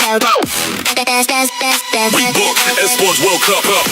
We booked Esports World Cup up.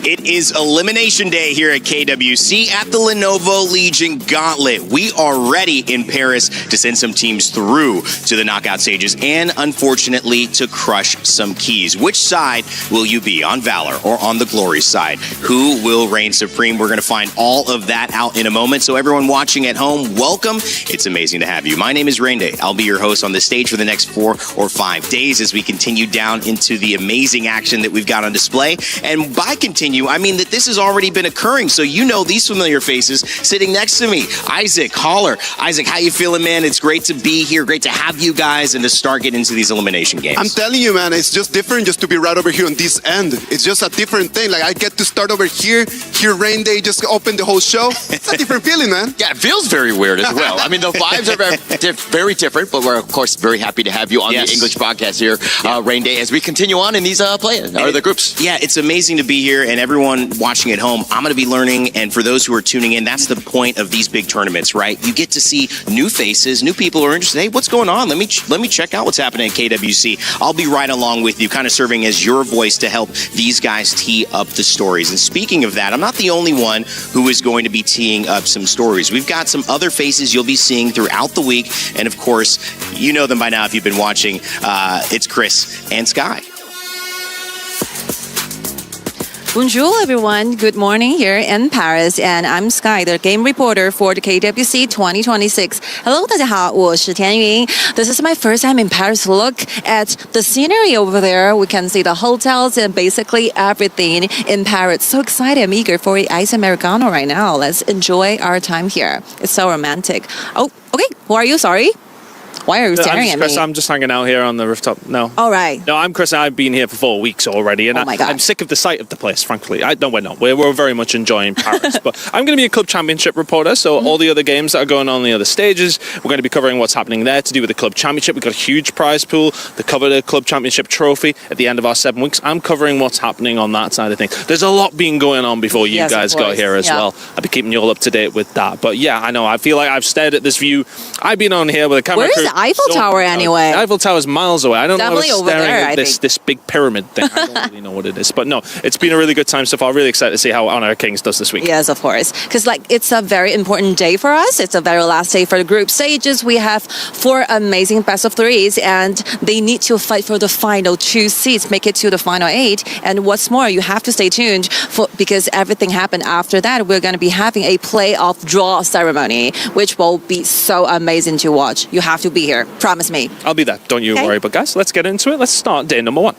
It is Elimination Day here at KWC at the Lenovo Legion Gauntlet. We are ready in Paris to send some teams through to the knockout stages and, unfortunately, to crush some keys. Which side will you be, on Valor or on the Glory side? Who will reign supreme? We're going to find all of that out in a moment. So everyone watching at home, welcome. It's amazing to have you. My name is Rain Day. I'll be your host on the stage for the next 4 or 5 days as we continue down into the amazing action that we've got on display. And by continue, I mean that this has already been occurring, so you know these familiar faces sitting next to me. Isaac, Holler. Isaac, how you feeling, man? It's great to be here. Great to have you guys and to start getting into these elimination games. I'm telling you, man, it's just different just to be right over here on this end. It's just a different thing. Like, I get to start over here, hear Rain Day just open the whole show. It's a different feeling, man. Yeah, it feels very weird as well. I mean, the vibes are very different, but we're, of course, very happy to have you on the English podcast here, Rain Day, as we continue on in these the groups. Yeah, it's amazing to be here, and everyone watching at home, I'm going to be learning, and for those who are tuning in, that's the point of these big tournaments, right? You get to see new faces, new people who are interested. Hey, what's going on? Let me check out what's happening at KWC. I'll be right along with you, kind of serving as your voice to help these guys tee up the stories. And speaking of that, I'm not the only one who is going to be teeing up some stories. We've got some other faces you'll be seeing throughout the week, and of course, you know them by now if you've been watching. It's Chris and Sky. Bonjour, everyone. Good morning here in Paris, and I'm Sky, the game reporter for the KWC 2026. Hello, 大家好，我是田云. This is my first time in Paris. Look at the scenery over there. We can see the hotels and basically everything in Paris. So excited. I'm eager for an ice Americano right now. Let's enjoy our time here. It's so romantic. Oh, okay. Who are you? Sorry. Why are you staring at me? I'm just hanging out here on the rooftop. No. All right. No, I'm Chris. I've been here for 4 weeks already, and I'm sick of the sight of the place, frankly. We're not. We're very much enjoying Paris. But I'm going to be a club championship reporter, so all the other games that are going on the other stages, we're going to be covering what's happening there to do with the club championship. We've got a huge prize pool to cover the club championship trophy at the end of our 7 weeks. I'm covering what's happening on that side of things. There's a lot being going on before you guys got here as well. I'll be keeping you all up to date with that. But yeah, I know. I feel like I've stared at this view. I've been on here with a camera crew. Where's the Eiffel Tower anyway? The Eiffel Tower is miles away. I don't know. I was staring there, at this big pyramid thing. I don't really know what it is. But no, it's been a really good time so far. Really excited to see how Honor Kings does this week. Yes, of course. Because it's a very important day for us. It's a very last day for the group stages. We have 4 amazing best of 3s, and they need to fight for the final 2 seats, make it to the final 8. And what's more, you have to stay tuned because everything happened after that. We're going to be having a playoff draw ceremony, which will be so amazing to watch. You have to be here. Promise me. I'll be there. Don't you worry. But guys, let's get into it. Let's start day number 1.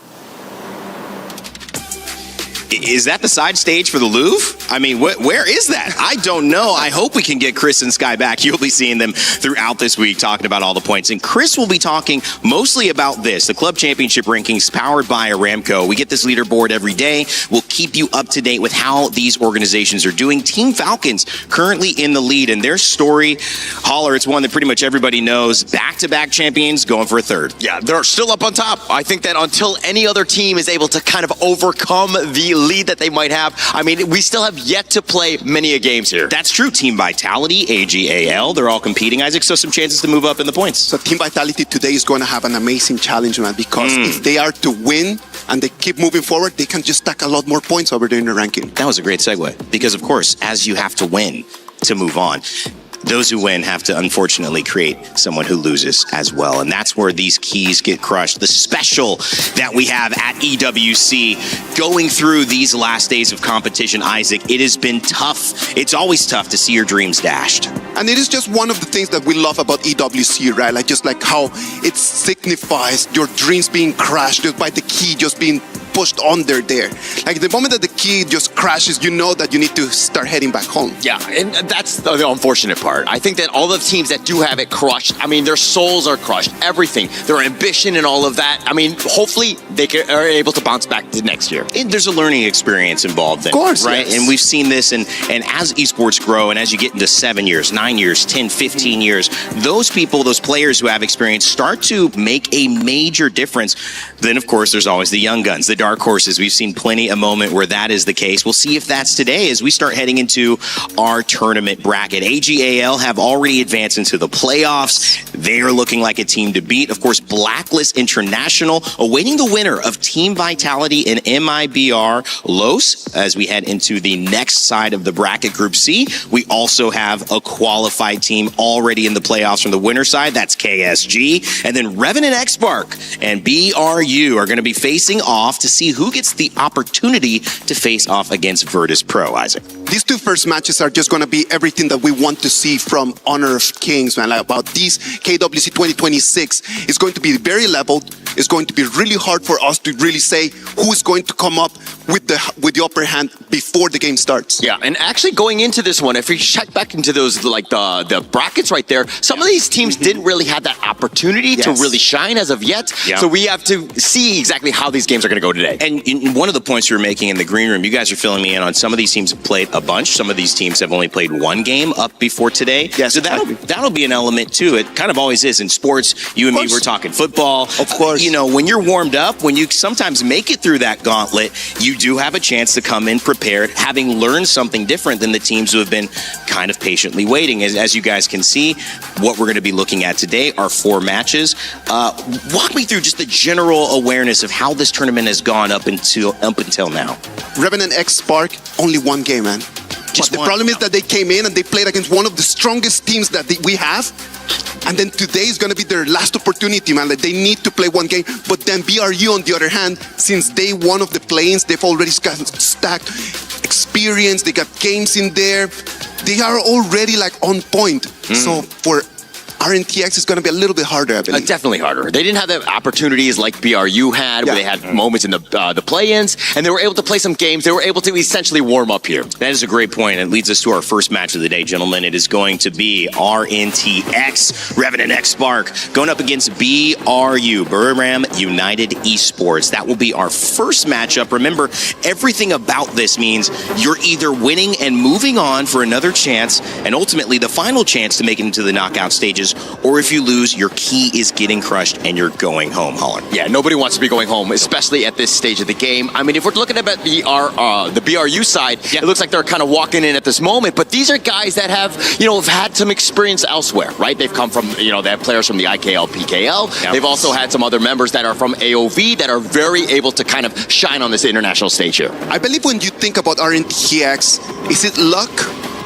Is that the side stage for the Louvre? I mean, where is that? I don't know. I hope we can get Chris and Sky back. You'll be seeing them throughout this week talking about all the points. And Chris will be talking mostly about this, the Club Championship rankings powered by Aramco. We get this leaderboard every day. We'll keep you up to date with how these organizations are doing. Team Falcons currently in the lead, and their story, Holler, it's one that pretty much everybody knows. Back-to-back champions going for a third. Yeah, they're still up on top. I think that until any other team is able to kind of overcome the lead that they might have, I mean, we still have yet to play many a games here. That's true. Team Vitality, AGAL, they're all competing, Isaac, so some chances to move up in the points. So Team Vitality today is going to have an amazing challenge, man, because if they are to win and they keep moving forward, they can just stack a lot more points over there in the ranking. That was a great segue, because of course, as you have to win to move on, those who win have to unfortunately create someone who loses as well. And that's where these keys get crushed. The special that we have at EWC going through these last days of competition, Isaac, it has been tough. It's always tough to see your dreams dashed. And it is just one of the things that we love about EWC, right? Like just like how it signifies your dreams being crashed just by the key just being pushed under there. Like the moment that the key just crashes, you know that you need to start heading back home. Yeah, and that's the unfortunate part. I think that all the teams that do have it crushed, I mean, their souls are crushed, everything, their ambition and all of that. I mean, hopefully they are able to bounce back to next year. And there's a learning experience involved in it, of course, right? Yes. And we've seen this, and as esports grow, and as you get into 7 years, 9 years, 10, 15 years, those people, those players who have experience start to make a major difference. Then, of course, there's always the young guns, the dark horses. We've seen plenty a moment where that is the case. We'll see if that's today as we start heading into our tournament bracket. AGAL have already advanced into the playoffs. They are looking like a team to beat. Of course, Blacklist International awaiting the winner of Team Vitality and MIBR Los as we head into the next side of the bracket, Group C. We also have a qualified team already in the playoffs from the winner side. That's KSG. And then Revenant X-Bark and BRU are going to be facing off to see who gets the opportunity to face off against Virtus Pro, Isaac. These two first matches are just going to be everything that we want to see from Honor of Kings, man. Like about these KWC 2026, it's going to be very leveled. It's going to be really hard for us to really say who is going to come up with the upper hand before the game starts. Yeah, and actually going into this one, if you check back into those like the brackets right there, some of these teams didn't really have that opportunity to really shine as of yet. Yeah. So we have to see exactly how these games are going to go today. And one of the points you were making in the green room, you guys are filling me in on some of these teams have played a bunch. Some of these teams have only played one game up before today. Yes, so that'll be an element too. It kind of always is in sports. You and me, we're talking football. Of course. You know, when you're warmed up, when you sometimes make it through that gauntlet, you do have a chance to come in prepared, having learned something different than the teams who have been kind of patiently waiting. As you guys can see, what we're going to be looking at today are 4 matches. Walk me through just the general awareness of how this tournament has gone up until now. Revenant X-Spark, only one game, man. But the problem is that they came in and they played against one of the strongest teams that we have. And then today is going to be their last opportunity, man. Like they need to play one game. But then BRU, on the other hand, since day one of the play-ins, they've already got stacked experience. They got games in there. They are already like on point. So for RNTX is going to be a little bit harder, I believe. Definitely harder. They didn't have the opportunities like BRU had, where they had moments in the play-ins, and they were able to play some games. They were able to essentially warm up here. That is a great point. It leads us to our first match of the day, gentlemen. It is going to be RNTX, Revenant X-Spark, going up against BRU, Buriram United Esports. That will be our first matchup. Remember, everything about this means you're either winning and moving on for another chance, and ultimately the final chance to make it into the knockout stages, or if you lose, your key is getting crushed and you're going home, Holler. Yeah, nobody wants to be going home, especially at this stage of the game. I mean, if we're looking at the BRU side, it looks like they're kind of walking in at this moment, but these are guys that have had some experience elsewhere, right? They've come from, they have players from the IKL, PKL. They've also had some other members that are from AOV that are very able to kind of shine on this international stage here. I believe when you think about RNTX, is it luck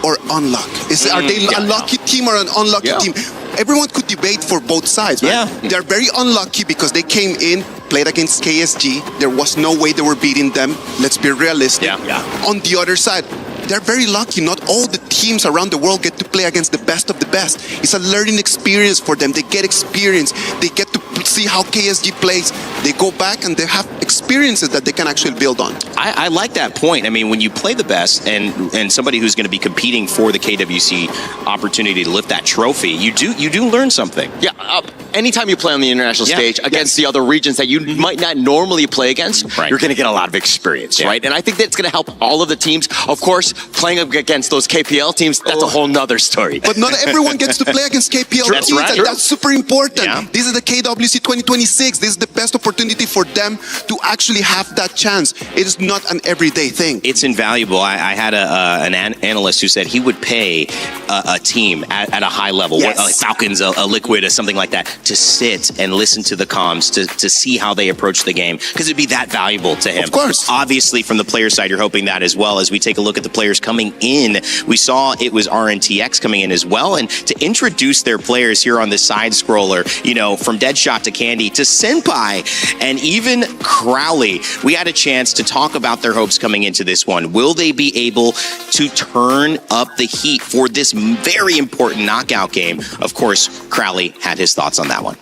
or unluck? Are they a lucky team or an unlucky team? Everyone could debate for both sides, right? Yeah. They're very unlucky because they came in, played against KSG. There was no way they were beating them. Let's be realistic. On the other side, they're very lucky. Not all the teams around the world get to play against the best of the best. It's a learning experience for them. They get experience. They get to see how KSG plays. They go back and they have experiences that they can actually build on. I like that point. I mean, when you play the best and somebody who's going to be competing for the KWC opportunity to lift that trophy, you do learn something. Yeah, anytime you play on the international stage against the other regions that you might not normally play against, you're going to get a lot of experience, right? And I think that's going to help all of the teams. Of course, playing against those KPL teams, that's a whole nother story. But not everyone gets to play against KPL That's teams, right. and that's super important. Yeah. This is the KWC 2026. This is the best opportunity for them to actually have that chance. It is not an everyday thing. It's invaluable. I had an analyst who said he would pay a team at a high level, like Falcons, a Liquid, or something like that, to sit and listen to the comms, to see how they approach the game, because it'd be that valuable to him. Of course. Obviously, from the player side, you're hoping that as well. As we take a look at the players coming in, we saw it was RNTX coming in as well, and to introduce their players here on the side scroller, you know, from Deadshot to Candy to Senpai and even Crowley, we had a chance to talk about their hopes coming into this one. Will they be able to turn up the heat for this very important knockout game? Of course, Crowley had his thoughts on that one.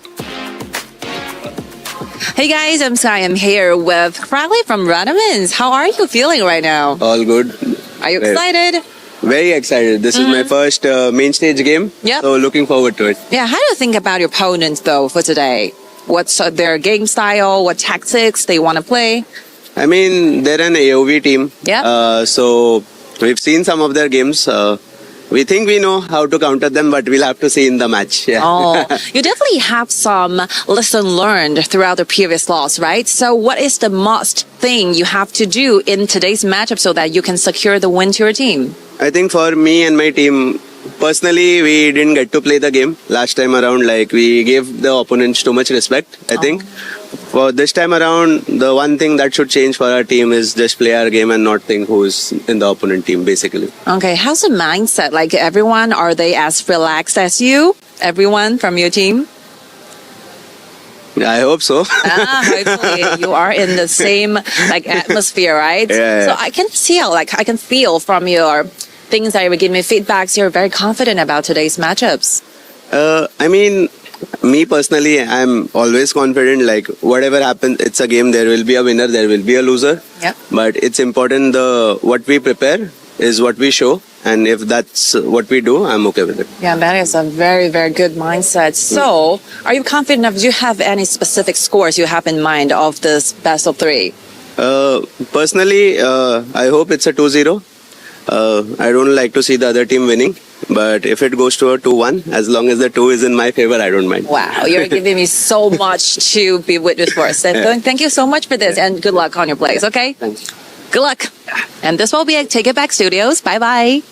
Hey guys, I'm Sky. I'm here with Crowley from Radamins. How are you feeling right now? All good. Are you excited? Very excited. This is my first main stage game. Yep. So looking forward to it. Yeah, how do you think about your opponents though for today? What's their game style? What tactics they want to play? I mean, they're an AOV team. Yeah. So we've seen some of their games. We think we know how to counter them, but we'll have to see in the match. Yeah. Oh, you definitely have some lesson learned throughout the previous loss, right? So what is the must thing you have to do in today's matchup so that you can secure the win to your team? I think for me and my team, personally, we didn't get to play the game last time around. Like, we gave the opponents too much respect, I think. For this time around, the one thing that should change for our team is just play our game and not think who's in the opponent team, basically. Okay, how's the mindset? Like everyone, are they as relaxed as you? Everyone from your team? I hope so. Hopefully you are in the same like atmosphere, right? Yeah. So I can tell, like I can feel from your things that you give me feedbacks, you're very confident about today's matchups. I mean, me personally, I'm always confident. Like, whatever happens, it's a game. There will be a winner, there will be a loser. Yep. But it's important, what we prepare is what we show. And if that's what we do, I'm okay with it. Yeah, that is a very, very good mindset. So, are you confident enough? Do you have any specific scores you have in mind of this best of three? Personally, I hope it's a 2-0. I don't like to see the other team winning. But if it goes to a 2-1, as long as the 2 is in my favor, I don't mind. Wow, you're giving me so much to be witness for. So thank you so much for this, and good luck on your plays, okay? Thanks. Good luck. And this will be at Take It Back Studios. Bye-bye.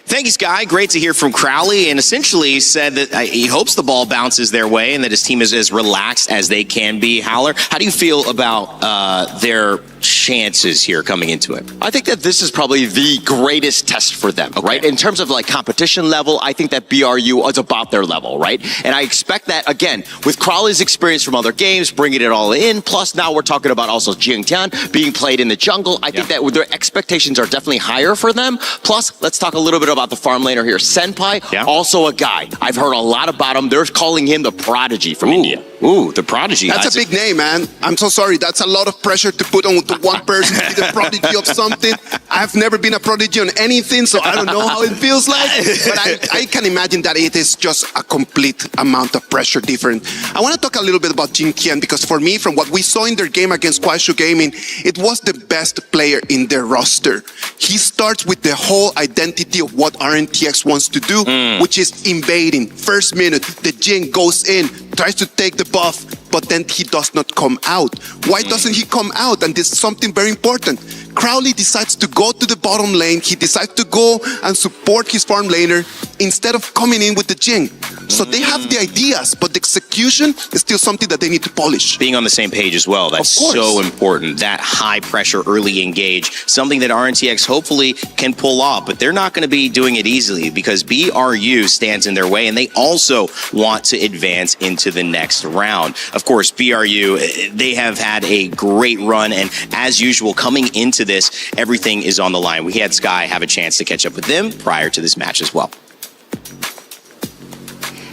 Thank you, Sky. Great to hear from Crowley, and essentially said that he hopes the ball bounces their way and that his team is as relaxed as they can be. Howler, how do you feel about their chances here coming into it? I think that this is probably the greatest test for them, right? In terms of like competition level, I think that BRU is about their level, right? And I expect that, again, with Crowley's experience from other games, bringing it all in, plus now we're talking about also Jingtian being played in the jungle. I think that their expectations are definitely higher for them. Plus, let's talk a little bit about the farm laner here. Senpai, also a guy. I've heard a lot about him. They're calling him the prodigy from India. Ooh, the prodigy. That's a big name, man. I'm so sorry. That's a lot of pressure to put on to one person to be the prodigy of something. I've never been a prodigy on anything, so I don't know how it feels like. But I can imagine that it is just a complete amount of pressure different. I want to talk a little bit about Jingtian, because for me, from what we saw in their game against Kwashu Gaming, it was the best player in their roster. He starts with the whole identity of what RNTX wants to do, which is invading. First minute, the Jing goes in, tries to take the buff, but then he does not come out. Why doesn't he come out? And this is something very important. Crowley decides to go to the bottom lane. He decides to go and support his farm laner instead of coming in with the Jing. So they have the ideas, but the execution is still something that they need to polish. Being on the same page as well, that's so important. That high pressure early engage, something that RNTX hopefully can pull off, but they're not going to be doing it easily because BRU stands in their way and they also want to advance into the next round. Of course, BRU, they have had a great run, and as usual, coming into this, everything is on the line. We had Sky have a chance to catch up with them prior to this match as well.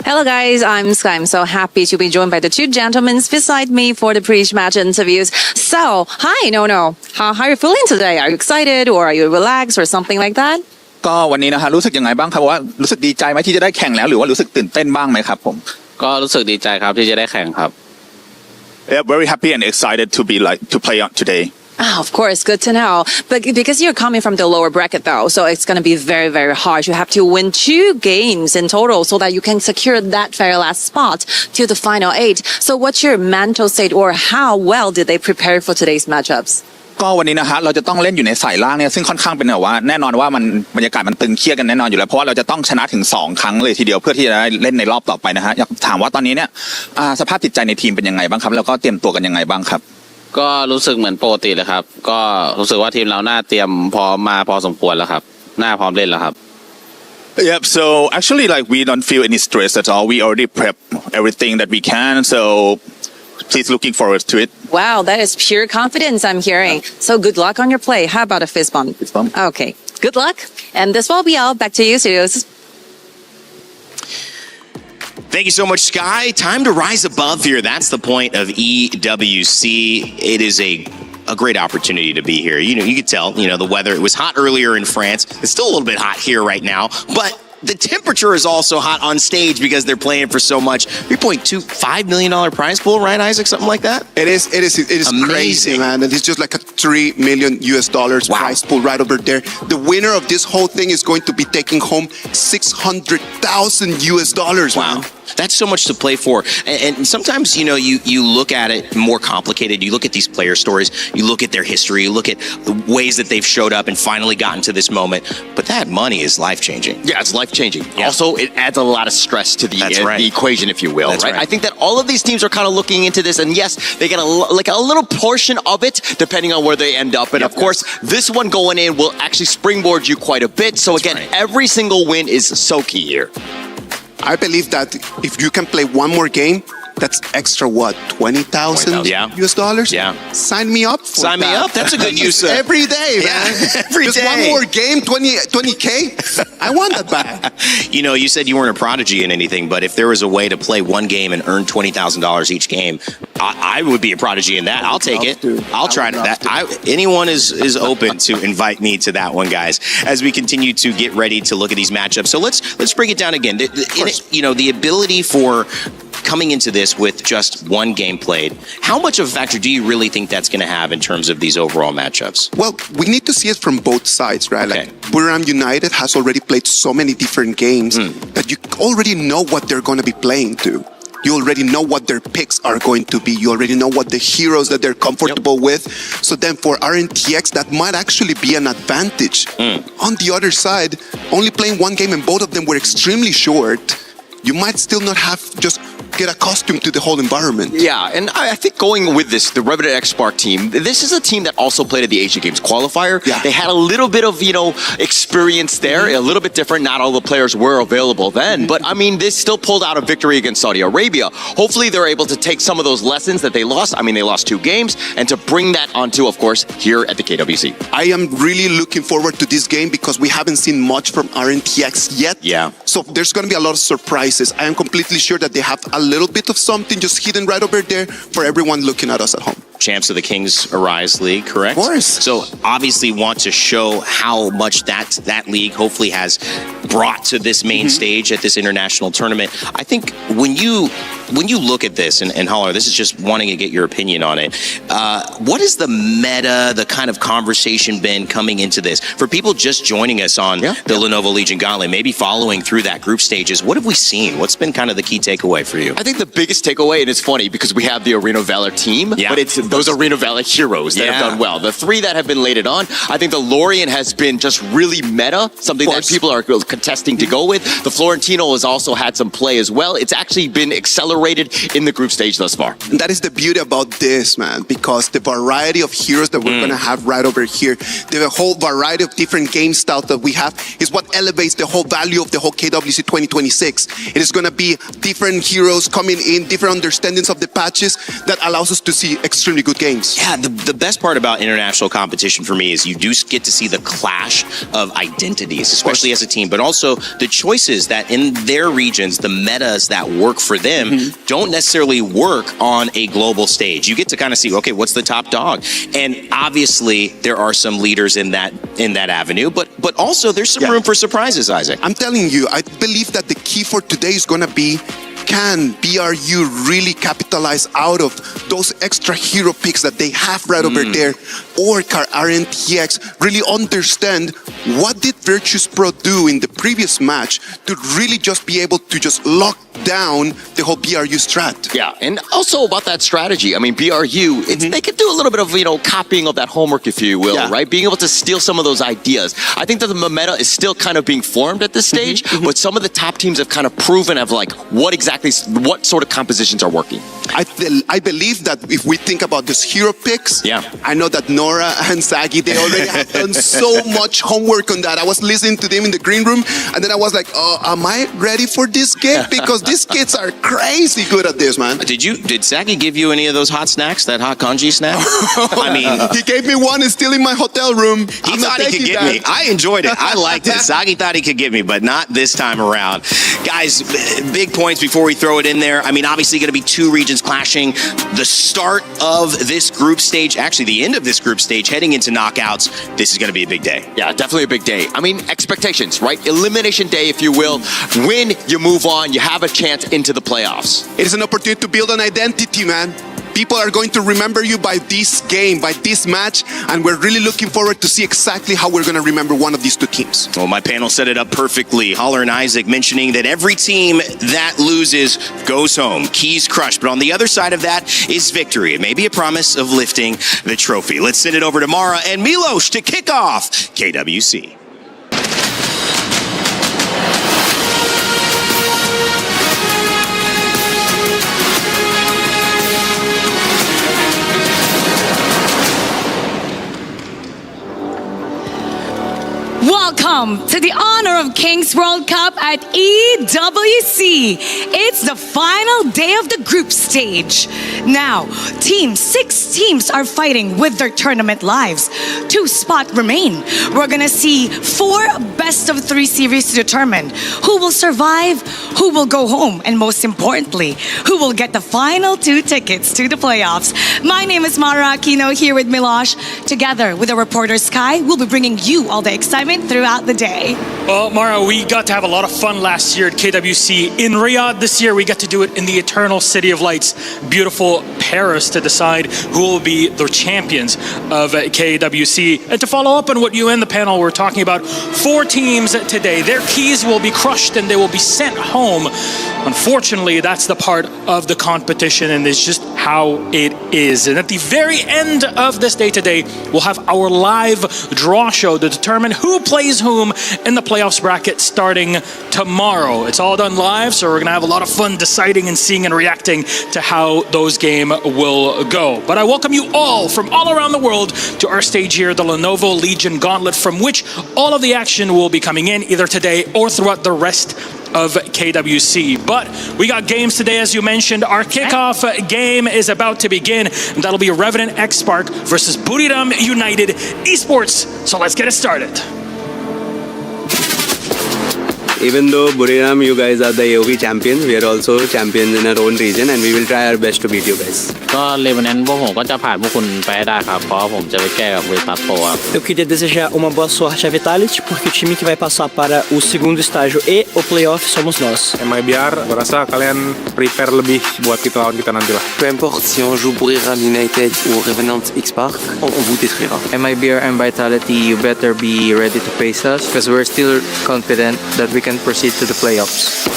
Hello guys, I'm Sky. I'm so happy to be joined by the two gentlemen beside me for the pre-match interviews. So, hi, No. How are you feeling today? Are you excited or are you relaxed or something like that? ก็วันนี้นะฮะรู้สึกยังไงบ้างครับว่ารู้สึกดีใจไหมที่จะได้แข่งแล้วหรือว่ารู้สึกตื่นเต้นบ้างไหมครับผมก็รู้สึกดีใจครับที่จะได้แข่งครับ Yeah, very happy and excited to play on today. Oh, of course, good to know. But because you're coming from the lower bracket though, so it's going to be very, very hard. You have to win 2 games in total so that you can secure that very last spot to the final 8. So what's your mental state or how well did they prepare for today's matchups? ก็วันนี้นะฮะเราจะต้องเล่นอยู่ในสายล่างเนี่ยซึ่งค่อนข้างเป็นแบบว่าแน่นอนว่ามันบรรยากาศมันตึงเครียดกันแน่นอนอยู่แล้วเพราะว่าเราจะต้องชนะถึง2ครั้งเลยทีเดียวเพื่อที่จะได้เล่นในรอบต่อไปนะฮะอยากถามว่าตอนนี้เนี่ยสภาพจิตใจในทีมเป็นยังไงบ้างครับแล้วก็เตรียมตัวกันยังไงบ้างครับก็รู้สึกเหมือนปกติเลยครับก็รู้สึกว่าทีมเราน่าเตรียมพร้อมมาพอสมควรแล้วครับน่าพร้อมเล่นแล้วครับ Yep, so actually like we don't feel any stress at all. We already prep everything that we can, so please looking forward to it. Wow, that is pure confidence I'm hearing. So good luck on your play. How about a fist bump? Fist bump. Okay, good luck. And this will be all. Back to you, studios. Thank you so much, Sky. Time to rise above here. That's the point of EWC. It is a great opportunity to be here. You could tell, the weather, it was hot earlier in France. It's still a little bit hot here right now, but the temperature is also hot on stage because they're playing for so much. $3.25 million prize pool, right, Isaac? Something like that? It is amazing, crazy, man. And it's just like a $3 million prize pool right over there. The winner of this whole thing is going to be taking home $600,000, wow. man. That's so much to play for. And sometimes, you look at it more complicated. You look at these player stories, you look at their history, you look at the ways that they've showed up and finally gotten to this moment. But that money is life-changing. Yeah, it's life-changing. Yeah. Also, it adds a lot of stress to the equation, if you will. Right? I think that all of these teams are kind of looking into this, and yes, they get a little portion of it, depending on where they end up. And of course, this one going in will actually springboard you quite a bit. So again, every single win is so key here. I believe that if you can play one more game, that's extra what? $20,000 US dollars? Yeah. Sign me up for Sign me up. That's a good use. Every day, man. Every Just day. one more game, 20K. I want that back. You said you weren't a prodigy in anything, but if there was a way to play one game and earn $20,000 each game, I would be a prodigy in that. I'll take it. I'll try that. Anyone is open to invite me to that one, guys, as we continue to get ready to look at these matchups. So let's break it down again. The ability for coming into this with just one game played, how much of a factor do you really think that's going to have in terms of these overall matchups? Well, we need to see it from both sides, right? Okay. Like, Buriram United has already played so many different games that you already know what they're going to be playing to. You already know what their picks are going to be. You already know what the heroes that they're comfortable with. So then for RNTX, that might actually be an advantage. On the other side, only playing one game and both of them were extremely short, you might still not have just get accustomed to the whole environment. Yeah, and I think going with this, the RNTX Spark team, this is a team that also played at the Asian Games qualifier. Yeah. They had a little bit of, experience there, a little bit different. Not all the players were available then, but I mean, they still pulled out a victory against Saudi Arabia. Hopefully they're able to take some of those lessons that they lost. I mean, they lost 2 games, and to bring that onto, of course, here at the KWC. I am really looking forward to this game because we haven't seen much from RNTX yet. Yeah. So there's going to be a lot of surprises. I am completely sure that they have a little bit of something just hidden right over there for everyone looking at us at home. Champs of the Kings Arise League, correct? Of course. So obviously want to show how much that league hopefully has brought to this main stage at this international tournament. I think when you look at this, and Holler, this is just wanting to get your opinion on it, what is the meta, the kind of conversation been coming into this? For people just joining us on the Lenovo Legion Gauntlet, maybe following through that group stages, what have we seen? What's been kind of the key takeaway for you? I think the biggest takeaway, and it's funny because we have the Arena of Valor team, but it's those Arena of Valor heroes that have done well. The 3 that have been laid on, I think the Lorien has been just really meta, something that people are had testing to go with. The Florentino has also had some play as well. It's actually been accelerated in the group stage thus far. And that is the beauty about this, man, because the variety of heroes that we're going to have right over here, the whole variety of different game styles that we have is what elevates the whole value of the whole KWC 2026. It is going to be different heroes coming in, different understandings of the patches that allows us to see extremely good games. Yeah, the best part about international competition for me is you do get to see the clash of identities, especially as a team, but also the choices that in their regions, the metas that work for them don't necessarily work on a global stage. You get to kind of see, okay, what's the top dog? And obviously there are some leaders in that avenue, but also there's some room for surprises, Isaac. I'm telling you, I believe that the key for today is going to be, can BRU really capitalize out of those extra hero picks that they have right over there? Or can RNTX really understand what did Virtus Pro do in the previous match to really just be able to just lock down the whole BRU strat? Yeah, and also about that strategy. I mean, BRU, they could do a little bit of, copying of that homework, if you will, right? Being able to steal some of those ideas. I think that the meta is still kind of being formed at this stage, but some of the top teams have kind of proven what sort of compositions are working. I believe that if we think about these hero picks, I know that Nora and Sagi, they already have done so much homework on that. I was listening to them in the green room, and then I was like, oh, am I ready for this game? Because these kids are crazy good at this, man. Did Sagi give you any of those hot snacks, that hot kanji snack? I mean, he gave me one. It's still in my hotel room. He thought he could get me. I enjoyed it. I liked it. Sagi thought he could get me, but not this time around. Guys, big points before we throw it in there. I mean, obviously going to be two regions clashing. The start of this group stage, actually the end of this group stage, heading into knockouts. This is going to be a big day. Yeah, definitely a big day. I mean, expectations, right? Elimination day, if you will. Win, you move on, you have a chance into the playoffs. It is an opportunity to build an identity, man. People are going to remember you by this game, by this match, and we're really looking forward to see exactly how we're going to remember one of these two teams. Well, my panel set it up perfectly. Holler and Isaac mentioning that every team that loses goes home. Keys crushed. But on the other side of that is victory. It may be a promise of lifting the trophy. Let's send it over to Mara and Milos to kick off KWC. Welcome to the Honor of Kings World Cup at EWC. It's the final day of the group stage. Now, 6 teams are fighting with their tournament lives. 2 spots remain. We're gonna see 4 best-of-3 series to determine who will survive, who will go home, and most importantly, who will get the final 2 tickets to the playoffs. My name is Mara Aquino here with Milosh. Together with our reporter Sky, we'll be bringing you all the excitement throughout the day. Well, Mara, we got to have a lot of fun last year at KWC. In Riyadh this year, we got to do it in the Eternal City of Lights, beautiful Paris, to decide who will be the champions of KWC. And to follow up on what you and the panel were talking about, 4 teams today. Their keys will be crushed and they will be sent home. Unfortunately, that's the part of the competition, and it's just how it is. And at the very end of this day today, we'll have our live draw show to determine who plays whom in the playoffs bracket starting tomorrow. It's all done live, so we're going to have a lot of fun deciding and seeing and reacting to how those games will go. But I welcome you all from all around the world to our stage here, the Lenovo Legion Gauntlet, from which all of the action will be coming in either today or throughout the rest of KWC. But we got games today, as you mentioned. Our kickoff game is about to begin, and that'll be Revenant X Spark versus Buriram United Esports. So let's get it started. Even though Buriram, you guys are the AOV champions, we are also champions in our own region, and we will try our best to beat you guys. ก็เลเวนแนนพวกผมก็จะผ่านพวกคุณไปให้ได้ครับเพราะผมจะไปแก้กับเวตัสโปครับ Eu queria desejar uma boa sorte a Vitality, porque o time que vai passar para o segundo estágio e o playoff somos nós. MIBR, berasa kalian prepare lebih buat kita lawan kita nanti lah. Peu importe si on joue Buriram United ou Revenant X Spark, on vous détruira. MIBR and Vitality, you better be ready to face us, because we're still confident that we can proceed to the playoffs.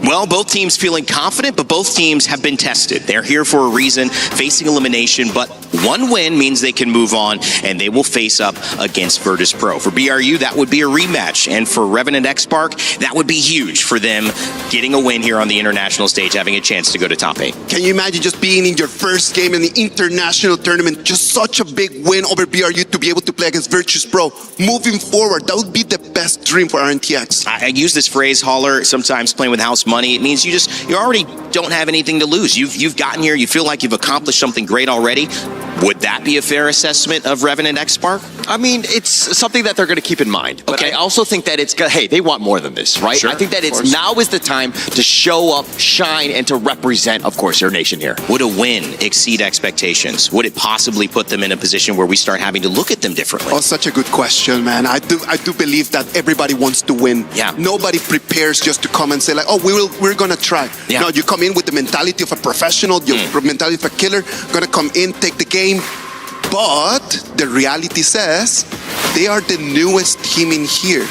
Well, both teams feeling confident, but both teams have been tested. They're here for a reason, facing elimination, but One win means they can move on, and they will face up against Virtus Pro. For BRU, that would be a rematch, and for Revenant X-Spark, that would be huge for them getting a win here on the international stage, having a chance to go to top 8. Can you imagine just being in your first game in the international tournament, just such a big win over BRU to be able to play against Virtus Pro? Moving forward, that would be the best dream for RNTX. I use this phrase, Holler, sometimes playing with house money. It means you already don't have anything to lose. You've gotten here, you feel like you've accomplished something great already. Would that be a fair assessment of Revenant X-Spark? I mean, it's something that they're going to keep in mind. But I also think that hey, they want more than this, right? Sure, I think that now is the time to show up, shine, and to represent, of course, your nation here. Would a win exceed expectations? Would it possibly put them in a position where we start having to look at them differently? Oh, such a good question, man. I do believe that everybody wants to win. Yeah. Nobody prepares just to come and say like, oh, we're gonna try. Yeah. No, you come in with the mentality of a professional, your mentality of a killer, gonna come in, take the game. But the reality says they are the newest team in here.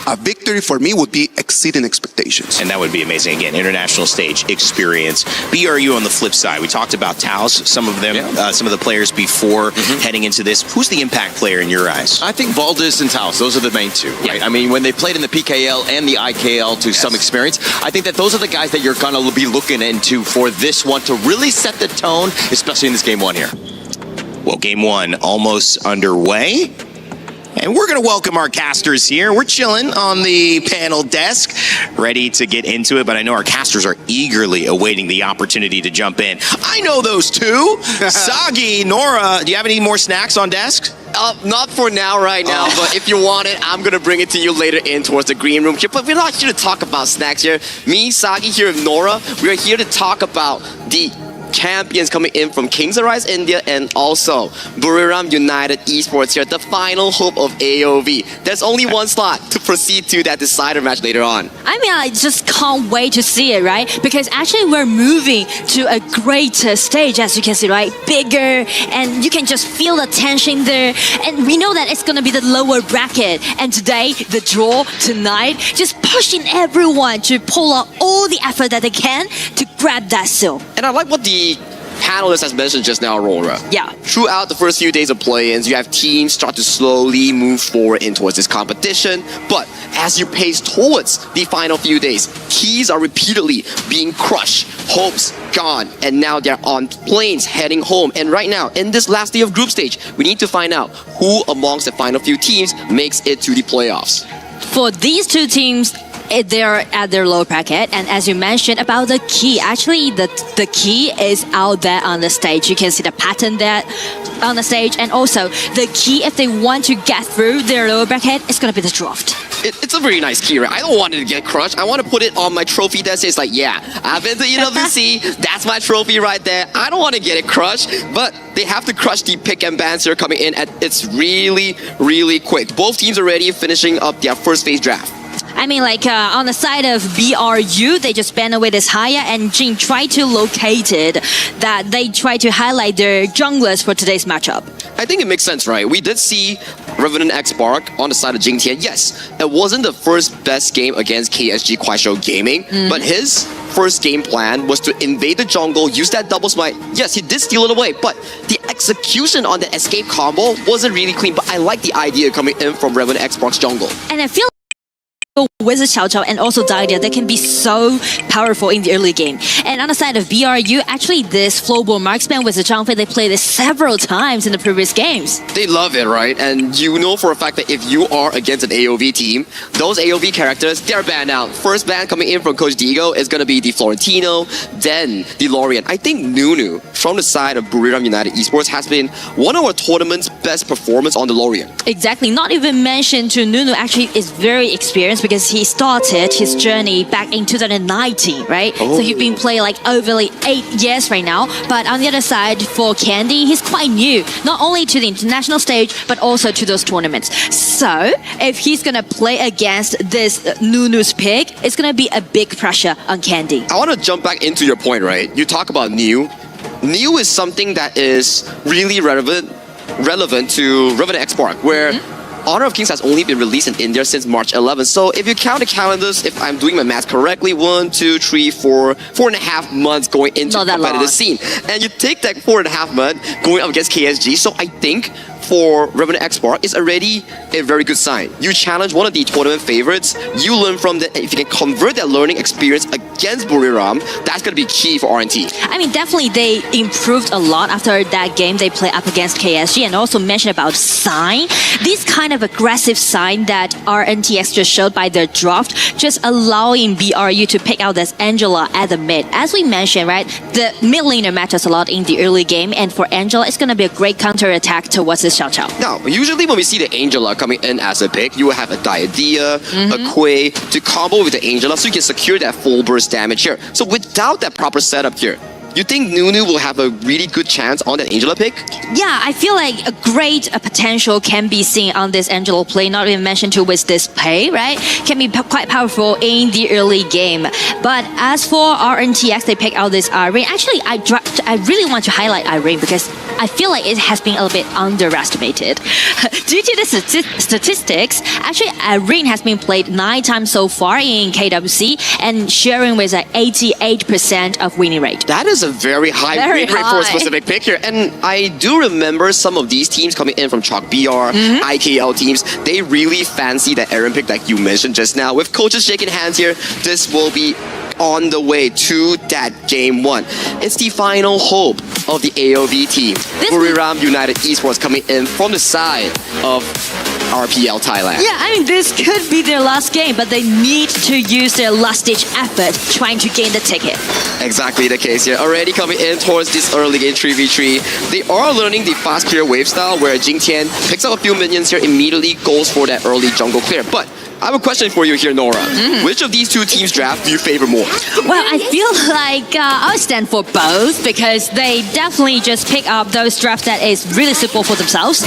A victory for me would be exceeding expectations. And that would be amazing. Again, international stage experience. BRU on the flip side. We talked about Taos, some of them, some of the players before heading into this. Who's the impact player in your eyes? I think Valdez and Taos, those are the main two, right? I mean, when they played in the PKL and the IKL to some experience, I think that those are the guys that you're going to be looking into for this one to really set the tone, especially in this game 1 here. Well, game 1 almost underway. And we're going to welcome our casters here. We're chilling on the panel desk, ready to get into it, but I know our casters are eagerly awaiting the opportunity to jump in. I know those two. Sagi, Nora, do you have any more snacks on desk? Not for now, right now, but if you want it, I'm going to bring it to you later in towards the green room here. But we're not here to talk about snacks here. Me, Sagi here with Nora, we're here to talk about the champions coming in from Kings Arise India and also Buriram United Esports here, the final hope of AOV. There's only one slot to proceed to that decider match later on. I mean, I just can't wait to see it, right? Because actually we're moving to a greater stage, as you can see, right? Bigger, and you can just feel the tension there. And we know that it's going to be the lower bracket. And today, the draw tonight, just pushing everyone to pull out all the effort that they can to grab that seal. And I like what the panelist has mentioned just now, Aurora. Yeah. Throughout the first few days of play-ins, you have teams start to slowly move forward in towards this competition. But as you pace towards the final few days, keys are repeatedly being crushed, hopes gone, and now they're on planes heading home. And right now, in this last day of group stage, we need to find out who amongst the final few teams makes it to the playoffs. For these two teams, they're at their low bracket, and as you mentioned about the key, actually the key is out there on the stage. You can see the pattern there on the stage, and also the key, if they want to get through their lower bracket, it's going to be the draft. It's a very nice key, right? I don't want it to get crushed. I want to put it on my trophy that says like, yeah, I've been to EWC, that's my trophy right there. I don't want to get it crushed, but they have to crush the pick and bans here coming in, and it's really, really quick. Both teams are already finishing up their first phase draft. I mean, like on the side of BRU, they just banned away this Haya, and Jin tried to locate it, that they try to highlight their junglers for today's matchup. I think it makes sense, right? We did see Revenant X-Spark on the side of Jing Tian. Yes, it wasn't the first best game against KSG Kuaishou Gaming, but his first game plan was to invade the jungle, use that double smite. Yes, he did steal it away, but the execution on the escape combo wasn't really clean, but I like the idea coming in from Revenant X-Spark's jungle. And I feel Wizard Xiao Zhao and also Dahlia, they can be so powerful in the early game. And on the side of BRU, actually this Flowball Marksman with the Zhang Fei, they played this several times in the previous games. They love it, right? And you know for a fact that if you are against an AOV team, those AOV characters, they're banned out. First ban coming in from Coach Diego is going to be the Florentino, then the Lorient. I think Nunu, from the side of Buriram United Esports, has been one of our tournament's best performance on the Lorient. Exactly. Not even mentioned to Nunu actually is very experienced because he started his journey back in 2019, right? So he's been playing like over 8 years right now. But on the other side, for Candy, he's quite new, not only to the international stage, but also to those tournaments. So if he's going to play against this Nunu's pick, it's going to be a big pressure on Candy. I want to jump back into your point, right? You talk about new. New is something that is really relevant to Revenant X-Spark, where Honor of Kings has only been released in India since March 11th. So if you count the calendars, if I'm doing my math correctly, 1, 2, 3, 4, 4.5 months going into the competitive scene. And you take that 4.5 months going up against KSG. So I think for Revenant Export is already a very good sign. You challenge one of the tournament favorites, you learn from that. If you can convert that learning experience against Buriram, that's going to be key for RNT. I mean, definitely they improved a lot after that game they played up against KSG, and also mentioned about sign. This kind of aggressive sign that RNTX just showed by their draft, just allowing BRU to pick out this Angela at the mid. As we mentioned, right, the mid laner matters a lot in the early game, and for Angela, it's going to be a great counter attack towards this Xiao Chao. Now, usually when we see the Angela coming in as a pick, you will have a Diadea, a Quay to combo with the Angela so you can secure that full burst damage here. So without that proper setup here, you think Nunu will have a really good chance on that Angela pick? Yeah, I feel like a great potential can be seen on this Angela play, not even mentioned to with this pay, right? Can be quite powerful in the early game. But as for RNTX, they pick out this Irene. Actually, I really want to highlight Irene because I feel like it has been a little bit underestimated. Due to the statistics, actually Irene has been played 9 times so far in KWC and sharing with an 88% of winning rate. That is a very high win rate for a specific pick here. And I do remember some of these teams coming in from Chalk BR, IKL teams, they really fancy that Aaron pick like you mentioned just now. With coaches shaking hands here, this will be on the way to that game 1. It's the final hope of the AOV team. Buriram United Esports coming in from the side of RPL Thailand. Yeah, I mean, this could be their last game, but they need to use their last-ditch effort trying to gain the ticket. Exactly the case here. Already coming in towards this early game 3v3. They are learning the fast clear wave style where Jing Tian picks up a few minions here, immediately goes for that early jungle clear. But I have a question for you here, Nora. Which of these two teams' draft do you favor more? Well, I feel like I would stand for both because they definitely just pick up those drafts that is really suitable for themselves.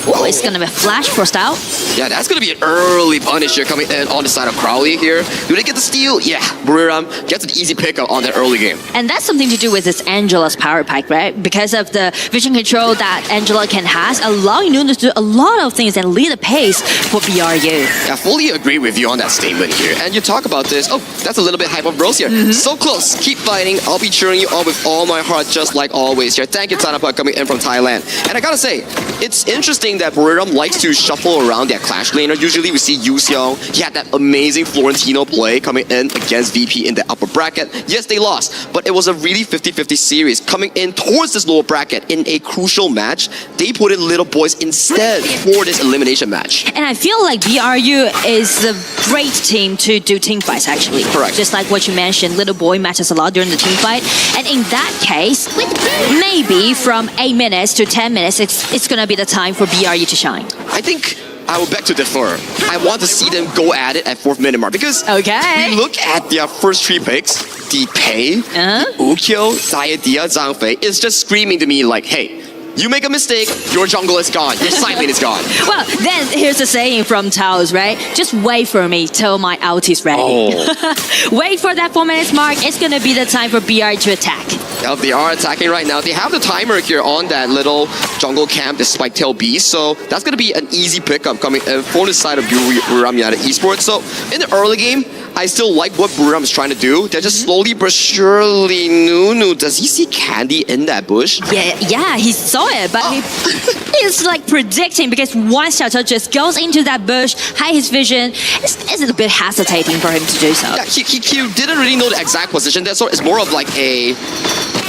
Oh, it's going to be a flash burst out. Yeah, that's going to be an early punish here coming in on the side of Crowley here. Do they get the steal? Yeah, Buriram gets an easy pickup on that early game. And that's something to do with this Angela's power pack, right? Because of the vision control that Angela can has, allowing Nunu to do a lot of things and lead the pace for BRU. Yeah, fully agree with you on that statement here. And you talk about this. Oh, that's a little bit hype of Rose here. So close. Keep fighting. I'll be cheering you on with all my heart, just like always here. Thank you, Tanapa, coming in from Thailand. And I gotta say, it's interesting that Buriram likes to shuffle around their clash laner. Usually we see Yu Xiong. He had that amazing Florentino play coming in against VP in the upper bracket. Yes, they lost, but it was a really 50-50 series coming in towards this lower bracket in a crucial match. They put in Little Boys instead for this elimination match. And I feel like BRU is a great team to do team fights, actually. Correct. Just like what you mentioned, Little Boy matters a lot during the team fight. And in that case, maybe from 8 minutes to 10 minutes, it's going to be the time for BRU to shine. I think I will beg to differ. I want to see them go at it at 4th minute mark because we look at their first 3 picks, the Pei, Ukyo, Diadea, Zhang Fei, is just screaming to me like, hey, you make a mistake, your jungle is gone, your side lane is gone. Well, then here's a saying from Taos, right? Just wait for me till my ult is ready. Wait for that 4 minutes mark. It's going to be the time for BR to attack. Yep, they are attacking right now. They have the timer here on that little jungle camp, the Spike Tail Beast. So that's going to be an easy pickup coming for the side of Buriram United Esports. So in the early game, I still like what Buriram is trying to do. They're just slowly but surely. Nunu, does he see Candy in that bush? Yeah, he saw it, but he's like predicting because once Xiao Chao just goes into that bush, hide his vision, it's a bit hesitating for him to do so. Yeah, he didn't really know the exact position there, so it's more of like a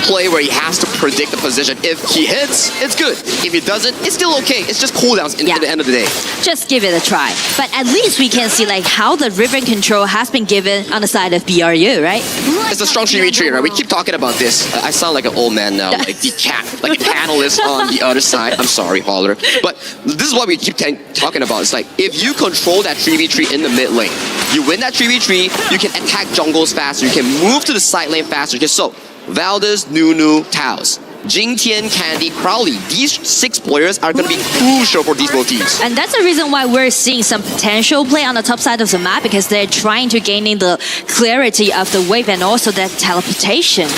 play where he has to predict the position. If he hits, it's good. If he doesn't, it's still okay. It's just cooldowns at the end of the day. Just give it a try. But at least we can see like how the ribbon control has been given on the side of BRU, right? It's a strong 3v3, right? We keep talking about this. I sound like an old man now, like the cat, like a panelist on the other side. I'm sorry, Holler. But this is what we keep talking about. It's like, if you control that 3v3 in the mid lane, you win that 3v3, you can attack jungles faster, you can move to the side lane faster. Just so, Valdez, Nunu, Taos, Jing Tian, Candy, Crowley. These 6 players are going to be crucial for these both teams. And that's the reason why we're seeing some potential play on the top side of the map because they're trying to gain in the clarity of the wave and also that teleportation.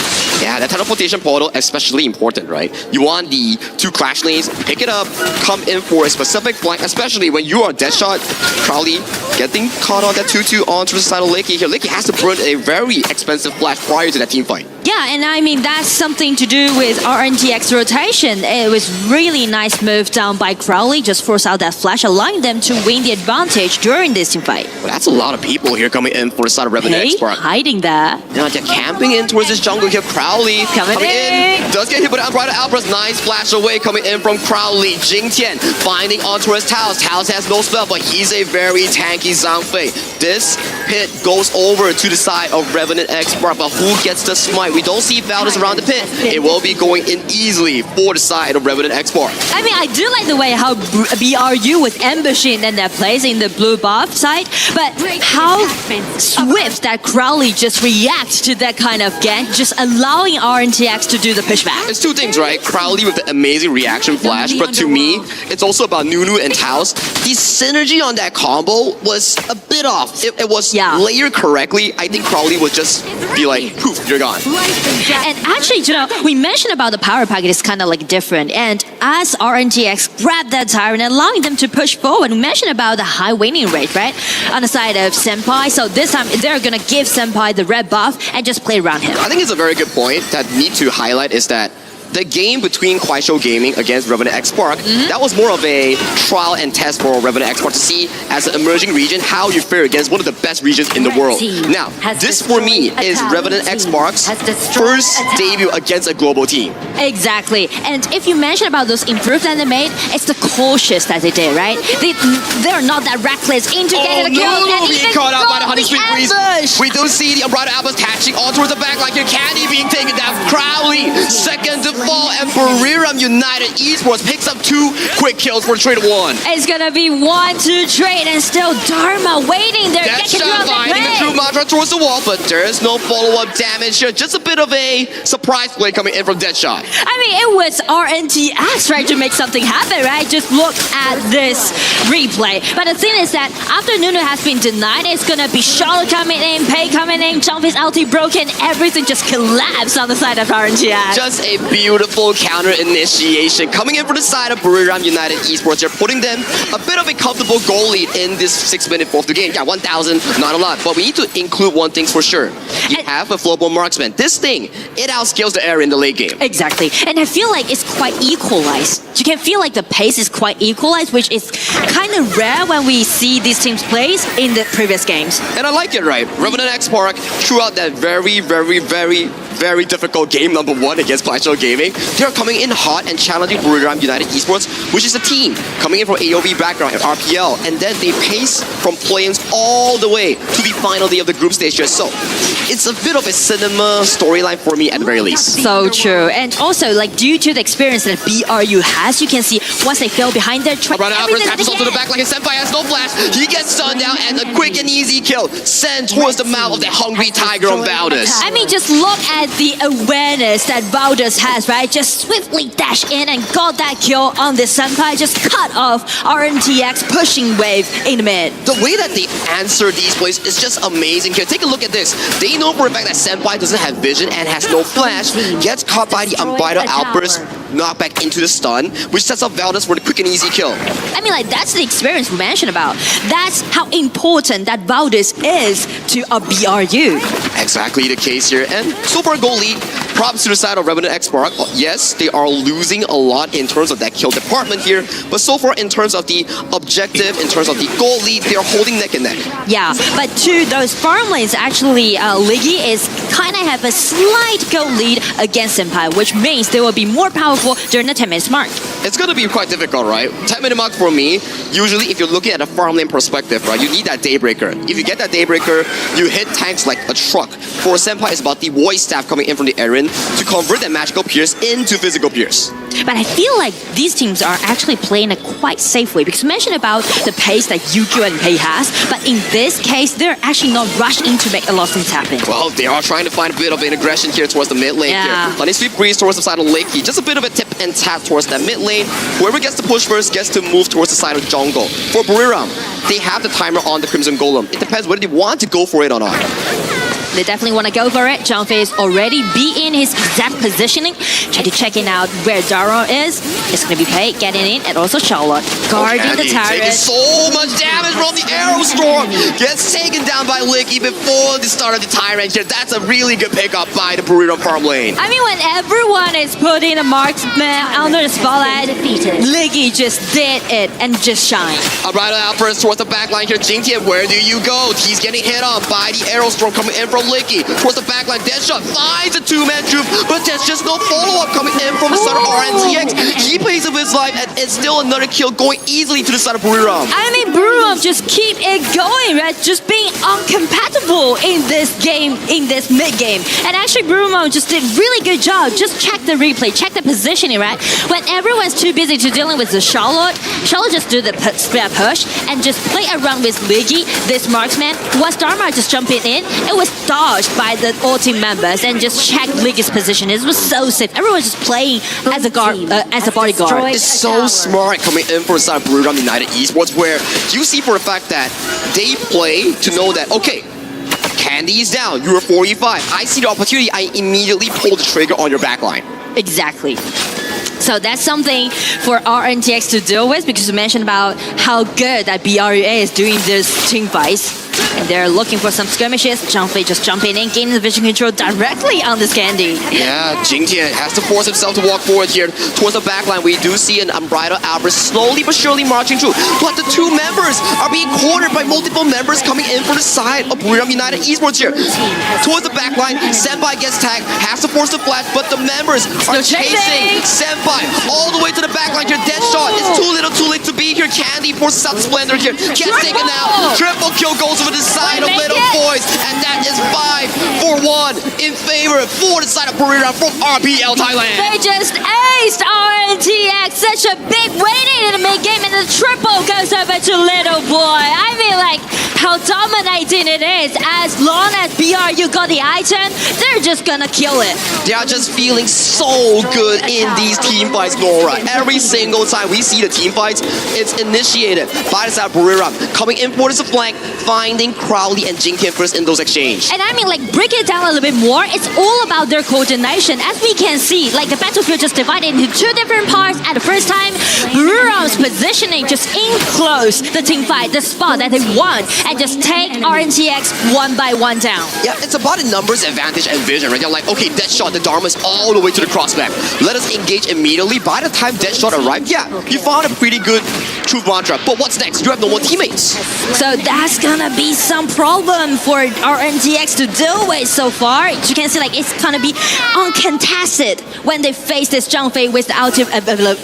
Yeah, that teleportation portal especially important, right? You want the 2 clash lanes, pick it up, come in for a specific flank, especially when you are Deadshot. Crowley getting caught on that 2-2 onto the side of Licky here. Licky has to burn a very expensive flash prior to that team fight. Yeah, and I mean, that's something to do with RNTX rotation. It was really nice move down by Crowley, just force out that flash, allowing them to win the advantage during this team fight. Well, that's a lot of people here coming in for the side of Revenant X-Spark. Hiding there. Now they're camping in towards this jungle here. Crowley coming in. Does get hit by the Unbridled Outburst. Nice flash away coming in from Crowley. Jing Tian finding onto his Taos. Taos has no spell, but he's a very tanky Zhang Fei. This pit goes over to the side of Revenant X-Spark, but who gets the smite? We don't see Valdez around the pit. It will be going in easily for the side of Revenant X-Spark. I mean, I do like the way how BRU was ambushing in that place in the blue buff side, but how swift that Crowley just reacts to that kind of gank, just allowing RNTX to do the pushback. It's 2 things, right? Crowley with the amazing reaction flash, but to me, it's also about Nunu and Taos. The synergy on that combo was a bit off. It was layered correctly. I think Crowley would just be like, poof, you're gone. And actually, you know, we mentioned about the power packet is kind of like different. And as RNTX grabbed that Tyrant, allowing them to push forward, we mentioned about the high winning rate, right? On the side of Senpai. So this time, they're going to give Senpai the red buff and just play around him. I think it's a very good point that need to highlight is that the game between Kuaishou Gaming against Revenant X-Spark, that was more of a trial and test for Revenant X-Spark to see as an emerging region how you fare against one of the best regions in the world. Now, this for me is Revenant X-Spark's first debut against a global team. Exactly. And if you mention about those improvements that they made, it's the cautious that they did, right? They're not that reckless into getting the kill. And being caught out by the Honey Sweet Breeze. We do see the Unbridled Outburst catching on towards the back line here. Candy being taken down. Crowley, second to fall, and Buriram United Esports picks up 2 quick kills for trade 1. It's gonna be 1-2 trade, and still Dharma waiting there. Deadshot finding a true mantra towards the wall, but there is no follow-up damage here. Just a bit of a surprise play coming in from Deadshot. I mean, it was RNTX trying to make something happen, right? Just look at this replay. But the thing is that after Nunu has been denied, it's gonna be Charlotte coming in, Pei coming in, Jumpy's ulti broken, everything just collapsed on the side of RNTX. Just a beautiful counter initiation coming in from the side of Buriram United Esports. They're putting them a bit of a comfortable goal lead in this 6-minute fourth game. Yeah, 1,000, not a lot, but we need to include one thing for sure. You have a flowable marksman. This thing, it outscales the area in the late game. Exactly, and I feel like it's quite equalized. You can feel like the pace is quite equalized, which is kind of rare when we see these teams play in the previous games. And I like it, right? Revenant X-Spark throughout that very difficult game number 1 against Kuaishou Gaming. They're coming in hot and challenging Buriram United Esports, which is a team coming in from AOV background at RPL, and then they pace from play-ins all the way to the final day of the group stage here. So it's a bit of a cinema storyline for me at the very least. So true, and also like due to the experience that BRU has, you can see once they fell behind their track. Right now, taps to the back like his Senpai has no flash. He gets stunned down and a quick and easy kill sent towards the mouth of the hungry tiger on Valdez. I mean, just look at the awareness that Valdez has, right? Just swiftly dash in and got that kill on this Senpai, just cut off RNTX pushing wave in the mid. The way that they answer these plays is just amazing here. Take a look at this. They know for a fact that Senpai doesn't have vision and has no flash, gets caught by the Unbridled Outburst, knocked back into the stun, which sets up Valdez for the quick and easy kill. I mean, like, that's the experience we mentioned about. That's how important that Valdez is to a BRU. Exactly the case here. And so far, goal lead, props to the side of Revenant X-Spark. Yes, they are losing a lot in terms of that kill department here, but so far in terms of the objective, in terms of the goal lead, they are holding neck and neck. Yeah, but to those farm lanes, actually, Liggy is kind of have a slight goal lead against Senpai, which means they will be more powerful during the 10-minute mark. It's going to be quite difficult, right? 10-minute mark for me, usually if you're looking at a farm lane perspective, right, you need that Daybreaker. If you get that Daybreaker, you hit tanks like a truck. For Senpai, it's about the Void Staff coming in from the Aaron to convert that magical pierce into physical pierce. But I feel like these teams are actually playing a quite safe way, because you mentioned about the pace that Yukio and Pei has, but in this case, they're actually not rushed in to make a lot of things happen. Well, they are trying to find a bit of an aggression here towards the mid lane here. Honey Sweet Breeze towards the side of Lakey. Just a bit of a tip and tap towards that mid lane. Whoever gets the push first gets to move towards the side of jungle. For Buriram, they have the timer on the Crimson Golem. It depends whether they want to go for it or not. They definitely want to go for it. Zhangfei is already be in his exact positioning. Try to checking out where Dara is. It's going to be paid, getting in, and also Charlotte guarding the turret. Taking so much damage from the Arrow Storm. Gets taken down by Licky before the start of the Tyrant here. That's a really good pickup by the Burrito farm lane. I mean, when everyone is putting a marksman under the spotlight, Licky just did it and just shined. Right out first towards the backline here. Jingtian, where do you go? He's getting hit on by the Arrow Storm coming in from Licky. Towards the backline, Deadshot finds a two-man troop, but there's just no follow-up coming in from the side of RNTX. He plays with his life, and it's still another kill going easily to the side of Burrito. I mean, Burrito just keep it going, right? Just being uncompatible in this game, in this mid-game. And actually, Burrito just did really good job. Just check the replay, check the positioning, right? When everyone's too busy to dealing with the Charlotte just do the spare push and just play around with Licky, this marksman. Once Dharma just jumping in, it was dodged by the all team members and just checked Licky's position. It was so safe. Everyone was just playing as a guard, as a bodyguard. It's so smart coming in for the side of Burrito United Esports, where you see for a fact that they play to know that, okay, Candy is down, you're 45. I see the opportunity, I immediately pull the trigger on your backline. Exactly. So that's something for RNTX to deal with, because you mentioned about how good that BRUA is doing this team fights. And they're looking for some skirmishes. Zhangfei just jumping in, gaining the vision control directly on this Candy. Yeah, Jingtian has to force himself to walk forward here towards the backline. We do see an Unbridled Alvarez slowly but surely marching through. But the two members are being cornered by multiple members coming in for the side of Burrito United Esports here. Towards the backline, Senpai gets tagged, has to force the flash, but the members are chasing Senpai all the way to the backline here. Deadshot, it's too little too late to be here. Candy forces out Splendor here. Gets taken out. Triple kill goes over the side of Little Boys, and that is 5-1 in favor for the side of Burrito from RPL Thailand. They just aced RNTX, such a big waiting in the mid game, and the triple goes over to Little Boy. I mean, like, how dominating it is. As long as BRU got the item, they're just gonna kill it. They are just feeling so good in these team fights, Nora. Every single time we see the team fights, it's initiated by the side of Burrito, coming in for the flank, finding Crowley and Jingtian first in those exchange. And I mean, like, break it down a little bit more, it's all about their coordination. As we can see, like, the battlefield just divided into two different parts at the first time. Burrito's positioning just enclose the team fight, the spot that they want, and just take RNTX one by one down. Yeah, it's about a numbers advantage and vision, right? They're like, okay, Deadshot, the Dharma is all the way to the crossback. Let us engage immediately. By the time Deadshot arrived, yeah, you found a pretty good truth mantra. But what's next? You have no more teammates. So that's gonna be some problem for RNTX to deal with so far. You can see, like, it's gonna be uncontested when they face this Zhangfei with the ultimate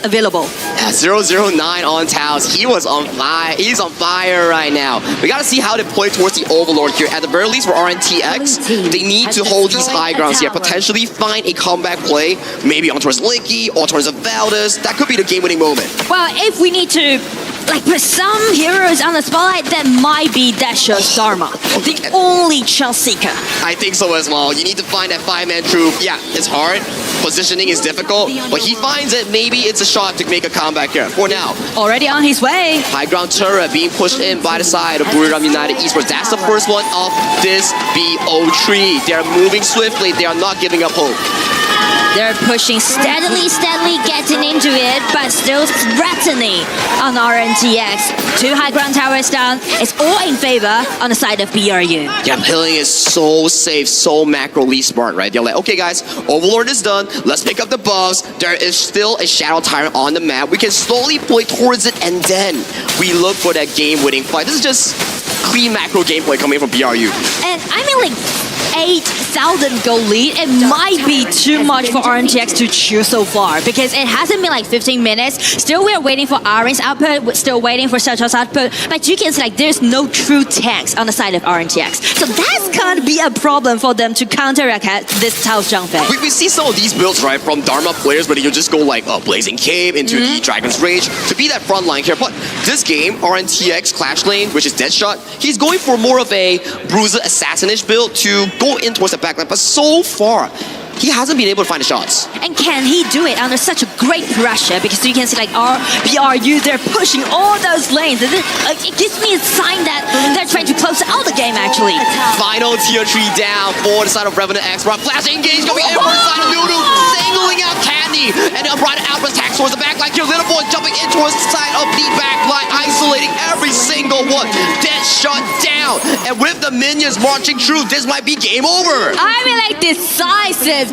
available. Yeah, 009 on Taos. He was on fire. He's on fire right now. We gotta see how they play towards the Overlord here. At the very least, for RNTX, they need to hold these high grounds here. Potentially find a comeback play, maybe on towards Licky or towards the Valdez. That could be the game-winning moment. Well, if we need to, like, put some heroes on the spotlight, that might be Deadshot's Dharma, the only Chelsea-ka. I think so as well. You need to find that five-man troop. Yeah, it's hard. Positioning is difficult, but he finds it. Maybe it's a shot to make a comeback here. For now, already on his way. High ground turret being pushed in by the side of Burrito United Esports. That's the first one of this BO tree. They are moving swiftly. They are not giving up hope. They're pushing steadily, getting into it, but still threatening on RNTX. Two high ground towers down. It's all in favor on the side of BRU. Yeah, Pilling is so safe, so macroly smart, right? They're like, okay, guys, Overlord is done. Let's pick up the buffs. There is still a Shadow Tyrant on the map. We can slowly play towards it, and then we look for that game-winning fight. This is just clean macro gameplay coming from BRU. And I mean, like, 8,000 goal lead, it might be too much for RNTX to choose so far, because it hasn't been like 15 minutes. Still, we're waiting for Arin's output, we're still waiting for Secho's output, but you can see, like, there's no true tanks on the side of RNTX. So that's gonna be a problem for them to counteract this Taos Zhangfei. We see some of these builds, right, from Dharma players, but you just go like Blazing Cave into the Dragon's Rage to be that front line here. But this game, RNTX Clash Lane, which is Deadshot, he's going for more of a Bruiser Assassinage build to go in towards the backline, but so far, he hasn't been able to find the shots. And can he do it under such a great pressure? Because you can see like our BRU, they're pushing all those lanes. And it gives me a sign that they're trying to close out the game actually. Final tier 3 down for the side of Revenant Export. Flash engage going in for the side of Nunu, singling out Candy. And then right out attacks towards the back line. Here, Little Boy jumping in towards the side of the back line, isolating every single one. Dead shut down. And with the minions marching through, this might be game over. I mean like decisive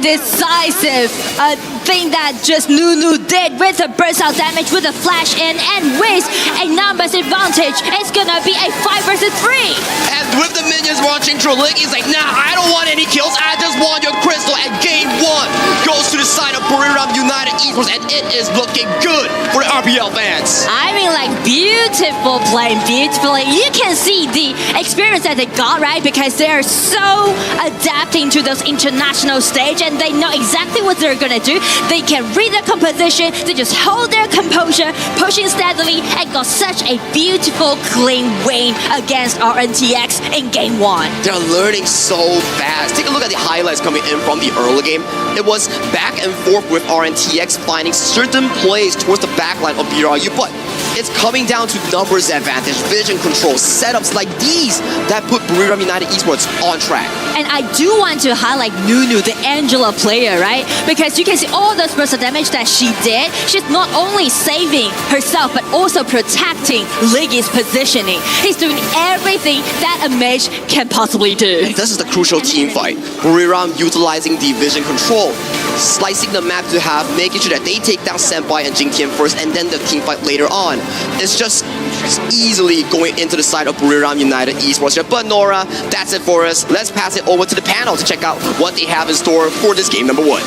thing that just Nunu did with the burst out damage, with the flash in, and with a numbers advantage. It's gonna be a 5 versus 3. And with the minions marching through, Lick is like, nah, I don't want any kills. I just want your crystal. And game 1 goes to the side of Buriram United Esports, and it is looking good for the RPL fans. I mean like beautiful play. You can see the experience that they got, right? Because they're so adapting to those international stage and they know exactly what they're gonna do. They can read the composition, they just hold their composure, pushing steadily, and got such a beautiful clean win against RNTX in game 1. They're learning so fast. Take a look at the highlights coming in from the early game. It was back and forth with RNTX finding certain plays towards the backline of BRU, but it's coming down to numbers advantage, vision control, setups like these that put Buriram United Esports on track. And I do want to highlight Nunu, the Angela player, right? Because you can see all those bursts of damage that she did. She's not only saving herself, but also protecting Liggy's positioning. He's doing everything that a mage can possibly do. And this is the crucial team fight. Buriram utilizing the vision control, slicing the map to half, making sure that they take down Senpai and Jingtian first, and then the team fight later on. It's just easily going into the side of Buriram United Esports. But Nora, that's it for us. Let's pass it over to the panel to check out what they have in store for this game number 1.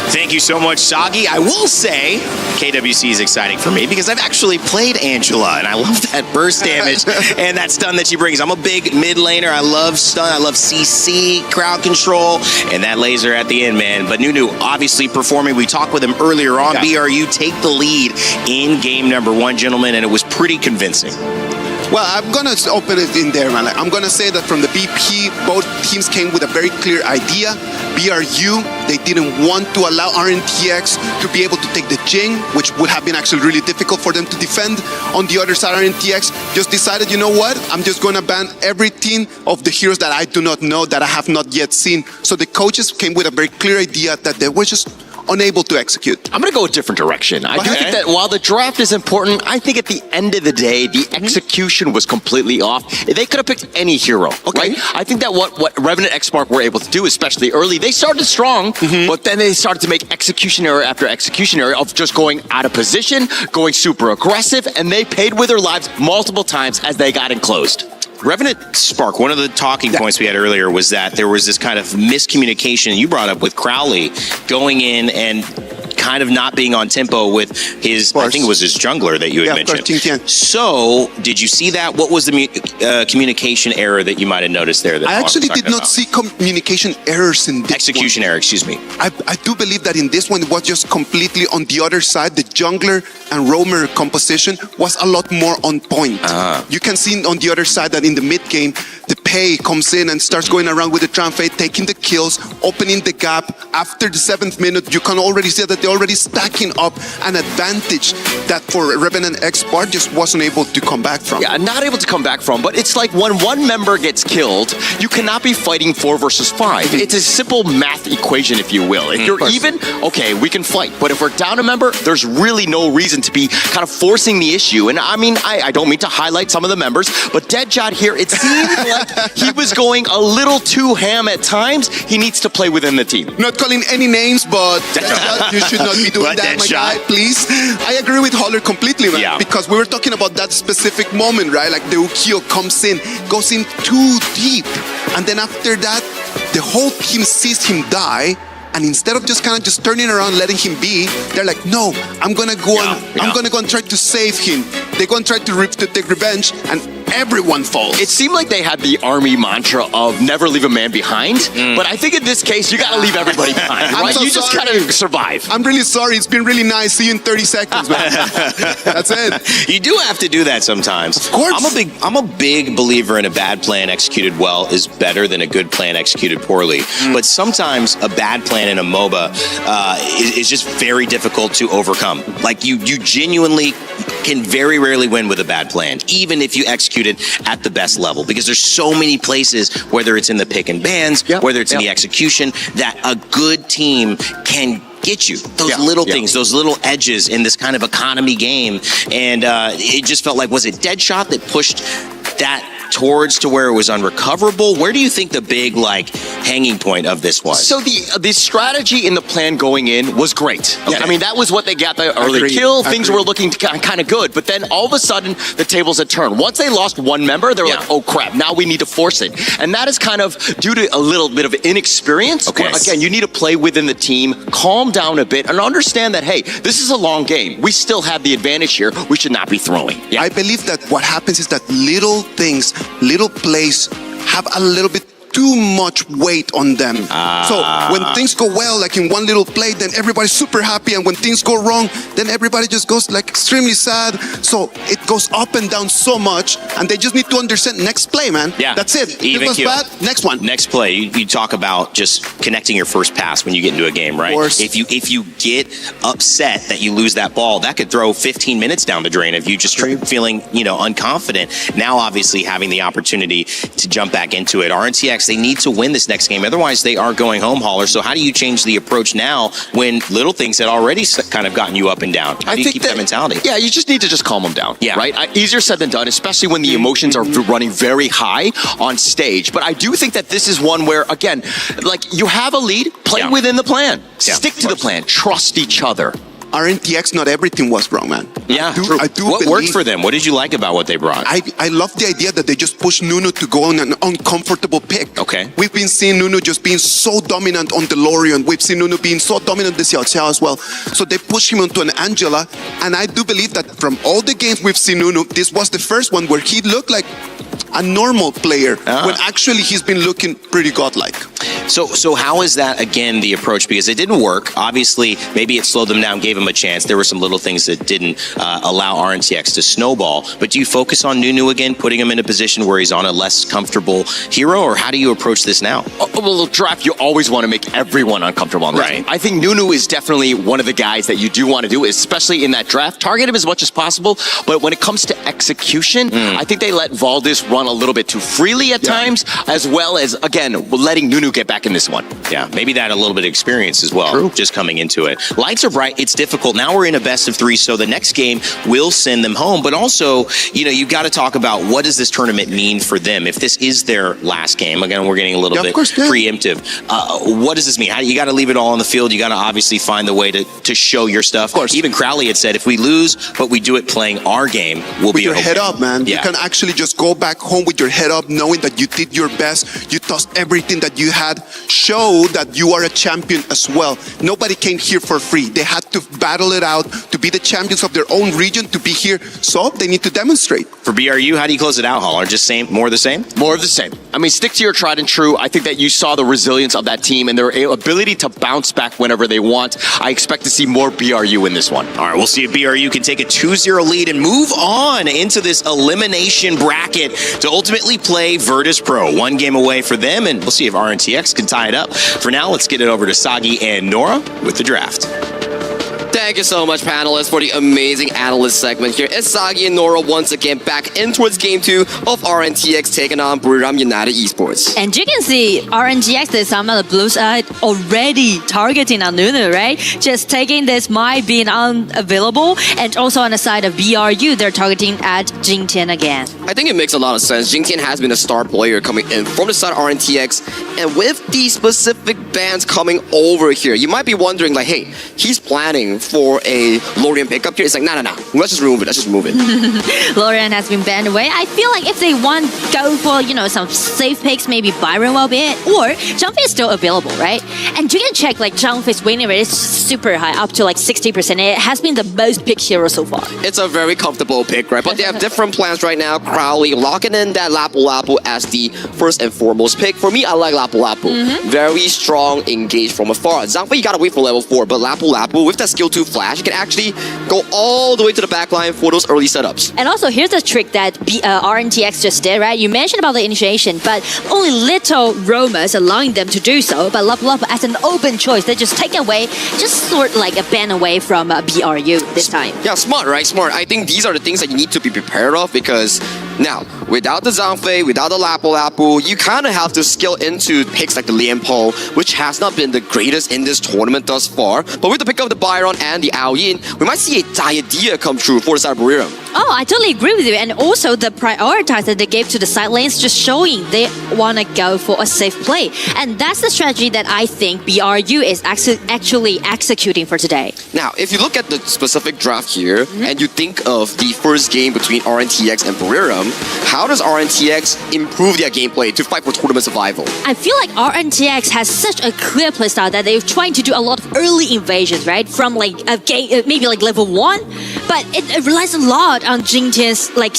Thank you so much, Sagi. I will say KWC is exciting for me because I've actually played Angela, and I love that burst damage and that stun that she brings. I'm a big mid laner. I love stun. I love CC, crowd control, and that laser at the end, man. But Nunu obviously performing. We talked with him earlier on. Yeah. BRU take the lead in game number 1, gentlemen, and it was pretty convincing. Well, I'm going to open it in there, man. I'm going to say that from the BP, both teams came with a very clear idea. BRU, they didn't want to allow RNTX to be able to take the Jing, which would have been actually really difficult for them to defend. On the other side, RNTX just decided, you know what? I'm just going to ban everything of the heroes that I do not know, that I have not yet seen. So the coaches came with a very clear idea that they were just unable to execute. I'm going to go a different direction. I do think that while the draft is important, I think at the end of the day, the execution was completely off. They could have picked any hero, right? I think that what Revenant X-Mark were able to do, especially early, they started strong, but then they started to make execution error after execution error of just going out of position, going super aggressive, and they paid with their lives multiple times as they got enclosed. Revenant Spark, one of the talking points we had earlier was that there was this kind of miscommunication you brought up with Crowley going in and kind of not being on tempo with his, I think it was his jungler that you had mentioned. So, did you see that? What was the communication error that you might have noticed there? That I actually did not see communication errors in this execution error, excuse me. I do believe that in this one, it was just completely on the other side. The jungler and roamer composition was a lot more on point. You can see on the other side that in the mid game, the Pei comes in and starts going around with the Tramfate, taking the kills, opening the gap. After the 7th minute, you can already see that they're already stacking up an advantage that for Revenant X-Bar just wasn't able to come back from. Yeah, not able to come back from, but it's like when one member gets killed, you cannot be fighting 4 versus 5. It's a simple math equation, if you will. If you're even, okay, we can fight. But if we're down a member, there's really no reason to be kind of forcing the issue. And I mean, I don't mean to highlight some of the members, but Deadshot here, it seemed like he was going a little too ham at times. He needs to play within the team. Not calling any names, but you should not be doing that, my guy, please. I agree with Holler completely, man, because we were talking about that specific moment, right? Like the Ukiyo comes in, goes in too deep, and then after that, the whole team sees him die. And instead of just kind of turning around, letting him be, they're like, no, I'm gonna go on, I'm gonna go and try to save him. They're going to try to take revenge, and everyone falls. It seemed like they had the army mantra of never leave a man behind, but I think in this case, you got to leave everybody behind, right? You just got to survive. I'm really sorry. It's been really nice. See you in 30 seconds, man. That's it. You do have to do that sometimes. Of course. I'm a big believer in a bad plan executed well is better than a good plan executed poorly. But sometimes a bad plan in a MOBA is just very difficult to overcome. Like you genuinely can very rarely win with a bad plan, even if you execute it at the best level, because there's so many places, whether it's in the pick and bans, whether it's in the execution, that a good team can get you those little things, those little edges in this kind of economy game. And it just felt like, was it Deadshot that pushed that towards to where it was unrecoverable? Where do you think the big hanging point of this was? So the strategy in the plan going in was great. Okay. I mean, that was what they got the early kill. Things were looking kind of good, but then all of a sudden the tables had turned. Once they lost one member, they were like, oh crap, now we need to force it. And that is kind of due to a little bit of inexperience. Okay. Where, again, you need to play within the team, calm down a bit, and understand that, hey, this is a long game. We still have the advantage here. We should not be throwing. I believe that what happens is that little things, little plays have a little bit too much weight on them. So when things go well, like in one little play, then everybody's super happy, and when things go wrong, then everybody just goes extremely sad. So it goes up and down so much, and they just need to understand next play, man. Yeah, that's it. Even it goes bad, next one. Next play. You talk about just connecting your first pass when you get into a game, right? Of course. If you get upset that you lose that ball, that could throw 15 minutes down the drain if you just feeling unconfident. Now, obviously, having the opportunity to jump back into it, RNTX, they need to win this next game. Otherwise, they are going home, Holler. So how do you change the approach now when little things had already kind of gotten you up and down? How do you keep that mentality? Yeah, you just need to just calm them down. Yeah. Right? Easier said than done, especially when the emotions are running very high on stage. But I do think that this is one where, again, you have a lead, play within the plan. Stick to the plan. Trust each other. RNTX, not everything was wrong, man. Yeah, I do what believe, worked for them? What did you like about what they brought? I love the idea that they just pushed Nunu to go on an uncomfortable pick. Okay. We've been seeing Nunu just being so dominant on Delorian. We've seen Nunu being so dominant the Xiao Xiao as well. So they pushed him onto an Angela, and I do believe that from all the games we've seen Nunu, this was the first one where he looked like a normal player when actually he's been looking pretty godlike. So how is that, again, the approach? Because it didn't work. Obviously, maybe it slowed them down, gave them a chance. There were some little things that didn't allow RNTX to snowball. But do you focus on Nunu again, putting him in a position where he's on a less comfortable hero, or how do you approach this now? Well, Draft, you always want to make everyone uncomfortable on the team. I think Nunu is definitely one of the guys that you do want to do, especially in that draft. Target him as much as possible, but when it comes to execution, I think they let Valdez run a little bit too freely at times, as well as, again, letting Nunu get back in this one. Yeah, maybe that a little bit of experience as well, just coming into it. Lights are bright. It's difficult. Now we're in a best of three, so the next game will send them home. But also, you've got to talk about what does this tournament mean for them? If this is their last game, again, we're getting a little bit preemptive. What does this mean? You got to leave it all on the field. You got to obviously find the way to show your stuff. Of course. Even Crowley had said, if we lose, but we do it playing our game, we'll be with your head up, man. Yeah. You can actually just go back home with your head up, knowing that you did your best. You tossed everything that you had. Show that you are a champion as well. Nobody came here for free. They had to battle it out to be the champions of their own region, to be here. So they need to demonstrate. For BRU, how do you close it out, Holler? Just more of the same? More of the same. I mean, stick to your tried and true. I think that you saw the resilience of that team and their ability to bounce back whenever they want. I expect to see more BRU in this one. All right, we'll see if BRU can take a 2-0 lead and move on into this elimination bracket to ultimately play Virtus Pro. One game away for them, and we'll see if RNTX can tie it up. For now, let's get it over to Sagi and Nora with the draft. Thank you so much, panelists, for the amazing analyst segment here. It's Sagi and Nora once again back in towards Game 2 of RNTX taking on Buriram United Esports. And you can see RNTX, there's some of the blue side already targeting on Nunu, right? Just taking this might being unavailable. And also on the side of BRU, they're targeting at Jing Tian again. I think it makes a lot of sense. Jing Tian has been a star player coming in from the side of RNTX. And with these specific bans coming over here, you might be wondering, hey, he's planning for a Lorian pickup here. It's like, no. Let's just remove it. Lorian has been banned away. I feel like if they want go for, some safe picks, maybe Byron will be it. Or Zhang Fei is still available, right? And you can check, Zhang Fei's winning rate is super high, up to like 60%. It has been the most picked hero so far. It's a very comfortable pick, right? But they have different plans right now. Crowley locking in that Lapu Lapu as the first and foremost pick. For me, I like Lapu Lapu. Very strong, engaged from afar. Zhangfei, you gotta wait for level 4, but Lapu Lapu, with that skill 2 flash, you can actually go all the way to the back line for those early setups. And also, here's the trick that RNTX just did, right? You mentioned about the initiation, but only little roamers allowing them to do so. But Lapu Lapu, as an open choice, they just take away, just sort of like a ban away from BRU this time. Yeah, smart, right? Smart. I think these are the things that you need to be prepared of, because now, without the Zhangfei, without the Lapu Lapu, you kind of have to skill into picks like the Lian Po, which has not been the greatest in this tournament thus far. But with the pick of the Byron and the Ao Yin, we might see a Diadea come true for the side of Buriram. Oh, I totally agree with you. And also the prioritize that they gave to the side lanes, just showing they want to go for a safe play. And that's the strategy that I think BRU is actually executing for today. Now, if you look at the specific draft here, and you think of the first game between RNTX and Buriram, how does RNTX improve their gameplay to fight for tournament survival? I feel like RNTX has such a clear playstyle that they're trying to do a lot of early invasions, right? From like a game, maybe like level 1, but it relies a lot on Jing Tian's like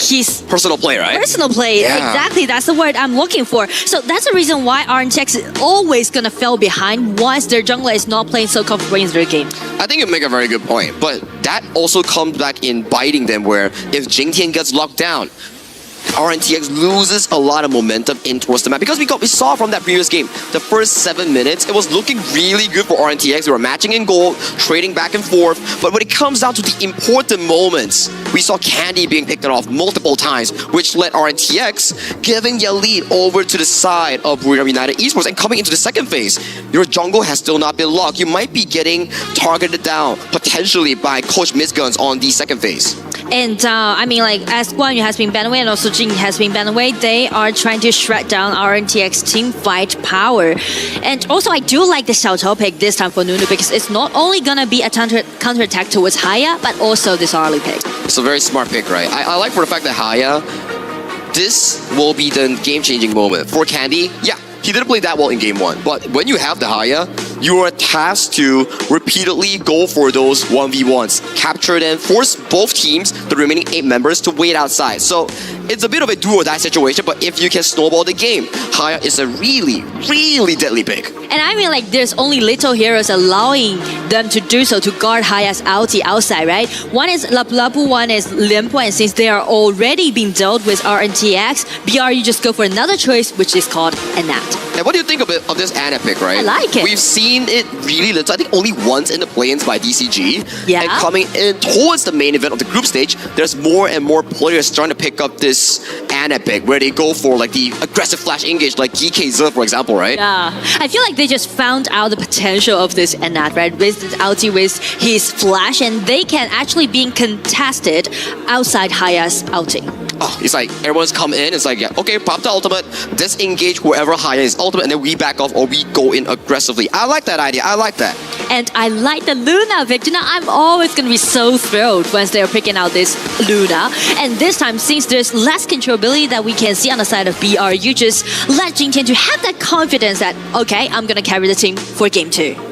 his personal play, right? Personal play, yeah. Exactly. That's the word I'm looking for. So that's the reason why RNTX is always gonna fall behind once their jungler is not playing so comfortably in their game. I think you make a very good point, but that also comes back in biting them, where if Jing Tian gets locked down, RNTX loses a lot of momentum in towards the map, because we saw from that previous game, the first 7 minutes, it was looking really good for RNTX. They were matching in gold, trading back and forth, but when it comes down to the important moments, we saw Candy being picked off multiple times, which led RNTX giving their lead over to the side of Buriram United Esports. And coming into the second phase, your jungle has still not been locked. You might be getting targeted down potentially by Coach Misguns on the second phase. And as Guan Yu has been banned away and also Jing has been banned away, they are trying to shred down RNTX team fight power. And also, I do like the Xiao pick this time for Nunu, because it's not only gonna be a counter attack towards Haya, but also this early pick. It's a very smart pick, right? I like for the fact that Haya, this will be the game-changing moment. For Candy, yeah, he didn't play that well in game 1, but when you have the Haya, you are tasked to repeatedly go for those 1v1s, capture them, force both teams, the remaining 8 members, to wait outside. So it's a bit of a do or die situation, but if you can snowball the game, Haya is a really, really deadly pick. And there's only little heroes allowing them to do so, to guard Haya's ulti outside, right? One is Lapu Lapu, one is Lian Po, and since they are already being dealt with RNTX, BRU just go for another choice, which is called Anat. And what do you think of this Anna pick, right? I like it. We've seen it really little, I think only once in the play-ins by DCG. Yeah. And coming in towards the main event of the group stage, there's more and more players trying to pick up this Anna pick, where they go for like the aggressive flash engage, like GKZ, for example, right? Yeah. I feel like they just found out the potential of this Anat, right? With the ulti, with his flash, and they can actually be contested outside Haya's ulti. Oh, it's like everyone's come in, it's like, yeah, okay, pop the ultimate, disengage whoever Haya is ultimate, and then we back off or we go in aggressively. I like that idea, I like that. And I like the Luna pick. You know, I'm always going to be so thrilled once they're picking out this Luna. And this time, since there's less controllability that we can see on the side of BRU, just let Jing Tian to have that confidence that, okay, I'm going to carry the team for game 2.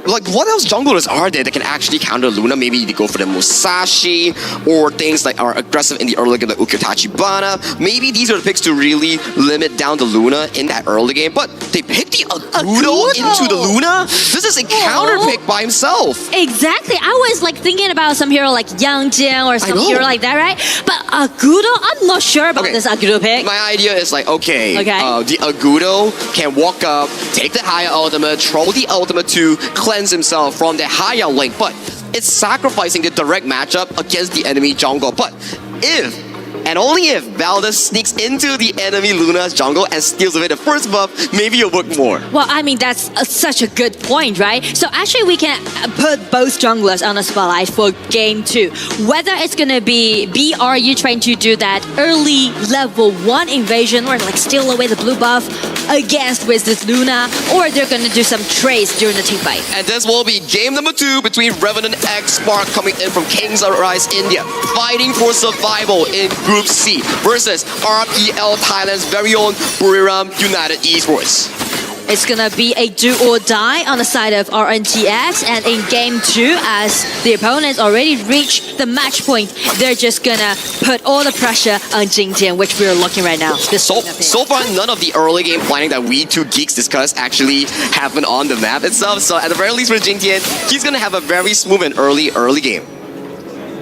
Like, what else junglers are there that can actually counter Luna? Maybe they go for the Musashi, or things like are aggressive in the early game, like Ukitachibana. Maybe these are the picks to really limit down the Luna in that early game. But they picked the Agudo into the Luna? This is a counter pick by himself. Exactly. I was like thinking about some hero like Yang Jian or some hero like that, right? But Agudo, I'm not sure about this Agudo pick. My idea is like, the Agudo can walk up, take the Haya ultimate, throw the ultimate to cleanse himself from the Haya link, but it's sacrificing the direct matchup against the enemy jungle. But if, and only if, Valdez sneaks into the enemy Luna's jungle and steals away the first buff, maybe it'll work more. Well, I mean, that's such a good point, right? So actually we can put both junglers on the spotlight for game 2. Whether it's gonna be BRU trying to do that early level 1 invasion or like steal away the blue buff against with this Luna, or they're gonna do some trades during the team fight. And this will be game number 2 between Revenant X Spark coming in from Kings Arise India, fighting for survival in Group C versus RPL Thailand's very own Buriram United Esports. It's gonna be a do or die on the side of RNTX, and in game 2, as the opponents already reached the match point, they're just gonna put all the pressure on Jingtian, which we're looking right now. So far, none of the early game planning that we two geeks discussed actually happened on the map itself. So at the very least for Jingtian, he's gonna have a very smooth and early game.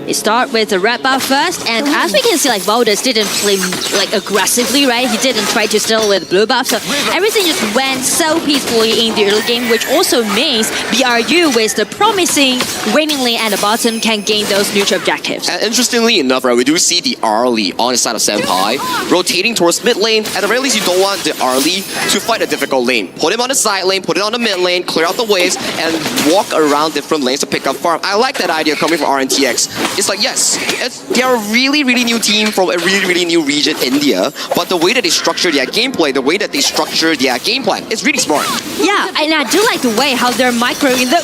He start with the red buff first, and as we can see, like Valdez didn't play like aggressively, right? He didn't try to steal with blue buff, so everything just went so peacefully in the early game, which also means BRU with the promising winning lane at the bottom can gain those neutral objectives. And interestingly enough, right, we do see the Arlie on the side of Senpai rotating towards mid lane. At the very least, you don't want the Arlie to fight a difficult lane. Put him on the side lane, put it on the mid lane, clear out the waves, and walk around different lanes to pick up farm. I like that idea coming from RNTX. It's like, yes, they're a really new team from a really new region, India, but the way that they structure their gameplay, the way that they structure their game plan, it's really smart. Yeah, and I do like the way how they're microing the...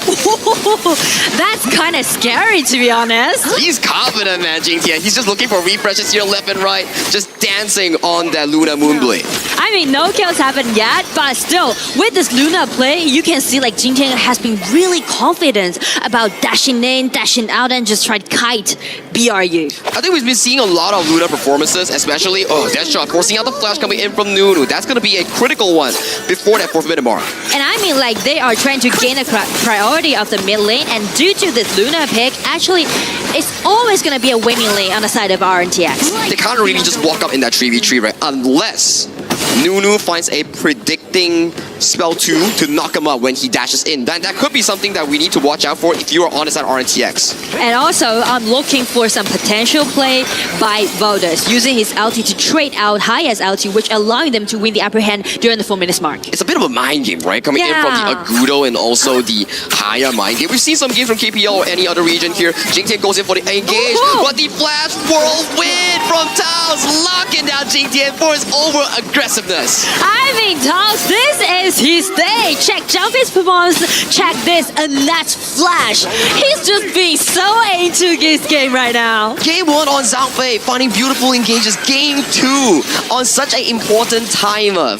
That's kind of scary, to be honest. He's confident, man, Jingtian. He's just looking for refreshes here left and right, just dancing on that Luna Moonblade. I mean, no kills haven't yet, but still, with this Luna play, you can see like Jingtian has been really confident about dashing in, dashing out, and just try to kite BRU. I think we've been seeing a lot of Luna performances, especially, that shot, forcing out the flash coming in from Nunu. That's going to be a critical one before that 4th minute mark. And I mean, like, they are trying to gain a priority of the mid lane, and due to this Luna pick, actually, it's always going to be a winning lane on the side of RNTX. They can't really just walk up in that 3v3, right? Unless Nunu finds a predicting spell 2 to knock him out when he dashes in. That could be something that we need to watch out for if you are on the side of RNTX. And also, I'm looking for some potential play by Valdez, using his ulti to trade out Haya's ulti, which allowing them to win the upper hand during the 4 minutes mark. It's a bit of a mind game, right? Coming in from the Agudo and also the Haya mind game. We've seen some games from KPL or any other region here. Jingtian goes in for the engage, but the flash whirlwind from Taos locking down Jingtian for his over-aggressiveness. I mean, Taos, this is his day. Check Jumpy's performance, check this, and that's flash. He's just being so into this game right now. Game 1 on Zhangfei, finding beautiful engages. Game 2 on such an important timer.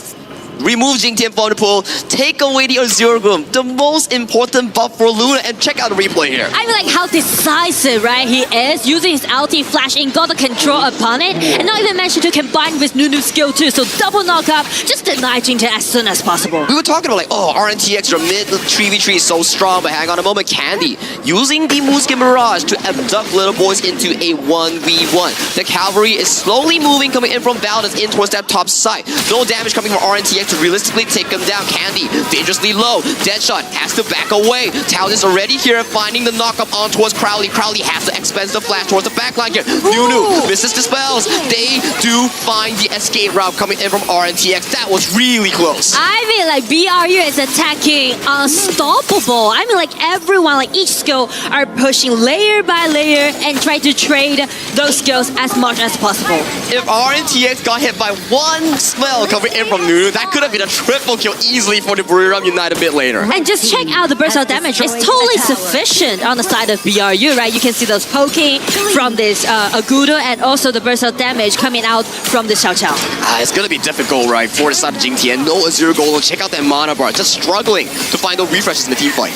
Remove Jingtian from the pool, take away the Azure Gloom, the most important buff for Luna, and check out the replay here. I mean, like, how decisive, right, he is, using his ulti flash in, got the control upon it, and not even mentioned to combine with Nunu's skill too, so double knockup, just deny Jingtian as soon as possible. We were talking about like, RNTX, your mid 3v3 is so strong, but hang on a moment, Candy, using the Moonskin Mirage to abduct little boys into a 1v1. The cavalry is slowly moving, coming in from Valdez in towards that top side. No damage coming from RNTX to realistically take them down. Candy, dangerously low. Deadshot has to back away. Tal is already here, finding the knockup on towards Crowley. Crowley has to expense the flash towards the backline here. Nunu misses the spells. They do find the escape route coming in from RNTX. That was really close. I mean, like, BRU is attacking unstoppable. I mean, like, everyone, like, each skill are pushing layer by layer and try to trade those skills as much as possible. If RNTX got hit by one spell coming in from Nunu, that could have been a triple kill easily for the Buriram United mid laner. And just check out the burst of damage. It's totally sufficient on the side of BRU, right? You can see those poking from this Agudo, and also the burst of damage coming out from the Xiao Xiao. It's gonna be difficult, right, for the side of Jingtian. No Azure Golem. Check out that mana bar. Just struggling to find those refreshes in the team fight.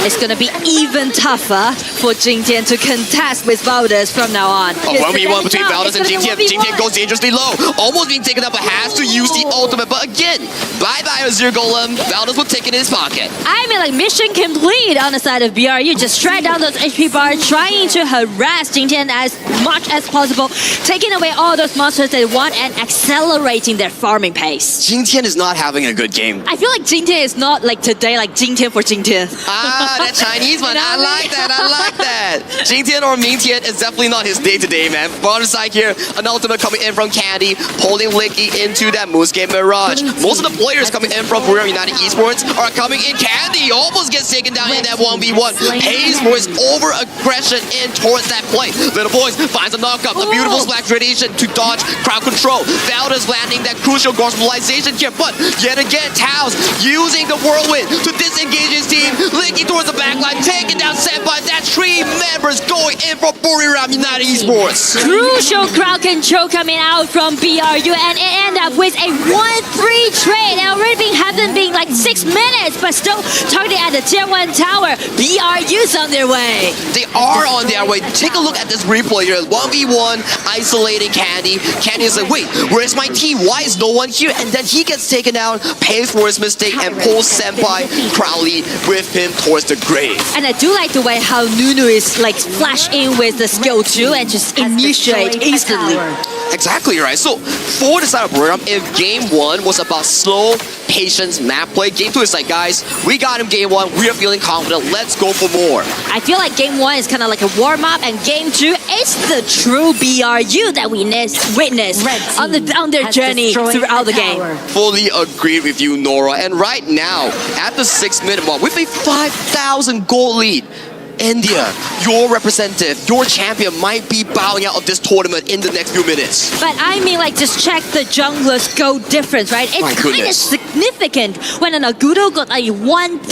It's going to be even tougher for Jingtian to contest with Valdez from now on. 1v1 between Valdez and Jingtian. Jingtian goes dangerously low. Almost being taken up, but has to use the ultimate. But again, bye-bye Azure Golem. Valdez will take it in his pocket. I mean, like, mission complete on the side of BRU. Just shred down those HP bars, trying to harass Jingtian as much as possible, taking away all those monsters they want and accelerating their farming pace. Jingtian is not having a good game. I feel like Jingtian is not like today, like Jingtian for Jingtian. That Chinese one. I like that. Jingtian or Mingtian is definitely not his day-to-day, man. Bottom side here, an ultimate coming in from Candy, pulling Licky into that Moonscape Mirage. Most of the players coming in from Buriram United Esports are coming in. Candy almost gets taken down in that 1v1. Hayes for his over-aggression in towards that play. Little Boys finds a knockup, a beautiful splash radiation to dodge crowd control. Valdez landing that crucial gospelization here, but yet again, Taos using the whirlwind to disengage his team. Licky Sneaking towards the backline, taking down Senpai. That's 3 members going in for Buriram United Esports. Crucial crowd control coming out from BRU, and it ended up with a 1-3 trade. It already hasn't been like 6 minutes, but still targeting at the tier 1 tower. BRU's on their way. They are on their way. Take a look at this replay here. 1v1, isolating Candy. Candy is like, wait, where's my team? Why is no one here? And then he gets taken down, pays for his mistake, and pulls Senpai Crowley with him towards the grave. And I do like the way how Nunu is like flash in with the skill 2 and just initiate instantly. Exactly right. So for the side of Buriram, if game 1 was about slow, patience, map play, game 2 is like, guys, we got him game 1, we are feeling confident, let's go for more. I feel like game 1 is kind of like a warm-up, and game 2 is the true BRU that we witnessed on their journey throughout the game. Fully agree with you, Nora. And right now, at the 6-minute mark, with a 5,000 goal lead, India, your representative, your champion might be bowing out of this tournament in the next few minutes. But I mean, like, just check the jungler's goal difference, right? It's kind of significant when an Agudo got a 1.6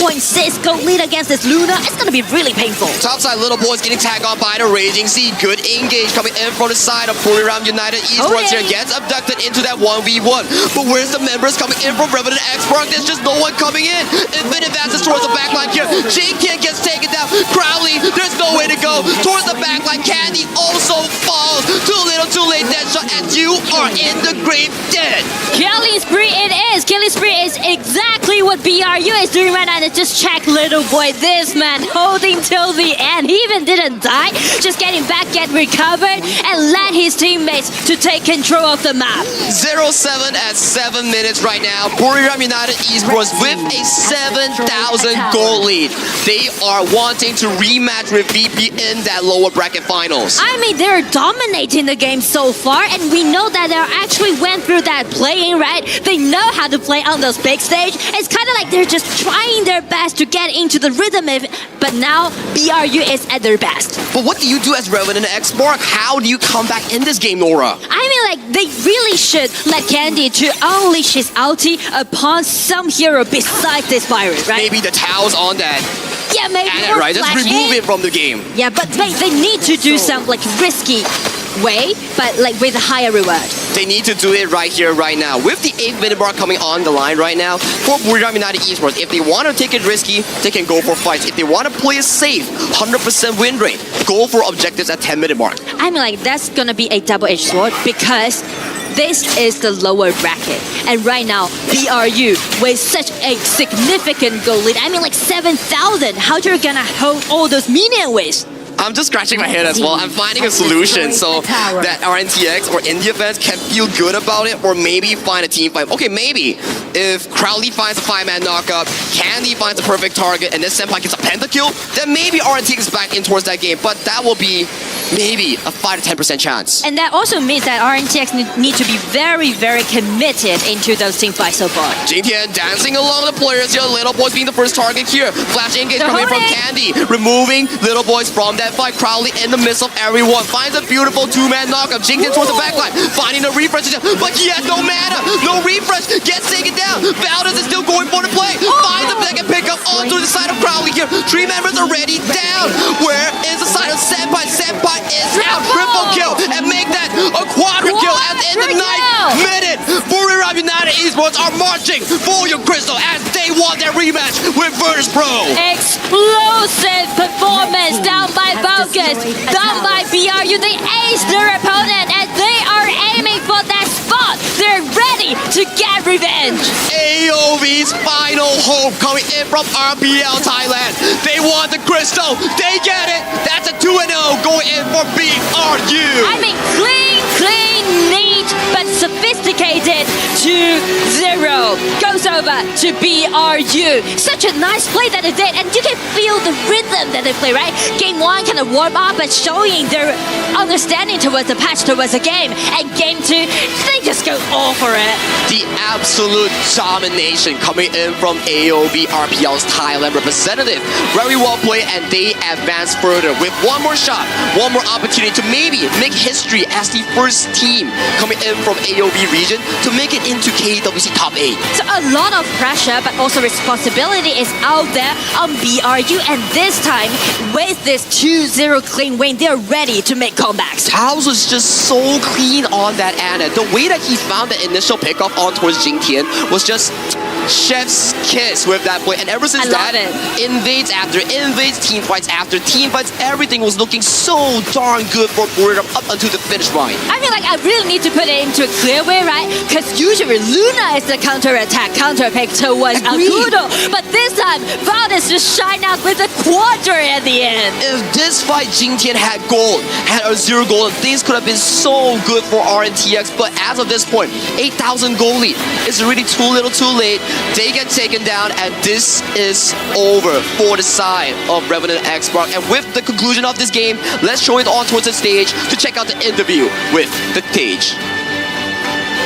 goal lead against this Luna. It's going to be really painful. Topside, Little Boy's getting tagged on by the Raging Sea. Good engage coming in from the side of Buriram United Esports here. Gets abducted into that 1v1. But where's the members coming in from Revenant X-Park? There's just no one coming in. Infinite advances towards the backline here. Jinkian gets taken down. Crowley, there's no way to go. Towards the backline, Candy also falls. Too little, too late, dead shot, and you are in the grave dead. Killing spree it is. Killing spree is exactly what BRU is doing right now. And just check Little Boy. This man holding till the end. He even didn't die. Just getting back, get recovered, and led his teammates to take control of the map. 0-7 at 7 minutes right now. Buriram United Esports with a 7,000 goal lead. They are wanting to rematch with VP in that lower bracket finals. I mean, they're dominating the game so far, and we know that they actually went through that playing, right? They know how to play on those big stage. It's kind of like they're just trying their best to get into the rhythm of it, but now BRU is at their best. But what do you do as Revenant X-Mark? How do you come back in this game, Nora? I mean, like, they really should let Candy to unleash his ulti upon some hero besides this virus, right? Maybe the Tao's on that. Yeah, maybe. Right, just remove it from the game. Yeah, but they need to do some like risky way, but like with a higher reward. They need to do it right here, right now. With the 8-minute mark coming on the line right now, for Buriram United Esports, if they want to take it risky, they can go for fights. If they want to play it safe, 100% win rate, go for objectives at 10-minute mark. I mean, like, that's gonna be a double-edged sword because this is the lower bracket. And right now, BRU with such a significant goal lead. I mean, like 7,000. How you're gonna hold all those minion waves? I'm just scratching my head as well. I'm finding a solution so that RNTX or India fans can feel good about it, or maybe find a team fight. Okay, maybe if Crowley finds a 5-man knockup, Candy finds a perfect target, and then Senpai gets a pentakill, then maybe RNTX is back in towards that game. But that will be maybe a 5 to 10% chance. And that also means that RNTX need to be very, very committed into those team fights so far. Jintian dancing along the players here. Little Boys being the first target here. Flash engage coming from Candy, removing Little Boys from that fight. Crowley in the midst of everyone finds a beautiful 2-man knockup. Jintian towards the backline, finding a refresh, but he has no mana. No refresh, gets taken down. Valdez is still going for the play. Finds a second pickup onto the side of Crowley here. 3 members already down. Where is the side of Senpai? Senpai is out. Triple kill and make that a quadra kill at in the 9th minute. Buriram United Esports are marching for your crystal as they want their rematch with Virtus Pro. Explosive performance down by Focus, down by BRU. They aced their opponent and they are aiming for that spot. They're ready to get revenge. AOV's final hope coming in from RPL Thailand. They want the crystal. They get it. That's a 2-0 going in for BRU. I mean, clean, neat, but sophisticated 2-0. Goes over to BRU. Such a nice play that they did, and you can feel the rhythm that they play, right? Game 1 kind of warm up and showing their understanding towards the patch, towards the game. And game 2, they just go all for it. The absolute domination coming in from AOV, RPL's Thailand representative. Very well played, and they advance further with one more shot, one more opportunity to maybe make history as the first team team coming in from AOB region to make it into KWC top 8. So a lot of pressure, but also responsibility is out there on BRU, and this time, with this 2-0 clean win, they're ready to make comebacks. House was just so clean on that Ana. The way that he found the initial pickoff on towards Jing Tian was just chef's kiss with that play, and ever since that, invades after invades, team fights after team fights, everything was looking so darn good for Buridam up until the finish line. I mean, like, I really need to put it into a clear way, right? Because usually Luna is the counter-attack, counter-pick towards Akudo, but this time, Valdez just shine out with a quarter at the end. If this fight Jing Tian had gold, had a 0 gold, things could have been so good for RNTX, but as of this point, 8,000 gold lead is really too little too late. They get taken down, and this is over for the side of Revenant X Spark. And with the conclusion of this game, let's show it on towards the stage to check out the interview with the Tage.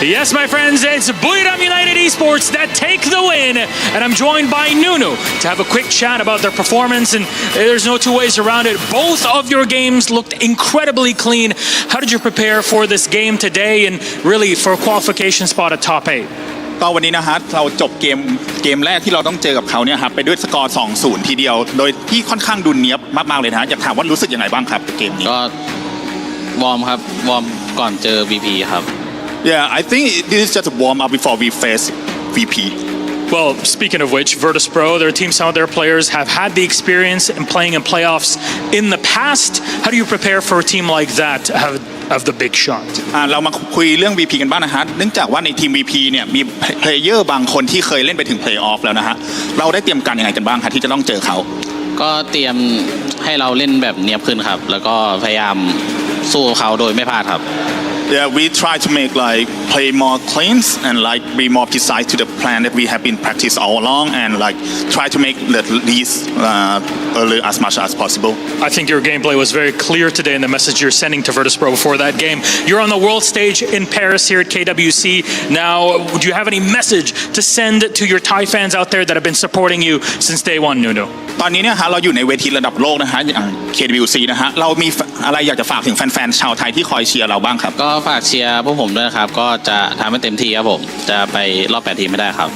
Yes, my friends, it's Buridam United Esports that take the win, and I'm joined by Nunu to have a quick chat about their performance, and there's no two ways around it. Both of your games looked incredibly clean. How did you prepare for this game today, and really for a qualification spot at top 8? ก็วันนี้นะฮะเราจบเกมแรกที่เราต้องเจอกับเขาเนี่ยครับไปด้วยสกอร์ 2-0 ทีเดียวโดยที่ค่อนข้างดุเนียบมากๆเลยนะฮะอยากถามว่ารู้สึกยังไงบ้างครับเกมนี้ก็วอร์มครับวอร์มก่อนเจอ VP ครับ Yeah, I think this is just a warm up before we face VP. Well, speaking of which, Virtus Pro, their team, some of their players have had the experience in playing in playoffs in the past. How do you prepare for a team like that of the big shot? เรามาคุยเรื่อง VP กันบ้างนะฮะเนื่องจากว่าในทีม VP เนี่ยมีเพลเยอร์บางคนที่เคยเล่นไปถึง Play Off แล้วนะฮะเราได้เตรียมการยังไงกันบ้างครับที่จะต้องเจอเขาก็เตรียมให้เราเล่นแบบเนียบขึ้นครับแล้วก็พยายามสู้เขาโดยไม่พลาดครับ Yeah, we try to make like play more clean and like be more precise to the plan that we have been practiced all along, and like try to make the least early as much as possible. I think your gameplay was very clear today in the message you're sending to Virtus Pro before that game. You're on the world stage in Paris here at KWC. Now, do you have any message to send to your Thai fans out there that have been supporting you since day one, Nunu? ตอนนี้เนี่ยฮะเราอยู่ในเวทีระดับโลกนะฮะอย่าง KWC นะฮะเรามีอะไรอยากจะฝากถึงแฟนๆชาวไทยที่คอยเชียร์เราบ้างครับก็ฝากเชียร์พวกผมด้วยนะครับก็จะทำให้เต็มที่ครับผมจะไปรอบ8ทีมไม่ได้ครับ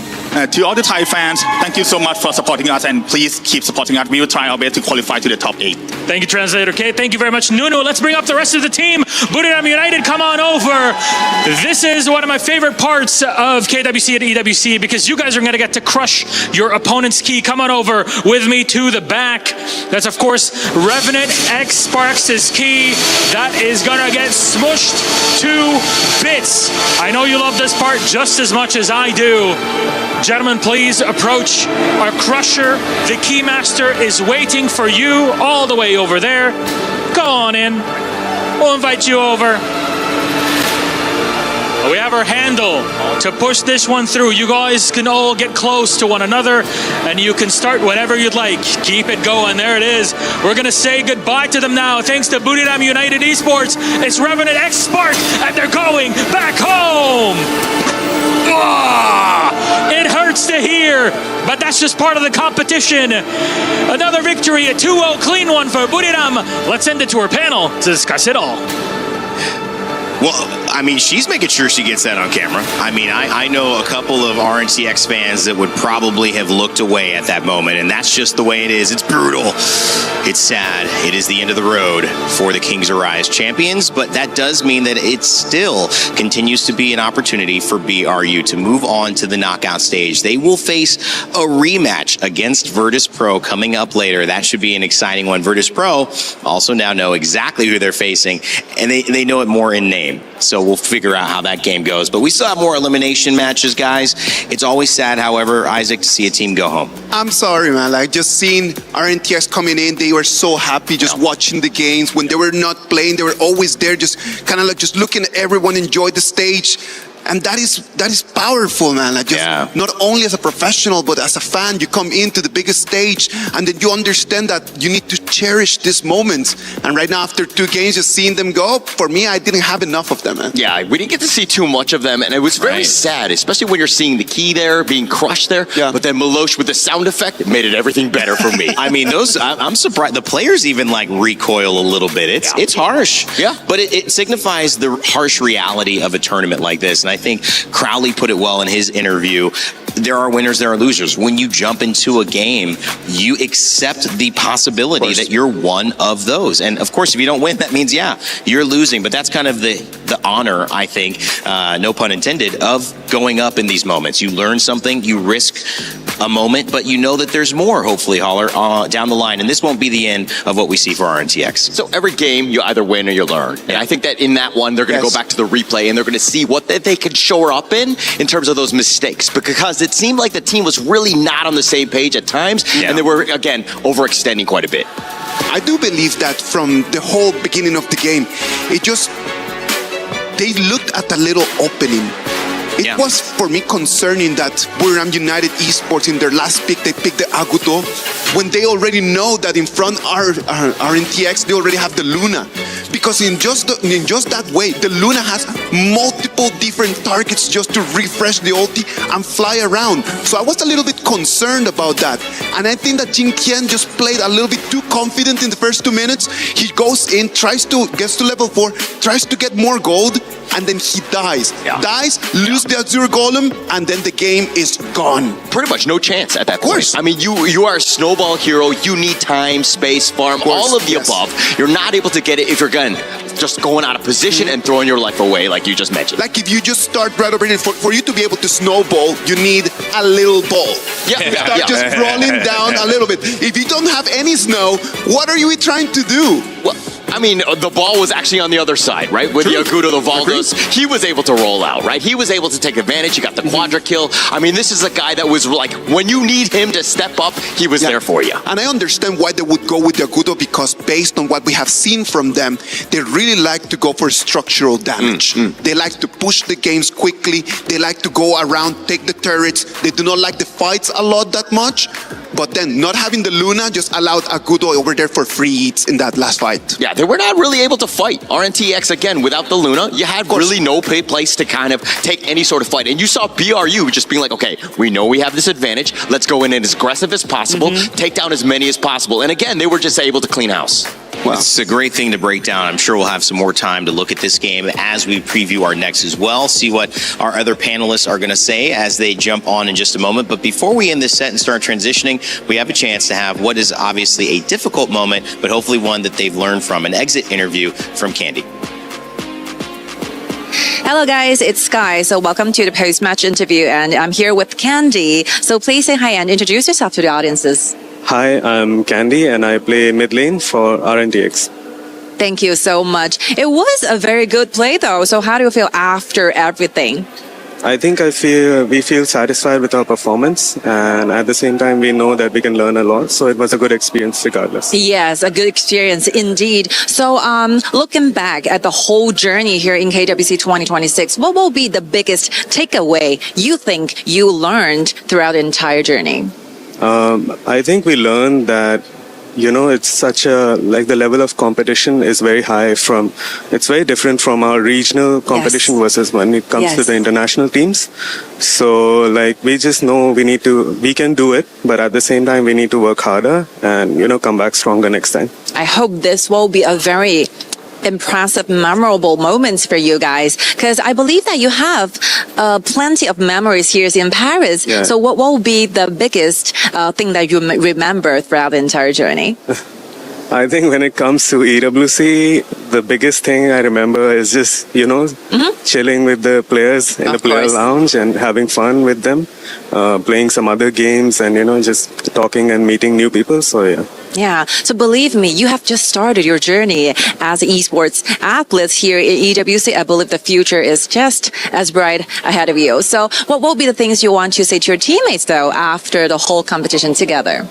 To all the Thai fans, thank you so much for supporting us, and please keep supporting us. We will try our best to qualify to the top 8. Thank you, translator. Okay, thank you very much, Nunu. Let's bring up the rest of the team. Buridam United, come on over. This is one of my favorite parts of KWC and EWC because you guys are going to get to crush your opponent's key. Come on over with me to the back. That's, of course, Revenant X Sparks' key. That is going to get smushed to bits. I know you love this part just as much as I do. Gentlemen, please approach our crusher. The Keymaster is waiting for you all the way over there. Go on in. We'll invite you over. We have our handle to push this one through. You guys can all get close to one another and you can start whenever you'd like. Keep it going. There it is. We're going to say goodbye to them now. Thanks to Buridam United Esports. It's Revenant X Spark and they're going back home. It hurts to hear, but that's just part of the competition. Another victory, a 2-0 clean one for Buridam. Let's send it to our panel to discuss it all. Well, I mean, she's making sure she gets that on camera. I mean, I know a couple of RNTX fans that would probably have looked away at that moment, and that's just the way it is. It's brutal. It's sad. It is the end of the road for the Kings Arise champions, but that does mean that it still continues to be an opportunity for BRU to move on to the knockout stage. They will face a rematch against Virtus Pro coming up later. That should be an exciting one. Virtus Pro also now know exactly who they're facing, and they know it more in name. So we'll figure out how that game goes. But we still have more elimination matches, guys. It's always sad, however, Isaac, to see a team go home. I'm sorry, man. Like, just seeing RNTX coming in, they were so happy just watching the games. When they were not playing, they were always there, just kind of like just looking at everyone enjoy the stage. And that is powerful, man. Like just not only as a professional, but as a fan, you come into the biggest stage, and then you understand that you need to cherish these moments. And right now, after 2 games, just seeing them go, for me, I didn't have enough of them, man. Yeah, we didn't get to see too much of them, and it was very sad, especially when you're seeing the key there being crushed there. Yeah. But then Milosh with the sound effect, it made it everything better for me. I mean, I'm surprised. The players even like recoil a little bit. It's harsh. Yeah. But it signifies the harsh reality of a tournament like this. And I think Crowley put it well in his interview. There are winners, there are losers. When you jump into a game, you accept the possibility that you're one of those. And of course, if you don't win, that means, you're losing. But that's kind of the honor, I think, no pun intended, of going up in these moments. You learn something, you risk a moment, but you know that there's more, hopefully, Holler, down the line. And this won't be the end of what we see for RNTX. So every game, you either win or you learn. And I think that in that one, they're going to go back to the replay and they're going to see what they could shore up in terms of those mistakes. Because it seemed like the team was really not on the same page at times. And they were, again, overextending quite a bit. I do believe that from the whole beginning of the game, they looked at a little opening. It was, for me, concerning that Buriram United Esports, in their last pick, they picked the Agudo, when they already know that in front RNTX, they already have the Luna. Because in just that way, the Luna has multiple different targets just to refresh the ulti and fly around. So I was a little bit concerned about that. And I think that Jin Qian just played a little bit too confident in the first 2 minutes. He goes in, gets to level 4, tries to get more gold, and then he dies. Dies, loses the Azure Golem, and then the game is gone. Pretty much no chance at that point. I mean, you are a snowball hero. You need time, space, farm, all of the above. You're not able to get it if you're just going out of position and throwing your life away, like you just mentioned. Like if you just start right over here, for you to be able to snowball, you need a little ball. You start just rolling down a little bit. If you don't have any snow, what are you trying to do? Well, I mean, the ball was actually on the other side, right? With the Agudo, the Valdos, he was able to roll out, right? He was able to take advantage. He got the quadra kill. I mean, this is a guy that was like, when you need him to step up, he was there for you. And I understand why they would go with the Agudo, because based on what we have seen from them, they really like to go for structural damage. They like to push the games quickly. They like to go around, take the turrets. They do not like the fights a lot that much. But then not having the Luna just allowed Agudo over there for free eats in that last fight. Yeah, they were not really able to fight. RNTX, again, without the Luna, you had really no place to kind of take any sort of fight. And you saw BRU just being like, okay, we know we have this advantage. Let's go in as aggressive as possible, take down as many as possible. And again, they were just able to clean house. Well, it's a great thing to break down. I'm sure we'll have some more time to look at this game as we preview our next as well, see what our other panelists are going to say as they jump on in just a moment. But before we end this set and start transitioning, we have a chance to have what is obviously a difficult moment, but hopefully one that they've learned from, an exit interview from Candy. Hello guys, it's Sky. So welcome to the post-match interview, and I'm here with Candy. So please say hi and introduce yourself to the audiences. Hi, I'm Candy and I play mid lane for RNTX. Thank you so much. It was a very good play though. So how do you feel after everything? I think we feel satisfied with our performance, and at the same time we know that we can learn a lot, so it was a good experience regardless. Yes, a good experience indeed. So looking back at the whole journey here in KWC 2026, what will be the biggest takeaway you think you learned throughout the entire journey? I think we learned that, it's such the level of competition is very high it's very different from our regional competition versus when it comes to the international teams. So we just know we can do it, but at the same time we need to work harder and, come back stronger next time. I hope this will be a very impressive, memorable moments for you guys, because I believe that you have plenty of memories here in Paris. Yeah. So what will be the biggest thing that you remember throughout the entire journey? I think when it comes to EWC, the biggest thing I remember is just, chilling with the players in the player lounge and having fun with them, playing some other games and, just talking and meeting new people. So, yeah. Yeah, so believe me, you have just started your journey as esports athletes here in EWC. I believe the future is just as bright ahead of you. So what will be the things you want to say to your teammates, though, after the whole competition together?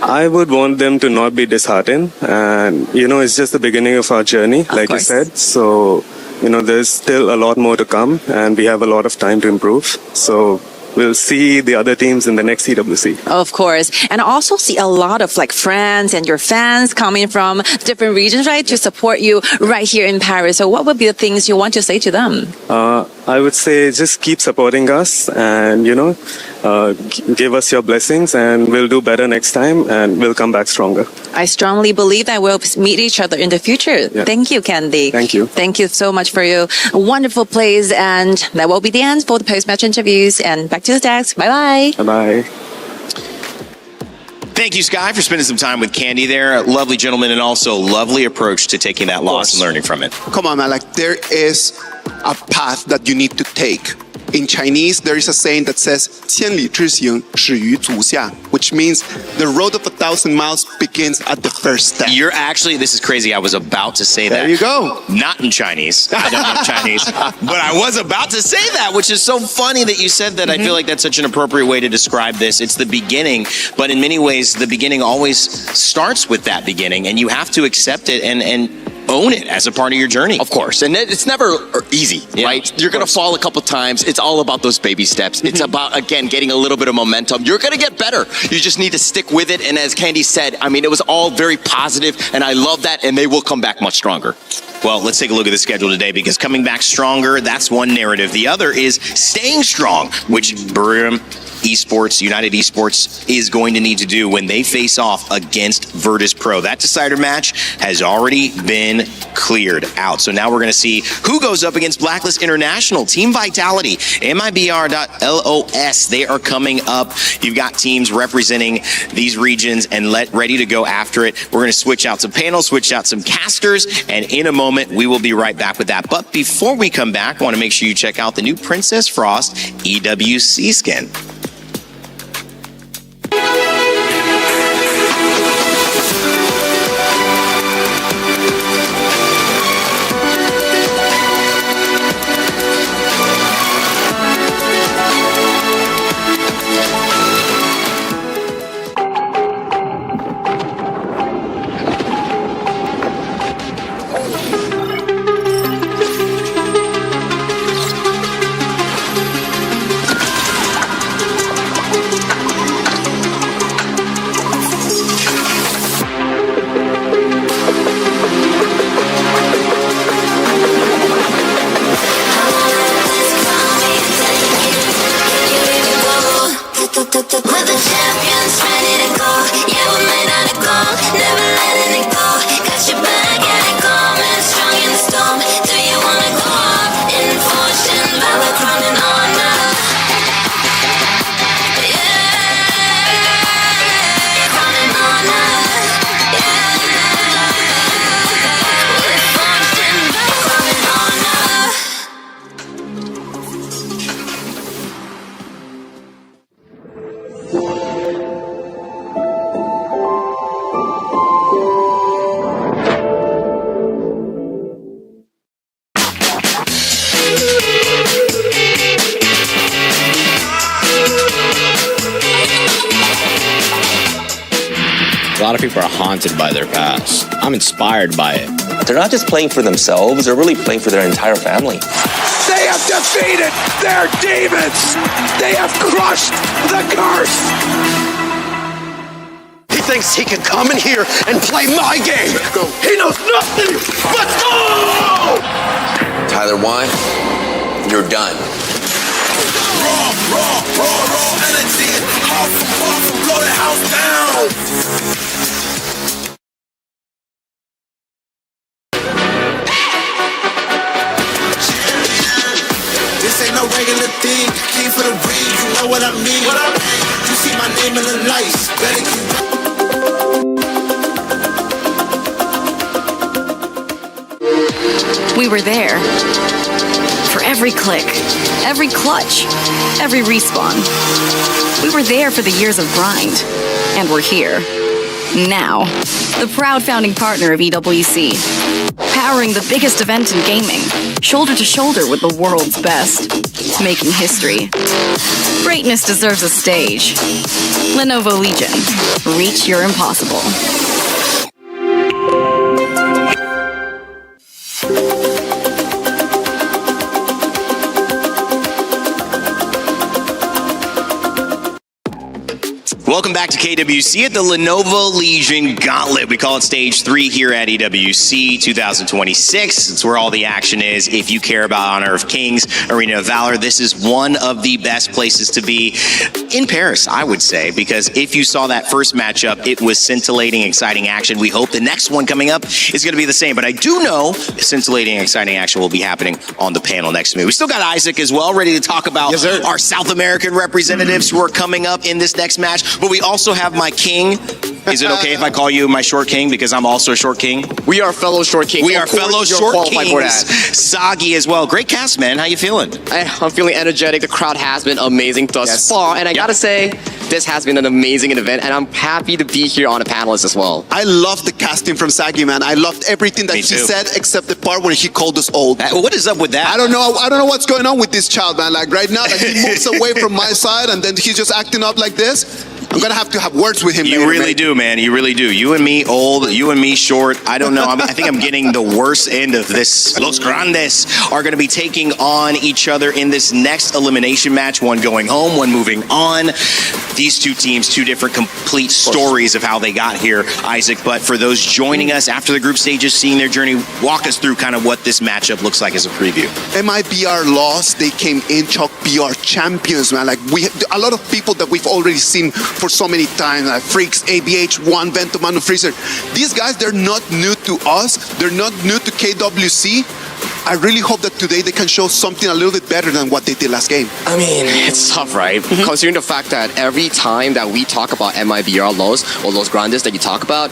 I would want them to not be disheartened. And, it's just the beginning of our journey, like you said. So there's still a lot more to come, and we have a lot of time to improve. So we'll see the other teams in the next CWC. Of course. And also see a lot of like friends and your fans coming from different regions, right, to support you right here in Paris. So what would be the things you want to say to them? I would say just keep supporting us and, give us your blessings, and we'll do better next time, and we'll come back stronger. I strongly believe that we'll meet each other in the future. Yeah. Thank you, Candy. Thank you. Thank you so much for your wonderful plays. And that will be the end for the post-match interviews. And back to the desk. Bye-bye. Bye-bye. Thank you, Sky, for spending some time with Candy there. Lovely gentleman, and also lovely approach to taking that loss and learning from it. Come on, man. Like, there is a path that you need to take. In Chinese, there is a saying that says, 千里之行，始于足下, which means the road of 1,000 miles begins at the first step. You're actually, this is crazy. I was about to say that. There you go. Not in Chinese. I don't know Chinese. But I was about to say that, which is so funny that you said that. I feel like that's such an appropriate way to describe this. It's the beginning, but in many ways, the beginning always starts with that beginning, and you have to accept it and own it as a part of your journey. Of course. And it's never easy, right? You're going to fall a couple times. It's all about those baby steps. It's about, again, getting a little bit of momentum. You're going to get better. You just need to stick with it. And as Candy said, I mean, it was all very positive, and I love that, and they will come back much stronger. Well, let's take a look at the schedule today, because coming back stronger, that's one narrative. The other is staying strong, which Buriram Esports, United Esports, is going to need to do when they face off against Virtus Pro. That decider match has already been cleared out. So now we're going to see who goes up against Blacklist International. Team Vitality, MIBR.LOS, they are coming up. You've got teams representing these regions and ready to go after it. We're going to switch out some panels, switch out some casters, and in a moment, we will be right back with that. But before we come back, I want to make sure you check out the new Princess Frost EWC skin. A lot of people are haunted by their past. I'm inspired by it. They're not just playing for themselves, they're really playing for their entire family. They have defeated their demons! They have crushed the curse! He thinks he can come in here and play my game! He knows nothing! Let's go! Tyler, why? You're done. Raw energy! Awesome, blow the house down! This ain't no regular thing. Came for the ring, you know what I mean. You see my name in the lights. Better keep. We were there. For every click, every clutch, every respawn. We were there for the years of grind. And we're here. Now. The proud founding partner of EWC. Powering the biggest event in gaming. Shoulder to shoulder with the world's best. Making history. Greatness deserves a stage. Lenovo Legion. Reach your impossible. Welcome back to KWC at the Lenovo Legion Gauntlet. We call it Stage 3 here at EWC 2026. It's where all the action is. If you care about Honor of Kings, Arena of Valor, this is one of the best places to be in Paris, I would say, because if you saw that first matchup, it was scintillating, exciting action. We hope the next one coming up is going to be the same, but I do know scintillating, exciting action will be happening on the panel next to me. We still got Isaac as well, ready to talk about our South American representatives who are coming up in this next match. But we also have my king. Is it okay if I call you my short king because I'm also a short king? We are fellow short kings. We are fellow short kings. Sagi as well. Great cast, man. How you feeling? I'm feeling energetic. The crowd has been amazing thus far. And I gotta say, this has been an amazing event. And I'm happy to be here on the panelists as well. I love the casting from Sagi, man. I loved everything that he said except the part where he called us old. What is up with that? I don't know what's going on with this child, man. Like right now, like he moves away from my side and then he's just acting up like this. I'm gonna have to have words with him. You really do, man. You really do. You and me old, you and me short. I don't know. I think I'm getting the worst end of this. Los Grandes are going to be taking on each other in this next elimination match. One going home, one moving on. These two teams, two different complete stories of how they got here, Isaac. But for those joining us after the group stages, seeing their journey, walk us through kind of what this matchup looks like as a preview. MIBR lost. They came in Chalk BR champions, man. Like a lot of people that we've already seen for so many times, like Freaks, ABH1, Ventomano, Freezer. These guys, they're not new to us. They're not new to KWC. I really hope that today they can show something a little bit better than what they did last game. I mean, it's tough, right? Considering the fact that every time that we talk about MIBR Los or Los Grandes that you talk about,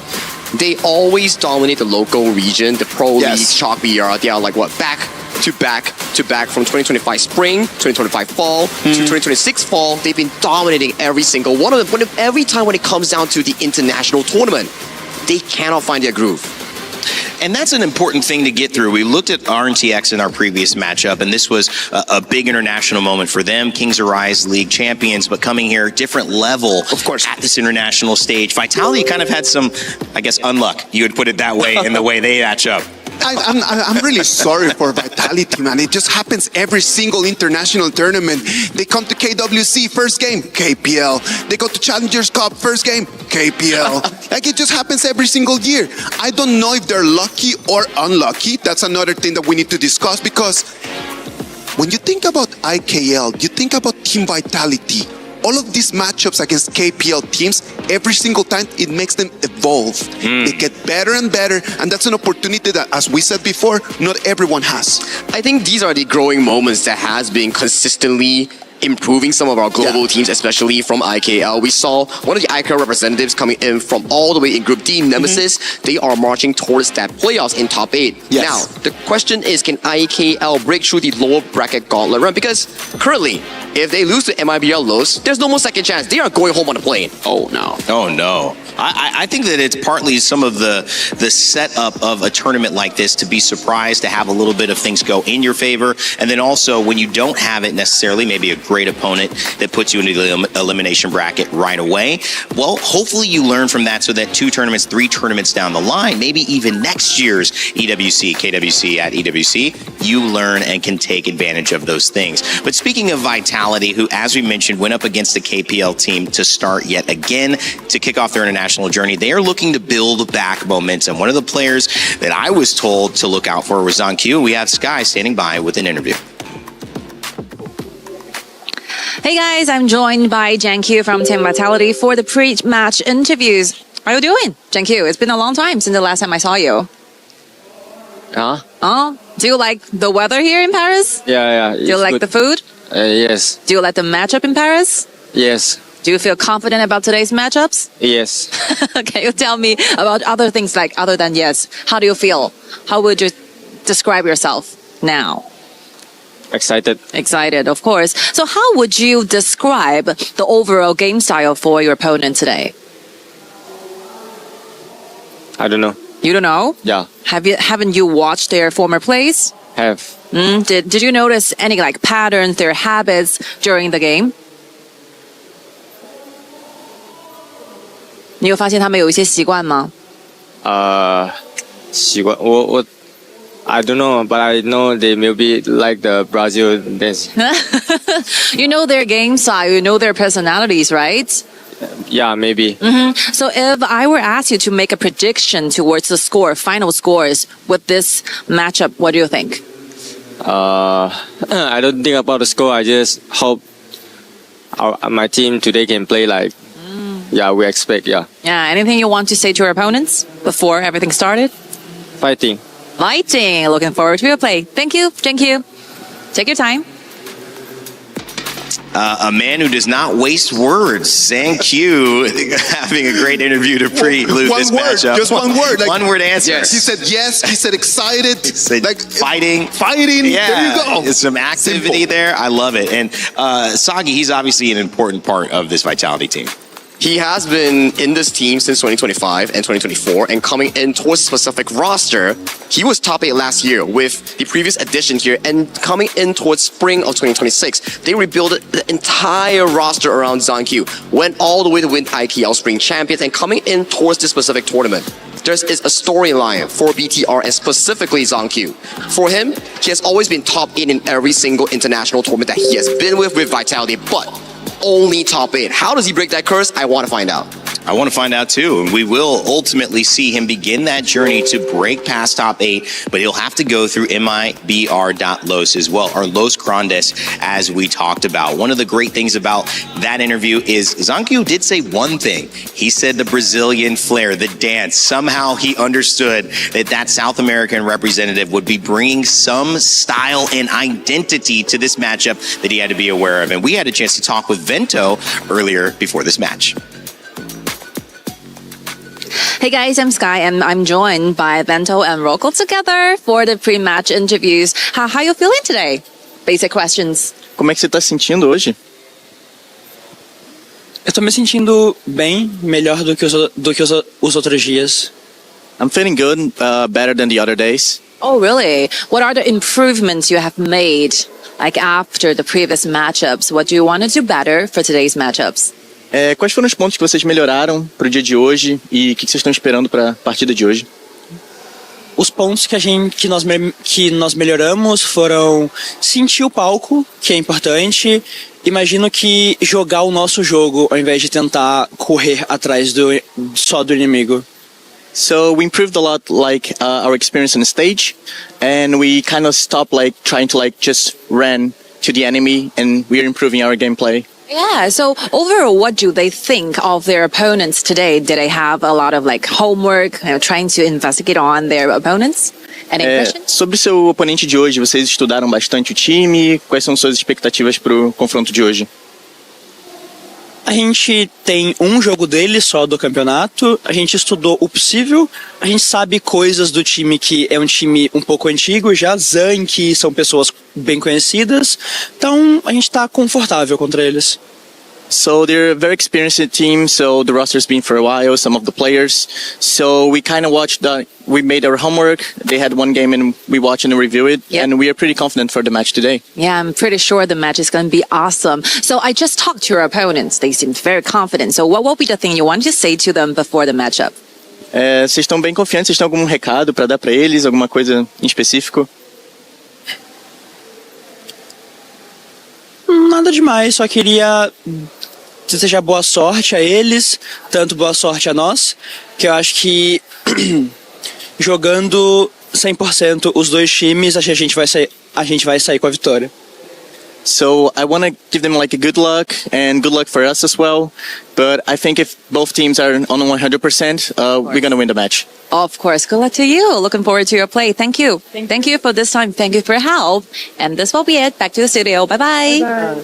they always dominate the local region, the pro league, Chalk BR. They are like what, back to back from 2025 spring, 2025 fall to 2026 fall. They've been dominating every single one of them. But every time when it comes down to the international tournament, they cannot find their groove. And that's an important thing to get through. We looked at RNTX in our previous matchup, and this was a big international moment for them. Kings Arise League champions, but coming here, different level, of course, at this international stage. Vitality kind of had some, I guess, unluck. You would put it that way in the way they match up. I'm really sorry for Vitality, man. It just happens every single international tournament. They come to KWC, first game, KPL. They go to Challengers Cup, first game, KPL. Like it just happens every single year. I don't know if they're lucky or unlucky. That's another thing that we need to discuss because when you think about IKL, you think about Team Vitality. All of these matchups against KPL teams, every single time, it makes them evolve. They get better and better, and that's an opportunity that, as we said before, not everyone has. I think these are the growing moments that has been consistently improving some of our global teams, especially from IKL. We saw one of the IKL representatives coming in from all the way in Group D, Nemesis. They are marching towards that playoffs in top 8. Now, the question is, can IKL break through the lower bracket gauntlet run? Because currently, if they lose to MIBR Los, there's no more second chance. They are going home on a plane. Oh, no. Oh, no. I think that it's partly some of the setup of a tournament like this to be surprised, to have a little bit of things go in your favor. And then also when you don't have it necessarily, maybe a great opponent that puts you into the elimination bracket right away. Well, hopefully you learn from that so that 2 tournaments, 3 tournaments down the line, maybe even next year's EWC, KWC at EWC, you learn and can take advantage of those things. But speaking of Vitality, who, as we mentioned, went up against the KPL team to start yet again to kick off their international journey, they are looking to build back momentum. One of the players that I was told to look out for was on cue. We have Sky standing by with an interview. Hey guys, I'm joined by Jankyu from Team Vitality for the pre-match interviews. How are you doing, Jankyu? It's been a long time since the last time I saw you. Do you like the weather here in Paris? Yeah. Do you like the food? Yes. Do you like the matchup in Paris? Yes. Do you feel confident about today's matchups? Yes. Can you tell me about other things like other than yes? How do you feel? How would you describe yourself now? Excited. Excited, of course. So how would you describe the overall game style for your opponent today? I don't know. You don't know? Yeah. Haven't you watched their former plays? Have. Did you notice any like patterns, their habits during the game? 你有发现他们有一些习惯吗？习惯我 I don't know, but I know they maybe like the Brazil dance. You know their game style, you know their personalities, right? Yeah, maybe. So if I were asked you to make a prediction towards the score, final scores with this matchup, what do you think? I don't think about the score. I just hope my team today can play like, yeah, we expect, yeah. Yeah, anything you want to say to your opponents before everything started? Fighting. Fighting. Looking forward to your play. Thank you. Thank you. Take your time. A man who does not waste words. Zhang Q having a great interview to prelude this matchup. Just one word. Like, one word answer. Yes. He said yes. He said excited. He said like fighting. Yeah. There you go. There's some activity there. I love it. And Sagi, he's obviously an important part of this Vitality team. He has been in this team since 2025 and 2024, and coming in towards a specific roster, he was top 8 last year with the previous addition here, and coming in towards spring of 2026, they rebuilt the entire roster around Zhang, went all the way to win IPL Spring Champions, and coming in towards this specific tournament, there is a storyline for BTR and specifically Zhang. For him, he has always been top 8 in every single international tournament that he has been with Vitality, but only top 8. How does he break that curse? I want to find out. I want to find out too. And we will ultimately see him begin that journey to break past top 8, but he'll have to go through MIBR.los as well, or Los Grandes, as we talked about. One of the great things about that interview is Zhang did say one thing. He said the Brazilian flair, the dance. Somehow he understood that South American representative would be bringing some style and identity to this matchup that he had to be aware of. And we had a chance to talk with Vento earlier before this match. Hey guys, I'm Sky and I'm joined by Vento and Rocco together for the pre-match interviews. How you feeling today? Basic questions. Como é que você está se sentindo hoje? Eu tô me sentindo bem, melhor do que os outros dias. I'm feeling good, better than the other days. Oh, really? What are the improvements you have made, like after the previous matchups? What do you want to do better for today's matchups? Quais foram os pontos que vocês melhoraram para o dia de hoje e o que vocês estão esperando para a partida de hoje? Os pontos que nós melhoramos foram sentir o palco, que é importante. Imagino que jogar o nosso jogo ao invés de tentar correr atrás só do inimigo. So we improved a lot, like our experience on the stage, and we kind of stopped like trying to like just run to the enemy, and we are improving our gameplay. Yeah, so overall, what do they think of their opponents today? Did they have a lot of like homework, trying to investigate on their opponents? Any questions? Sobre seu oponente de hoje, vocês estudaram bastante o time? Quais são suas expectativas para o confronto de hoje? A gente tem um jogo dele só do campeonato, a gente estudou o possível, a gente sabe coisas do time que é um time um pouco antigo, já Zank, são pessoas bem conhecidas, então a gente tá confortável contra eles. So they're a very experienced team, so the roster's been for a while, some of the players. So we kind of we made our homework, they had one game and we watched and review it, and we are pretty confident for the match today. Yeah, I'm pretty sure the match is going to be awesome. So I just talked to your opponents, they seemed very confident. So what will be the thing you want to say to them before the matchup? Vocês estão bem confiantes, vocês têm algum recado para dar para eles, alguma coisa em específico? Nada demais, só queria desejar boa sorte a eles, tanto boa sorte a nós, que eu acho que jogando 100% os dois times, acho que a gente vai sair com a vitória. So I want to give them like a good luck and good luck for us as well. But I think if both teams are on 100%, we're going to win the match. Of course. Good luck to you. Looking forward to your play. Thank you. Thank you for this time. Thank you for your help. And this will be it. Back to the studio. Bye-bye. Bye-bye.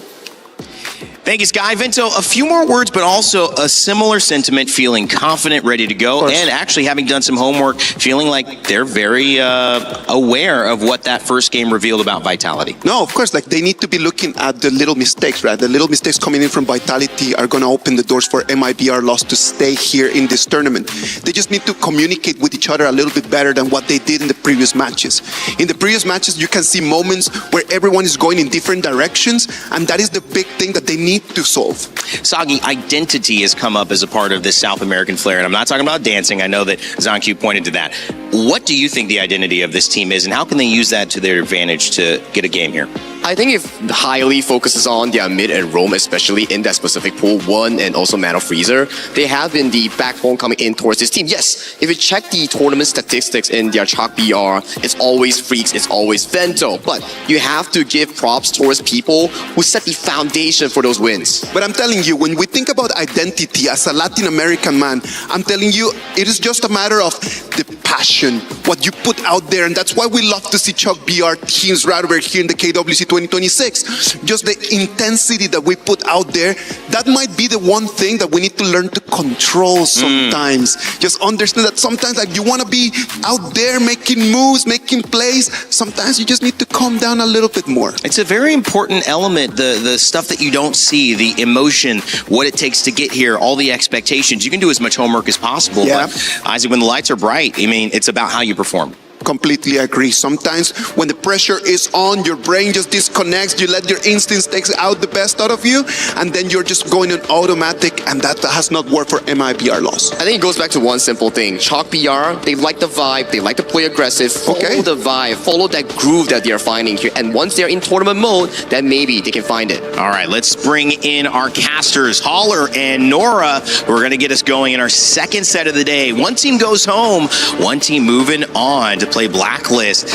Thank you, Sky. Vento, a few more words, but also a similar sentiment, feeling confident, ready to go, and actually having done some homework, feeling like they're very aware of what that first game revealed about Vitality. No, of course, like they need to be looking at the little mistakes, right? The little mistakes coming in from Vitality are going to open the doors for MIBR to stay here in this tournament. They just need to communicate with each other a little bit better than what they did in the previous matches. In the previous matches, you can see moments where everyone is going in different directions, and that is the big thing that they need to solve. Sagi, identity has come up as a part of this South American flair, and I'm not talking about dancing. I know that Zanku pointed to that. What do you think the identity of this team is, and how can they use that to their advantage to get a game here? I think if highly focuses on their mid and roam, especially in that specific pool 1 and also Mana Freezer, they have been the backbone coming in towards this team. Yes, if you check the tournament statistics in their Chalk BR, it's always Freaks, it's always Vento, but you have to give props towards people who set the foundation for those wins. But I'm telling you, when we think about identity as a Latin American man, I'm telling you, it is just a matter of the passion, what you put out there, and that's why we love to see Chalk BR teams right over here in the KWC 2026. Just the intensity that we put out there, that might be the one thing that we need to learn to control sometimes. Just understand that sometimes like you want to be out there making moves, making plays. Sometimes you just need to calm down a little bit more. It's a very important element, the stuff that you don't see, the emotion, what it takes to get here, all the expectations. You can do as much homework as possible, but Isaac, when the lights are bright, I mean, it's about how you perform. Completely agree. Sometimes when the pressure is on, your brain just disconnects, you let your instincts take out the best out of you, and then you're just going on automatic, and that has not worked for MIBR loss. I think it goes back to one simple thing. Chalk BR, they like the vibe, they like to play aggressive, follow the vibe, follow that groove that they're finding here, and once they're in tournament mode, then maybe they can find it. All right, let's bring in our casters, Haller and Nora, who are going to get us going in our second set of the day. One team goes home, one team moving on to play Blacklist.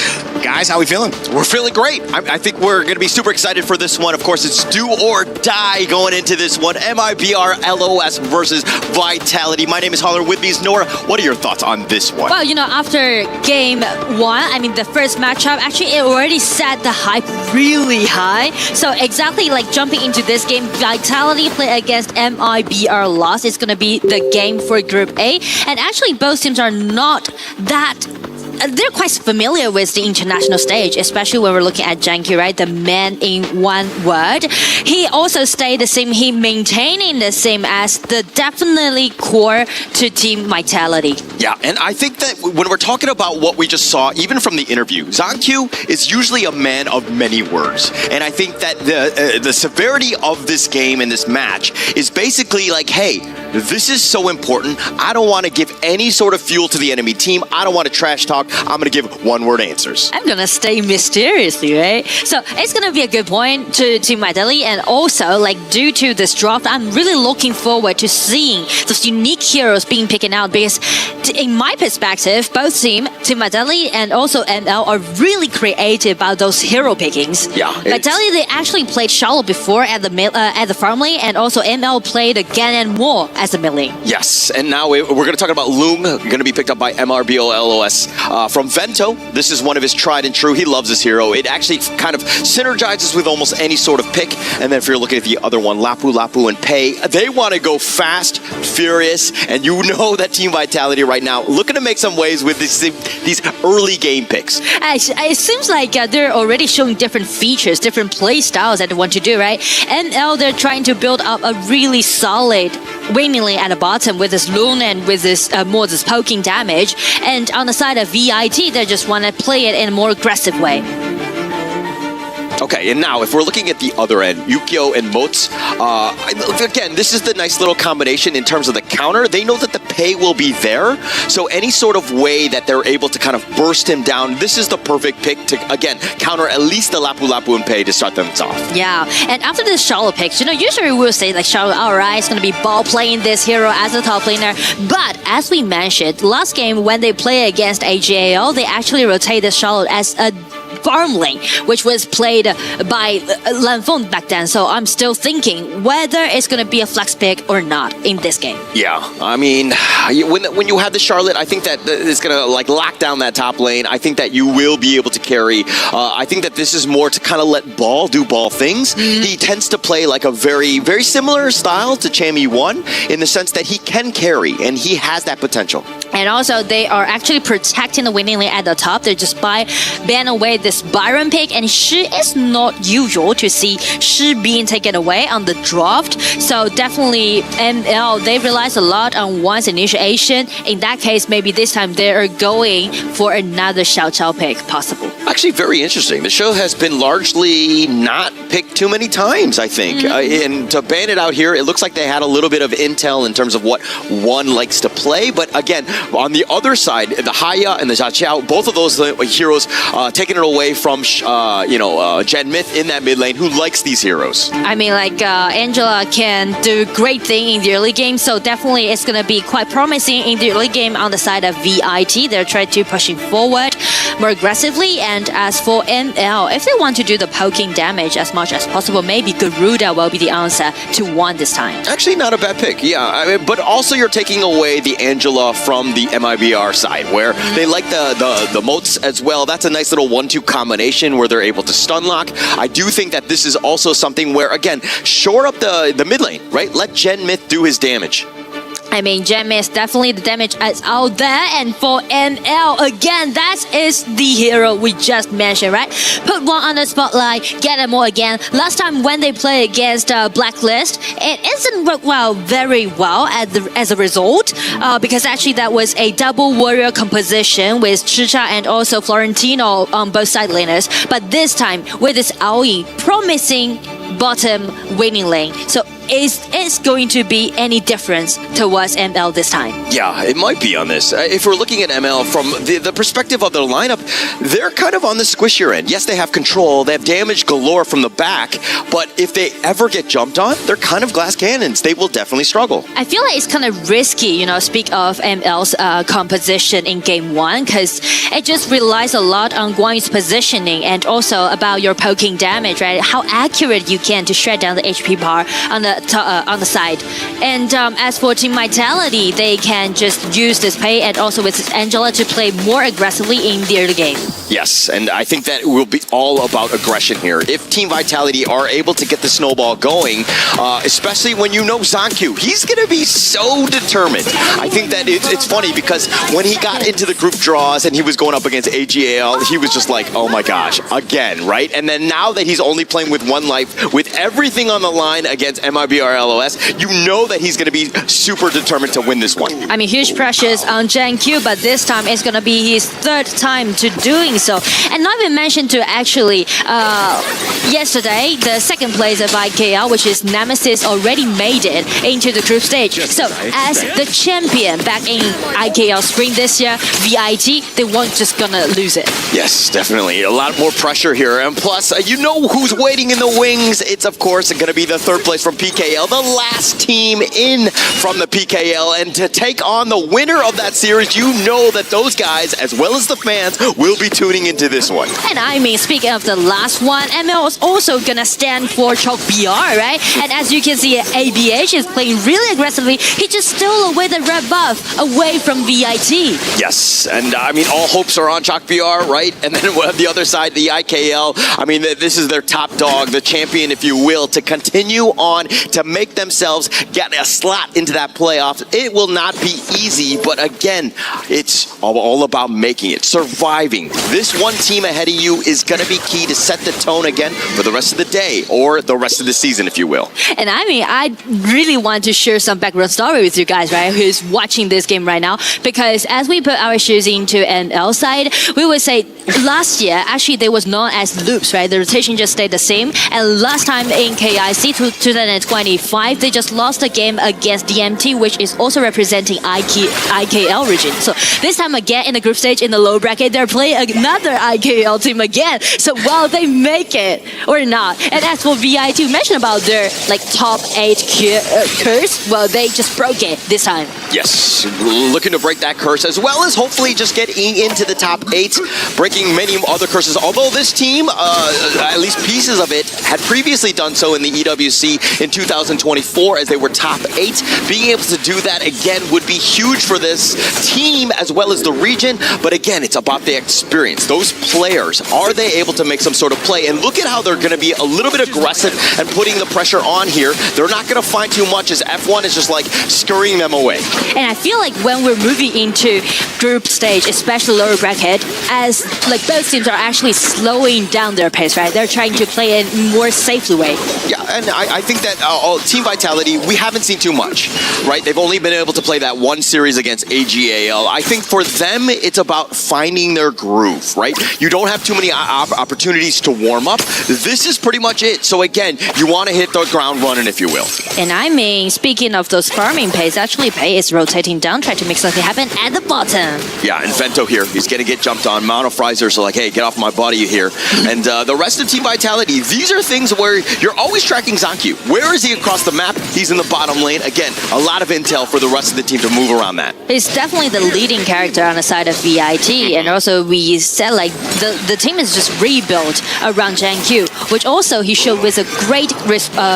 Guys, how are we feeling? We're feeling great. I think we're going to be super excited for this one. Of course, it's do or die going into this one. MIBR LOS versus Vitality. My name is Haller. With me is Nora. What are your thoughts on this one? Well, after game 1, I mean, the first matchup, actually, it already set the hype really high. So exactly like jumping into this game, Vitality play against MIBR loss. It's going to be the game for Group A. And actually, both teams are not that... They're quite familiar with the international stage, especially when we're looking at Janky, right? The man in one word. He also stayed the same. He maintaining the same as the definitely core to Team Vitality. Yeah, and I think that when we're talking about what we just saw, even from the interview, Zankyu is usually a man of many words. And I think that the severity of this game and this match is basically like, hey, this is so important. I don't want to give any sort of fuel to the enemy team. I don't want to trash talk. I'm going to give one-word answers. I'm going to stay mysteriously, right? So it's going to be a good point to Vitality, and also, like, due to this draft, I'm really looking forward to seeing those unique heroes being picked out, because in my perspective, both Team Vitality and also ML are really creative about those hero pickings. Yeah. Vitality, they actually played Charlotte before at the farm lane, and also ML played again and more as a mid lane. Yes, and now we're going to talk about Loom, going to be picked up by MRBOLOS from Vento. This is one of his tried and true. He loves this hero. It actually kind of synergizes with almost any sort of pick. And then if you're looking at the other one, Lapu and Pei, they want to go fast, furious, and you know that Team Vitality right now looking to make some waves with these early game picks. It seems like they're already showing different features, different play styles that they want to do, right? And now they're trying to build up a really solid winning lane at the bottom with this Loon and with this more this poking damage. And on the side of VIT, they just want to play it in a more aggressive way. Okay, and now if we're looking at the other end, Yukio and Mots, again, this is the nice little combination in terms of the counter. They know that the pay will be there, so any sort of way that they're able to kind of burst him down, this is the perfect pick to, again, counter at least the Lapu and Pei to start them off. Yeah, and after this Charlotte picks, usually we will say like Charlotte, alright, it's going to be ball playing this hero as a top laner, but as we mentioned, last game when they play against AGAO, they actually rotated Charlotte as a farm lane, which was played by Lanfeng back then. So I'm still thinking whether it's going to be a flex pick or not in this game. Yeah, I mean, when you have the Charlotte, I think that it's going to like lock down that top lane. I think that you will be able to carry. I think that this is more to kind of let Ball do Ball things. He tends to play like a very, very similar style to Chammy 1 in the sense that he can carry and he has that potential. And also they are actually protecting the winning lane at the top. They just ban away this this Byron pick, and she is not usual to see she being taken away on the draft. So definitely ML, they relies a lot on one's initiation. In that case, maybe this time they are going for another Xiao Chao pick possible. Actually, very interesting. The show has been largely not picked too many times, I think. And to ban it out here, it looks like they had a little bit of intel in terms of what one likes to play. But again, on the other side, the Haya and the Xiao Chao, both of those heroes taking it away from, Jen Myth in that mid lane, who likes these heroes. I mean, like Angela can do great thing in the early game, so definitely it's going to be quite promising in the early game on the side of VIT. They're trying to pushing forward more aggressively. And as for ML, if they want to do the poking damage as much as possible, maybe Garuda will be the answer to one this time. Actually, not a bad pick, yeah. But also you're taking away the Angela from the MIBR side, where they like the moats as well. That's a nice little 1-2 combination where they're able to stun lock. I do think that this is also something where, again, shore up the mid lane, right? Let Jen Myth do his damage. I mean, Gem is definitely the damage is out there. And for ML, again, that is the hero we just mentioned, right? Put one on the spotlight, get them all again. Last time when they played against Blacklist, it isn't work very well as a result, because actually that was a double warrior composition with Chicha and also Florentino on both side laners. But this time, with this Aoi promising bottom winning lane. So is it going to be any difference towards ML this time? Yeah, it might be on this. If we're looking at ML from the perspective of their lineup, they're kind of on the squishier end. Yes, they have control, they have damage galore from the back, but if they ever get jumped on, they're kind of glass cannons. They will definitely struggle. I feel like it's kind of risky, speak of ML's composition in game one, because it just relies a lot on Guanyu's positioning and also about your poking damage, right? How accurate you can to shred down the HP bar on the side. And as for Team Vitality, they can just use this pay and also with Angela to play more aggressively in the early game. Yes, and I think that will be all about aggression here. If Team Vitality are able to get the snowball going, especially when Zankyu, he's going to be so determined. I think that it's funny because when he got into the group draws and he was going up against AGAL, he was just like, oh my gosh, again, right? And then now that he's only playing with one life, with everything on the line against MIBR LOS, you know that he's going to be super determined to win this one. I mean, huge pressures on Jankyu, but this time it's going to be his third time to doing so. And not even mentioned to actually, yesterday, the second place of IKL, which is Nemesis, already made it into the group stage. So as the champion back in IKL Spring this year, VIT, they weren't just going to lose it. Yes, definitely. A lot more pressure here. And plus, you know who's waiting in the wings. It's, of course, going to be the third place from PKL, the last team in from the PKL. And to take on the winner of that series, you know that those guys, as well as the fans, will be tuning into this one. And I mean, speaking of the last one, ML is also going to stand for Chalk BR, right? And as you can see, ABH is playing really aggressively. He just stole away the red buff away from VIT. Yes, and I mean, all hopes are on Chalk BR, right? And then we'll have the other side, the IKL. I mean, this is their top dog, the champion, if you will, to continue on to make themselves get a slot into that playoff. It will not be easy, but again, it's all about making it, surviving. This one team ahead of you is going to be key to set the tone again for the rest of the day or the rest of the season, if you will. And I mean, I really want to share some background story with you guys, right, who's watching this game right now, because as we put our shoes into NL side, we would say last year, actually, they was known as loops, right? The rotation just stayed the same. And last time in KIC 2025, they just lost a game against DMT, which is also representing IKL region. So this time again in the group stage in the low bracket, they're playing another IKL team again. So will they make it or not? And as for VIT, you mentioned about their top 8 curse. Well, they just broke it this time. Yes, looking to break that curse as well as hopefully just getting into the top 8, breaking many other curses. Although this team, at least pieces of it, had previously done so in the EWC in 2019. 2024 as they were top 8. Being able to do that again would be huge for this team as well as the region. But again, it's about the experience. Those players, are they able to make some sort of play? And look at how they're going to be a little bit aggressive and putting the pressure on here. They're not going to find too much as F1 is just like scurrying them away. And I feel like when we're moving into group stage, especially lower bracket, as like both teams are actually slowing down their pace, right? They're trying to play in a more safely way. Yeah, and I think that Team Vitality, we haven't seen too much, right? They've only been able to play that one series against AGAL. I think for them, it's about finding their groove, right? You don't have too many opportunities to warm up. This is pretty much it. So again, you want to hit the ground running, if you will. And I mean, speaking of those farming pace, actually Pei is rotating down, trying to make something happen at the bottom. Yeah, and Vento here, he's going to get jumped on. Mono Frizers are like, hey, get off my body here. And the rest of Team Vitality, these are things where you're always tracking Zankyu. Where is he across the map? He's in the bottom lane. Again, a lot of intel for the rest of the team to move around that. He's definitely the leading character on the side of VIT, and also we said like the team is just rebuilt around Zankyu, which also he showed with a great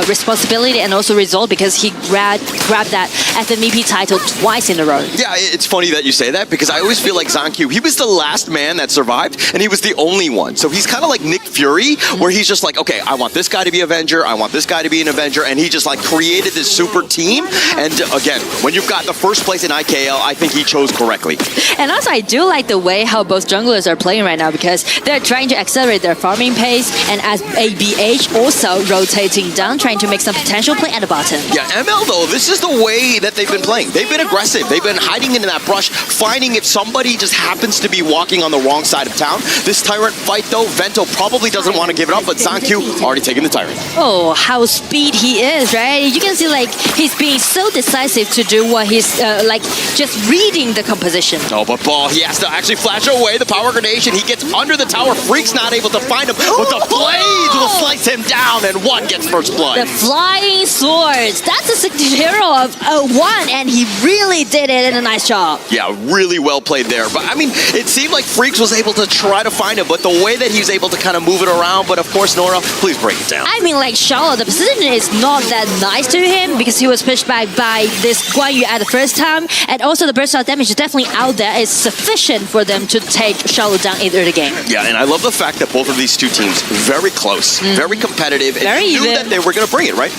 responsibility and also result because he grabbed that FMVP title twice in a row. Yeah, it's funny that you say that because I always feel like Zankyu, he was the last man that survived and he was the only one. So he's kind of like Nick Fury, where he's just like, okay, I want this guy to be Avenger, I want this guy to be an Avenger, and he just like created this super team. And again, when you've got the first place in IKL, I think he chose correctly. And also I do like the way how both junglers are playing right now because they're trying to accelerate their farming pace, and as ABH also rotating down, trying to make some potential play at the bottom. Yeah, ML though, this is the way that they've been playing. They've been aggressive. They've been hiding into that brush, finding if somebody just happens to be walking on the wrong side of town. This Tyrant fight though, Vento probably doesn't want to give it up, but Zankyu already taking the Tyrant. Oh, how speed he is, right? You can see like he's being so decisive to do what he's like just reading the composition. Oh, but Ball, he has to actually flash away the power grenade. He gets under the tower. Freak's not able to find him, but the blades will slice him down, and One gets first blood. The flying swords. That's a signature hero of One, and he really did it in a nice job. Yeah, really well played there. But I mean, it seemed like Freaks was able to try to find him, but the way that he's able to kind of move it around, but of course, Nora, please break it down. I mean, like Charlotte, the position is not that nice to him because he was pushed back by this Guan Yu at the first time, and also the burst out damage is definitely out there. It's sufficient for them to take Charlotte down in the game. Yeah, and I love the fact that both of these two teams very close, very competitive, and very you knew even. that they were going to bring it, right?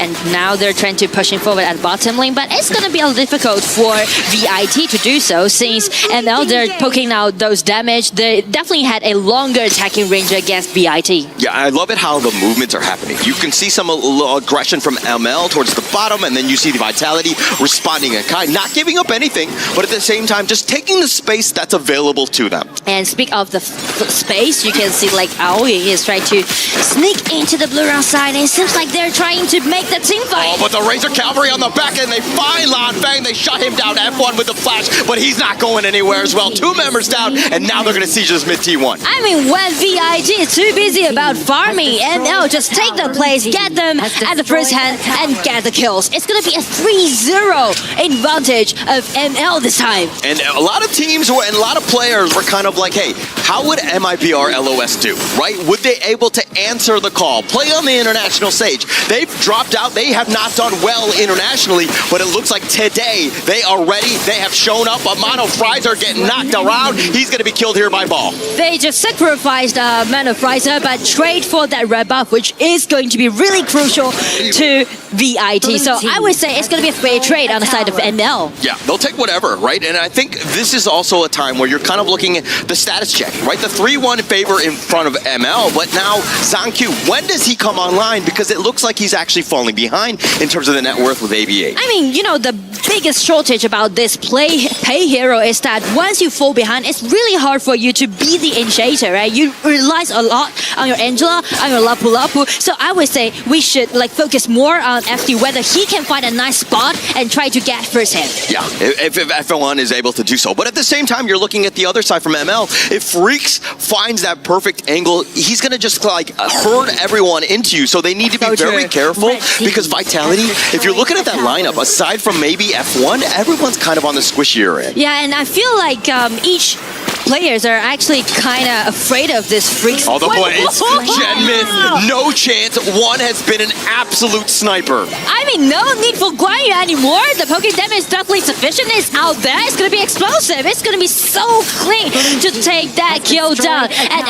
And now they're trying to pushing forward at bottom lane, but it's going to be a little difficult for VIT to do so since ML, they're poking out those damage. They definitely had a longer attacking range against VIT. Yeah, I love it how the movements are happening. You can see some aggression from ML towards the bottom, and then you see the Vitality responding in kind, not giving up anything, but at the same time, just taking the space that's available to them. And speak of the space, you can see like Aoi is trying to sneak into the blue round side, and it seems like they're trying to make the team fight. Oh, but the Razor Cavalry on the back end, they find Lan Fang, they shut him down, F1 with the flash, but he's not going anywhere as well. 2 members down, and now they're going to siege this mid T1. I mean, when VIG is too busy about farming, ML just take the place, get them at the first hand, and get the kills. It's going to be a 3-0 advantage of ML this time. And a lot of teams and a lot of players were kind of like, hey, how would MIBR LOS do, right? Would they able to answer the call, play on the international stage? They've dropped out. They have not done well internationally, but it looks like today they are ready. They have shown up. Mono Frizzer getting knocked around. He's going to be killed here by Ball. They just sacrificed Mono Frizzer, but trade for that red buff, which is going to be really crucial to VIT. So I would say it's going to be a fair trade on the side of ML. Yeah, they'll take whatever, right? And I think this is also a time where you're kind of looking at the status check, right? The 3-1 favor in front of ML, but now Zankyu, when does he come online? Because it looks like he's actually falling behind in terms of the net worth with ABA. I mean, you know, the biggest shortage about this pay hero is that once you fall behind, it's really hard for you to be the initiator, right? You rely a lot on your Angela, on your Lapu Lapu. So I would say we should like focus more on FD, whether he can find a nice spot and try to get first hand. Yeah, if F1 is able to do so. But at the same time, you're looking at the other side from ML. If Freaks finds that perfect angle, he's going to just like herd everyone into you. So they need to be very careful because Vitality, if you're looking at that lineup, aside from maybe F1, everyone's kind of on the squishier end. Yeah, and I feel like each players are actually kind of afraid of this Freaks. All the plays. Wow. Genmith, no chance. One has been an absolute sniper. I mean, no need for Guan Yu anymore. The poking damage is definitely sufficient. It's out there. It's going to be explosive. It's going to be so clean to take that kill down. And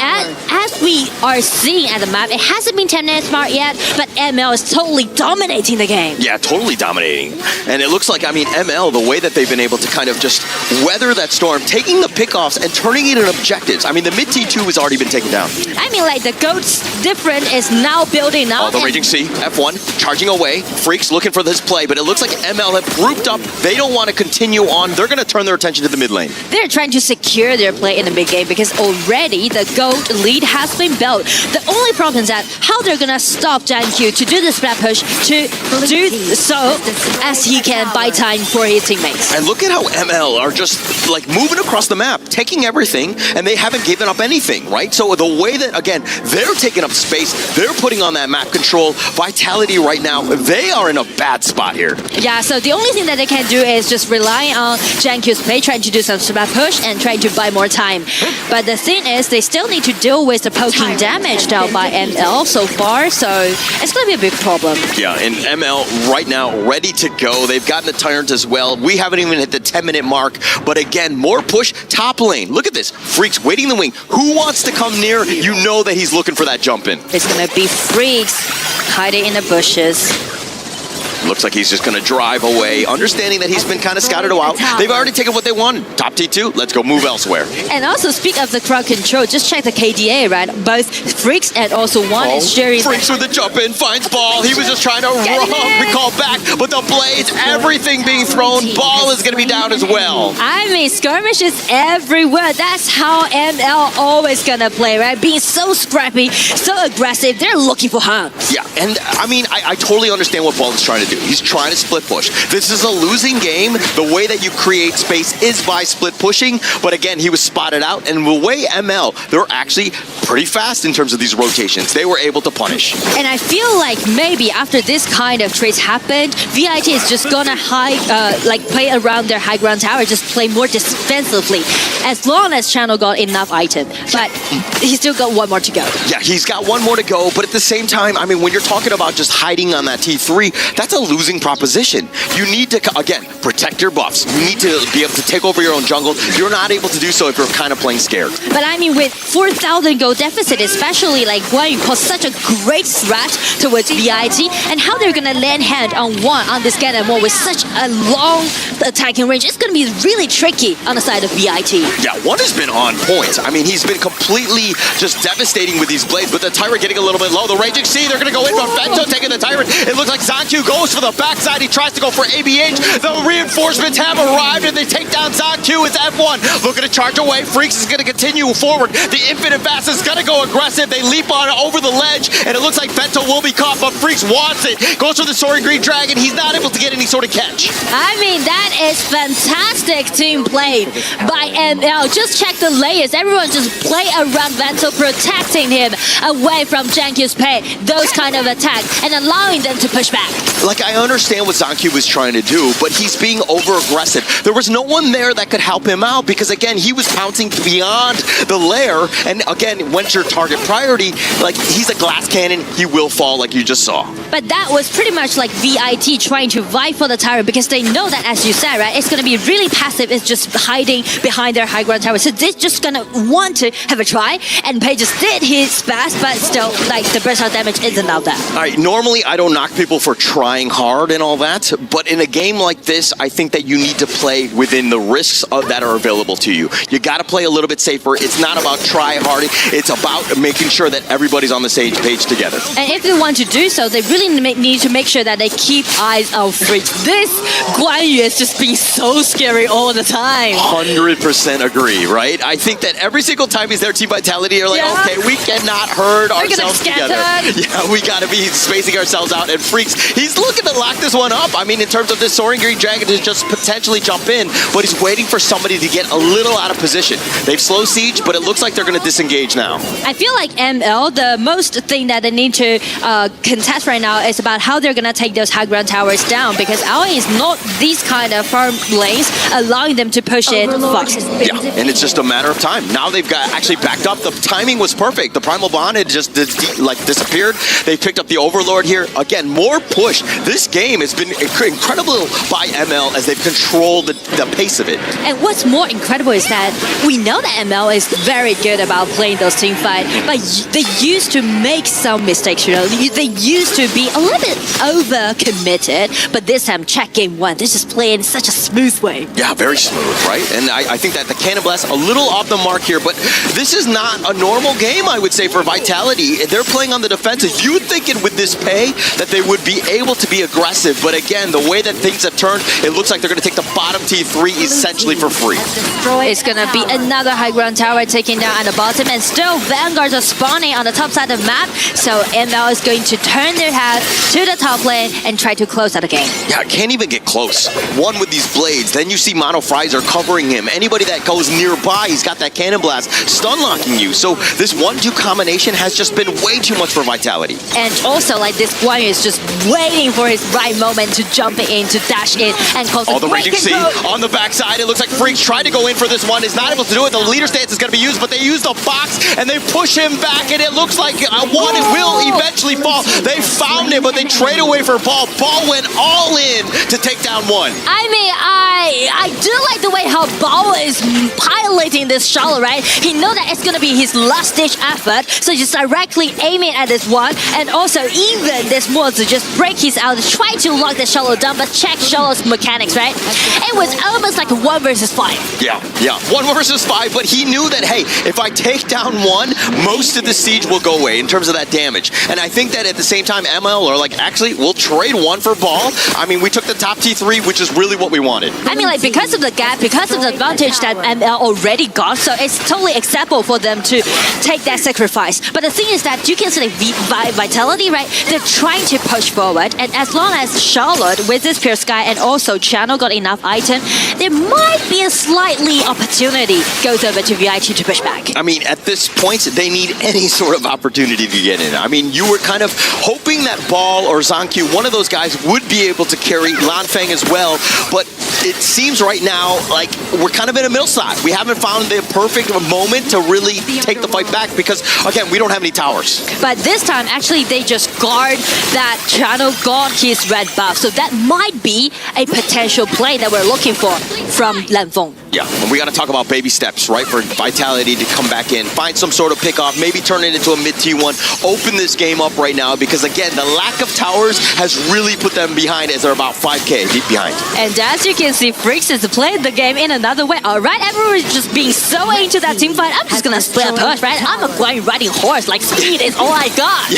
as we are seeing at the map, it hasn't been 10 minutes mark yet, but ML is totally dominating the game. Yeah, totally dominating. And it looks like, I mean, ML, the way that they've been able to kind of just weather that storm, taking the pickoffs and turning it into objectives. I mean, the mid T2 has already been taken down. I mean, like, the GOAT's different is now building up. Oh, the Raging C, F1, charging away. Freaks looking for this play, but it looks like ML have grouped up. They don't want to continue on. They're going to turn their attention to the mid lane. They're trying to secure their play in the mid game because already the GOAT lead has been built. The only problem is that how they're going to stop JanQ to do the splat push, to do so as he can buy time for his teammates. And look at how ML are just like moving across the map, taking everything, and they haven't given up anything, right? So the way that, again, they're taking up space, they're putting on that map control, Vitality right now, they are in a bad spot here. Yeah, so the only thing that they can do is just rely on JanQ's play, trying to do some splat push and trying to buy more time. But the thing is, they still need to deal with the poking damage dealt by ML so far, so it's going to be a big problem. Yeah, and ML right now ready to go. They've gotten the Tyrant as well. We haven't even hit the 10-minute mark, but again, more push, top lane. Look at this. Freaks waiting in the wing. Who wants to come near? You know that he's looking for that jump in. It's going to be Freaks hiding in the bushes. Looks like he's just going to drive away, understanding that he's been kind of scouted out. They've already taken what they want. Top T2, let's go move elsewhere. And also, speak of the crowd control, just check the KDA, right? Both Freaks and also One is sharing. Freaks with the jump in, finds ball. He was just trying to recall back, but the blades, everything being thrown, ball is going to be down as well. I mean, skirmish is everywhere. That's how ML always going to play, right? Being so scrappy, so aggressive, they're looking for hunts. Yeah, and I mean, I totally understand what Ball is trying to do. He's trying to split push. This is a losing game. The way that you create space is by split pushing, but again, he was spotted out, and the way ML, they're actually pretty fast in terms of these rotations. They were able to punish. And I feel like maybe after this kind of trades happened, VIT is just gonna play around their high ground tower, just play more defensively, as long as Channel got enough item. But he's still got one more to go. Yeah, he's got one more to go, but at the same time, I mean, when you're talking about just hiding on that T3, that's a losing proposition. You need to, again, protect your buffs. You need to be able to take over your own jungle. You're not able to do so if you're kind of playing scared. But I mean, with 4,000 gold deficit, especially like Guan Yu posed such a great threat towards VIT, and how they're gonna land hand on one on this Ganon War with such a long attacking range, it's gonna be really tricky on the side of VIT. Yeah, one has been on point. I mean, he's been completely just devastating with these blades, but the Tyrant getting a little bit low. The Raging C, they're gonna go in, but Vento taking the Tyrant. It looks like ZonQ goes for the backside. He tries to go for ABH. The reinforcements have arrived and they take down ZonQ with F1. Looking to charge away. Freaks is going to continue forward. The Infinite Fast is going to go aggressive. They leap on over the ledge and it looks like Vento will be caught, but Freaks wants it. Goes for the Soaring Green Dragon. He's not able to get any sort of catch. I mean, that is fantastic team play by ML. Just check the layers. Everyone just play around Vento, protecting him away from JanQ's pay. Those kind of attacks and allowing them to push back. Like, I understand what ZonQ was trying to do, but he's being over-aggressive. There was no one there that could help him out because, again, he was pouncing beyond the lair. And, again, once your target priority, like, he's a glass cannon, he will fall like you just saw. But that was pretty much like VIT trying to vie for the tower because they know that, as you said, right, it's going to be really passive. It's just hiding behind their high ground tower. So they're just going to want to have a try. And Pei just did his best, but still, like, the burst out damage isn't out there. All right, normally I don't knock people for trying hard and all that, but in a game like this, I think that you need to play within the risks that are available to you. You got to play a little bit safer. It's not about try harding. It's about making sure that everybody's on the same page together. And if they want to do so, they really need to make sure that they keep eyes on Freaks. This Guan Yu is just being so scary all the time. 100% agree, right? I think that every single time he's there, Team Vitality are like, okay, we cannot herd ourselves together. Yeah, we got to be spacing ourselves out. And Freaks, he's looking looking to lock this one up. I mean, in terms of this Soaring Green Dragon to just potentially jump in, but he's waiting for somebody to get a little out of position. They've slow siege, but it looks like they're going to disengage now. I feel like ML, the most thing that they need to contest right now is about how they're going to take those high ground towers down, because LA is not these kind of farm lanes allowing them to push it fast. Yeah, and it's just a matter of time. Now they've got actually backed up. The timing was perfect. The Primal Bond had just disappeared. They picked up the Overlord here. Again, more push. This game has been incredible by ML as they've controlled the pace of it. And what's more incredible is that we know that ML is very good about playing those team fight, but they used to make some mistakes, you know. They used to be a little bit over committed, but this time, check game one. This is playing in such a smooth way. Yeah, very smooth, right? And I think that the Cannon Blast a little off the mark here, but this is not a normal game, I would say, for Vitality. They're playing on the defensive. You would think with this pay that they would be able to be aggressive, but again, the way that things have turned, it looks like they're going to take the bottom T3 essentially for free. It's going to be another high ground tower taken down at the bottom, and still Vanguards are spawning on the top side of the map, so ML is going to turn their head to the top lane and try to close out the game. Yeah, can't even get close. One with these blades, then you see Mono Frizer covering him. Anybody that goes nearby, he's got that Cannon Blast stun locking you. So this 1-2 combination has just been way too much for Vitality. And also, like, this Guan Yu is just waiting for his right moment to jump in, to dash in, and close the Raging Sea on the backside. It looks like Freaks tried to go in for this one, is not able to do it. The leader stance is going to be used, but they use the box and they push him back, and it looks like one will eventually fall. They found it, but they trade away for Ball. Ball went all in to take down one. I mean, I do like the way how Ball is piloting this shuttle, right? He know that it's going to be his last-ditch effort, so just directly aiming at this one, and also even this move to just break his out, try to lock the shuttle down, but check shuttle's mechanics, right? It was almost like a 1 versus 5. Yeah, 1 versus 5, but he knew that, hey, if I take down one, most of the siege will go away in terms of that damage. And I think that at the same time, ML are like, actually, we'll trade one for Ball. I mean, we took the top T3, which is really what we wanted. I mean, like, because of the gap, because of the advantage that ML already got, so it's totally acceptable for them to take that sacrifice. But the thing is that you can see like Vitality, right? They're trying to push forward, and as long as Charlotte with this Pure Sky and also Channel got enough item, there might be a slightly opportunity goes over to VIT to push back. I mean, at this point, they need any sort of opportunity to get in. I mean, you were kind of hoping that Ball or Zankyu, one of those guys, would be able to carry Lanfeng as well, but it seems right now like we're kind of in a middle slot. We haven't found the perfect moment to really take the fight back because, again, we don't have any towers. But this time, actually, they just guard that Channel, got his red buff, so that might be a potential play that we're looking for from Lanfeng. Yeah, and we got to talk about baby steps, right, for Vitality to come back in, find some sort of pick-off, maybe turn it into a mid-T1, open this game up right now, because, again, the lack of towers has really put them behind as they're about 5K deep behind. And as you can see, Freaks is playing the game in another way. All right, everyone is just being so into that team fight. I'm just going to split a push, right? I'm a Guan Yu riding horse, like speed is all I got.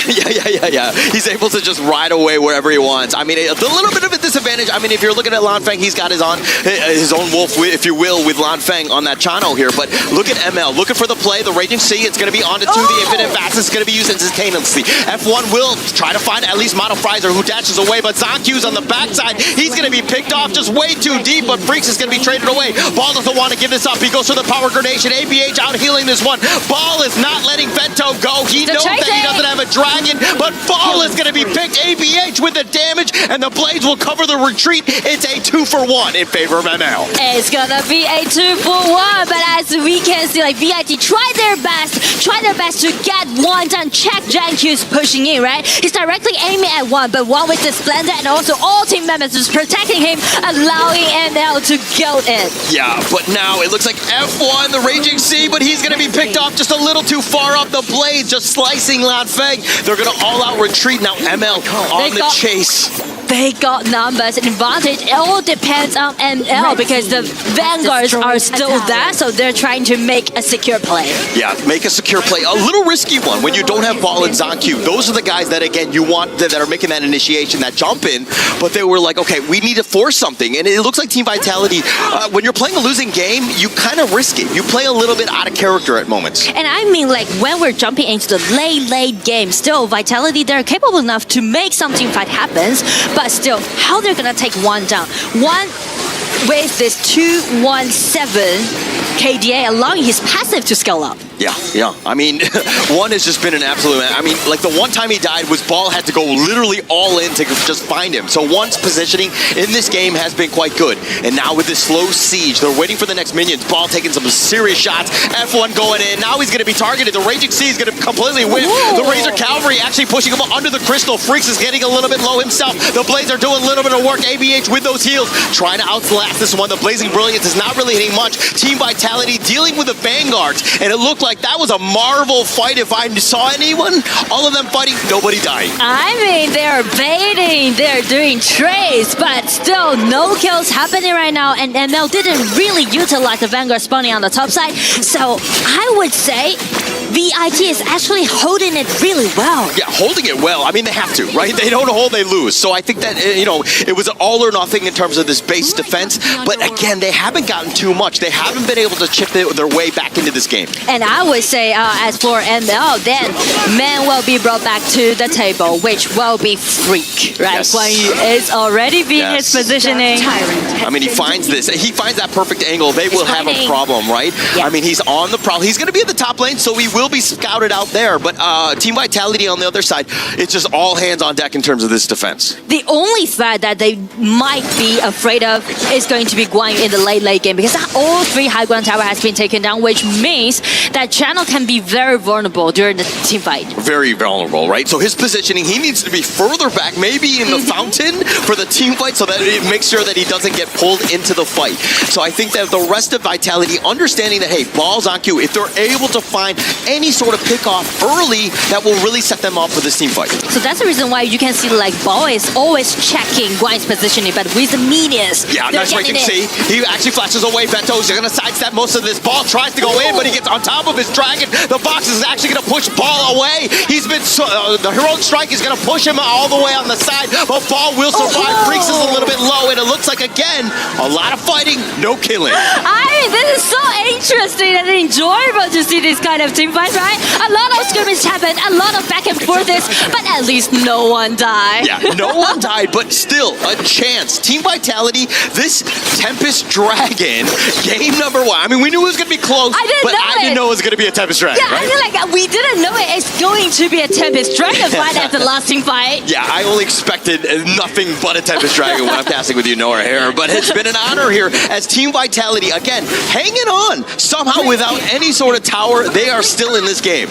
Yeah. He's able to just ride away wherever he wants. I mean, a little bit of a disadvantage. I mean, if you're looking at Lanfeng, he's got his own wolf, if you will, with Lanfeng on that Chano here. But look at ML, looking for the play. The Raging Sea, it's going to be onto the Infinite Vast. It's going to be used instantaneously. F1 will try to find at least Mono Frizer, who dashes away, but Zankyu's on the backside. He's going to be picked off just way too deep, but Freaks is going to be traded away. Ball doesn't want to give this up. He goes for the power grenade. ABH out healing this one. Ball is not letting Vento go. He knows that he doesn't have a dragon, but Ball is going to be picked. ABH with the damage, and the blades will cover the retreat. It's a 2-for-1 in favor of ML. It's going to be a 2-for-1, but as we can see, like, VIT try their best to get one done. Check Jankyu's pushing in, right? He's directly aiming at one, but one with the Splendor, and also all team members just protecting him, allowing ML to go in. Yeah, but now it looks like F1, the Raging Sea, but he's going to be picked off just a little too far up. The blades just slicing Lanfeng. They're going to all-out retreat now. ML on the chase. They got numbers and advantage. It all depends on ML because the Vanguards are still there, so they're trying to make a secure play. Yeah, make a secure play. A little risky one when you don't have Ball and Zankyu. Those are the guys that, again, you want that are making that initiation, that jump in, but they were like, okay, we need to force something. And it looks like Team Vitality, when you're playing a losing game, you kind of risk it. You play a little bit out of character at moments. And I mean, like, when we're jumping into the late game, still, Vitality, they're capable enough to make some team fight happen, but but still, how they're gonna take one down. One with this 217 KDA allowing his passive to scale up. Yeah. I mean, one has just been an absolute. I mean, like the one time he died was Ball had to go literally all in to just find him. So one's positioning in this game has been quite good. And now with this slow siege, they're waiting for the next minions. Ball taking some serious shots. F1 going in. Now he's going to be targeted. The Raging Sea is going to completely win. The Razor Cavalry actually pushing him under the crystal. Freaks is getting a little bit low himself. The Blades are doing a little bit of work. ABH with those heals, trying to outlast this one. The Blazing Brilliance is not really hitting much. Team Vitality dealing with the Vanguards. And it looked like that was a Marvel fight. If I saw anyone, all of them fighting, nobody dying. I mean, they're baiting, they're doing trades, but still no kills happening right now, and ML didn't really utilize the Vanguard spawning on the top side. So I would say VIT is actually holding it really well. Yeah, holding it well. I mean, they have to, right? They don't hold, they lose. So I think that, it was an all or nothing in terms of this base defense. But again, they haven't gotten too much. They haven't been able to chip their way back into this game. And I would say, as for ML, then man will be brought back to the table, which will be Freak, right? Yes. Guan Yu is already being his positioning. I mean, he finds that perfect angle. They will have a problem, right? Yeah. I mean, he's on the problem. He's going to be at the top lane, so he will be scouted out there. But Team Vitality on the other side, it's just all hands on deck in terms of this defense. The only threat that they might be afraid of is going to be Guan Yu in the late game, because all three high ground tower has been taken down, which means that Channel can be very vulnerable during the team fight. Very vulnerable, right? So his positioning, he needs to be further back, maybe in the fountain for the team fight, so that it makes sure that he doesn't get pulled into the fight. So I think that the rest of Vitality, understanding that, hey, ball's on cue, if they're able to find any sort of pick-off early, that will really set them up for this team fight. So that's the reason why you can see like Ball is always checking Guan's positioning, but with the minions, yeah, nice Raging Sea. He actually flashes away. Vento's going to sidestep most of this. Ball tries to go in, but he gets on top of his dragon. The box is actually going to push Ball away. He's been the heroic strike is going to push him all the way on the side, but Ball will survive. Freaks is a little bit low, and it looks like again a lot of fighting, no killing. I mean, this is so interesting and enjoyable to see this kind of team fight, right? A lot of skirmishes happen, a lot of back and forths, but at least no one died. Yeah, no one died, but still a chance. Team Vitality, this Tempest Dragon, game number 1. I mean, we knew it was going to be close, I didn't know it was going to be a Tempest Dragon. Yeah, right? I feel like we didn't know it's going to be a Tempest Dragon fight at the last team fight. Yeah, I only expected nothing but a Tempest Dragon when I'm casting with you, Nora here. But it's been an honor here as Team Vitality, again, hanging on. Somehow, without any sort of tower, they are still in this game.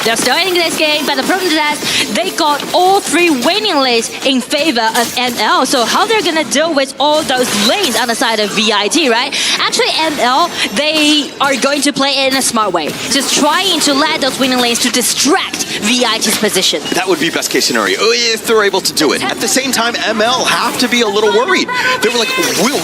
They're still in this game, but the problem is that they got all three winning lanes in favor of ML. So how they're going to deal with all those lanes on the side of VIT, right? Actually, ML, they are going to play it in a smart way. Just trying to let those winning lanes to distract VIT's position. That would be best case scenario, if they're able to do it. At the same time, ML have to be a little worried. They were like,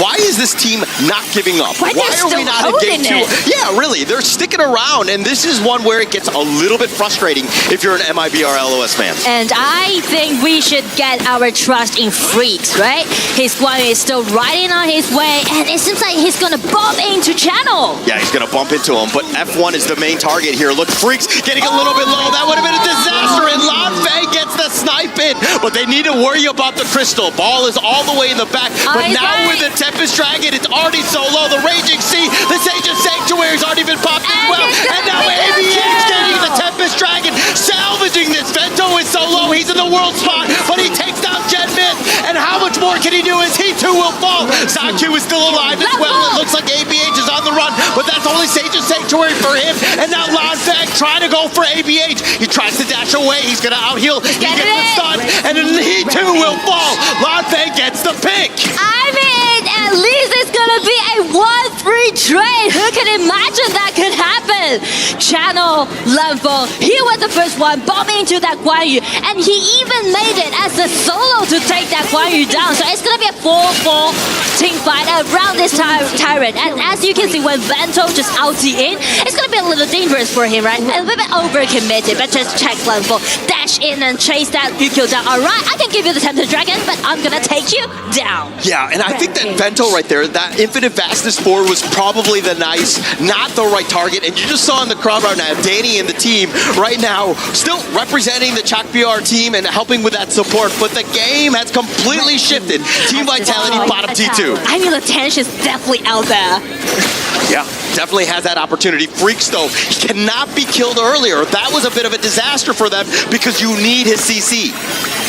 why is this team not giving up? Why are we not in game 2? Yeah, really, they're sticking around, and this is one where it gets a little bit frustrating if you're an MIBR LOS fan. And I think we should get our trust in Freaks, right? His Guan Yu is still riding on his way, and it seems like he's gonna bump into Channel. Yeah, he's gonna bump into him, but F1 is the main target here. Look, Freaks getting a little bit low. That would have been a disaster, and Lanfei gets the snipe in, but they need to worry about the crystal. Ball is all the way in the back, but now with the Tempest Dragon, it's already so low. The Raging Sea, the Sage of Sanctuary's already been popped as well, and now ABH getting the Tempest Dragon, salvaging this. Vento is so low, he's in the world spot, but he takes down Gen Myth, and how much more can he do as he too will fall? Zaku is still alive as well. It looks like ABH is on the run, but that's only Sage of Sanctuary for him, and now Lanfei trying to go for ABH. He tries to dash away, he's gonna out-heal, he gets the stun, and then he too will fall. Lanfei gets the pick. I mean, at least it's gonna be a 1-3 trade. Who can imagine that could happen? Channel, Lanfei, he was the first one bombing into that Guan Yu, and he even made it as a solo to take that Guan Yu down. So it's gonna be a 4-4 team fight around this Tyrant. And as you can see, when Vento just ulti in, it's gonna be a little dangerous for him, right? A little bit overcommitted, but just check Lanfei, dash in and chase that Yukio down. Alright, I can give you the Tempest Dragon, but I'm gonna take you down. Yeah, and I think that Vento right there, that Infinite Vastness forward was probably the not the right target, and you just just saw in the crowd right now, Danny and the team right now still representing the Chak BR team and helping with that support, but the game has completely shifted. Team Vitality bottom T2. I mean, the tension is definitely out there. Yeah, definitely has that opportunity. Freaks, though, he cannot be killed earlier. That was a bit of a disaster for them because you need his CC.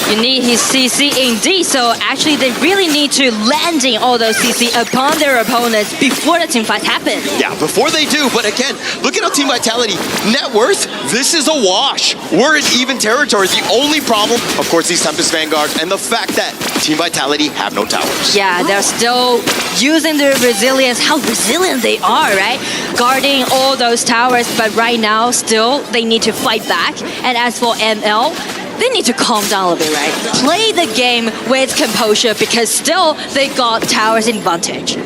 You need his CC indeed, so actually they really need to landing all those CC upon their opponents before the team fight happens. Yeah, before they do, but again, look at how Team Vitality, net worth, this is a wash. We're in even territory. The only problem, of course, these Tempest Vanguards and the fact that Team Vitality have no towers. Yeah, they're still using their resilience, how resilient they are, right? Guarding all those towers, but right now, still, they need to fight back. And as for ML, they need to calm down a little bit, right? Play the game with composure because still they got towers advantage.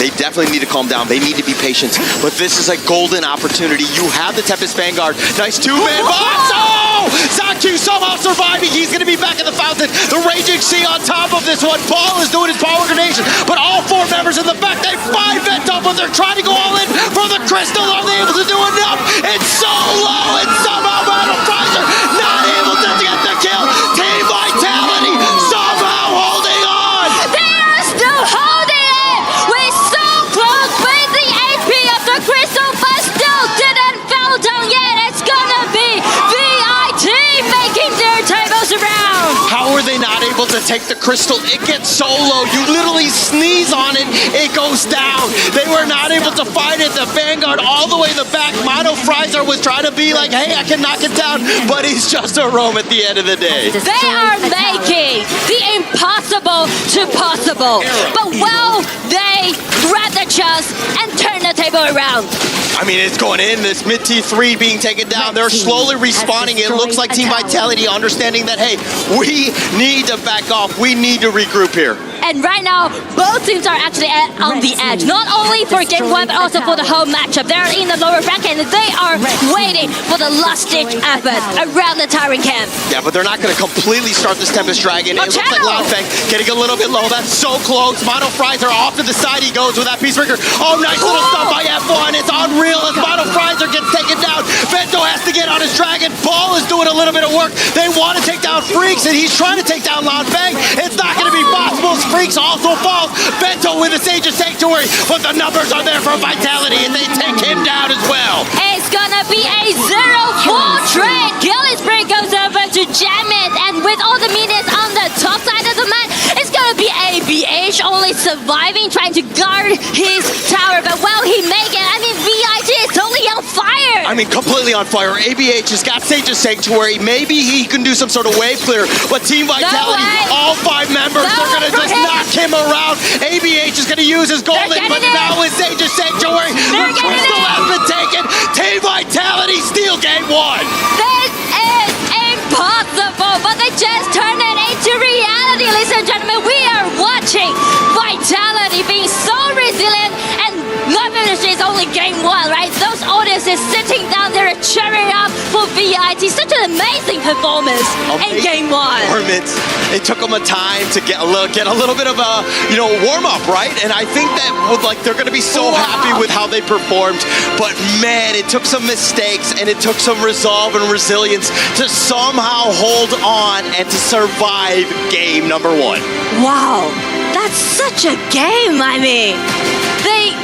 They definitely need to calm down. They need to be patient. But this is a golden opportunity. You have the Tempest Vanguard. Nice two-man box. Oh! Zaku somehow surviving. He's going to be back in the fountain. The Raging Sea on top of this one. Paul is doing his power grenade. But all four members in the back, they 5-vent up, but they're trying to go all in for the crystal. Are they able to do enough? It's so low, and somehow Battle Prizer not able to get the kill. Team Vitality somehow holding on. They are still holding it. We're so close with the AP of the crystal, but still didn't fall down yet. It's gonna be VIT making their tables around. How are they not able to take the crystal? It gets so low. You literally sneeze on it, it goes down. They were not able to find it. The Vanguard all the way in the back. Mono Frizer was trying to be like, hey, I can knock it down, but he's just a roam at the end of the day. They are making the impossible to possible. But well, they grab the chance and turn the table around. I mean, it's going in. This mid T3 being taken down. They're slowly respawning. It looks like Team Vitality understanding that, hey, we need to back off. We need to regroup here. And right now, both teams are actually on the edge. Not only for game one, but also for the whole matchup. They're in the lower bracket and they are waiting for the last-ditch effort around the Tyrant camp. Yeah, but they're not going to completely start this Tempest Dragon. It looks like Loudfang getting a little bit low. That's so close. Mono Frizer off to the side he goes with that Peacemaker. Oh, nice little stuff by F1. It's unreal as Mono Frizer gets taken down. Vento has to get on his Dragon. Ball is doing a little bit of work. They want to take down Freaks and he's trying to take down Loudfang. It's not going to be possible. Freaks also falls. Vento with the Sage of Sanctuary, but the numbers are there for Vitality, and they take him down as well. It's gonna be a 0-4 trade. Gillisbury goes over to jam it, and with all the minions on the top side of the map, it's gonna be ABH only surviving, trying to guard his tower, but well, he make it. I mean, VIT is totally on fire. I mean, completely on fire. ABH has got Sage of Sanctuary. Maybe he can do some sort of wave clear, but Team Vitality, all 5 members, they're gonna just knock him around. ABH is going to use his gauntlet, but now with Sage of Sanctuary, the crystal has been taken. Team Vitality steal game 1. This is impossible, but they just turned it into reality, ladies and gentlemen. We are watching Vitality being so resilient, and Love Industry is only game 1, right? Those audiences sitting down there cheering up for VIT. Such an amazing performance in game 1. It took them a time to get a little bit of a warm up, right? And I think that they're going to be so happy with how they performed. But man, it took some mistakes and it took some resolve and resilience to somehow hold on and to survive game number 1. Wow, that's such a game. I mean,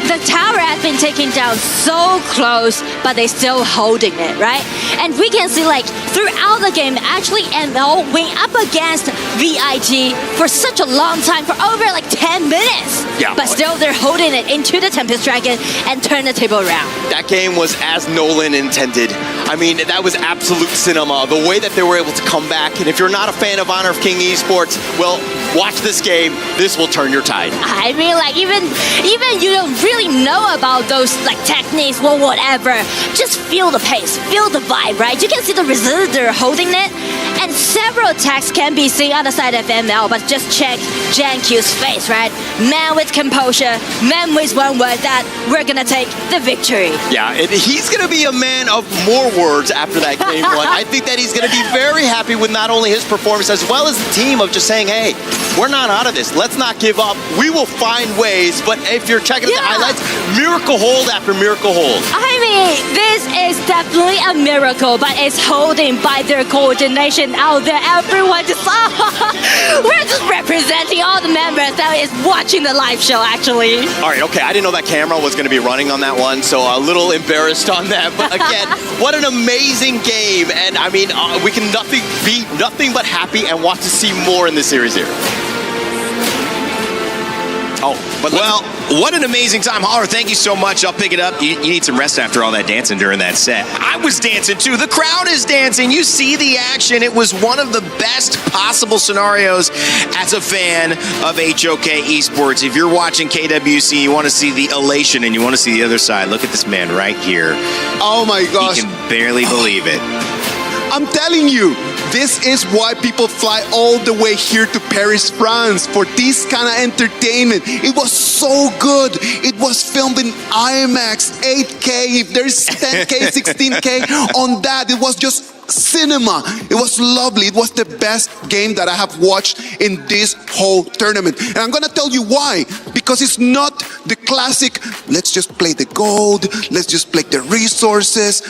the tower has been taken down so close, but they still holding it, right? And we can see throughout the game, actually ML went up against VIG for such a long time, for over 10 minutes. Yeah. But still they're holding it into the Tempest Dragon and turn the table around. That game was as Nolan intended. I mean, that was absolute cinema. The way that they were able to come back. And if you're not a fan of Honor of King Esports, well, watch this game. This will turn your tide. I mean, even you don't really know about those techniques or whatever. Just feel the pace, feel the vibe, right? You can see the resilience they're holding it, and several attacks can be seen on the side of ML, but just check JanQ's face, right? Man with composure, man with one word that we're gonna take the victory. Yeah, he's going to be a man of more words after that game one. I think that he's going to be very happy with not only his performance as well as the team of just saying, hey, we're not out of this. Let's not give up. We will find ways. But if you're checking the highlights, miracle hold after miracle hold. I mean, this is definitely a miracle, but it's holding by their coordination out there. Everyone just, we're just representing all the members that is watching the live show, actually. All right, okay, I didn't know that camera was going to be running on that one, so a little embarrassed on that. But again, what an amazing game. And I mean, we can be nothing but happy and want to see more in this series here. Oh, but well, what an amazing time. Holler, thank you so much. I'll pick it up. You need some rest after all that dancing during that set. I was dancing too. The crowd is dancing. You see the action. It was one of the best possible scenarios as a fan of HOK Esports. If you're watching KWC, you want to see the elation and you want to see the other side. Look at this man right here. Oh my gosh. He can barely believe it. I'm telling you, this is why people fly all the way here to Paris, France for this kind of entertainment. It was so good. It was filmed in IMAX, 8K, if there's 10K, 16K on that. It was just cinema. It was lovely. It was the best game that I have watched in this whole tournament. And I'm gonna tell you why. Because it's not the classic, let's just play the gold, let's just play the resources.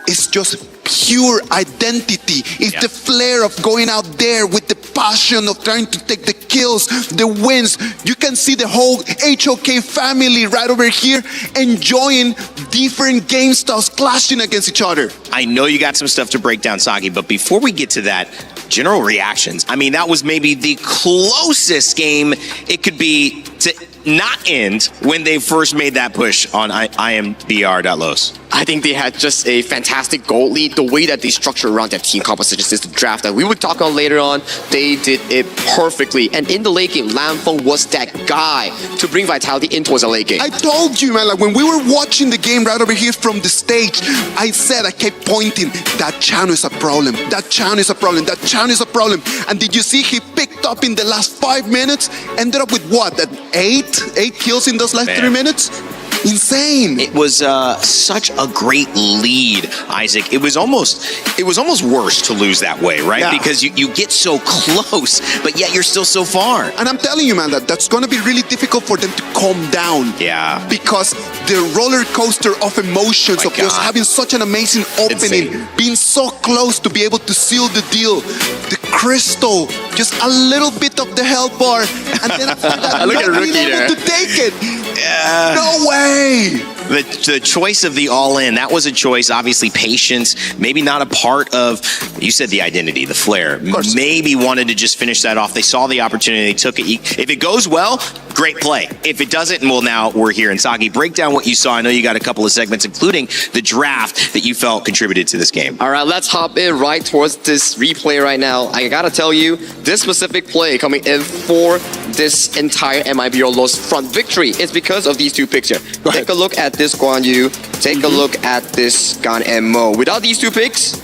It's just pure identity. It's the flair of going out there with the passion of trying to take the kills, the wins. You can see the whole HOK family right over here enjoying different game styles clashing against each other. I know you got some stuff to break down, Sagi, but before we get to that, general reactions. I mean, that was maybe the closest game it could be to not end when they first made that push on IMBR.los. I think they had just a fantastic goal lead. The way that they structure around their team composition since the draft that we would talk on later on, they did it perfectly. And in the late game, Lamfeng was that guy to bring Vitality in towards the late game. I told you, man, like when we were watching the game right over here from the stage, I kept pointing, that Chano is a problem. That Chano is a problem. That Chano is a problem. And did you see he picked up in the last 5 minutes, ended up with what? That eight kills in those last 3 minutes? Insane. It was such a great lead, Isaac. It was almost worse to lose that way, right? Yeah. Because you get so close, but yet you're still so far. And I'm telling you, man, that's going to be really difficult for them to calm down. Yeah. Because the roller coaster of emotions of just having such an amazing opening, being so close to be able to seal the deal, the crystal, just a little bit of the health bar, and then after that, Look at not being able to take it. No way! The choice of the all-in, that was a choice. Obviously, patience, maybe not a part of, you said the identity, the flair. Maybe wanted to just finish that off. They saw the opportunity, they took it. If it goes well, great play. If it doesn't, well, now we're here. And Sagi, break down what you saw. I know you got a couple of segments, including the draft that you felt contributed to this game. All right, let's hop in right towards this replay right now. I gotta tell you, this specific play coming in for this entire MIBR-LOS front victory is because of these two picks here. Take a look at this Guan Yu. Take a look at this Gan and Mo. Without these two picks,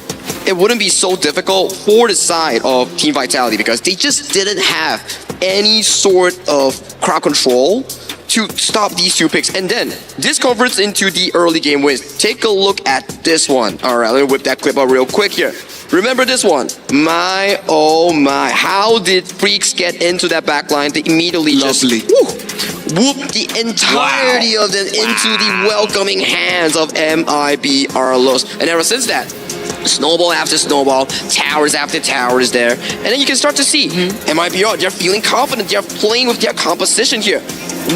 it wouldn't be so difficult for the side of Team Vitality because they just didn't have any sort of crowd control to stop these two picks. And then this converts into the early game wins. Take a look at this one. All right, let me whip that clip up real quick here. Remember this one? My, oh my. How did Freaks get into that backline? They immediately just whoop the entirety of them into the welcoming hands of MIBR-LOS. And ever since that, snowball after snowball, towers after towers there. And then you can start to see MIBR, they're feeling confident. They're playing with their composition here.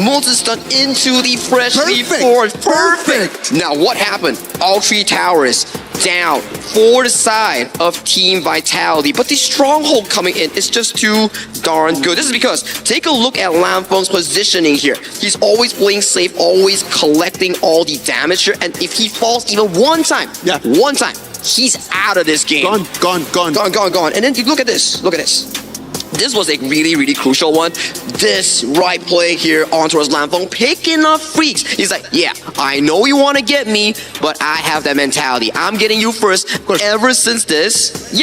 Multi-stun into the freshly formed. Perfect! Now what happened? All three towers down for the side of Team Vitality. But the stronghold coming in is just too darn good. This is because, take a look at Lamfeng's positioning here. He's always playing safe, always collecting all the damage here. And if he falls even one time, he's out of this game. Gone. And then you look at this. Look at this. This was a really, really crucial one. This right play here on towards Lamfeng, picking up Freaks. He's like, yeah, I know you want to get me, but I have that mentality. I'm getting you first. Ever since this,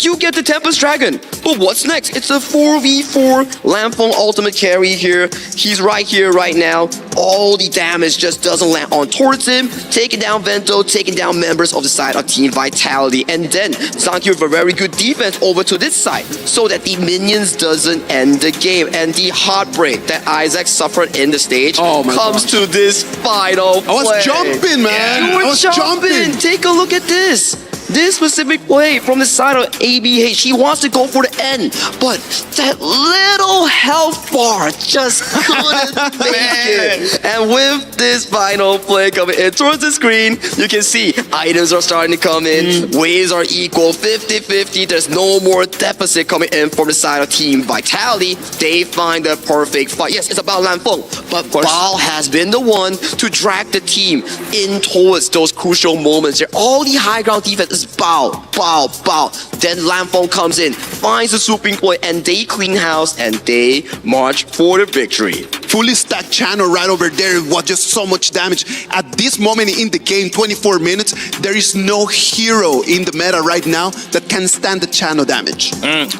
you get the Tempest Dragon. But what's next? It's a 4v4 Lamphong ultimate carry here. He's right here, right now. All the damage just doesn't land on towards him. Taking down Vento, taking down members of the side of Team Vitality. And then Zanky with a very good defense over to this side so that the minions doesn't end the game. And the heartbreak that Isaac suffered in the stage comes to this final play. I was jumping, man. You were I was jumping. Take a look at this. This specific play from the side of ABH, he wants to go for the end, but that little health bar just couldn't make it. And with this final play coming in towards the screen, you can see items are starting to come in, waves are equal, 50-50, there's no more deficit coming in from the side of Team Vitality. They find the perfect fight. Yes, it's about Lamphong, but Bao has been the one to drag the team in towards those crucial moments. All the high ground defense is bow. Then Lamphong comes in, finds the swooping point, and they clean house and they march for the victory. Fully stacked channel right over there was just so much damage. At this moment in the game, 24 minutes, there is no hero in the meta right now that can stand the channel damage.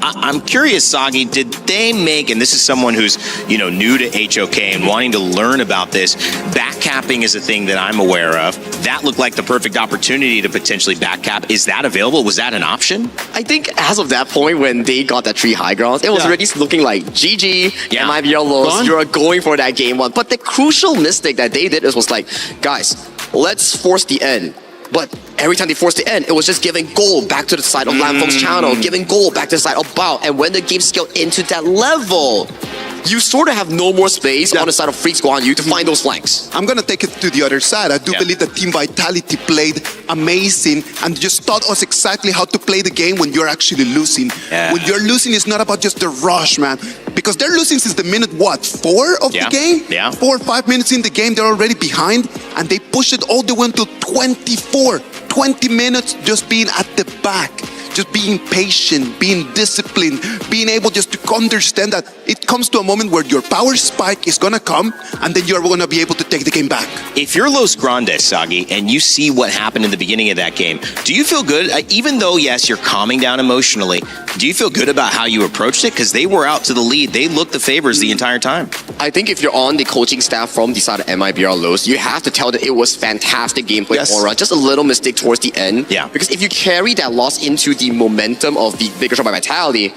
I'm curious, Sagi, did they make, and this is someone who's new to HOK and wanting to learn about this, backcapping is a thing that I'm aware of. That looked like the perfect opportunity to potentially backcap. Is that available? Was that an option? I think as of that point when they got that 3 high grounds, it was already looking like GG, MIBR lost, you're going for that game 1. But the crucial mistake that they did was like, guys, let's force the end. But every time they forced the end, it was just giving gold back to the side of Lamphong's channel, giving gold back to the side of Bao. And when the game scaled into that level, you sort of have no more space on the side of Freaks Guan Yu to find those flanks. I'm going to take it to the other side. I do believe that Team Vitality played amazing and just taught us exactly how to play the game when you're actually losing. When you're losing, it's not about just the rush, man. Because they're losing since the minute, 4 of the game? 4 or 5 minutes in the game, they're already behind. And they pushed it all the way until 24. 20 minutes just being at the back. Just being patient, being disciplined, being able just to understand that it comes to a moment where your power spike is gonna come and then you're gonna be able to take the game back. If you're Los Grandes, Sagi, and you see what happened in the beginning of that game, do you feel good? Even though, yes, you're calming down emotionally, do you feel good about how you approached it? Because they were out to the lead. They looked the favors the entire time. I think if you're on the coaching staff from the side of MIBR Los, you have to tell that it was fantastic gameplay aura. Just a little mistake towards the end. Because if you carry that loss into the momentum of the bigger shot by Vitality,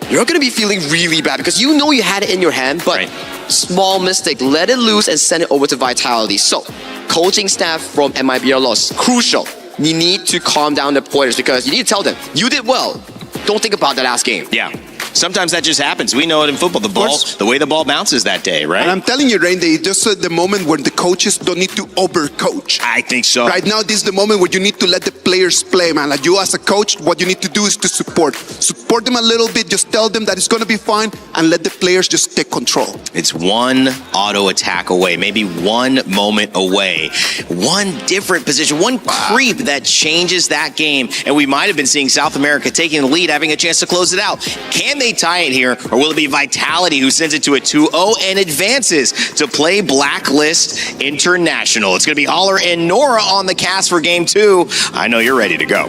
you're going to be feeling really bad because you know you had it in your hand, but small mistake, let it loose and send it over to Vitality. So, coaching staff from MIBR Los, crucial. You need to calm down the players because you need to tell them, you did well. Don't think about the last game. Sometimes that just happens. We know it in football. The way the ball bounces that day, right? And I'm telling you, Rain, they just the moment where the coaches don't need to overcoach. I think so. Right now, this is the moment where you need to let the players play, man. Like you as a coach, what you need to do is to support them a little bit. Just tell them that it's going to be fine and let the players just take control. It's one auto attack away, maybe one moment away, one different position, one creep that changes that game. And we might have been seeing South America taking the lead, having a chance to close it out. Can they tie it here, or will it be Vitality who sends it to a 2-0 and advances to play Blacklist International? It's going to be Holler and Nora on the cast for Game 2. I know you're ready to go.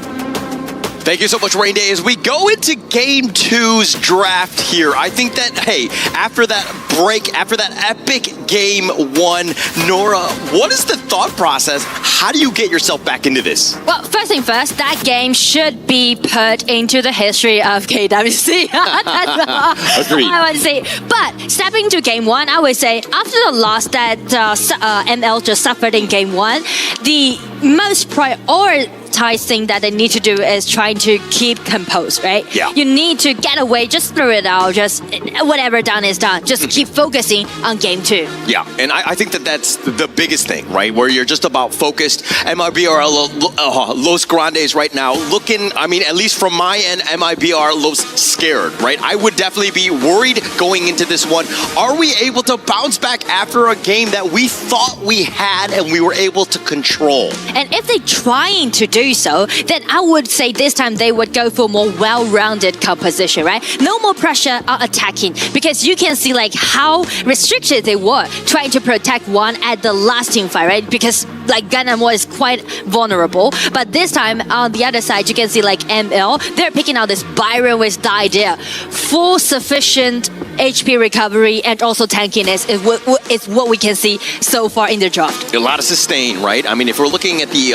Thank you so much, Rain Day. As we go into Game 2's draft here, I think that, hey, after that break, after that epic Game 1, Nora, what is the thought process? How do you get yourself back into this? Well, first thing first, that game should be put into the history of KWC. That's Agreed. I would say. But stepping to Game 1, I would say after the loss that ML just suffered in Game 1, the most prioritized thing that they need to do is trying to keep composed, right? You need to get away, just throw it out, just whatever done is done. Just keep focusing on Game 2. Yeah, and I think that that's the biggest thing, right? Where you're just about focused. MIBR Los Grandes right now looking, I mean, at least from my end, MIBR Los scared, right? I would definitely be worried going into this one. Are we able to bounce back after a game that we thought we had and we were able to control? And if they're trying to do do so, then I would say this time they would go for more well-rounded composition, right? No more pressure on attacking, because you can see like how restricted they were trying to protect one at the last team fight, right? Because like Gangnam is quite vulnerable, but this time on the other side you can see like ML, they're picking out this Byron with the idea full sufficient HP recovery and also tankiness is what we can see so far in the draft. A lot of sustain, right? I mean, if we're looking at the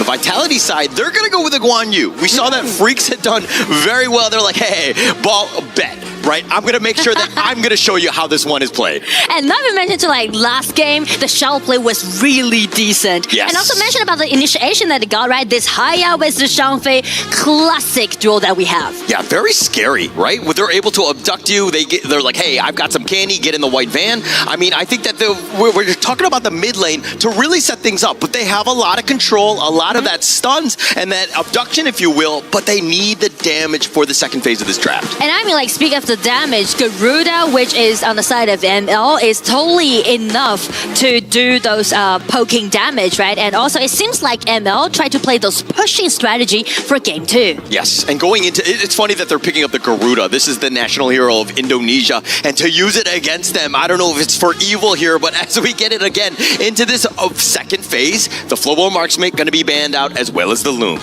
Vitality side, they're going to go with the Guan Yu. We saw that Freaks had done very well. They're like, hey, ball bet, right? I'm going to make sure that I'm going to show you how this one is played. And not even mention to like last game, the shell play was really decent. Yes. And also mention about the initiation that they got, right? This Haya with the Shangfei classic duel that we have. Yeah, very scary, right? When they're able to abduct you, they're like, hey, I've got some candy, get in the white van. I mean, I think that we're talking about the mid lane to really set things up, but they have a lot of control, a lot of that stuns and that abduction, if you will, but they need the damage for the second phase of this draft. And I mean, like, speak of the damage, Garuda, which is on the side of ML, is totally enough to do those poking damage, right? And also, it seems like ML tried to play those pushing strategy for game 2. Yes, and going into it's funny that they're picking up the Garuda. This is the national hero of Indonesia, and to use it against them, I don't know if it's for evil here, but as we get it again into this second phase, the Flowball Marksmate going to be banned out as well as the Loom.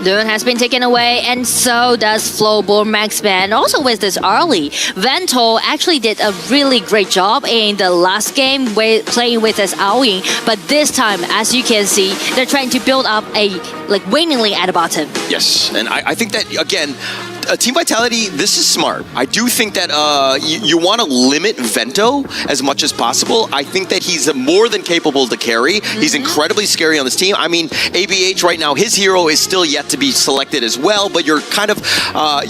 Loon has been taken away, and so does Flowball Marksman. Also with this early, Vento actually did a really great job in the last game playing with this Aoying, but this time, as you can see, they're trying to build up a winning lane at the bottom. Yes, and I think that, again, Team Vitality, this is smart. I do think that you want to limit Vento as much as possible. I think that he's more than capable to carry. He's incredibly scary on this team. I mean, ABH right now, his hero is still yet to be selected as well, but you're kind of,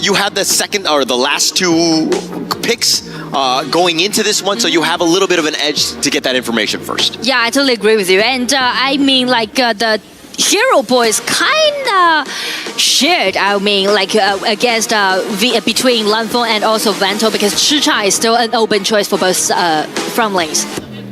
you have the second or the last two picks going into this one, so you have a little bit of an edge to get that information first. Yeah, I totally agree with you. And I mean, like, the Hero Boys kind of shared, I mean, like against between Lanfeng and also Vento, because Chicha is still an open choice for both front lanes.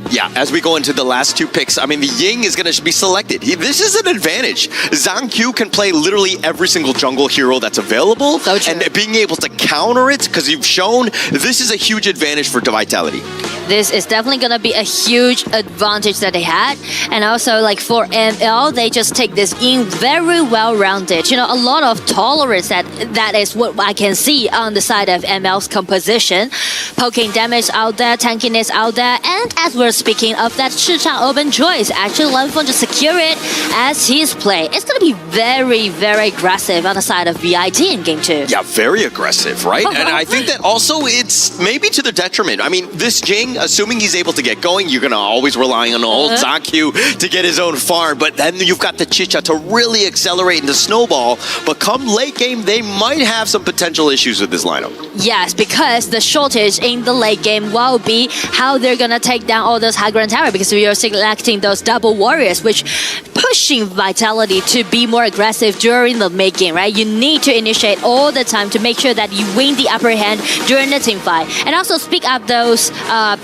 Yeah, as we go into the last two picks, I mean, the Ying is going to be selected. This is an advantage. Zhang Q can play literally every single jungle hero that's available, and being able to counter it, because you've shown this is a huge advantage for Vitality. This is definitely going to be a huge advantage that they had. And also, like, for ML, they just take this in very well-rounded. You know, a lot of tolerance, that is what I can see on the side of ML's composition. Poking damage out there, tankiness out there, and as we're speaking of that Chicha open choice, actually Lanfeng just secure it as his play. It's going to be very, very aggressive on the side of VIT in game 2. Yeah, very aggressive, right? And I think that also it's maybe to the detriment. I mean, this Jing, assuming he's able to get going, you're going to always rely on old Zakyu to get his own farm, but then you've got the Chicha to really accelerate and to snowball, but come late game, they might have some potential issues with this lineup. Yes, because the shortage in the late game will be how they're going to take down all those high ground tower, because we are selecting those double warriors, which pushing Vitality to be more aggressive during the mid game, right? You need to initiate all the time to make sure that you win the upper hand during the team fight. And also speak up those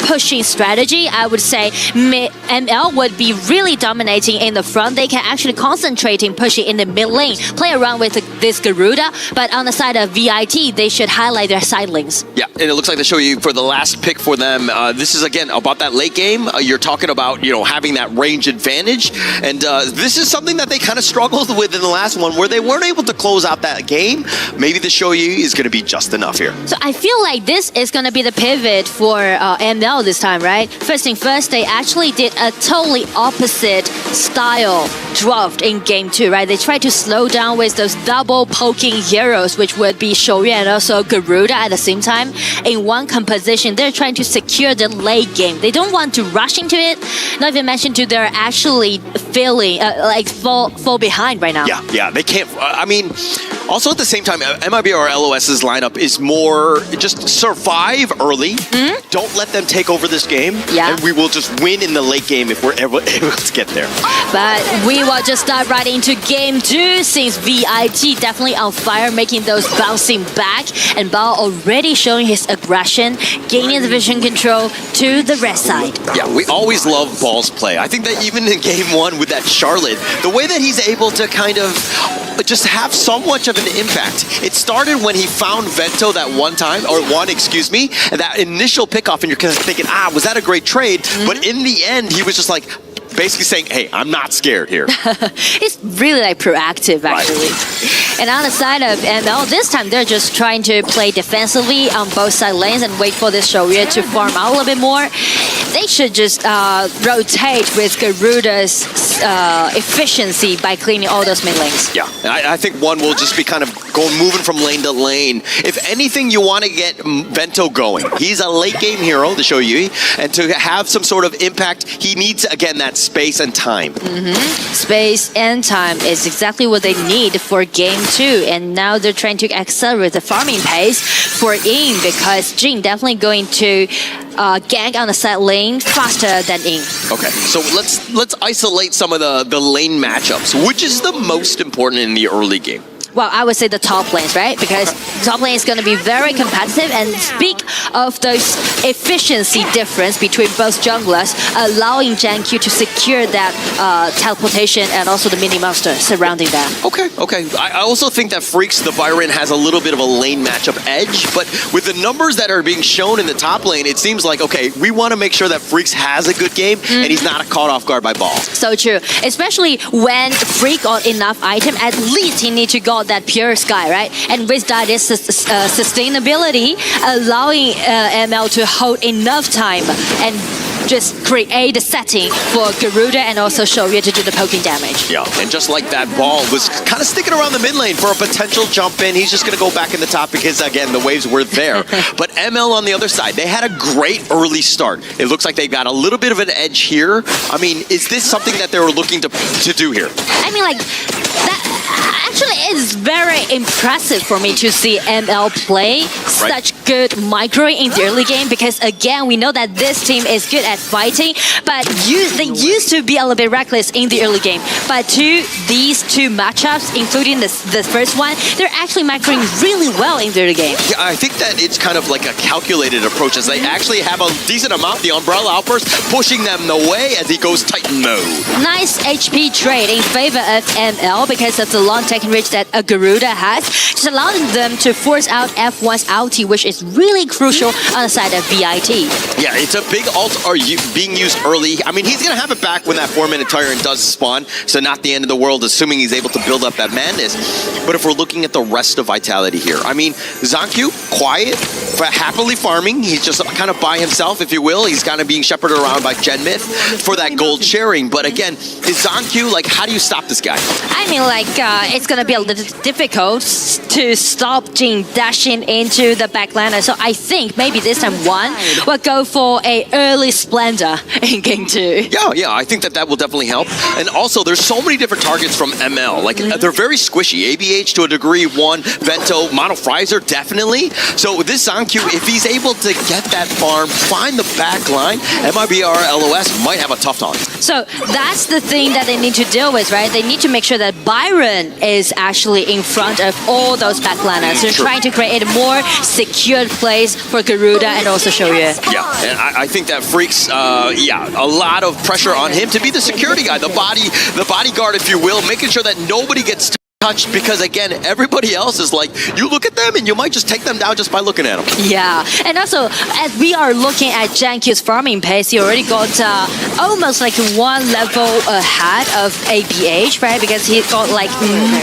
pushing strategy, I would say ML would be really dominating in the front. They can actually concentrate in pushing in the mid lane, play around with this Garuda, but on the side of VIT, they should highlight their side lanes. Yeah, and it looks like they show you for the last pick for them. This is, again, about that late game. You're talking about, you know, having that range advantage, and this is something that they kind of struggled with in the last one, where they weren't able to close out that game. Maybe the Shoyu is going to be just enough here. So I feel like this is going to be the pivot for ML this time, right? First thing first, they actually did a totally opposite style draft in game 2, right? They tried to slow down with those double poking heroes, which would be Shoyu and also Garuda at the same time. In one composition, they're trying to secure the late game. They don't want to rush into it. Not even mention to they're actually feeling fall behind right now. Yeah, they can't. I mean, Also, at the same time, MIBR LOS's lineup is more just survive early. Don't let them take over this game. Yeah. And we will just win in the late game if we're able to get there. But we will just dive right into game 2 since VIT definitely on fire, making those bouncing back. And Bao already showing his aggression, gaining the vision control to the red side. Yeah, we always love Ball's play. I think that even in game 1 with that Charlotte, the way that he's able to kind of just have so much of an impact. It started when he found Vento that that initial pickoff, and you're kind of thinking, was that a great trade? But in the end, he was just like, basically saying, hey, I'm not scared here. It's really like proactive, actually. Right. And on the side of ML, this time they're just trying to play defensively on both side lanes and wait for this Shoryue to farm out a little bit more. They should just rotate with Garuda's efficiency by cleaning all those mid lanes. Yeah, I think one will just be kind of moving from lane to lane. If anything, you want to get Vento going. He's a late game hero, to show you, and to have some sort of impact, he needs, again, that space and time. Space and time is exactly what they need for game 2, and now they're trying to accelerate the farming pace for Ying, because Jin definitely going to gank on the side lane faster than Ying. Okay, so let's isolate some of the lane matchups. Which is the most important in the early game? Well, I would say the top lanes, right? Because top lane is going to be very competitive, and speak of those efficiency difference between both junglers, allowing JanQ to secure that teleportation and also the mini monster surrounding that. Okay. I also think that Freaks, the Byron, has a little bit of a lane matchup edge, but with the numbers that are being shown in the top lane, it seems like, okay, we want to make sure that Freaks has a good game and he's not caught off guard by Ball. So true. Especially when Freak got enough item, at least he need to go that pure sky, right? And with that is sustainability, allowing ML to hold enough time and just create the setting for Garuda and also Shoryue to do the poking damage. Yeah, and just like that, Ball was kind of sticking around the mid lane for a potential jump in. He's just going to go back in the top because, again, the waves were there. But ML on the other side, they had a great early start. It looks like they got a little bit of an edge here. I mean, is this something that they were looking to do here? I mean, like, that actually is very impressive for me to see ML play such good micro in the early game, because, again, we know that this team is good at fighting, but they used to be a little bit reckless in the early game. But these two matchups, including the first one, they're actually microing really well in the early game. Yeah, I think that it's kind of like a calculated approach, as they actually have a decent amount. The Umbrella Outburst pushing them away as he goes Titan mode. Nice HP trade in favor of ML because of the long tech reach that Garuda has, just allowing them to force out F1's ulti, which is really crucial on the side of VIT. Yeah, it's a big ult being used early. I mean, he's going to have it back when that 4-minute tyrant does spawn, so not the end of the world, assuming he's able to build up that madness. But if we're looking at the rest of Vitality here, I mean, ZhongQ, quiet, but happily farming. He's just kind of by himself, if you will. He's kind of being shepherded around by Genmyth for that gold sharing. But again, is ZhongQ, like, how do you stop this guy? I mean, like, it's going to be a little difficult to stop Jin dashing into the backlander. So I think maybe this time one will go for a early Splendor in game 2. Yeah, I think that will definitely help. And also, there's so many different targets from ML. Like, they're very squishy. ABH to a degree, one. Vento, Mono Frizer, definitely. So this ZhongQ, if he's able to get that farm, find the back line, MIBR LOS might have a tough time. So that's the thing that they need to deal with, right? They need to make sure that Byron is actually in front of all those backliners. They're trying to create a more secured place for Garuda and also Shoryue. Yeah, and I think that Freaks, a lot of pressure on him to be the security guy, the bodyguard, if you will, making sure that nobody gets touched, because again, everybody else is like, you look at them and you might just take them down just by looking at them. Yeah, and also, as we are looking at JanQ's farming pace, he already got almost like one level ahead of ABH, right? Because he got like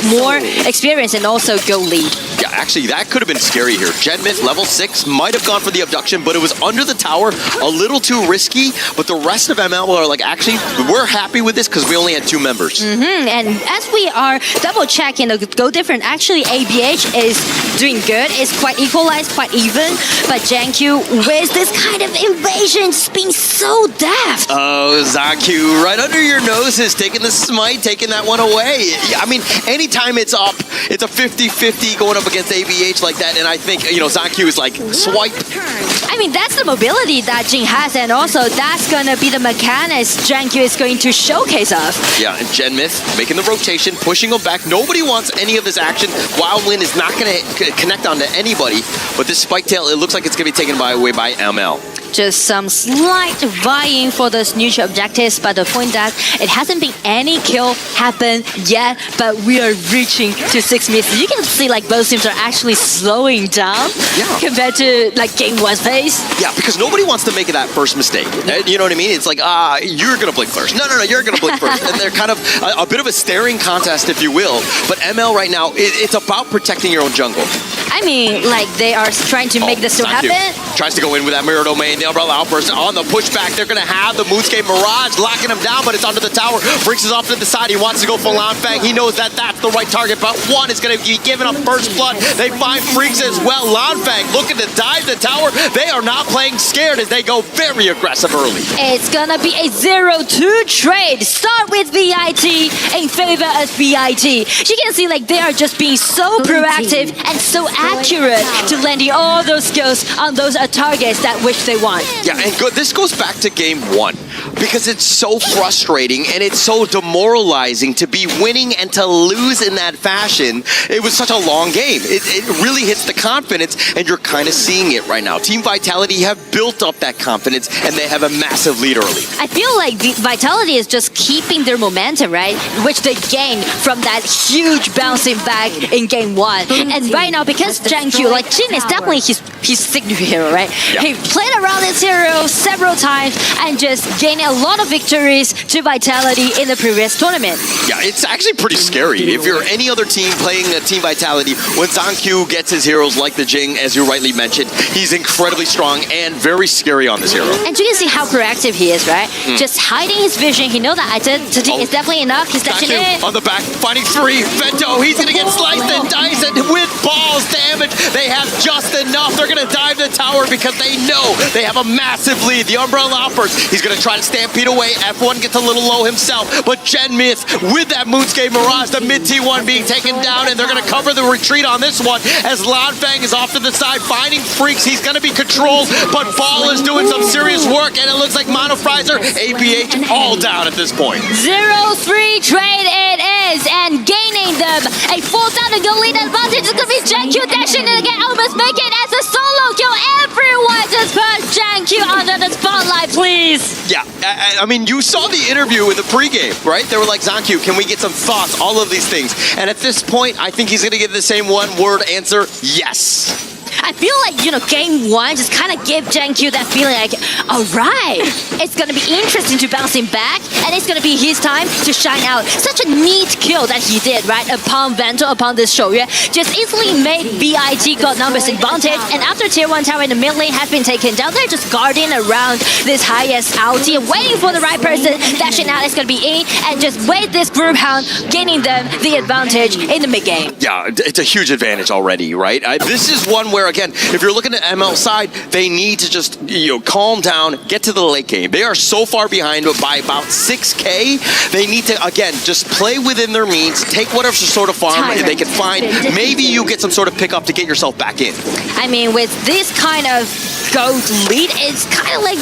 more experience and also go lead. Yeah, actually, that could have been scary here. Genmyth, level 6, might have gone for the abduction, but it was under the tower, a little too risky, but the rest of ML are like, actually, we're happy with this because we only had 2 members. And as we are double-checking the Go Different, actually, ABH is doing good. It's quite equalized, quite even, but JanQ, with this kind of invasion, just being so daft. Zanku, right under your noses, taking the smite, taking that one away. I mean, anytime it's up, it's a 50-50 going up against ABH like that, and I think, Zanku is like, swipe. I mean, that's the mobility that Jing has, and also that's going to be the mechanics Zanku is going to showcase of. Yeah, and Genmith making the rotation, pushing him back. Nobody wants any of this action. Wildwind is not going to connect onto anybody, but this Spike Tail, it looks like it's going to be taken away by ML. Just some slight vying for those neutral objectives, but the point that it hasn't been any kill happen yet, but we are reaching to 6 minutes. You can see like both teams are actually slowing down compared to like game 1's pace. Yeah, because nobody wants to make that first mistake. You know what I mean? It's like, you're going to blink first. No, you're going to blink first. And they're kind of a bit of a staring contest, if you will. But ML right now, it's about protecting your own jungle. I mean, like they are trying to make this still happen. Tries to go in with that mirror domain. The Umbrella Outburst on the pushback. They're going to have the Moonscape Mirage locking him down, but it's under the tower. Freaks is off to the side. He wants to go for Lanfang. He knows that that's the right target, but one is going to be giving up first blood. They find Freaks as well. Lanfang looking to dive the tower. They are not playing scared as they go very aggressive early. It's going to be a 0-2 trade. Start with VIT in favor of VIT. You can see like they are just being so proactive and so accurate to landing all those skills on those targets that which they want. Yeah, and this goes back to game 1 because it's so frustrating and it's so demoralizing to be winning and to lose in that fashion. It was such a long game. It really hits the confidence, and you're kind of seeing it right now. Team Vitality have built up that confidence, and they have a massive lead early. I feel like Vitality is just keeping their momentum, right? Which they gained from that huge bouncing back in game 1. And right now, because Zanku, like Jin is definitely his signature hero, right? Yeah. He played around this hero several times and just gained a lot of victories to Vitality in the previous tournament. Yeah, it's actually pretty scary. If you're any other team playing a Team Vitality, when Zanku gets his heroes like the Jing, as you rightly mentioned, he's incredibly strong and very scary on this hero. And you can see how proactive he is, right? Just hiding his vision. He knows that identity is definitely enough. He's dashing in. On the back, finding 3. Vento, he's going to get sliced and diced, and with balls damage, they have just enough. They're going to dive the tower because they know they have a massive lead. The Umbrella Outburst, he's going to try to stampede away. F1 gets a little low himself, but Genmith with that Moonscape Mirage, the mid T1 being taken down, and they're going to cover the retreat on this one as Lanfang is off to the side, finding Freaks. He's going to be controlled, but Ball is doing some serious work, and it looks like Mono Frizer, ABH all down at this point. 0-3 trade it is, and gaining them a 4,000 goal lead advantage is going to be Zanku dashing in again, almost make it as a solo kill. Everyone just put Zanku under the spotlight, please. Yeah, I mean, you saw the interview in the pregame, right? They were like, Zanku, can we get some thoughts? All of these things. And at this point, I think he's going to give the same one-word answer, yes. I feel like, game 1 just kind of give Zanku that feeling like, all right, it's going to be interesting to bounce him back, and it's going to be his time to shine out. Such a neat kill that he did, right, upon Vento, upon this Shoryue. Just easily made VIT got numbers advantage, and after tier 1 tower in the mid lane has been taken down, they're just guarding around this highest ulti, waiting for the right person. Dashing out is going to be in, and just wait this group hound, gaining them the advantage in the mid game. Yeah, it's a huge advantage already, right? This is one where, again, if you're looking at ML side, they need to just calm down, get to the late game. They are so far behind by about 6K. They need to, again, just play within their means, take whatever sort of farm they can find. Maybe you get some sort of pickup to get yourself back in. I mean, with this kind of gold lead, it's kind of like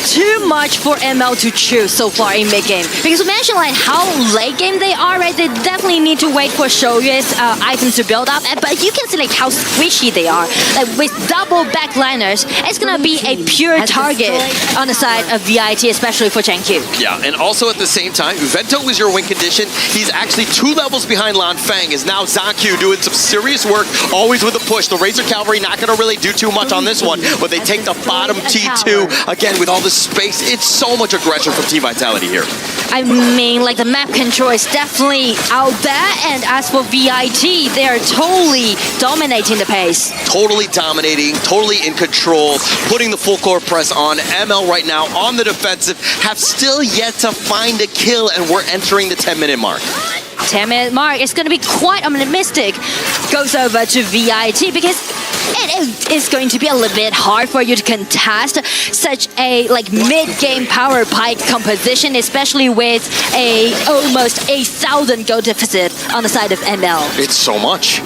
too much for ML to choose so far in mid game. Because we mentioned like how late game they are, right? They definitely need to wait for Shoryue's items to build up, but you can see like how squishy they are. Like with double backliners, it's gonna be a pure target on the side of VIT, especially for Zanku. Yeah, and also at the same time, Vento is your win condition. He's actually 2 levels behind Lanfang. Is now Zanku doing some serious work, always with a push. The Razor Cavalry not gonna really do too much on this one, but they take the bottom T2 again with all the space. It's so much aggression from Team Vitality here. I mean, like the map control is definitely out there, and as for VIT, they are totally dominating the pace. Totally dominating, totally in control, putting the full core press on. ML right now on the defensive, have still yet to find a kill, and we're entering the 10-minute mark. 10-minute mark, it's going to be quite optimistic. Goes over to VIT because it is going to be a little bit hard for you to contest such a mid-game power pike composition, especially with almost 1,000 goal deficit on the side of ML. It's so much,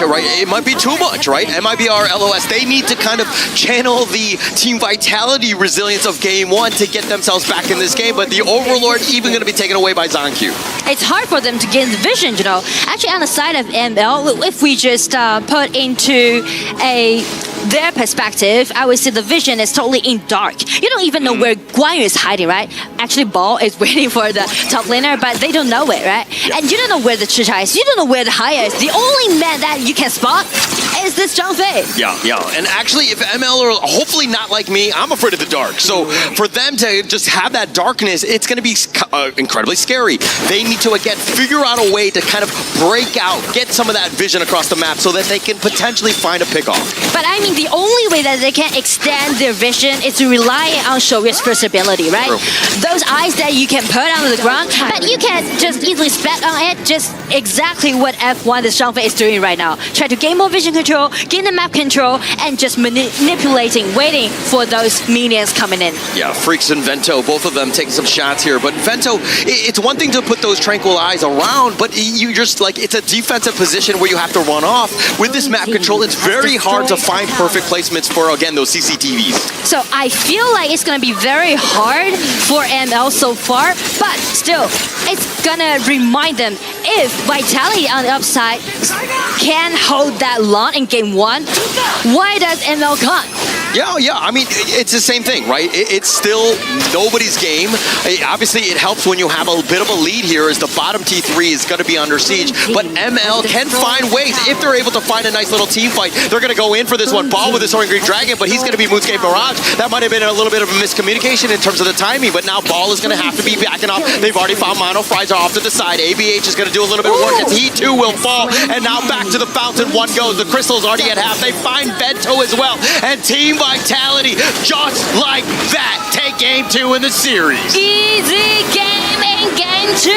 right? It might be too much, right? MIBR LOS, they need to kind of channel the team vitality resilience of game one to get themselves back in this game, but the Overlord even going to be taken away by ZonQ. It's hard for them to gain the vision, Actually, on the side of ML, if we just put into their perspective, I would say the vision is totally in dark. You don't even know where Guan Yu is hiding, right? Actually, Ball is waiting for the top laner, but they don't know it, right? Yeah. And you don't know where the Chicha is. You don't know where the Haya is. The only man that you can spot is this Zhang Fei. Yeah. And actually, if ML are hopefully not like me, I'm afraid of the dark. So for them to just have that darkness, it's going to be incredibly scary. They need to, again, figure out a way to kind of break out, get some of that vision across the map so that they can potentially find a pickoff. But I mean, the only way that they can extend their vision is to rely on Shoya's first ability, right? True. Those eyes that you can put on the ground, but you can just easily spec on it, just exactly what F1 the Zhang Fei is doing right now. Try to gain more vision control, gain the map control, and just manipulating, waiting for those minions coming in. Yeah, Freaks and Vento, both of them taking some shots here. But Vento, it's one thing to put those tranquil eyes around, but you just it's a defensive position where you have to run off. With this map control, it's very hard to find perfect placements for, again, those CCTVs. So I feel like it's going to be very hard for ML so far, but still, it's going to remind them if Vitality on the upside can hold that long in game one, why does ML can't? Yeah. I mean, it's the same thing, right? It's still nobody's game. Obviously, it helps when you have a bit of a lead here as the bottom T3 is going to be under siege. But ML can find ways. If they're able to find a nice little team fight, they're going to go in for this one. Ball with his Soaring Greek Dragon, but he's going to be Moonscape Mirage. That might have been a little bit of a miscommunication in terms of the timing, but now Ball is going to have to be backing off. They've already found Mono. Fries are off to the side. ABH is going to do a little bit of work as he too will fall. And now back to the fountain. One goes. The Crystal's already at half. They find Vento as well. And Team Vitality, just like that, take game 2 in the series. Easy game in game 2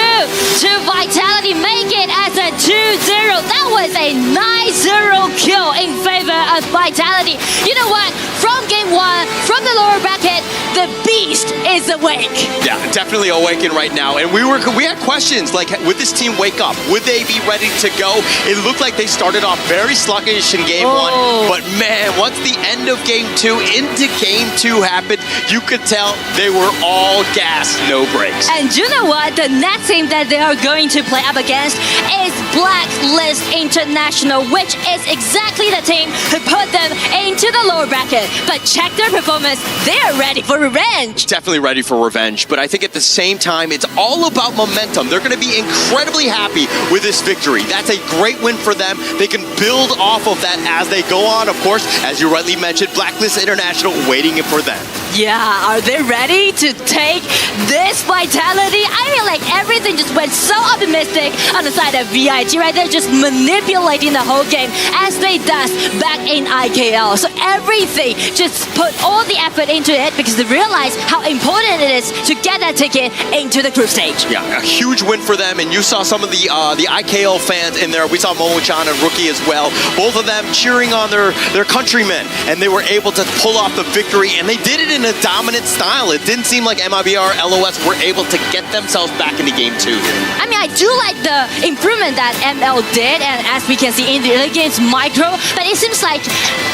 to Vitality, make it as a 2-0. That was a 9-0 kill in favor of Vitality. You know what? From game 1, from the lower bracket, the beast is awake. Yeah, definitely awakened right now. And we had questions like, would this team wake up? Would they be ready to go? It looked like they started off very sluggish in game 1, but man, once the end of game 2 into game 2 happened, you could tell they were all gas, no brakes. And you know what? The next team that they are going to play up against is Blacklist International, which is exactly the team who put them into the lower bracket. But check their performance. They are ready for revenge. Definitely ready for revenge. But I think at the same time, it's all about momentum. They're going to be incredibly happy with this victory. That's a great win for them. They can build off of that as they go on. Of course, as you rightly mentioned, Blacklist International waiting for them. Yeah, are they ready to take this Vitality? I mean, everything just went so optimistic on the side of VIG, right? They're just manipulating the whole game as they does back in IKL. So everything, just put all the effort into it because they realize how important it is to get that ticket into the group stage. Yeah, a huge win for them, and you saw some of the IKL fans in there. We saw Mo-chan and Rookie as well. Both of them cheering on their countrymen, and they were able to pull off the victory, and they did it in a dominant style. It didn't seem like MIBR LOS were able to get themselves back into game 2 here. I mean, I do like the improvement that ML did, and as we can see in the early games, micro, but it seems like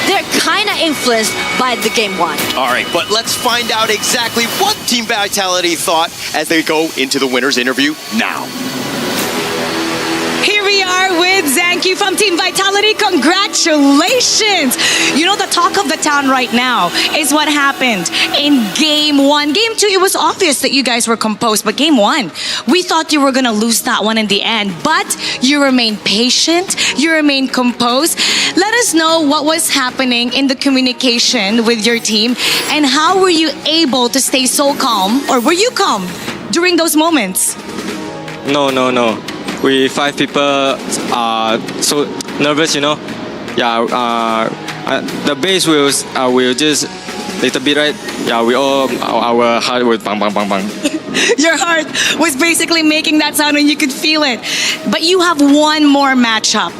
they're kind of influenced by the game 1. All right, but let's find out exactly what Team Vitality thought as they go into the winner's interview now. Here we are with ZonQ from Team Vitality. Congratulations! You know, the talk of the town right now is what happened in game 1. Game 2, it was obvious that you guys were composed, but game 1, we thought you were going to lose that one in the end, but you remained patient, you remained composed. Let us know what was happening in the communication with your team, and how were you able to stay so calm, or were you calm during those moments? No. We 5 people are so nervous, you know. Yeah, the base will just little bit, right? Yeah, we all our heart will bang bang bang bang. Your heart was basically making that sound, and you could feel it. But you have one more matchup,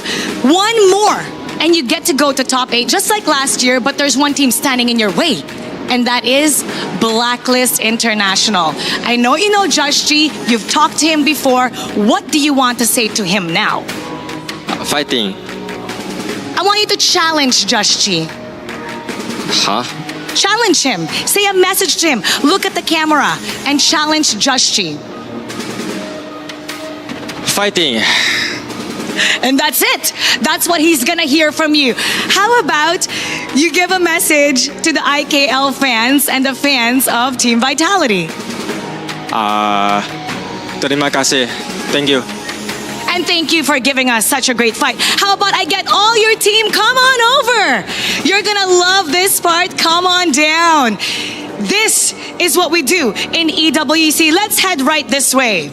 one more and you get to go to top 8 just like last year, but there's one team standing in your way. And that is Blacklist International. I know you know Josh G. You've talked to him before. What do you want to say to him now? Fighting. I want you to challenge Josh G. Huh? Challenge him. Say a message to him. Look at the camera and challenge Josh G. Fighting. And that's it. That's what he's gonna hear from you. How about you give a message to the IKL fans and the fans of Team Vitality? Terima kasih. Thank you. And thank you for giving us such a great fight. How about I get all your team? Come on over. You're gonna love this part. Come on down. This is what we do in EWC. Let's head right this way.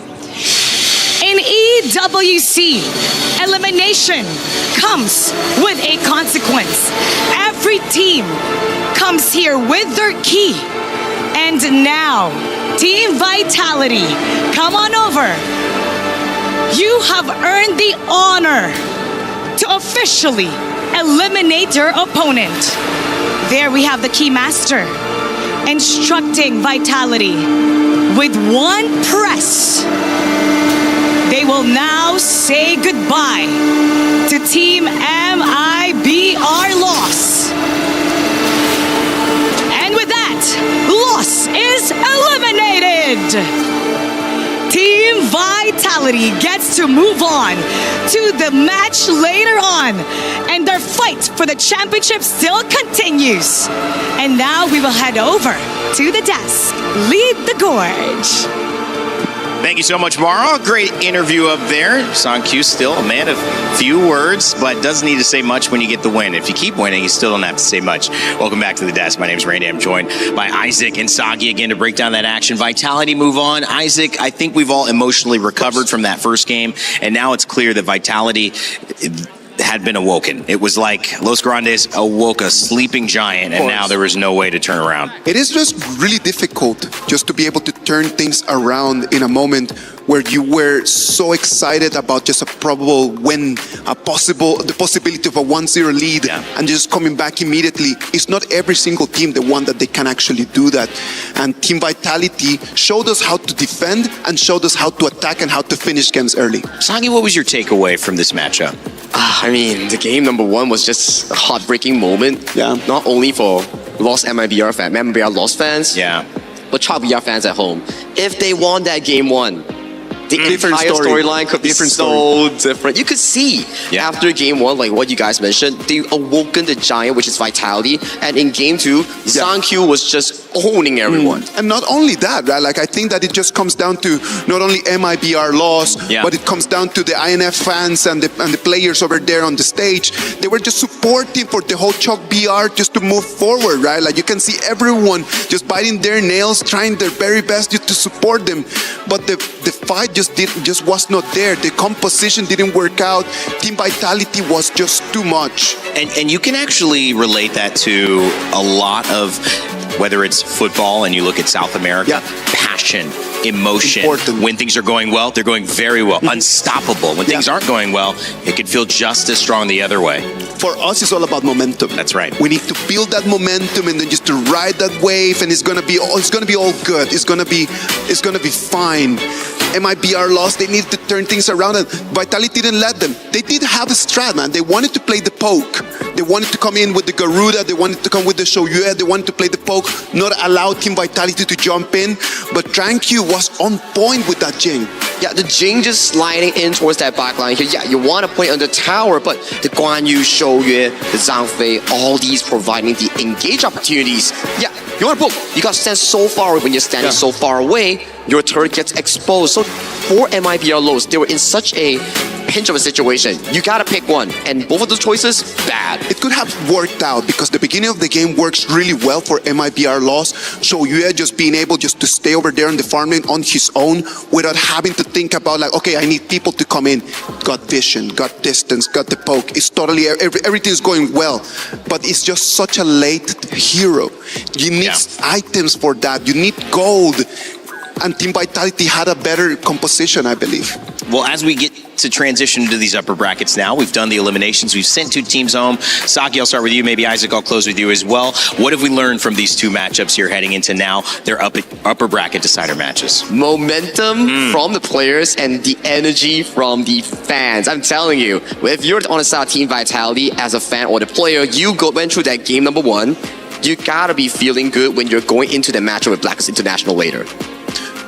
In EWC, elimination comes with a consequence. Every team comes here with their key. And now, Team Vitality, come on over. You have earned the honor to officially eliminate your opponent. There we have the key master instructing Vitality with one press. They will now say goodbye to Team MIBR Loss. And with that, Loss is eliminated. Team Vitality gets to move on to the match later on. And their fight for the championship still continues. And now we will head over to the desk. Lead the gorge. Thank you so much, Mara. Great interview up there. Sang-Kyu still a man of few words, but doesn't need to say much when you get the win. If you keep winning, you still don't have to say much. Welcome back to the desk. My name is Randy. I'm joined by Isaac and Sagi again to break down that action. Vitality move on. Isaac, I think we've all emotionally recovered from that first game, and now it's clear that Vitality had been awoken. It was like Los Grandes awoke a sleeping giant, and now there was no way to turn around. It is just really difficult just to be able to turn things around in a moment where you were so excited about just a probable win, the possibility of a 1-0 lead, and just coming back immediately. It's not every single team the one that they can actually do that. And Team Vitality showed us how to defend and showed us how to attack and how to finish games early. Sagi, what was your takeaway from this matchup? I mean, the game number 1 was just a heartbreaking moment. Yeah. Not only for Lost MIBR fans, MIBR Lost fans, but Chop VR fans at home. If they won that game 1, the entire storyline could be so different. You could see after game 1, like what you guys mentioned, they awoken the giant, which is Vitality, and in game 2, Sang-Kyu was just owning everyone. And not only that, right? Like I think that it just comes down to not only MIBR Loss, but it comes down to the INF fans and the players over there on the stage. They were just supporting for the whole Chalk BR just to move forward, right? Like you can see everyone just biting their nails, trying their very best just to support them. But the fight just was not there. The composition didn't work out. Team Vitality was just too much. And you can actually relate that to a lot of, whether it's football and you look at South America, passion, emotion. Important. When things are going well, they're going very well. Unstoppable. When things aren't going well, it could feel just as strong the other way. For us, it's all about momentum. That's right. We need to build that momentum and then just to ride that wave, and it's gonna be all good. It's gonna be fine. MIBR lost. They needed to turn things around, and Vitality didn't let them. They did have a strat, man. They wanted to play the poke. They wanted to come in with the Garuda. They wanted to come with the Shoyue. They wanted to play the poke, not allow Team Vitality to jump in. But Sang-Kyu was on point with that Jing. Yeah, the Jing just sliding in towards that back line here. Yeah, you want to play on the tower, but the Guan Yu, Shouyue, the Zhang Fei, all these providing the engage opportunities. Yeah, you want to poke. You got to stand so far away. When you're standing so far away, your turret gets exposed. So for MIBR Lows, they were in such a pinch of a situation. You gotta pick one, and both of those choices, bad. It could have worked out because the beginning of the game works really well for MIBR Loss. Shoyue just being able just to stay over there in the farming on his own without having to think about like, okay, I need people to come in. Got vision, got distance, got the poke. It's totally, everything is going well, but it's just such a late hero. You need items for that. You need gold. And Team Vitality had a better composition, I believe. Well, as we get to transition into these upper brackets now, we've done the eliminations. We've sent 2 teams home. Saki, I'll start with you. Maybe Isaac, I'll close with you as well. What have we learned from these 2 matchups here heading into now their upper bracket decider matches? Momentum from the players and the energy from the fans. I'm telling you, if you're on the side of Team Vitality as a fan or the player, you went through that game number 1, you gotta be feeling good when you're going into the matchup with Blacklist International later.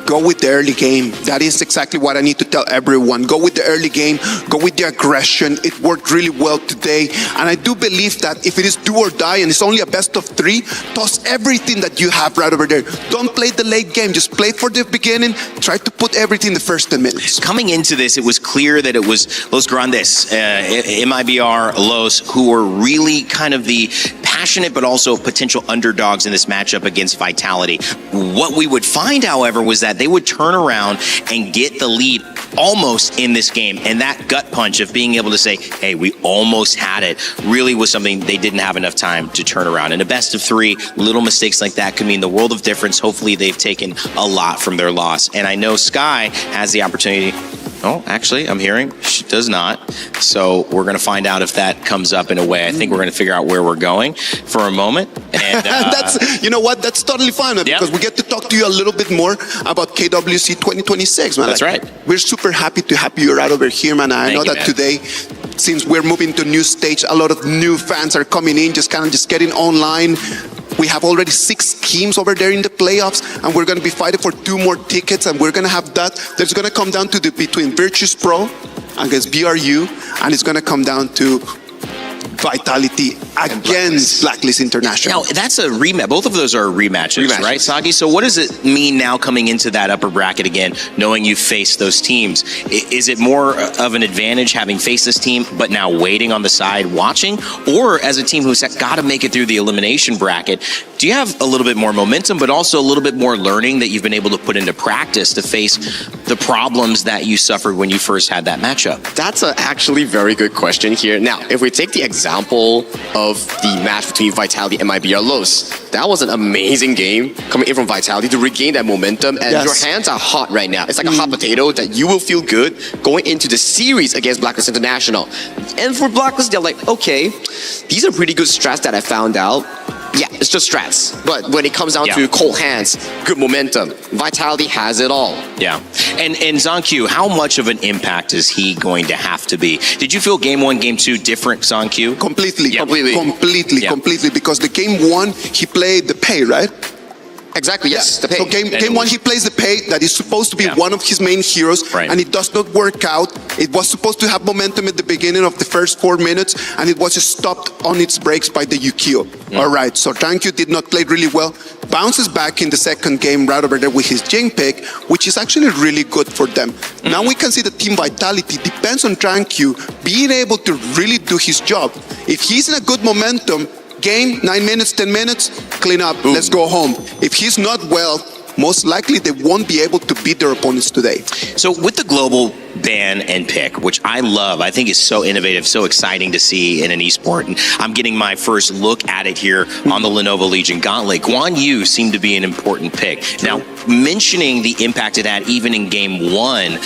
Go with the early game. That is exactly what I need to tell everyone. Go with the early game. Go with the aggression. It worked really well today. And I do believe that if it is do or die and it's only a best of 3, toss everything that you have right over there. Don't play the late game. Just play for the beginning. Try to put everything in the first 10 minutes. Coming into this, it was clear that it was Los Grandes, MIBR, Los, who were really kind of the passionate but also potential underdogs in this matchup against Vitality. What we would find, however, was that they would turn around and get the lead almost in this game. And that gut punch of being able to say, hey, we almost had it, really was something they didn't have enough time to turn around. In a best of 3, little mistakes like that could mean the world of difference. Hopefully they've taken a lot from their loss. And I know Sky has the opportunity. Oh, actually, I'm hearing she does not. So we're going to find out if that comes up in a way. I think we're going to figure out where we're going for a moment. And that's, you know what? That's totally fine, man, because we get to talk to you a little bit more about KWC 2026, man. That's right. We're super happy to have you right over here, man. I know that today, since we're moving to a new stage, a lot of new fans are coming in, just getting online. We have already 6 teams over there in the playoffs, and we're going to be fighting for 2 more tickets, and we're going to have that. There's going to come down to between Virtus Pro against BRU, and it's going to come down to Vitality against Blacklist International. Now, that's a rematch. Both of those are rematches, right, Sagi? So what does it mean now coming into that upper bracket again, knowing you've faced those teams? Is it more of an advantage having faced this team, but now waiting on the side watching? Or as a team who's got to make it through the elimination bracket, do you have a little bit more momentum, but also a little bit more learning that you've been able to put into practice to face the problems that you suffered when you first had that matchup? That's actually very good question here. Now, if we take the example of the match between Vitality and MIBR Los, that was an amazing game coming in from Vitality to regain that momentum, and your hands are hot right now. It's like a hot potato that you will feel good going into the series against Blacklist International. And for Blacklist, they're like, okay, these are pretty good strats that I found out. Yeah, it's just strats. But when it comes down to cold hands, good momentum, Vitality has it all. Yeah. And Zonkyu, how much of an impact is he going to have to be? Did you feel game 1, game 2 different, Zonkyu? Completely. Completely. Because the game 1, he played the pay, right? Exactly, yes. The pay. So game 1, he plays the pay that is supposed to be one of his main heroes, and it does not work out. It was supposed to have momentum at the beginning of the first 4 minutes, and it was just stopped on its breaks by the Yukio. All right, so Tankyu did not play really well. Bounces back in the second game right over there with his Jing pick, which is actually really good for them. Now we can see the Team Vitality depends on Tankyu being able to really do his job. If he's in a good momentum, game, 9 minutes, 10 minutes, clean up, let's go home. If he's not well, most likely they won't be able to beat their opponents today. So with the global ban and pick, which I love, I think is so innovative, so exciting to see in an esport. And I'm getting my first look at it here on the Lenovo Legion Gauntlet. Guan Yu seemed to be an important pick. Now, mentioning the impact it had even in game 1,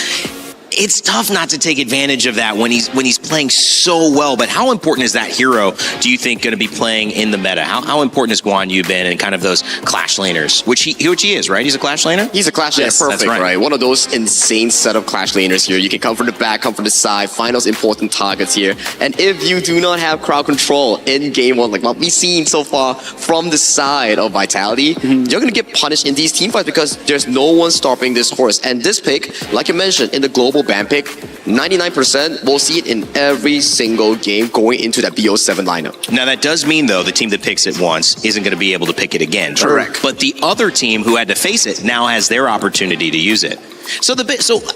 it's tough not to take advantage of that when he's playing so well. But how important is that hero, do you think, going to be playing in the meta? How important has Guan Yu been in kind of those clash laners, which he is, right? He's a clash laner? He's a clash laner, perfect, right. One of those insane set of clash laners here. You can come from the back, come from the side, find those important targets here. And if you do not have crowd control in game 1, like what we've seen so far from the side of Vitality, you're going to get punished in these team fights because there's no one stopping this horse. And this pick, like you mentioned, in the global ban pick, 99% we'll see it in every single game going into that BO7 lineup. Now that does mean, though, the team that picks it once isn't going to be able to pick it again. Correct. But the other team who had to face it now has their opportunity to use it. So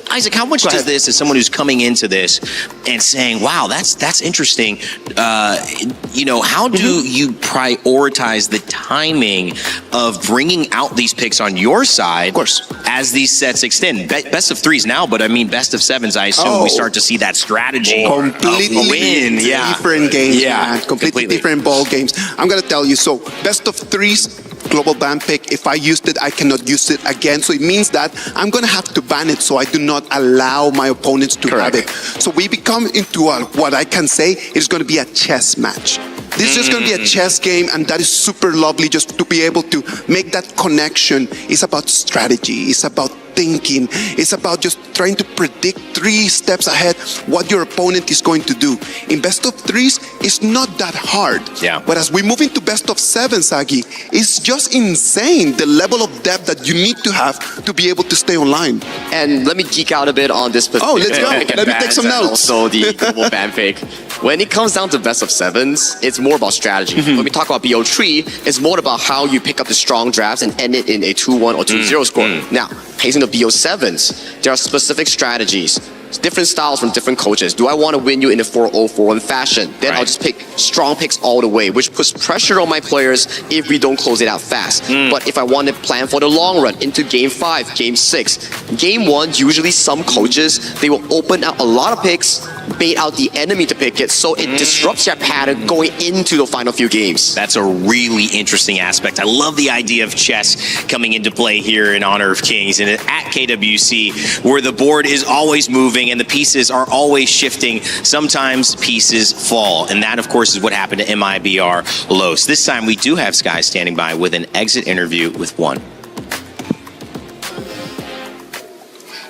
Isaac, how much does this, as someone who's coming into this and saying, "Wow, that's interesting," how do you prioritize the timing of bringing out these picks on your side, of course, as these sets extend? Best of 3s now, but I mean best of 7s. I assume we start to see that strategy completely different games, man. Completely different ball games. I'm gonna tell you. So best of 3s. global ban pick. If I used it, I cannot use it again. So it means that I'm going to have to ban it so I do not allow my opponents to have it. So we become into what I can say is going to be a chess match. This is just going to be a chess game, and that is super lovely just to be able to make that connection. It's about strategy. It's about thinking. It's about just trying to predict 3 steps ahead what your opponent is going to do. In best of 3s, it's not that hard. Yeah. But as we move into best of 7, Sagi, it's just insane the level of depth that you need to have to be able to stay online. And let me geek out a bit on this specific let's go. Let me take some notes. Also the global ban pick. When it comes down to best of 7s, it's more about strategy. When we talk about BO3, it's more about how you pick up the strong drafts and end it in a 2-1 or 2-0 score. Now, facing the BO7s, there are specific strategies, different styles from different coaches. Do I want to win you in a 4-0-4-1 fashion? Then I'll just pick strong picks all the way, which puts pressure on my players if we don't close it out fast. But if I want to plan for the long run into game 5, game 6, game 1, usually some coaches, they will open out a lot of picks, bait out the enemy to pick it, so it disrupts your pattern going into the final few games. That's a really interesting aspect. I love the idea of chess coming into play here in Honor of Kings and at KWC, where the board is always moving and the pieces are always shifting. Sometimes pieces fall, and that, of course, is what happened to MIBR Los. This time, we do have Sky standing by with an exit interview with one.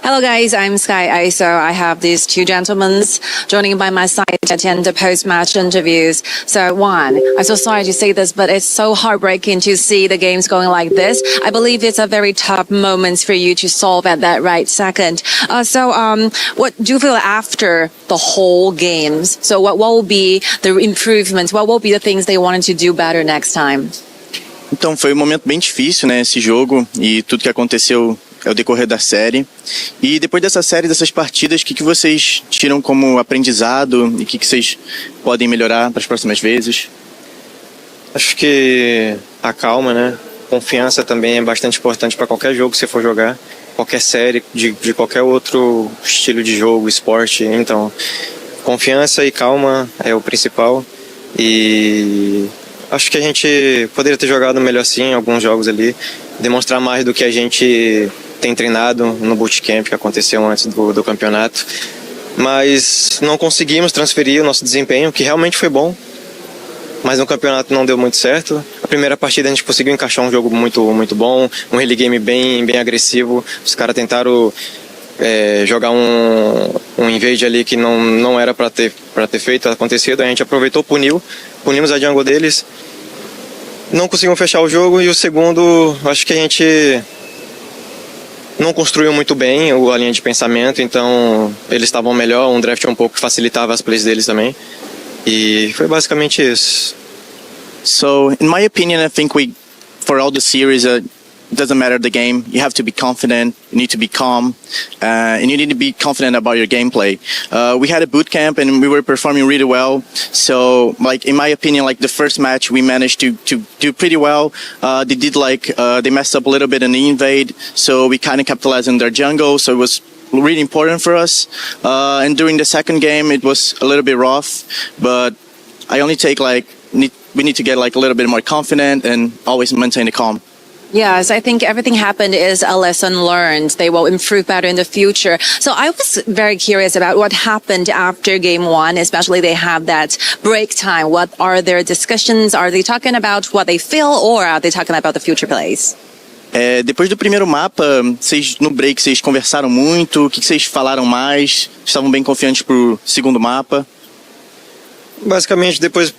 Hello guys, I'm Sky ISO. I have these 2 gentlemen joining by my side to attend the post-match interviews. So Juan, I'm so sorry to say this, but it's so heartbreaking to see the games going like this. I believe it's a very tough moment for you to solve at that right second. What do you feel after the whole games? So what will be the improvements? What will be the things they wanted to do better next time? Então foi um momento bem difícil, né, esse jogo e tudo que aconteceu ao decorrer da série. E depois dessa série, dessas partidas, o que vocês tiram como aprendizado e o que vocês podem melhorar para as próximas vezes? Acho que a calma, né? Confiança também é bastante importante para qualquer jogo que você for jogar, qualquer série, de qualquer outro estilo de jogo, esporte. Então, confiança e calma é o principal. E acho que a gente poderia ter jogado melhor sim em alguns jogos ali, demonstrar mais do que a gente tem treinado no bootcamp que aconteceu antes do campeonato, mas não conseguimos transferir o nosso desempenho, que realmente foi bom, mas no campeonato não deu muito certo. A primeira partida a gente conseguiu encaixar um jogo muito bom, um early game bem agressivo. Os caras tentaram jogar um invade ali que não era para ter feito, acontecido. A gente aproveitou, punimos a jungle deles, não conseguimos fechar o jogo. E o segundo, acho que a gente não construiu muito bem a linha de pensamento, então eles estavam melhor, um draft um pouco que facilitava as plays deles também. E foi basicamente isso. So, in my opinion, I think for all the series, it doesn't matter the game. You have to be confident. You need to be calm, and you need to be confident about your gameplay. We had a boot camp and we were performing really well. So, in my opinion, the first match we managed to do pretty well. They messed up a little bit in the invade, so we kind of capitalized on their jungle. So it was really important for us. And during the second game, it was a little bit rough, but I only take we need to get a little bit more confident and always maintain the calm. Yes, I think everything happened is a lesson learned. They will improve better in the future. So I was very curious about what happened after game 1, especially they have that break time. What are their discussions? Are they talking about what they feel, or are they talking about the future plays? Depois do primeiro mapa, no break vocês conversaram muito? O que vocês falaram mais? Estavam bem confiantes pro segundo mapa? Basicamente, depois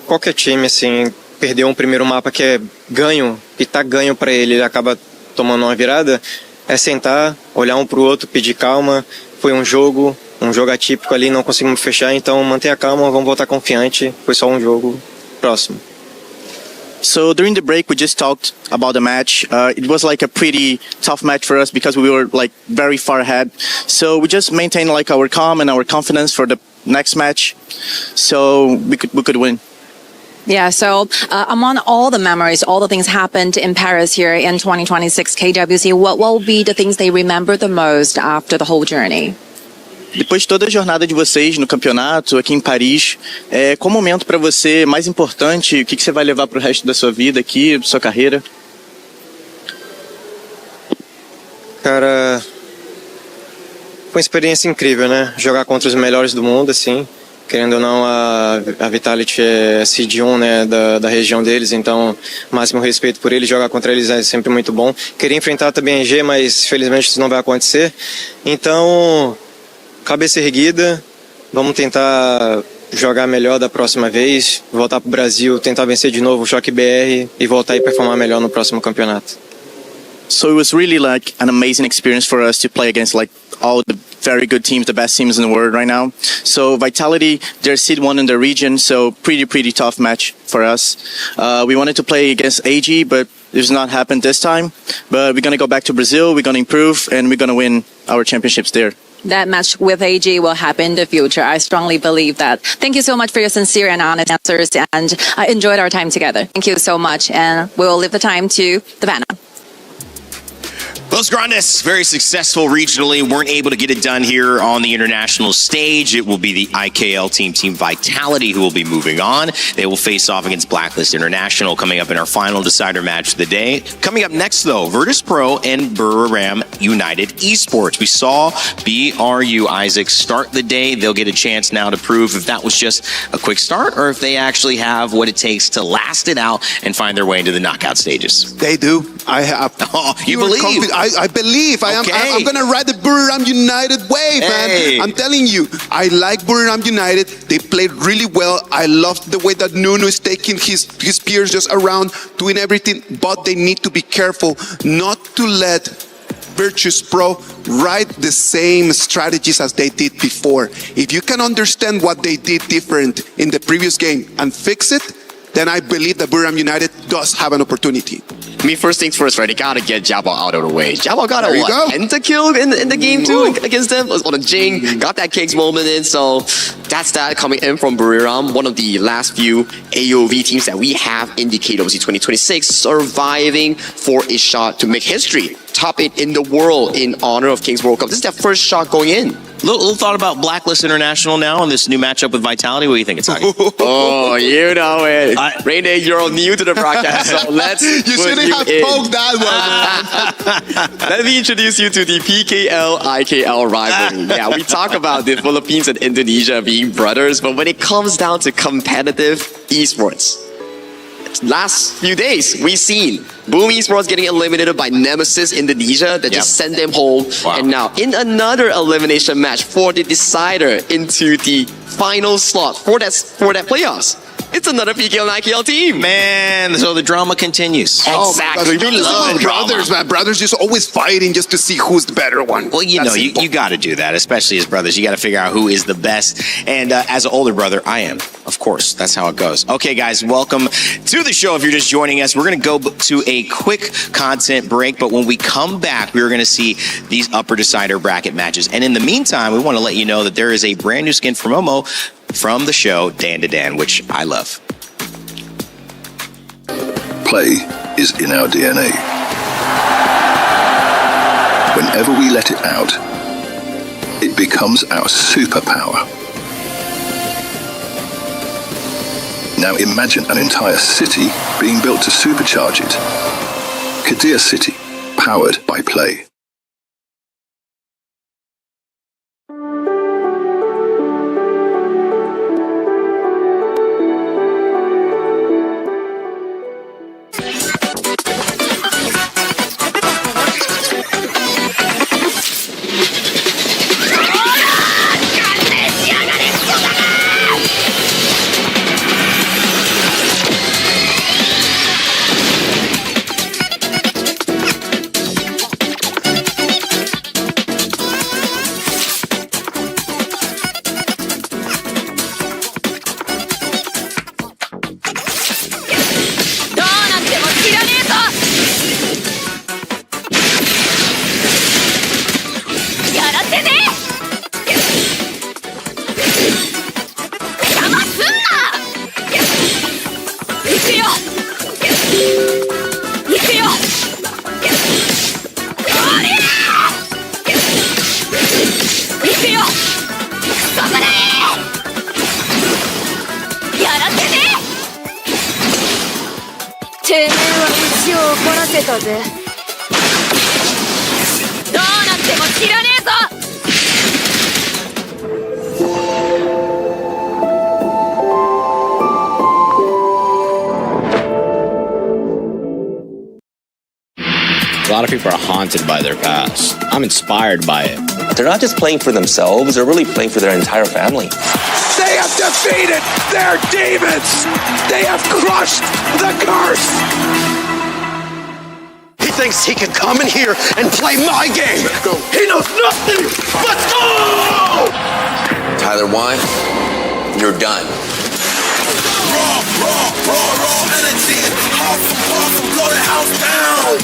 qualquer time, assim, perdeu um primeiro mapa que é ganho, e tá ganho para ele acaba tomando uma virada, é sentar, olhar um pro outro, pedir calma. Foi um jogo atípico ali, não conseguimos fechar, então mantenha calma, vamos voltar confiante, foi só um jogo, próximo. So during the break, we just talked about the match. It was a pretty tough match for us because we were very far ahead. So we just maintained our calm and our confidence for the next match, so we could win. Yeah, so among all the memories, all the things happened in Paris here in 2026 KWC, what will be the things they remember the most after the whole journey? Depois de toda a jornada de vocês no campeonato, aqui em Paris, qual momento para você mais importante? O que você vai levar para o resto da sua vida aqui, da sua carreira? Cara, foi uma experiência incrível, né? Jogar contra os melhores do mundo, assim. Querendo ou não, a Vitality é seed 1, né, da região deles, então máximo respeito por eles, jogar contra eles é sempre muito bom. Queria enfrentar também a EG, mas felizmente isso não vai acontecer. Então, cabeça erguida, vamos tentar jogar melhor da próxima vez, voltar pro Brasil, tentar vencer de novo o Choque BR e voltar e performar melhor no próximo campeonato. So it was really like an amazing experience for us to play against like all the very good teams, the best teams in the world right now. So Vitality, they're seed 1 in their region, so pretty tough match for us. We wanted to play against AG, but it does not happen this time. But we're going to go back to Brazil, we're going to improve, and we're going to win our championships there. That match with AG will happen in the future. I strongly believe that. Thank you so much for your sincere and honest answers, and I enjoyed our time together. Thank you so much, and we'll leave the time to the panel. Los Grandes, very successful regionally, weren't able to get it done here on the international stage. It will be the IKL Team Vitality who will be moving on. They will face off against Blacklist International coming up in our final decider match of the day. Coming up next, though, Virtus Pro and Buriram United Esports. We saw BRU Isaac start the day. They'll get a chance now to prove if that was just a quick start or if they actually have what it takes to last it out and find their way into the knockout stages. They do. I have. Oh, you believe? I believe. I'm going to ride the Buriram United wave, man. I'm telling you, I like Buriram United. They played really well. I love the way that Nuno is taking his peers just around, doing everything. But they need to be careful not to let Virtus Pro ride the same strategies as they did before. If you can understand what they did different in the previous game and fix it, then I believe that Buriram United does have an opportunity. I mean, first things first, right? They gotta get Jabal out of the way. Jabal got a pentakill in the game too against them. Was on a Jing, got that Kings moment in. So that's that coming in from Buriram, one of the last few AOV teams that we have in the KWC 2026, surviving for a shot to make history. Top 8 in the world in honor of Kings World Cup. This is their first shot going in. Little thought about Blacklist International now in this new matmatchup with Vitality. What do you think, Itagi? Oh, you know it. Rainy, you're new to the broadcast, so let's You shouldn't have poked that one. Let me introduce you to the PKL-IKL rivalry. Yeah, we talk about the Philippines and Indonesia being brothers, but when it comes down to competitive esports, last few days, we've seen Boom Esports getting eliminated by Nemesis Indonesia that just sent them home. Wow. And now in another elimination match for the decider into the final slot for that playoffs. It's another PKL and IKL team. Man, so the drama continues. Exactly. We love brothers, man. Brothers just always fighting just to see who's the better one. Well, you know, you got to do that, especially as brothers. You got to figure out who is the best. And as an older brother, I am. Of course, that's how it goes. Okay, guys, welcome to the show. If you're just joining us, we're going to go to a quick content break. But when we come back, we're going to see these upper decider bracket matches. And in the meantime, we want to let you know that there is a brand new skin for Momo from the show Dan to Dan, which I love. Play is in our DNA. Whenever we let it out, it becomes our superpower. Now imagine an entire city being built to supercharge it. Kadir City, powered by Play. けたぜ。どうなっても知らねえぞ。A lot of people are haunted by their past. I'm inspired by it. They're not just playing for themselves, they're really playing for their entire family. They have defeated their demons! They have crushed the curse! He thinks he can come in here and play my game! He knows nothing! Let's go! Tyler, why? You're done. Raw energy! Awesome, blow the house down!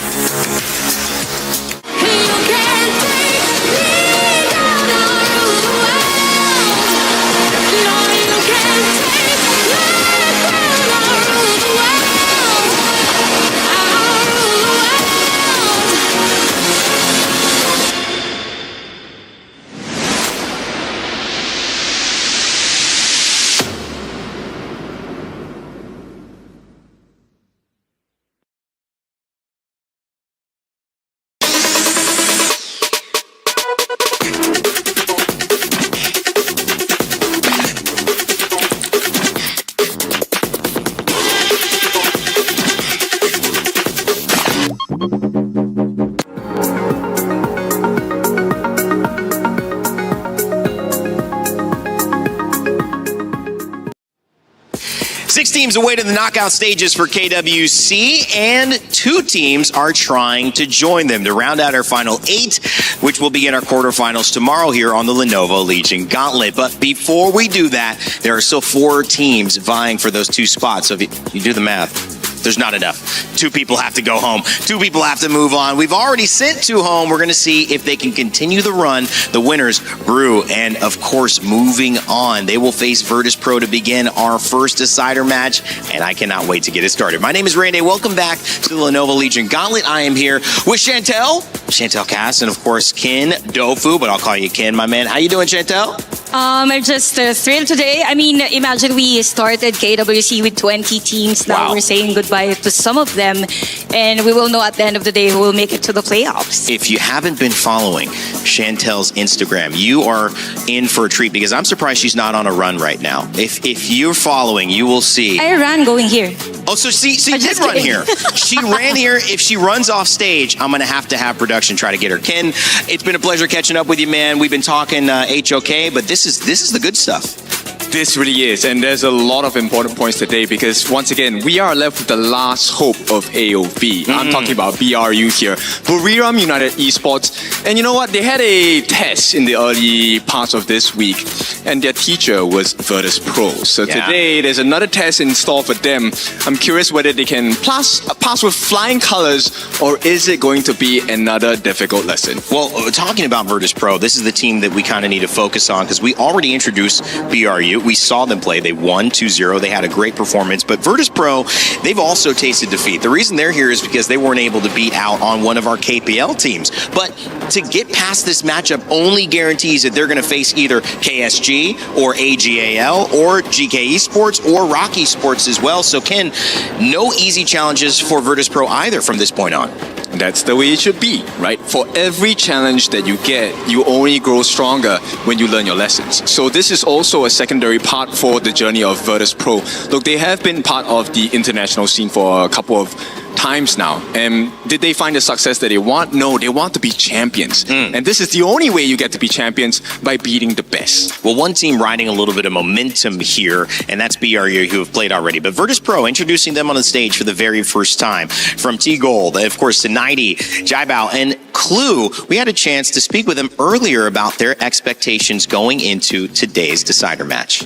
Six teams away to the knockout stages for KWC, and 2 teams are trying to join them to round out our final 8, which will begin our quarterfinals tomorrow here on the Lenovo Legion Gauntlet. But before we do that, there are still 4 teams vying for those 2 spots. So if you do the math, there's not enough. 2 people have to go home. 2 people have to move on. We've already sent 2 home. We're going to see if they can continue the run. The winners, Brew, and of course, moving on. They will face Virtus Pro to begin our first decider match, and I cannot wait to get it started. My name is Randy. Welcome back to the Lenovo Legion Gauntlet. I am here with Chantel Cass, and of course, Ken Dofu, but I'll call you Ken, my man. How you doing, Chantel? I'm just thrilled today. I mean, imagine we started KWC with 20 teams. Now we're saying goodbye to some of them, and we will know at the end of the day who will make it to the playoffs. If you haven't been following Chantel's Instagram, you are in for a treat, because I'm surprised she's not on a run right now. If you're following, you will see. I ran going here. Oh, so you did run here. She ran here. If she runs off stage, I'm going to have production try to get her. Ken, it's been a pleasure catching up with you, man. We've been talking HOK, but this is the good stuff. This really is, and there's a lot of important points today, because once again, we are left with the last hope of AOV. I'm talking about BRU here, Buriram United Esports. And you know what? They had a test in the early parts of this week, and their teacher was Virtus Pro. So today, there's another test in store for them. I'm curious whether they can pass with flying colors, or is it going to be another difficult lesson? Well, talking about Virtus Pro, this is the team that we kind of need to focus on, because we already introduced BRU. We saw them play. They won 2-0. They had a great performance. But Virtus Pro, they've also tasted defeat. The reason they're here is because they weren't able to beat out on one of our KPL teams. But to get past this matchup only guarantees that they're going to face either KSG or AGAL or GK Esports or Rocky Sports as well. So, Ken, no easy challenges for Virtus Pro either from this point on. That's the way it should be, right? For every challenge that you get, you only grow stronger when you learn your lessons. So this is also a secondary part for the journey of Virtus Pro. Look, they have been part of the international scene for a couple of times now. And did they find the success that they want? No, they want to be champions. And this is the only way you get to be champions, by beating the best. Well, one team riding a little bit of momentum here, and that's BRU, who have played already. But Virtus Pro, introducing them on the stage for the very first time. From T-Gold, of course, to 90, Jaibao, and Clue. We had a chance to speak with them earlier about their expectations going into today's decider match.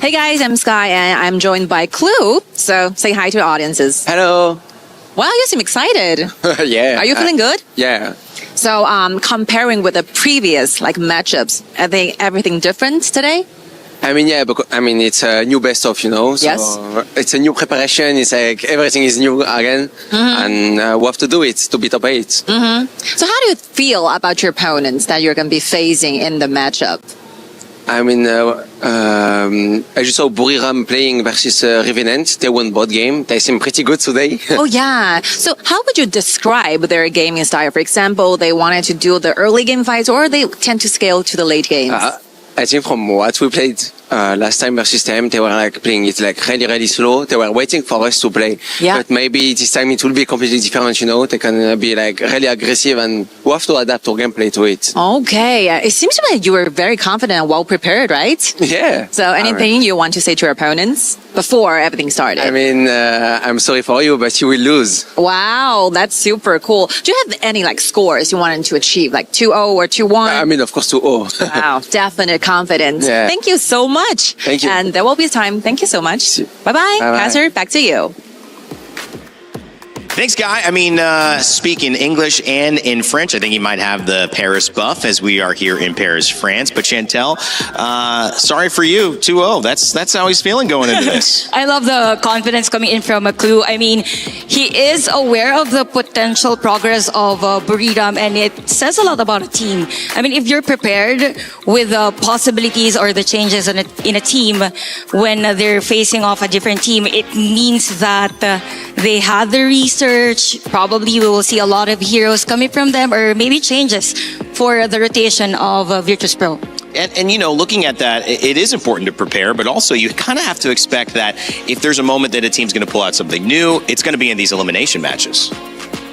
Hey guys, I'm Sky, and I'm joined by Clue. So say hi to our audiences. Hello. Wow, you seem excited. Yeah. Are you feeling good? Yeah. So comparing with the previous matchups, are they everything different today? I mean, yeah, because it's a new best of, So it's a new preparation. It's like everything is new again, and we have to do it to be top 8. So how do you feel about your opponents that you're going to be facing in the matchup? I mean, I just saw Buriram playing versus Revenant. They won both games. They seem pretty good today. Oh, yeah. So how would you describe their gaming style? For example, they wanted to do the early game fights or they tend to scale to the late games? I think from what we played last time versus them, they were like playing it like really, really slow. They were waiting for us to play. Yeah. But maybe this time it will be completely different, you know. They can be like really aggressive and we have to adapt our gameplay to it. Okay. It seems to me that you were very confident and well prepared, right? Yeah. So anything you want to say to your opponents before everything started? I mean, I'm sorry for you, but you will lose. Wow, that's super cool. Do you have any like scores you wanted to achieve, like 2-0 or 2-1? I mean, of course, 2-0. Wow, definite confidence. Yeah. Thank you so much. Thank you. And there will be time. Thank you so much. Bye-bye. Bye-bye. Pastor, back to you. Thanks, Guy. I mean, speak in English and in French. I think he might have the Paris buff as we are here in Paris, France. But Chantel, sorry for you, 2-0. That's how he's feeling going into this. I love the confidence coming in from Clue. I mean, he is aware of the potential progress of Buriram, and it says a lot about a team. I mean, if you're prepared with the possibilities or the changes in a team when they're facing off a different team, it means that they had the research. Probably we will see a lot of heroes coming from them, or maybe changes for the rotation of Virtus Pro. And you know, looking at that, it is important to prepare, but also you kind of have to expect that if there's a moment that a team's going to pull out something new, it's going to be in these elimination matches.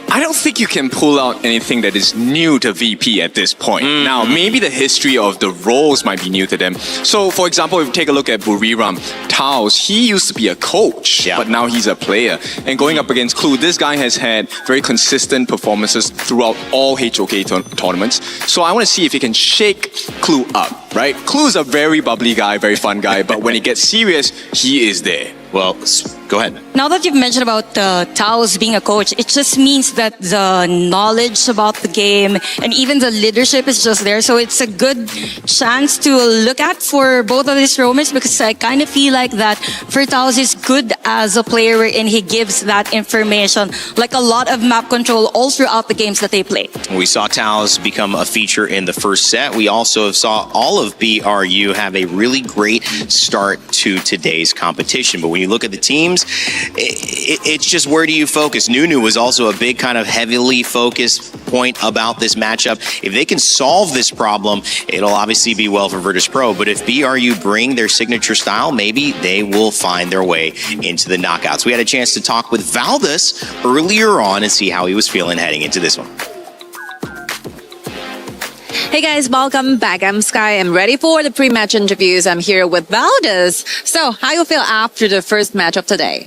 I don't think you can pull out anything that is new to VP at this point. Now, maybe the history of the roles might be new to them. So, for example, if you take a look at Buriram, Taos, he used to be a coach, but now he's a player. And going up against Clue, this guy has had very consistent performances throughout all HOK tournaments. So I want to see if he can shake Clue up, right? Clue is a very bubbly guy, very fun guy, but when he gets serious, he is there. Well, go ahead. Now that you've mentioned about Taos being a coach, it just means that the knowledge about the game and even the leadership is just there. So it's a good chance to look at for both of these roamers, because I kind of feel like that for Taos is good as a player and he gives that information, like a lot of map control all throughout the games that they play. We saw Taos become a feature in the first set. We also saw all of BRU have a really great start to today's competition. But when you look at the teams, it's just, where do you focus? Nunu was also a big kind of heavily focused point about this matchup. If they can solve this problem, it'll obviously be well for Virtus Pro. But if BRU bring their signature style, maybe they will find their way into the knockouts. We had a chance to talk with Valdez earlier on and see how he was feeling heading into this one. Hey guys, welcome back. I'm Sky. I'm ready for the pre-match interviews. I'm here with Valdez. So, how you feel after the first match of today?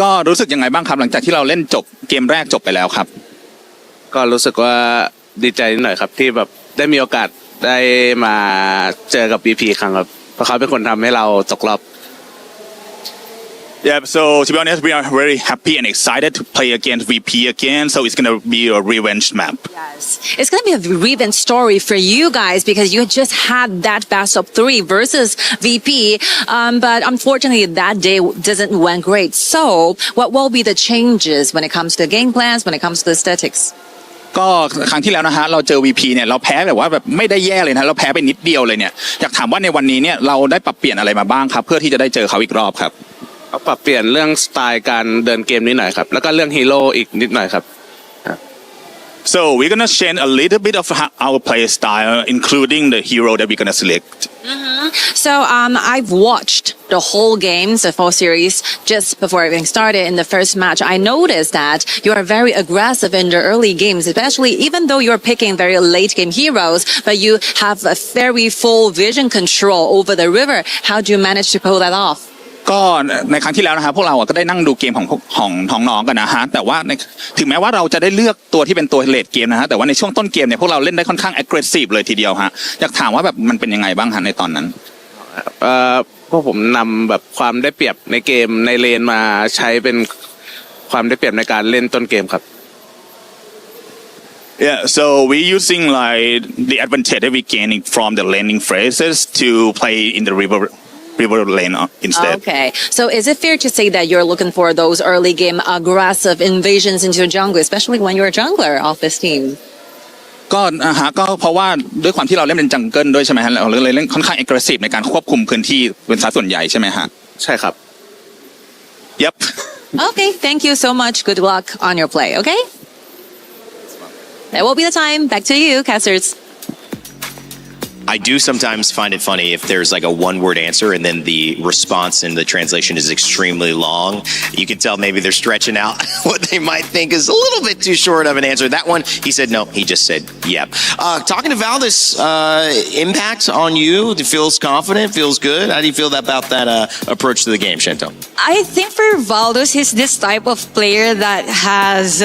ก็รู้สึกยังไงบ้างครับหลังจากที่เราเล่นจบเกมแรกจบไปแล้วครับก็รู้สึกว่าดีใจนิดหน่อยครับที่แบบได้มีโอกาสได้มาเจอกับ VP ครั้งครับเพราะเขาเป็นคนทำให้เราตกรอบ Yeah, so to be honest, we are very happy and excited to play against VP again. So it's going to be a revenge map. Yes, it's going to be a revenge story for you guys because you just had that best of 3 versus VP. But unfortunately, that day doesn't went great. So what will be the changes when it comes to the game plans, when it comes to the statics? ก็ครั้งที่แล้วนะฮะเราเจอ VP เนี่ยเราแพ้แบบว่าแบบไม่ได้แย่เลยนะเราแพ้ไปนิดเดียวเลยเนี่ยอยากถามว่าในวันนี้เนี่ยเราได้ปรับเปลี่ยนอะไรมาบ้างครับเพื่อที่จะได้เจอเขาอีกรอบครับปรับเปลี่ยนเรื่องสไตล์การเดินเกมนิดหน่อยครับแล้วก็เรื่องฮีโร่อีกนิดหน่อยครับ So we're gonna change a little bit of our play style, including the hero that we're gonna select. So I've watched the whole games, the full series, just before everything started. In the first match, I noticed that you are very aggressive in the early games, especially even though you're picking very late game heroes, but you have a very full vision control over the river. How do you manage to pull that off? ก็ในครั้งที่แล้วนะครับพวกเราก็ได้นั่งดูเกมของน้องกันนะฮะแต่ว่าถึงแม้ว่าเราจะได้เลือกตัวที่เป็นตัวเลดเกมนะฮะแต่ว่าในช่วงต้นเกมเนี่ยพวกเราเล่นได้ค่อนข้าง aggressive เลยทีเดียวฮะอยากถามว่าแบบมันเป็นยังไงบ้างฮะในตอนนั้นพวกผมนำแบบความได้เปรียบในเกมในเลนมาใช้เป็นความได้เปรียบในการเล่นต้นเกมครับ Yeah, so we're using like the advantage that we're gaining from the laning phases to play in the river lane instead. Okay, so is it fair to say that you're looking for those early game aggressive invasions into the jungle, especially when you're a jungler of this team? ก็เพราะว่าด้วยความที่เราเล่นเป็นจังเกิลด้วยใช่ไหมฮะเราเลยเล่นค่อนข้าง aggressive ในการควบคุมพื้นที่เป็นสัดส่วนใหญ่ใช่ไหมฮะใช่ครับ Yep Okay, thank you so much. Good luck on your play, okay? That will be the time. Back to you, casters. I do sometimes find it funny if there's like a one-word answer and then the response in the translation is extremely long. You can tell maybe they're stretching out what they might think is a little bit too short of an answer. That one, he said no. He just said, yep. Talking to Valdez, impact on you? Feels confident? Feels good? How do you feel about that approach to the game, Shinto? I think for Valdez, he's this type of player that has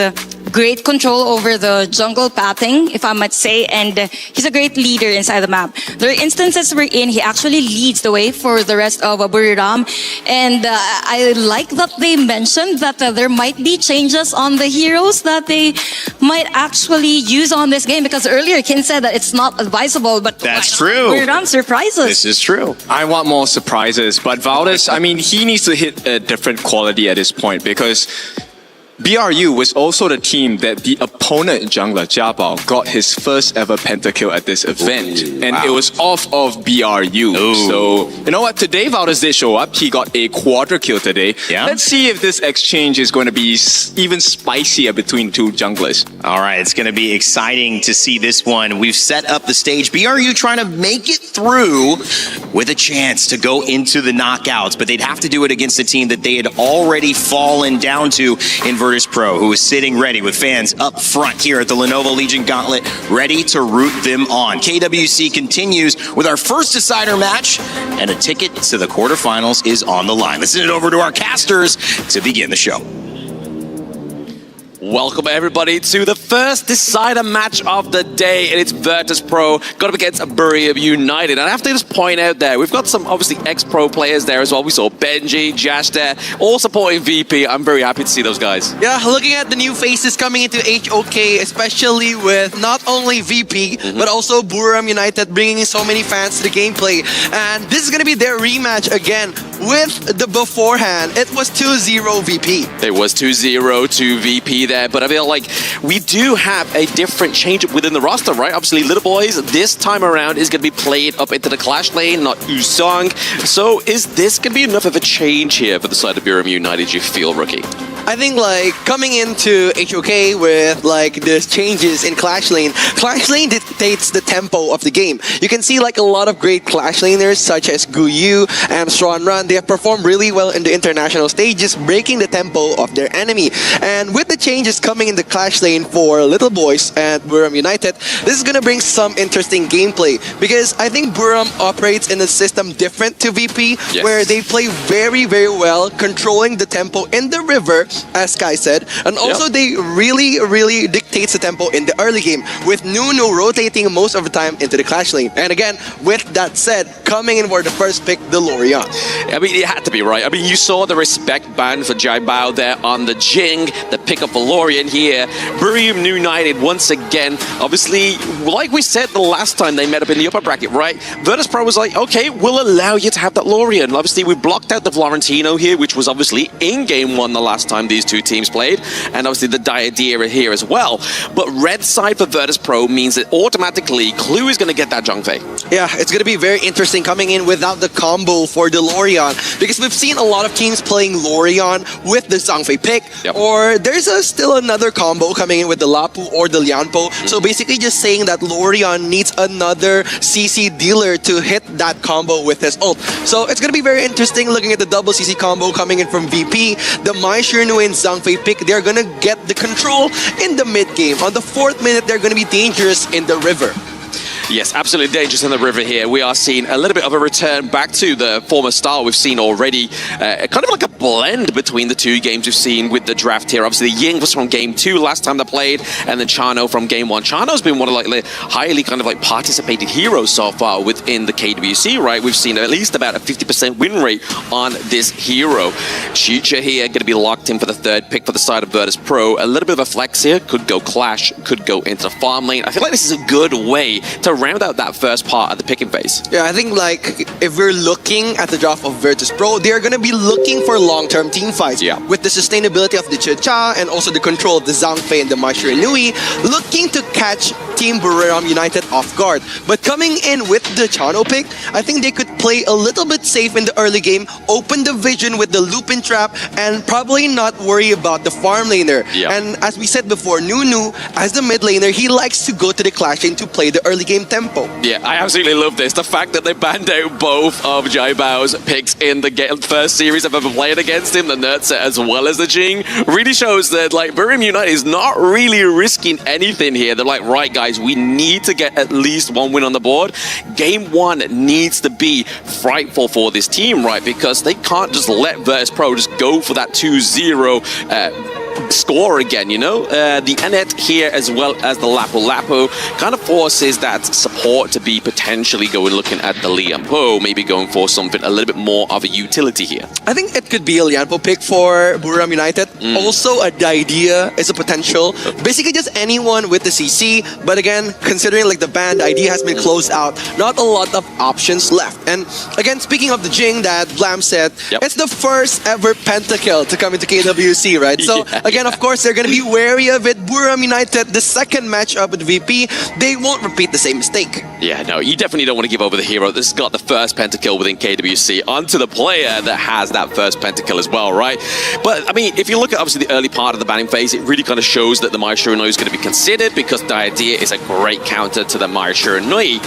great control over the jungle pathing, if I might say, and he's a great leader inside the map. There are instances wherein he actually leads the way for the rest of Buriram, and I like that they mentioned that there might be changes on the heroes that they might actually use on this game, because earlier Kin said that it's not advisable, but that's true. Buriram surprises. This is true. I want more surprises, but Valdez, I mean, he needs to hit a different quality at this point because BRU was also the team that the opponent jungler, Jabal, got his first ever pentakill at this event. And it was off of BRU. So, you know what? Today, Valdez did show up. He got a quarter kill today. Yeah. Let's see if this exchange is going to be even spicier between two junglers. All right, it's going to be exciting to see this one. We've set up the stage. BRU trying to make it through with a chance to go into the knockouts, but they'd have to do it against a team that they had already fallen down to in Virtus Pro, who is sitting ready with fans up front here at the Lenovo Legion Gauntlet, ready to root them on. KWC continues with our first decider match, and a ticket to the quarterfinals is on the line. Let's send it over to our casters to begin the show. Welcome everybody to the first decider match of the day, and it's Virtus Pro got up against Buriram United. And I have to just point out there, we've got some obviously ex-pro players there as well. We saw Benji, Jash there, all supporting VP. I'm very happy to see those guys. Yeah, looking at the new faces coming into HOK, especially with not only VP, but also Buriram United bringing in so many fans to the gameplay. And this is going to be their rematch again with the beforehand. It was 2-0 VP. It was 2-0 to VP there, but I feel like we do have a different change within the roster, right? Obviously, Little Boys this time around is going to be played up into the Clash lane, not Usong. So is this going to be enough of a change here for the side of Buriram United, you feel, Rookie? I think like coming into HOK with like the changes in Clash Lane dictates the tempo of the game. You can see like a lot of great Clash laners such as Guyu and Stronran. They have performed really well in the international stages, breaking the tempo of their enemy. And with the changes coming in the Clash Lane for Little Boys and Buriram United, this is going to bring some interesting gameplay, because I think Buriram operates in a system different to VP, where they play very, very well, controlling the tempo in the river, as Sky said, and also they really dictates the tempo in the early game, with Nunu rotating most of the time into the Clash lane. And again, with that said, coming in for the first pick, the Lorian. I mean, it had to be, right? I mean, you saw the respect band for Jai Bao there on the Jing, the pick of Valorian here. Buriram United once again, obviously, like we said the last time they met up in the upper bracket, right? Virtus Pro was like, okay, we'll allow you to have that Lorian. Obviously, we blocked out the Florentino here, which was obviously in game one the last time these two teams played, and obviously the Diadira here as well. But red side for Virtus Pro means that automatically Clue is going to get that Zhongfei. Yeah, it's going to be very interesting coming in without the combo for the Lorian, because we've seen a lot of teams playing Lorian with the Zhongfei pick, or there's still another combo coming in with the Lapu or the Lianpo. So basically just saying that Lorian needs another CC dealer to hit that combo with his ult. So it's going to be very interesting looking at the double CC combo coming in from VP. The Mai Shirnuin Zhongfei pick, they're going to get the control in the mid game. On the 4th minute, they're going to be dangerous in the river. Yes, absolutely dangerous in the river here. We are seeing a little bit of a return back to the former style we've seen already. Kind of like a blend between the two games we've seen with the draft here. Obviously, Ying was from game 2 last time they played, and then Chano from game 1. Chano's been one of like the highly kind of like participated heroes so far within the KWC, right? We've seen at least about a 50% win rate on this hero. Chicha here going to be locked in for the 3rd pick for the side of Virtus Pro. A little bit of a flex here. Could go Clash, could go into the farm lane. I feel like this is a good way to round out that first part of the picking phase. Yeah, I think like if we're looking at the draft of Virtus Pro, they're gonna be looking for long-term team fights. Yeah. With the sustainability of the Cha and also the control of the Zhang Fei and the Maestro Nui, looking to catch Team Buriram United off guard. But coming in with the Chano pick, I think they could play a little bit safe in the early game, open the vision with the Lupin Trap, and probably not worry about the farm laner. Yeah. And as we said before, Nunu, as the mid laner, he likes to go to the clash lane to play the early game tempo. Yeah, I absolutely love this. The fact that they banned out both of Jai Bao's picks in the first series I've ever played against him, the Nerd set as well as the Jing, really shows that like Buriram United is not really risking anything here. They're like, right guys, we need to get at least one win on the board. Game 1 needs to be frightful for this team, right? Because they can't just let Virtus Pro just go for that 2-0 score again, you know? The Anet here as well as the Lapu kind of forces that support to be potentially looking at the Lianpo, maybe going for something a little bit more of a utility here. I think it could be a Lianpo pick for Buriram United. Also, a idea is a potential. Basically, just anyone with the CC. But again, considering like the banned idea has been closed out, not a lot of options left. And again, speaking of the Jing that Blam said, it's the first ever pentakill to come into KWC, right? So again, of course, they're going to be wary of it. Buriram United, the second matchup with VP, they won't repeat the same mistake. Yeah, no, you definitely don't want to give over the hero. This has got the first pentakill within KWC onto the player that has that first pentakill as well, right? But, I mean, if you look at obviously the early part of the banning phase, it really kind of shows that the Maestro Nui is going to be considered because the idea is a great counter to the Maestro Nui.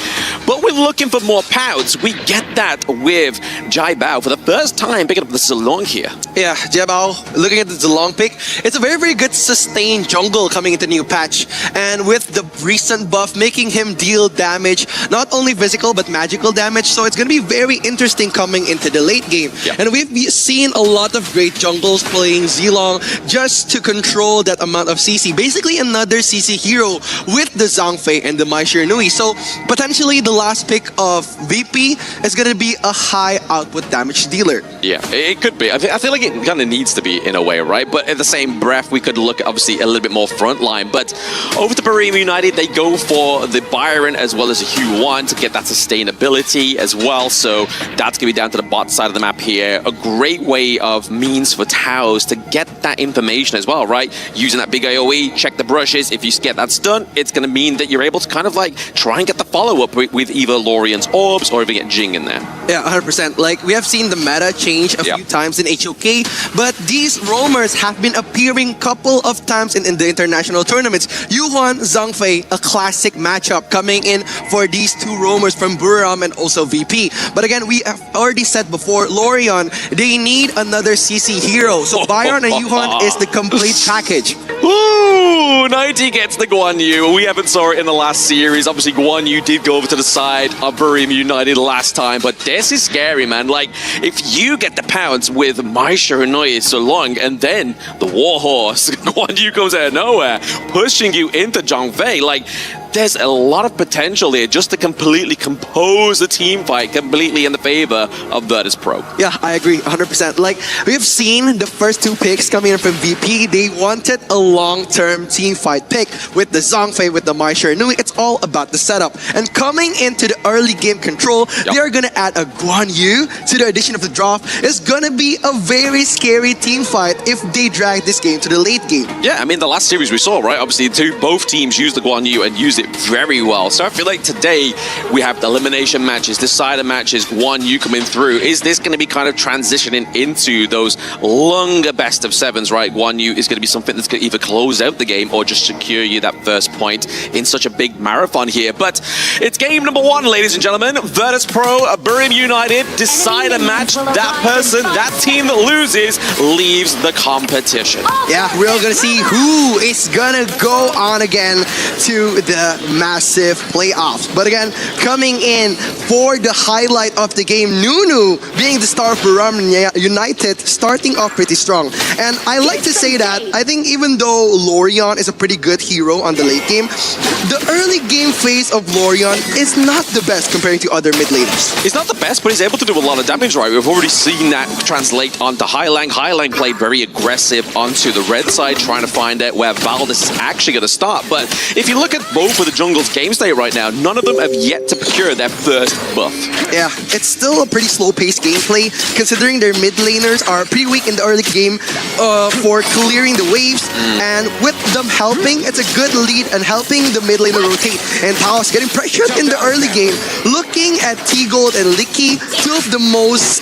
But we're looking for more pouts. We get that with Jai Bao for the first time picking up the Zilong here. Yeah, Jai Bao, looking at the Zilong pick, it's a very, very good sustained jungle coming into new patch. And with the recent buff, making him deal damage, not only physical but magical damage. So it's going to be very interesting coming into the late game. And we've seen a lot of great jungles playing Zilong just to control that amount of CC. Basically another CC hero with the Zhang Fei and the Mai Nui. So potentially the last pick of VP is going to be a high output damage dealer. Yeah, it could be. I feel like it kind of needs to be in a way, right? But at the same breath, we could look at obviously a little bit more frontline. But over to Buriram United, they go for the Byron as well as the Hue 1 to get that sustainability as well. So that's going to be down to the bot side of the map here. A great way of means for Taos to get that information as well, right? Using that big AoE, check the brushes. If you get that stun, it's going to mean that you're able to kind of like try and get the follow-up with either Lorian's orbs or even get Jing in there. Yeah, 100%. Like, we have seen the meta change a few times in HOK, but these roamers have been appearing couple of times in the international tournaments. Yuan, Zhang Fei, a classic matchup coming in for these two roamers from Buriram and also VP. But again, we have already said before, Lorian, they need another CC hero. So Byron and Yuan is the complete package. Ooh, 90 gets the Guan Yu. We haven't saw it in the last series. Obviously, Guan Yu did go over to the side of Buriram United last time, but this is scary, man. Like, if you get the pounce with Maestro Nui so long, and then the Warhorse, Guan Yu comes out of nowhere, pushing you into Zhang Fei, like, there's a lot of potential here just to completely compose the team fight completely in the favor of Virtus Pro. Yeah, I agree 100%. Like, we've seen the first two picks coming in from VP. They wanted a long-term team fight pick with the Zhang Fei, with the Mai Nui. It's all about the setup. And coming into the early game control, they are going to add a Guan Yu to the addition of the draft. It's going to be a very scary team fight if they drag this game to the late game. Yeah, I mean, the last series we saw, right? Obviously, both teams used the Guan Yu and used it very well. So I feel like today we have the elimination matches, decider matches, Guan Yu coming through. Is this going to be kind of transitioning into those longer best of sevens, right? Guan Yu is going to be something that's going to either close out the game or just secure you that first point in such a big marathon here. But it's game number 1, ladies and gentlemen. Virtus Pro, Buriram United, decider match. That person, that team that loses, leaves the competition. Yeah, we're all going to see who is going to go on again to the massive playoffs. But again, coming in for the highlight of the game, Nunu being the star of Buriram United, starting off pretty strong. And I like to say that I think even though Lorian is a pretty good hero on the late game, the early game phase of Lorian is not the best comparing to other mid laners. He's not the best, but he's able to do a lot of damage, right? We've already seen that translate onto Highline. Highline played very aggressive onto the red side, trying to find out where Valdez is actually going to start. But if you look at both for the jungle's game state right now. None of them have yet to procure their first buff. Yeah, it's still a pretty slow-paced gameplay, considering their mid laners are pretty weak in the early game for clearing the waves, and with them helping, it's a good lead and helping the mid laner rotate. And Taos getting pressured in the early game. Looking at T-Gold and Licky, two of the most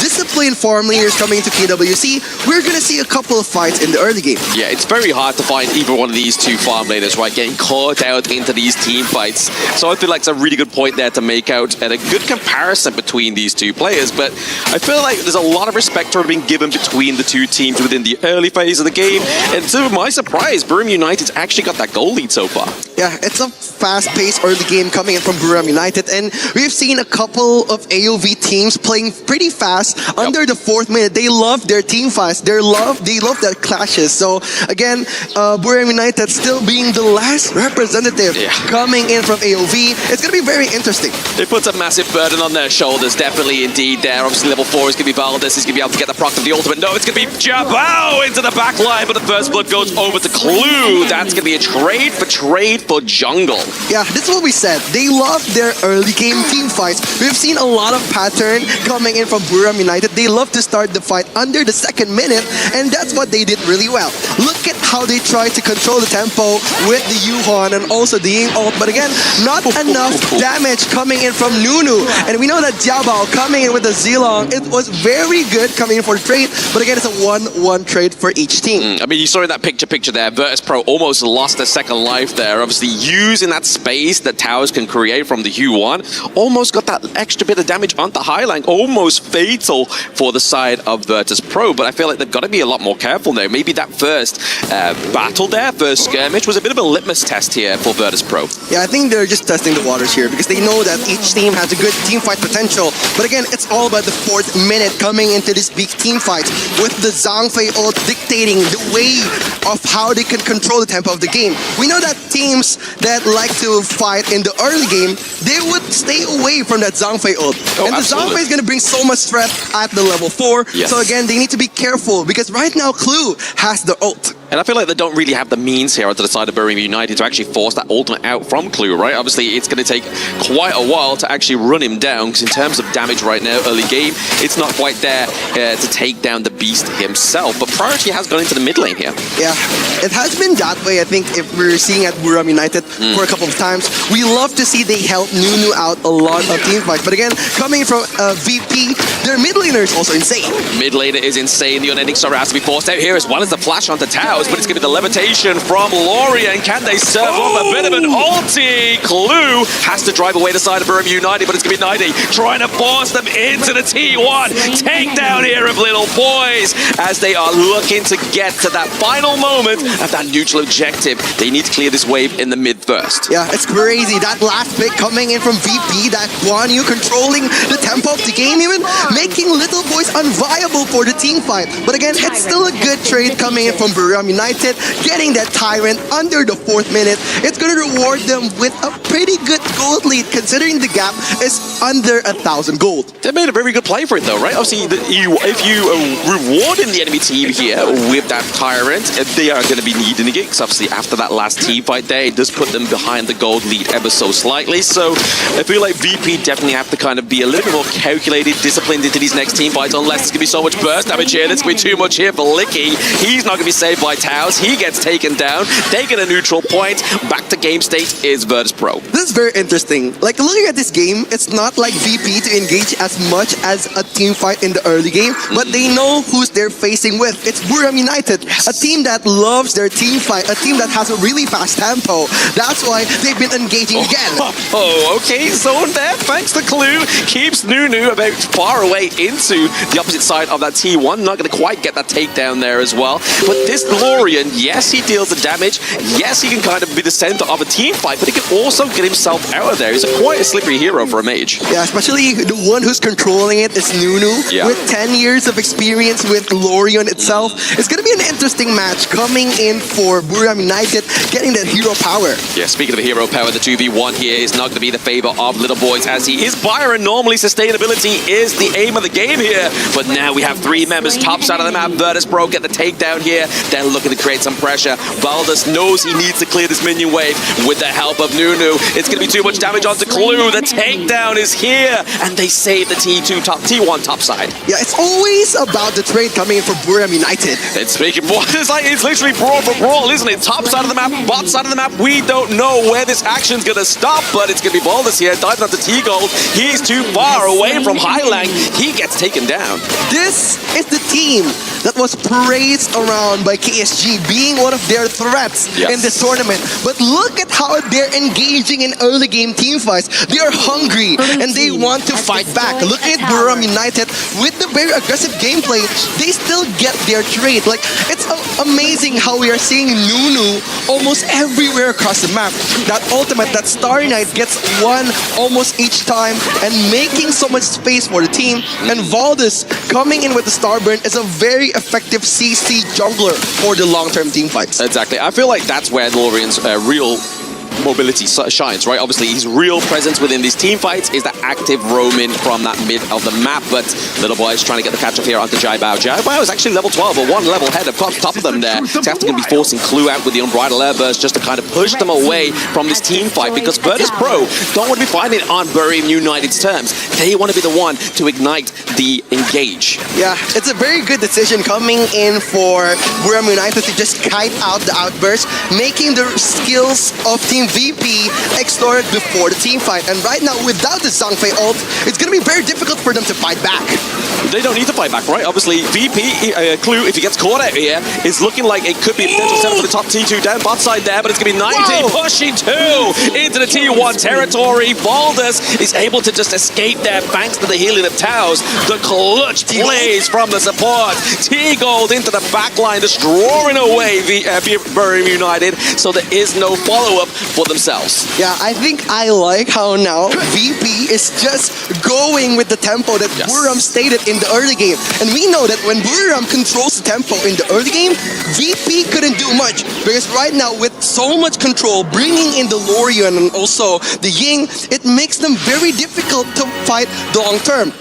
disciplined farm laners coming into KWC, we're gonna see a couple of fights in the early game. Yeah, it's very hard to find either one of these two farm laners, right, getting caught out into these team fights. So I feel like it's a really good point there to make out and a good comparison between these two players. But I feel like there's a lot of respect being given between the two teams within the early phase of the game. And to my surprise, Buriram United's actually got that goal lead so far. Yeah, it's a fast-paced early game coming in from Buriram United, and we've seen a couple of AOV teams playing pretty fast under the 4th minute. They love their team fights. They love their clashes. So again, Buriram United still being the last representative coming in from AOV. It's going to be very interesting. It puts a massive burden on their shoulders, definitely indeed there. Obviously level 4 is going to be Valdez. He's going to be able to get the proc of the ultimate. No, it's going to be Jabao into the back line, but the first blood goes over to Clue. That's going to be a trade for jungle. Yeah, this is what we said. They love their early game team fights. We've seen a lot of pattern coming in from Buriram United. They love to start the fight under the 2nd minute, and that's what they did really well. Look at how they tried to control the tempo with the Yuhon and also the Ying ult, but again, not enough damage coming in from Nunu. And we know that Jiabao coming in with the Zilong, it was very good coming in for the trade, but again, it's a 1-1 trade for each team. I mean, you saw in that picture there, Virtus Pro almost lost their second life there. Obviously, using that space that towers can create from the Hu1, almost got that extra bit of damage onto Highline, almost fatal for the side of Virtus Pro. But I feel like they've got to be a lot more careful now. Maybe that first battle there, first skirmish, was a bit of a litmus test here for Virtus Pro. Yeah, I think they're just testing the waters here because they know that each team has a good team fight potential. But again, it's all about the 4th minute coming into this big team fight with the Zhangfei ult dictating the way of how they can control the tempo of the game. We know that teams that like to fight in the early game, they would stay away from that Zhangfei ult. And the Zhangfei is going to bring so much threat at the level 4. Yes. So again, they need to be careful because right now Clue has the ult. And I feel like they don't really have the means here onto the side of Buriram United to actually force that ultimate out from Clue, right? Obviously, it's going to take quite a while to actually run him down because in terms of damage right now, early game, it's not quite there to take down the beast himself. But priority has gone into the mid lane here. Yeah, it has been that way, I think, if we're seeing at Buriram United for a couple of times. We love to see they help Nunu out a lot of team fights. But again, coming from VP, their mid laner is also insane. Mid laner is insane. The unending sorrow has to be forced out here as well as the flash onto towers, but it's going to be the levitation from Lorien. Can they serve off a bit of an ulti? Clue has to drive away the side of Buriram United, but it's going to be 90 trying to force them into the T1. Takedown here of Little Boys as they are looking to get to that final moment of that neutral objective. They need to clear this wave in the mid first. Yeah, it's crazy. That last pick coming in from VP, that Guan Yu controlling the tempo of the game, even making Little Boys unviable for the team fight. But again, it's still a good trade coming in from Buriram United, getting that Tyrant under the 4th minute. It's going to reward them with a pretty good gold lead, considering the gap is under 1,000 gold. They made a very good play for it though, right? Obviously, if you are rewarding the enemy team here with that Tyrant, they are going to be needing it, because obviously after that last team fight there, it does put them behind the gold lead ever so slightly. So I feel like VP definitely have to kind of be a little bit more calculated, disciplined into these next team fights, unless there's going to be so much burst damage here. There's going to be too much here for Licky. He's not going to be saved by Taos. He gets taken down, taking a neutral point. Back to game state is Virtus Pro. This is very interesting. Like, looking at this game, it's not like VP to engage as much as a team fight in the early game, but they know who's they're facing with. It's Buriram United, a team that loves their team fight, a team that has a really fast tempo. That's why they've been engaging again. Okay, zone there, thanks to Clue. Keeps Nunu about far away into the opposite side of that T1. Not going to quite get that takedown there as well. But this Lorien, yes, he deals the damage. Yes, he can kind of be the center of a team fight, but he can also get himself out of there. He's quite a slippery hero for a mage. Yeah, especially the one who's controlling it is Nunu. Yeah. With 10 years of experience with Lorien itself. It's going to be an interesting match coming in for Buriram United, getting that hero power. Yeah, speaking of hero power, the 2v1 here is not going to be the favor of Little Boys, as he is Byron. Normally, sustainability is the aim of the game here, but now we have 3 members top side of the map. Virtus Pro get the takedown here. They're looking to create some pressure. Valdez knows he needs to clear this minion wave with the help of Nunu. It's going to be too much damage onto Clue. The takedown is here, and they save the T1 top side. Yeah, it's always about the trade coming in for Buriram United. It's speaking more. It's literally brawl for brawl, isn't it? Top side of the map, bot side of the map. We don't know where this action's going to stop, but it's going to be Valdez here. Diving onto T-Gold. He's too far away from Highlang. He gets taken down. This is the team that was praised around by KSG being one of their threats in this tournament. But look at how they're engaging in early game team fights. They are hungry and they want to fight back. Looking at Buriram United with the very aggressive gameplay, they still get their trade. Like, it's amazing how we are seeing Nunu almost everywhere across the map. That ultimate, that Starry Night gets one almost each time and making so much space for the team. And Valdez coming in with the Starburn is a very effective CC jungler for the long-term team fights. Exactly. I feel like that's where Lorian's real mobility shines, right? Obviously, his real presence within these team fights is that active roaming from that mid of the map, but Little Boy is trying to get the catch-up here onto Jai Bao. Jai Bao is actually level 12, or one level ahead of top of them there. So he's going to be forcing Clue out with the Unbridled Airburst just to kind of push them away from this team fight, because Virtus Pro don't want to be fighting on Buriram United's terms. They want to be the one to ignite the engage. Yeah, it's a very good decision coming in for Buriram United to just kite out the outburst, making the skills of Team VP extorted before the team fight. And right now, without the Zhangfei ult, it's going to be very difficult for them to fight back. They don't need to fight back, right? Obviously, VP, Clue, if he gets caught out here, is looking like it could be a potential setup for the top T2 down bot side there, but it's going to be 90 pushing 2 into the T1 territory. Valdez is able to just escape there thanks to the healing of Taos. The clutch plays from the support. T-Gold into the backline, destroying away Buriram United, so there is no follow-up for themselves. Yeah, I think I like how now VP is just going with the tempo that Buriram stated in the early game. And we know that when Buriram controls the tempo in the early game, VP couldn't do much. Because right now, with so much control, bringing in the Lorian and also the Ying, it makes them very difficult to fight the long term.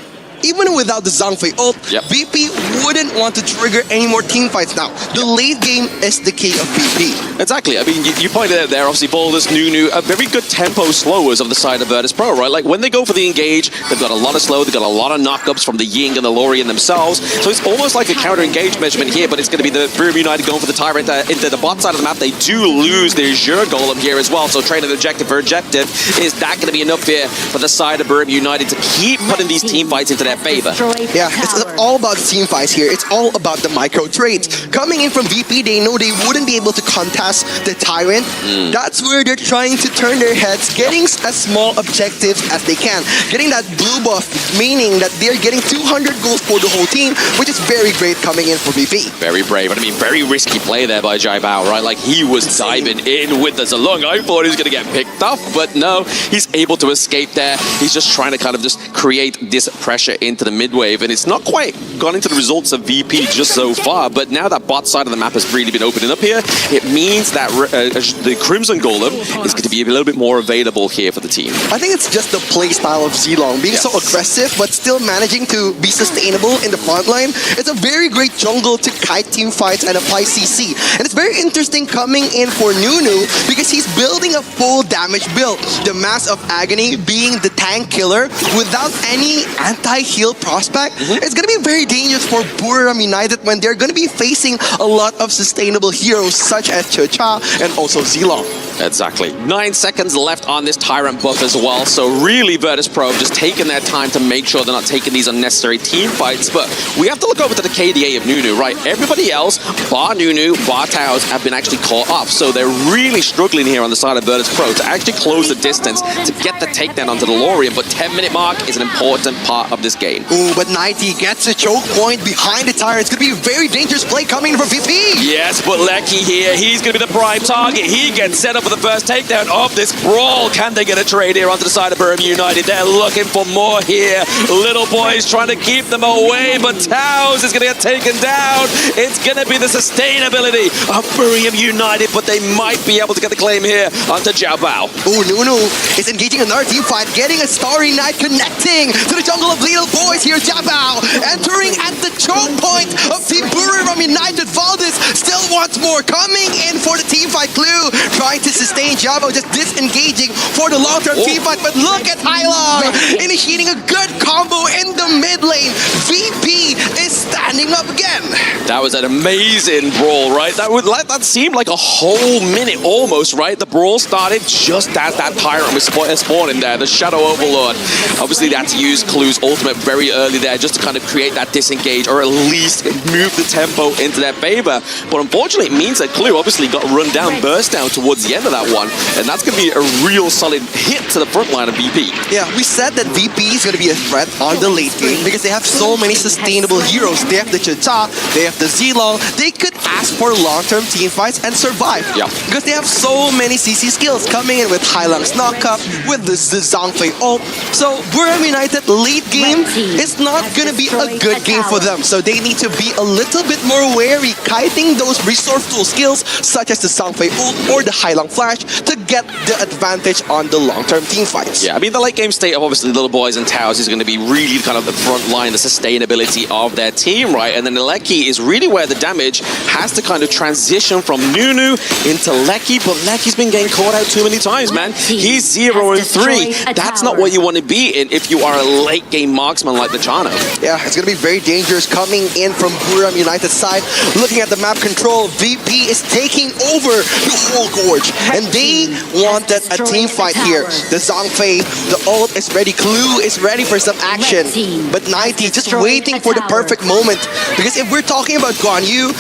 Even without the Zhangfei ult, VP wouldn't want to trigger any more team fights now. The late game is the key of VP. Exactly. I mean, you pointed out there, obviously, Valdez, Nunu, a very good tempo slowers of the side of Virtus Pro, right? Like, when they go for the engage, they've got a lot of slow, they've got a lot of knockups from the Ying and the Lorian themselves. So it's almost like a counter-engage measurement here, but it's going to be the Buriram United going for the Tyrant into the bot side of the map. They do lose their Azure Golem here as well, so trading objective for objective. Is that going to be enough here for the side of Buriram United to keep putting these team fights into their favor? Yeah, it's all about the team fights here. It's all about the micro trades. Coming in from VP, they know they wouldn't be able to contest the Tyrant. That's where they're trying to turn their heads, getting as small objectives as they can. Getting that blue buff, meaning that they're getting 200 goals for the whole team, which is very great coming in for VP. Very brave. I mean, very risky play there by Jai Bao, right? Like, he was diving in with the Zalung. I thought he was going to get picked off, but no, he's able to escape there. He's just trying to kind of just create this pressure into the mid-wave, and it's not quite gone into the results of VP just so far, but now that bot side of the map has really been opening up here, it means that the Crimson Golem is going to be a little bit more available here for the team. I think it's just the play style of Zilong, being so aggressive but still managing to be sustainable in the front line. It's a very great jungle to kite team fights and apply CC. And it's very interesting coming in for Nunu because he's building a full damage build. The Mass of Agony being the tank killer without any anti-heal prospect. It's going to be very dangerous for Buriram United when they're going to be facing a lot of sustainable heroes such as Cha and also Zilong. Exactly. 9 seconds left on this Tyrant buff as well, so really Virtus Pro have just taken their time to make sure they're not taking these unnecessary team fights, but we have to look over to the KDA of Nunu, right? Everybody else, bar Nunu, bar Taos, have been actually caught off, so they're really struggling here on the side of Virtus Pro to actually close the distance to get the takedown onto the Lorian, but 10-minute mark is an important part of this game. Ooh, but 90 gets a choke point behind the Tyrant. It's going to be a very dangerous play coming from VP. Yes, but Lecky here, he's going to be the prime target. He gets set up for the first takedown of this brawl. Can they get a trade here onto the side of Buriram United? They're looking for more here. Little Boy's trying to keep them away, but Taos is going to get taken down. It's going to be the sustainability of Buriram United, but they might be able to get the claim here onto Jiao Bao. Ooh, Nunu is engaging another team fight, getting a Starry Night connecting to the jungle of Little little boys here, Jabao, entering at the choke point of Team Buriram United. Valdez still wants more, coming in for the team fight. Clue trying to sustain Jabao, just disengaging for the long-term team fight. But look at Hailong initiating a good combo in the mid lane. VP is standing up again. That was an amazing brawl, right? That seemed like a whole minute almost, right? The brawl started just as that Tyrant was spawning there, the Shadow Overlord. Obviously, they had to use Clue's ultimate very early there just to kind of create that disengage or at least move the tempo into their favor. But unfortunately, it means that Clue obviously got run down, burst down towards the end of that one. And that's going to be a real solid hit to the front line of VP. Yeah, we said that VP is going to be a threat on the late game because they have so many sustainable heroes. They have the Chita, they have the Zilong. They could ask for long-term team fights and survive. Yeah. Because they have so many CC skills coming in with Hailong's knockup, with the Zhangfei ult. So Buriram United late game is not going to be a good game for them. So they need to be a little bit more wary, kiting those resourceful skills such as the Zhangfei ult or the Hailong flash to get the advantage on the long-term team fights. Yeah, I mean, the late game state of obviously Little Boys and Towers is going to be really kind of the front line, the sustainability of their team, right? And then Lecky is really where the damage has to kind of transition from Nunu into Lecky, but Lecky's been getting caught out too many times, man. He's 0-3. That's not what you want to be in if you are a late game marksman like the Chano. Yeah, it's going to be very dangerous coming in from Buriram United's side. Looking at the map control, VP is taking over the whole gorge, and they wanted a team fight here. The Zhangfei, the ult is ready, Clue is ready for some action, but 90 just waiting for the perfect moment. Because if we're talking about Guan Yu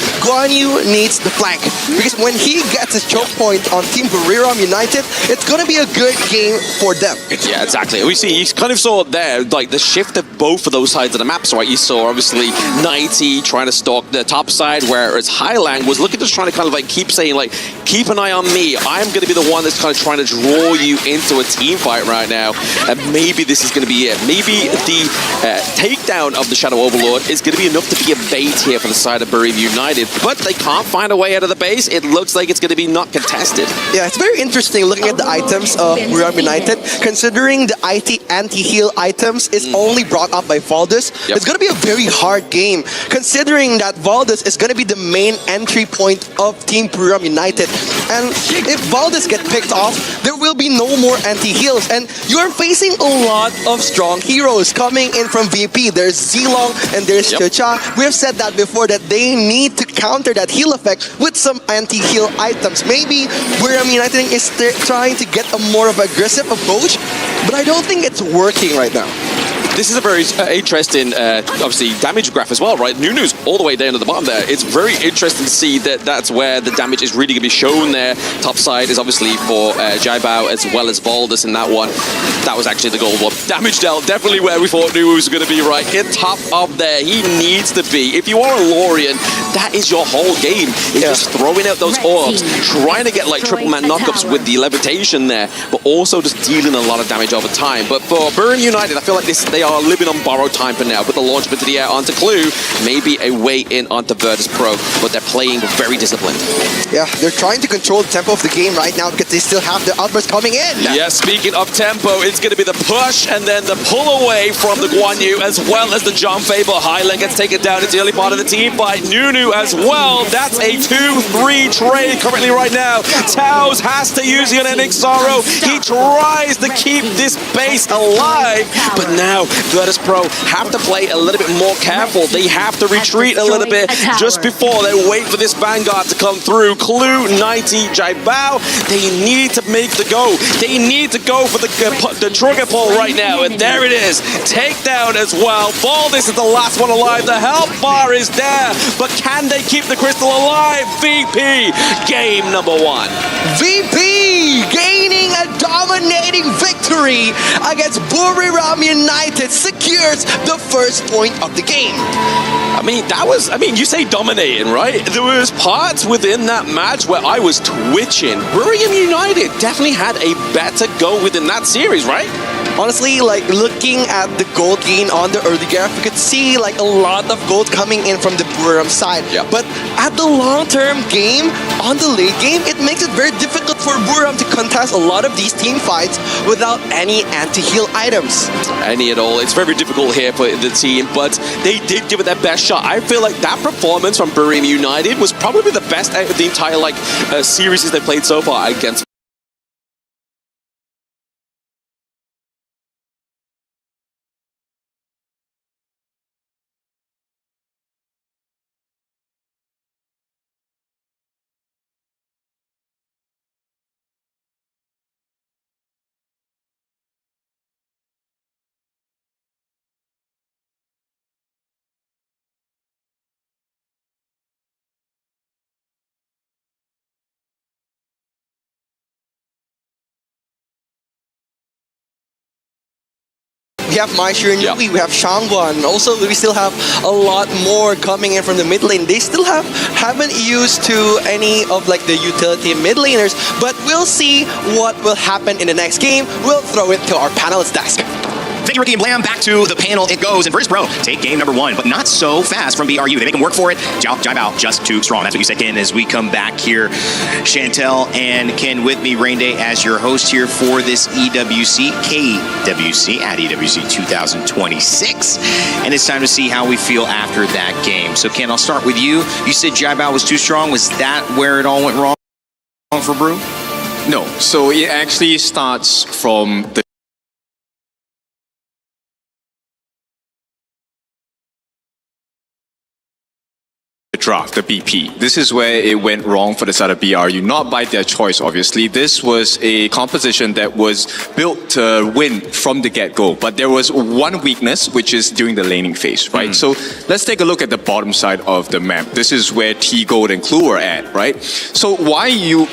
needs the flank. Because when he gets his choke point on Team Buriram United, it's going to be a good game for them. Yeah, exactly. We see, you kind of saw there, like the shift of both of those sides of the maps, right? You saw obviously 90 trying to stalk the top side, whereas Hailang was looking, just trying to kind of like keep saying like, keep an eye on me. I'm going to be the one that's kind of trying to draw you into a team fight right now. And maybe this is going to be it. Maybe the takedown of the Shadow Overlord is going to be enough to be a bait here for the side of Buriram United. But they can't find a way out of the base. It looks like it's going to be not contested. Yeah, it's very interesting looking at the items of Buriram United, considering the anti-heal items is only brought up by Valdez. Yep. It's going to be a very hard game, considering that Valdez is going to be the main entry point of Team Buriram United. And if Valdez gets picked off, there will be no more anti-heals. And you're facing a lot of strong heroes coming in from VP. There's Zilong and there's Chacha. We have said that before, that they need to counter that heal effect with some anti-heal items. Maybe Buriram United is trying to get a more of aggressive approach, but I don't think it's working right now. This is a very interesting, obviously, damage graph as well, right? Nunu's all the way down to the bottom there. It's very interesting to see that that's where the damage is really going to be shown there. Top side is obviously for Jaibao as well as Valdez in that one. That was actually the gold one. Damage dealt, definitely where we thought Nunu was going to be, right? In top up there, he needs to be. If you are a Lorien, that is your whole game. It's just throwing out those orbs, trying to get like triple man knockups with the levitation there, but also just dealing a lot of damage over time. But for Buriram United, I feel like they are living on borrowed time for now. Put the launch into the air onto Clue, maybe a way in onto Virtus Pro, but they're playing very disciplined. Yeah, they're trying to control the tempo of the game right now because they still have the outburst coming in. Yeah, speaking of tempo, it's going to be the push and then the pull away from the Guan Yu as well as the John Faber. Highland gets taken down. It's the early part of the team fight. Nunu as well. That's a 2-3 trade currently right now. Taos has to use the unending sorrow. He tries to keep this base alive, but now Virtus Pro have to play a little bit more careful. They have to retreat a little bit just before they wait for this Vanguard to come through. Clue, 90, Jaibao, they need to make the go. They need to go for the trigger pull right now, and there it is. Takedown as well. Valdez is the last one alive. The health bar is there, but can they keep the crystal alive? VP, game number 1. VP gaining a dominating victory against Buriram United, secures the first point of the game. I mean, you say dominating, right? There was parts within that match where I was twitching. Buriram United definitely had a better go within that series, right? honestly, like looking at the gold gain on the early graph, you could see like a lot of gold coming in from the Buriram side. Yeah. But at the long-term game, on the late game, it makes it very difficult for Buriram to contest a lot of these team fights without any anti-heal items. Any at all. It's very difficult here for the team, but they did give it their best shot. I feel like that performance from Buriram United was probably the best out of the entire series they played so far against. We have Maishu and Yui, we have Shangguan, and also we still have a lot more coming in from the mid lane. They still haven't used to any of like the utility mid laners, but we'll see what will happen in the next game. We'll throw it to our panelist desk. Thank you, Ricky and Blam. Back to the panel it goes. And Virtus Pro take game number 1, but not so fast from BRU. They make them work for it. Jiao Bao just too strong. That's what you said, Ken, as we come back here. Chantel and Ken with me, Rain Day, as your host here for this EWC, KWC at EWC 2026. And it's time to see how we feel after that game. So, Ken, I'll start with you. You said Jiao Bao was too strong. Was that where it all went wrong for Brew? No. So it actually starts from the draft, the BP. This is where it went wrong for the side of BRU, not by their choice, obviously. This was a composition that was built to win from the get-go, but there was one weakness, which is during the laning phase, right? So let's take a look at the bottom side of the map. This is where T-Gold and Clue are at, right? So why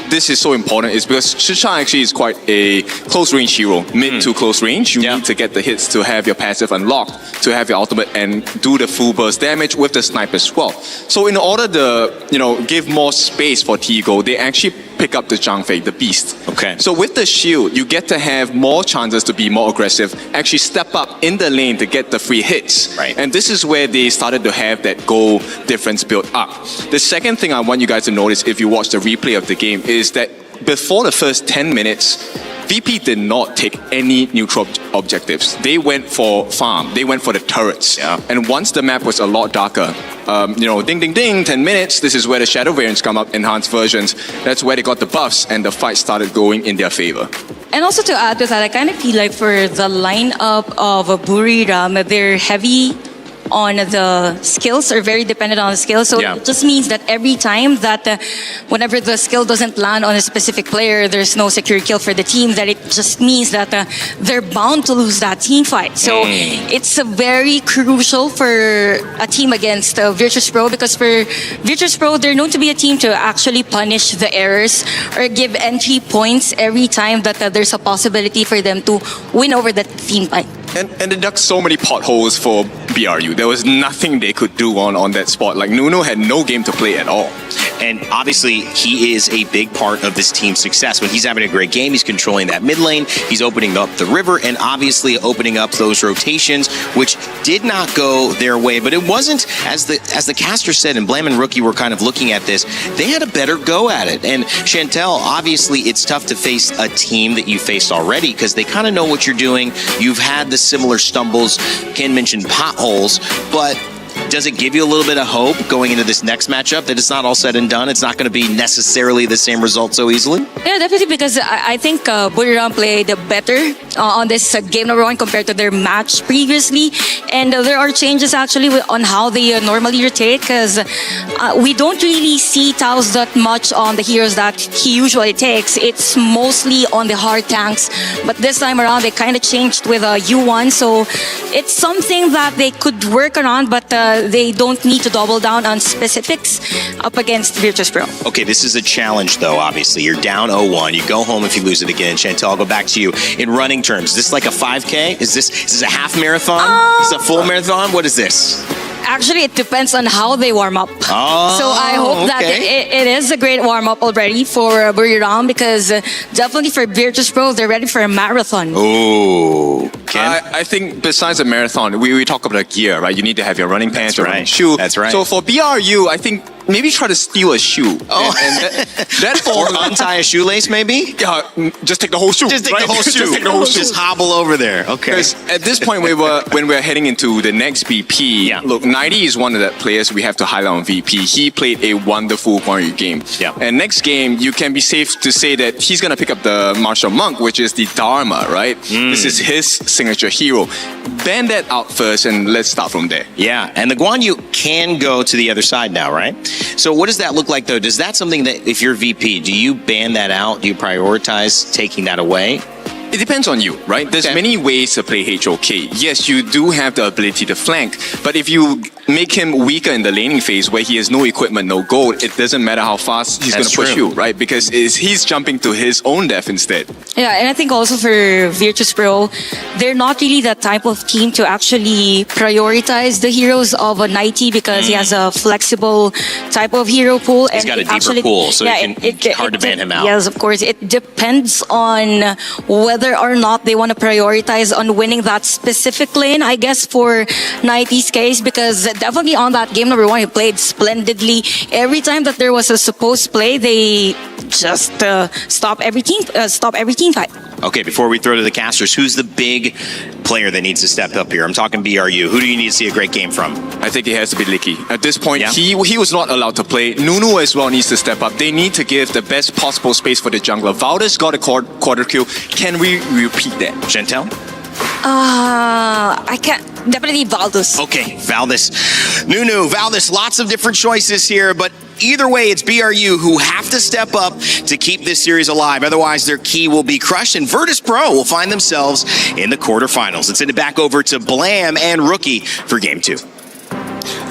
this is so important is because Shisha actually is quite a close-range hero, mid to close range. You need to get the hits to have your passive unlocked, to have your ultimate and do the full burst damage with the sniper as well. So in order to, give more space for T-Gold, they actually pick up the Zhangfei, the beast. Okay. So with the shield, you get to have more chances to be more aggressive, actually step up in the lane to get the free hits. Right. And this is where they started to have that goal difference built up. The second thing I want you guys to notice if you watch the replay of the game is that before the first 10 minutes, VP did not take any neutral objectives. They went for farm. They went for the turrets. Yeah. And once the map was a lot darker, ding, ding, ding, 10 minutes, this is where the Shadow variants come up, enhanced versions. That's where they got the buffs and the fight started going in their favor. And also to add to that, I kind of feel like for the lineup of Buriram, they're heavy on the skills, or very dependent on the skills. So it just means that every time that whenever the skill doesn't land on a specific player, there's no secure kill for the team, that it just means that they're bound to lose that team fight. So it's very crucial for a team against Virtus Pro, because for Virtus Pro, they're known to be a team to actually punish the errors or give entry points every time that there's a possibility for them to win over that team fight. And they dug so many potholes for BRU. There was nothing they could do on that spot. Like, Nuno had no game to play at all. And obviously, he is a big part of this team's success. When he's having a great game, he's controlling that mid lane, he's opening up the river, and obviously opening up those rotations, which did not go their way. But it wasn't, as the caster said, and Blam and Rookie were kind of looking at this, they had a better go at it. And Chantel, obviously, it's tough to face a team that you faced already, because they kind of know what you're doing. You've had the similar stumbles. Ken mentioned potholes, but does it give you a little bit of hope going into this next matchup that it's not all said and done? It's not going to be necessarily the same result so easily? Yeah, definitely, because I think Buriram played better on this game number 1 compared to their match previously. And there are changes actually on how they normally rotate, because we don't really see Taos that much on the heroes that he usually takes. It's mostly on the hard tanks. But this time around, they kind of changed with U1. So it's something that they could work on, but they don't need to double down on specifics up against Virtus Pro. Okay, this is a challenge, though, obviously. You're down 0-1. You go home if you lose it again. Chantel, I'll go back to you. In running terms, is this like a 5K? Is this a half marathon? Is this a full marathon? What is this? Actually, it depends on how they warm up. Oh, so I hope that it is a great warm up already for Buriram because definitely for Virtus Pro, they're ready for a marathon. Oh, I think besides a marathon, we talk about gear, right? You need to have your running pants, your running shoe. That's right. So for BRU, I think maybe try to steal a shoe. Oh, and that or untie a shoelace, maybe. Yeah, just take the whole shoe. Just take right? the whole shoe. Just take the whole shoe. Just hobble over there. Okay. Because at this point, when we're heading into the next VP, look, 90 is one of the players we have to highlight on VP. He played a wonderful Guan Yu game. Yeah. And next game, you can be safe to say that he's gonna pick up the martial monk, which is the Dharma, right? This is his signature hero. Ban that out first, and let's start from there. Yeah, and the Guan Yu can go to the other side now, right? So what does that look like, though? Does that something that, if you're VP, do you ban that out? Do you prioritize taking that away? It depends on you, right? There's many ways to play HOK. Yes, you do have the ability to flank, but if you make him weaker in the laning phase where he has no equipment, no gold, it doesn't matter how fast he's going to push you, right? Because he's jumping to his own death instead. Yeah, and I think also for Virtus Pro, they're not really that type of team to actually prioritize the heroes of a 90 because he has a flexible type of hero pool. He's got a deeper pool, so it's hard to ban him out. Yes, of course. It depends on whether or not they want to prioritize on winning that specific lane, I guess, for 90's case, because definitely on that game number 1, he played splendidly. Every time that there was a supposed play, they just stop every team fight. Okay, before we throw to the casters, who's the big player that needs to step up here? I'm talking BRU. Who do you need to see a great game from? I think it has to be Licky. At this point, he was not allowed to play. Nunu as well needs to step up. They need to give the best possible space for the jungler. Valdez got a quarter kill. Can we repeat that? Chantel? I can't. Definitely Valdez. Okay, Valdez. Nunu, Valdez, lots of different choices here, but either way, it's BRU who have to step up to keep this series alive. Otherwise, their key will be crushed, and Virtus Pro will find themselves in the quarterfinals. Let's send it back over to Blam and Rookie for Game 2.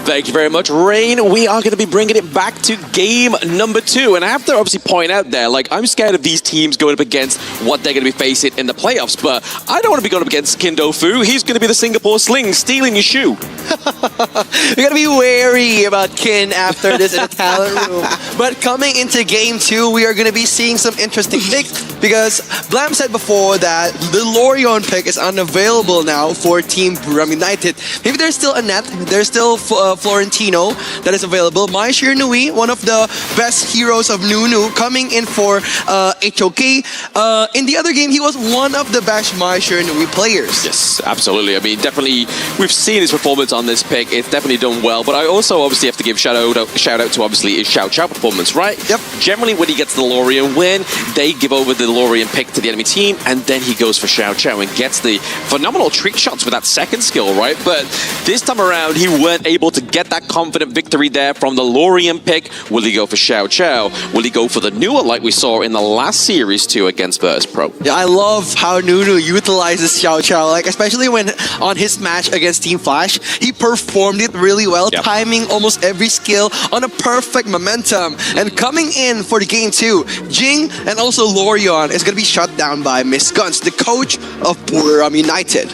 Thank you very much, Rain. We are going to be bringing it back to game number 2. And I have to obviously point out there, like, I'm scared of these teams going up against what they're going to be facing in the playoffs. But I don't want to be going up against Kindo Fu. He's going to be the Singapore Sling, stealing your shoe. We got to be wary about Kin after this in the talent room. But coming into game 2, we are going to be seeing some interesting picks because Blam said before that the Lorion pick is unavailable now for Team Buriram United. Maybe there's still a net. There's still Florentino that is available. Mai Shirnui, one of the best heroes of Nunu, coming in for HOK. In the other game, he was one of the best Mai Shirnui players. Yes, absolutely. I mean, definitely, we've seen his performance on this pick. It's definitely done well. But I also obviously have to give shout out to obviously his Xiao Chao performance, right? Yep. Generally, when he gets the Lorian win, they give over the Lorian pick to the enemy team, and then he goes for Xiao Chao and gets the phenomenal trick shots with that second skill, right? But this time around, he weren't able to get that confident victory there from the Lorian pick. Will he go for Xiao Chao? Will he go for the newer like we saw in the last series too against Virtus Pro? Yeah, I love how Nunu utilizes Xiao Chao, like especially when on his match against Team Flash, he performed it really well, timing almost every skill on a perfect momentum. And coming in for the game 2, Jing and also Lorion is going to be shut down by Miss Guns, the coach of Buriram United.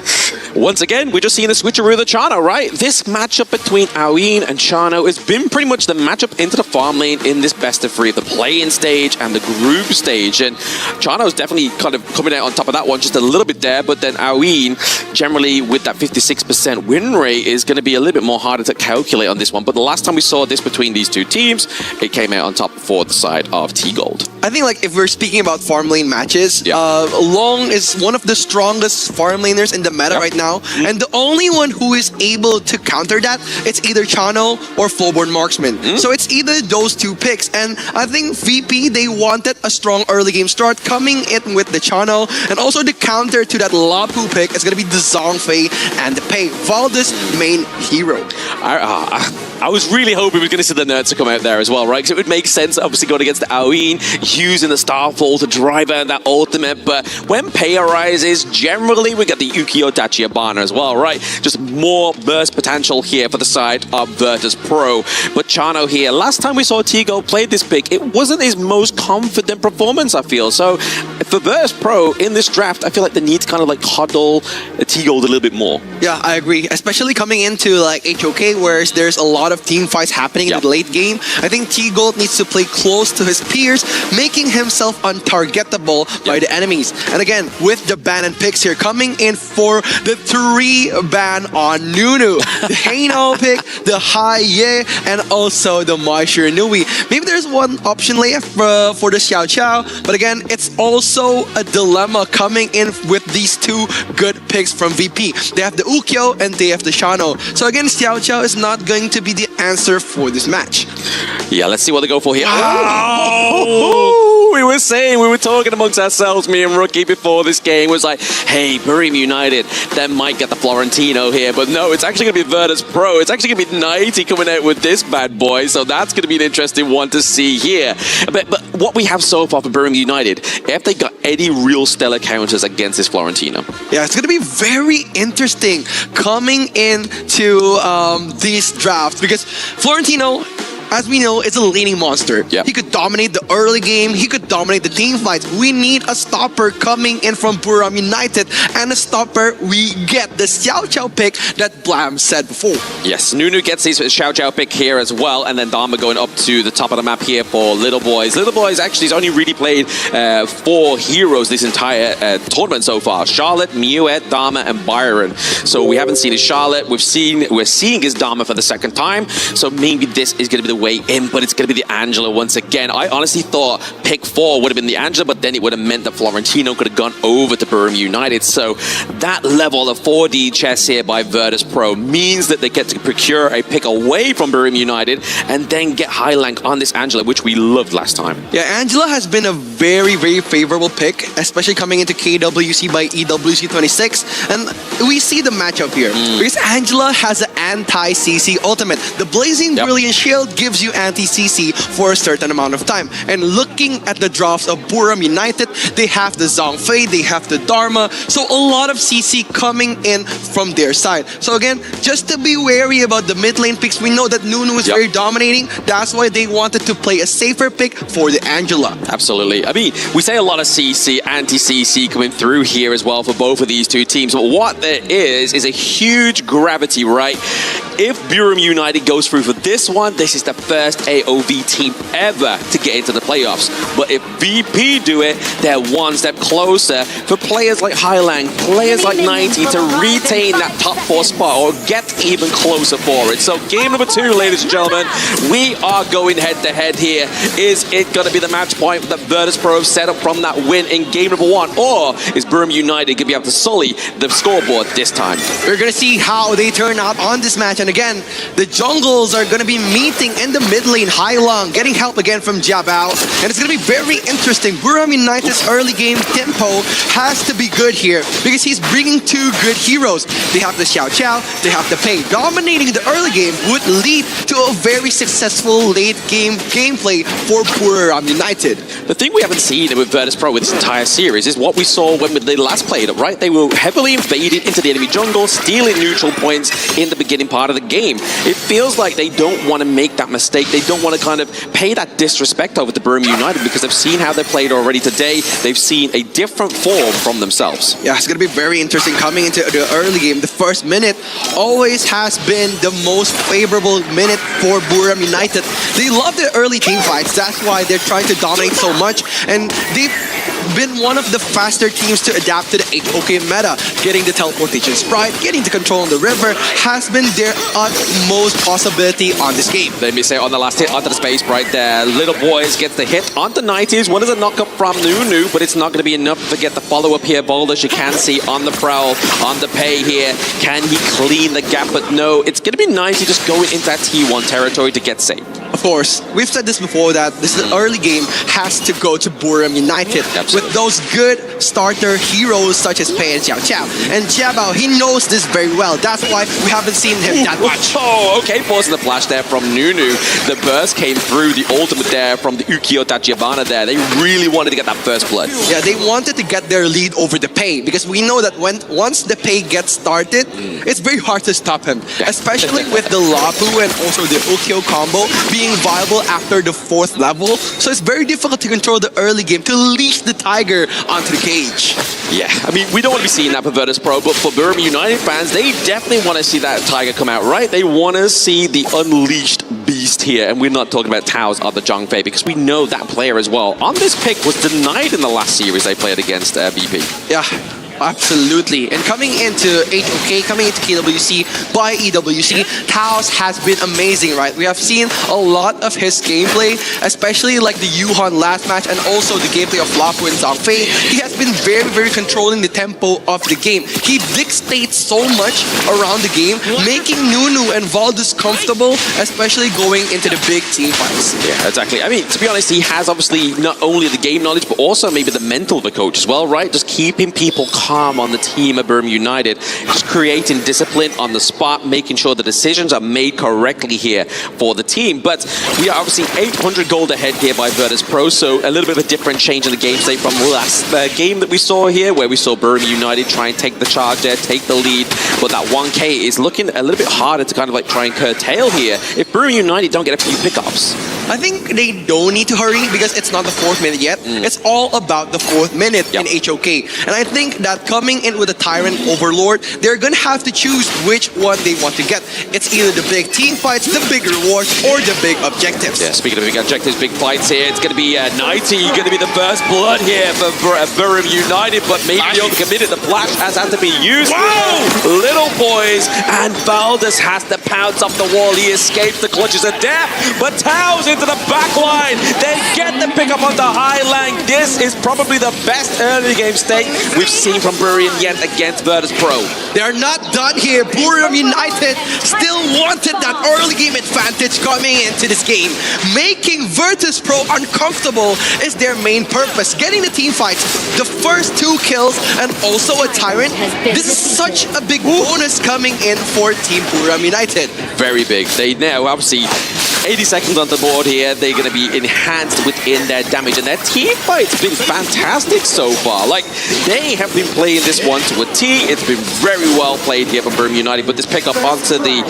Once again, we're just seeing a switcheroo of the Chano, right? This matchup between Aoin and Chano has been pretty much the matchup into the farm lane in this best of 3, the play-in stage and the group stage. And Chano's definitely kind of coming out on top of that one just a little bit there, but then Aoin, generally with that 56% win rate, is going to be a little bit more harder to calculate on this one. But the last time we saw this between these two teams, it came out on top for the side of T-Gold. I think like if we're speaking about farm lane matches, Long is one of the strongest farm laners in the meta right now. And the only one who is able to counter that, it's either Chano or Fullborn Marksman. So it's either those two picks. And I think VP, they wanted a strong early game start coming in with the Chano. And also the counter to that Lapu pick is going to be the Zhongfei and the Pei, Valdez main hero. I was really hoping we were going to see the nerds to come out there as well, right? Because it would make sense, obviously, going against the Aoin, using the Starfall to drive out that ultimate. But when pay arises, generally we get the Ukio Dachiabana as well, right? Just more burst potential here for the side of Virtus Pro. But Chano here, last time we saw T-Gold play this pick, it wasn't his most confident performance, I feel. So for Virtus Pro in this draft, I feel like they need to kind of like huddle T-Gold a little bit more. Yeah, I agree. Especially coming into like HOK, where there's a lot of team fights happening in the late game. I think T-Gold needs to play close to his peers, making himself untargetable by the enemies. And again, with the ban and picks here, coming in for the 3 ban on Nunu. The Heino pick, the Haye, and also the Maishir Nui. Maybe there's one option left for the Xiao Chao, but again, it's also a dilemma coming in with these 2 good picks from VP. They have the Ukyo and they have the Shano. So again, Xiao Chao is not going to be the answer for this match. Yeah, let's see what they go for here. We were talking amongst ourselves, me and Rookie, before this game. Was like, hey, Buriram United, they might get the Florentino here, but no, it's actually going to be Virtus Pro. It's actually going to be 90 coming out with this bad boy, so that's going to be an interesting one to see here. But what we have so far for Buriram United, if they got any real stellar counters against this Florentino? Yeah, it's going to be very interesting coming into these drafts, because Florentino, as we know, is a leading monster. He could dominate the early game. He could dominate the team fights. We need a stopper coming in from Buriram United. And a stopper, we get the Xiao Chao pick that Blam said before. Yes, Nunu gets his Xiao Chao pick here as well. And then Dharma going up to the top of the map here for Little Boys. Little Boys actually has only really played 4 heroes this entire tournament so far. Charlotte, Muet, Dharma, and Byron. So we haven't seen his Charlotte. We're seeing his Dharma for the second time. So maybe this is going to be the way in, but it's going to be the Angela once again. I honestly thought pick 4 would have been the Angela, but then it would have meant that Florentino could have gone over to Buriram United. So that level of 4D chess here by Virtus Pro means that they get to procure a pick away from Buriram United and then get high rank on this Angela, which we loved last time. Yeah, Angela has been a very, very favorable pick, especially coming into KWC by EWC26. And we see the matchup here, because Angela has an anti-CC ultimate. The Blazing Brilliant Shield gives you anti-CC for a certain amount of time. And looking at the drafts of Buriram United, they have the Zhongfei, they have the Dharma, so a lot of CC coming in from their side. So again, just to be wary about the mid lane picks, we know that Nunu is very dominating. That's why they wanted to play a safer pick for the Angela. Absolutely. I mean, we say a lot of CC, anti-CC coming through here as well for both of these 2 teams. But what there is a huge gravity, right? If Buriram United goes through for this one, this is the first AOV team ever to get into the playoffs. But if VP do it, they're one step closer for players like Highland, players like 90 to retain that top 4 spot or get even closer for it. So game number 2, ladies and gentlemen, we are going head to head here. Is it going to be the match point that Virtus Pro set up from that win in game number 1? Or is Buriram United going to be able to sully the scoreboard this time? We're going to see how they turn out on this match. And again, the jungles are going to be meeting in the mid lane. Hailong getting help again from Jiabao. And it's going to be very interesting. Buriram United's early game tempo has to be good here, because he's bringing 2 good heroes. They have the Xiao Chao, they have the Pei. Dominating the early game would lead to a very successful late game gameplay for Buriram United. The thing we haven't seen with Virtus Pro with this entire series is what we saw when they last played it, right? They were heavily invaded into the enemy jungle, stealing neutral points in the beginning part of the game. It feels like they don't want to make that mistake. They don't want to kind of pay that disrespect over to Buriram United, because they've seen how they played already today. They've seen a different form from themselves. Yeah, it's going to be very interesting coming into the early game. The first minute always has been the most favorable minute for Buriram United. They love their early team fights. That's why they're trying to dominate so much. And they've been one of the faster teams to adapt to the HOK meta. Getting the teleportation sprite, getting the control on the river has been their utmost possibility on this game. Let me say on the last hit onto the space right there. Little Boys gets the hit onto 90s. One is a knock-up from Nunu, but it's not going to be enough to get the follow-up here. Boulder, you can see on the prowl, on the pay here. Can he clean the gap? But no, it's going to be 90 just going into that T1 territory to get saved. of course, we've said this before that this early game has to go to Buram United with those good starter heroes such as Pei and Xiao Xiao. And Jiabao, he knows this very well. That's why we haven't seen him that much. Oh, okay, pausing the flash there from Nunu. The burst came through, the ultimate there from the Ukiyo Tachibana there. They really wanted to get that first blood. Yeah, they wanted to get their lead over the Pei because we know that once the Pei gets started, it's very hard to stop him, especially with the Lapu and also the Ukiyo combo being viable after the 4th level. So it's very difficult to control the early game, to leash the Tiger onto the cage. Yeah, I mean, we don't want to be seeing that for Virtus Pro, but for Buram United fans, they definitely want to see that Tiger come out, right? They want to see the unleashed beast here, and we're not talking about Tao's other Zhangfei, because we know that player as well. On this pick was denied in the last series they played against VP. Yeah. Absolutely. And coming into HOK, coming into KWC by EWC, Taos has been amazing, right? We have seen a lot of his gameplay, especially like the Yuhan last match and also the gameplay of Lapu and Zhangfei. He has been very, very controlling the tempo of the game. He dictates so much around the game, making Nunu and Valdez comfortable, especially going into the big team fights. Yeah, exactly. I mean, to be honest, he has obviously not only the game knowledge, but also maybe the mental of the coach as well, right? Just keeping people calm on the team of Buram United, just creating discipline on the spot, making sure the decisions are made correctly here for the team. But we are obviously 800 gold ahead here by Virtus Pro, so a little bit of a different change in the game state from the last game that we saw here, where we saw Buram United try and take the charge there, take the lead, but that 1K is looking a little bit harder to kind of like try and curtail here if Buram United don't get a few pickups. I think they don't need to hurry because it's not the 4th minute yet. It's all about the 4th minute in HOK. And I think that coming in with a Tyrant Overlord, they're going to have to choose which one they want to get. It's either the big team fights, the big rewards, or the big objectives. Yeah, speaking of big objectives, big fights here, it's going to be 90, going to be the first blood here for Buram United, but maybe the uncommitted, the flash has had to be used. Whoa! Little boys, and Valdez has to pounce off the wall. He escapes the clutches of death, but Tao's into the back line. They get the pickup on the high line. This is probably the best early game state we've seen from Buram yet against Virtus Pro. They're not done here. Buram United still wanted that early game advantage coming into this game. Making Virtus Pro uncomfortable is their main purpose. Getting the team fights, the first 2 kills, and also a Tyrant. This is such a big bonus coming in for Team Buram United. Very big. They now obviously 80 seconds on the board here. They're going to be enhanced within their damage, and their team fight's been fantastic so far. Like, they have been playing this one to a T. It's been very well played here from Buram United, but this pickup onto the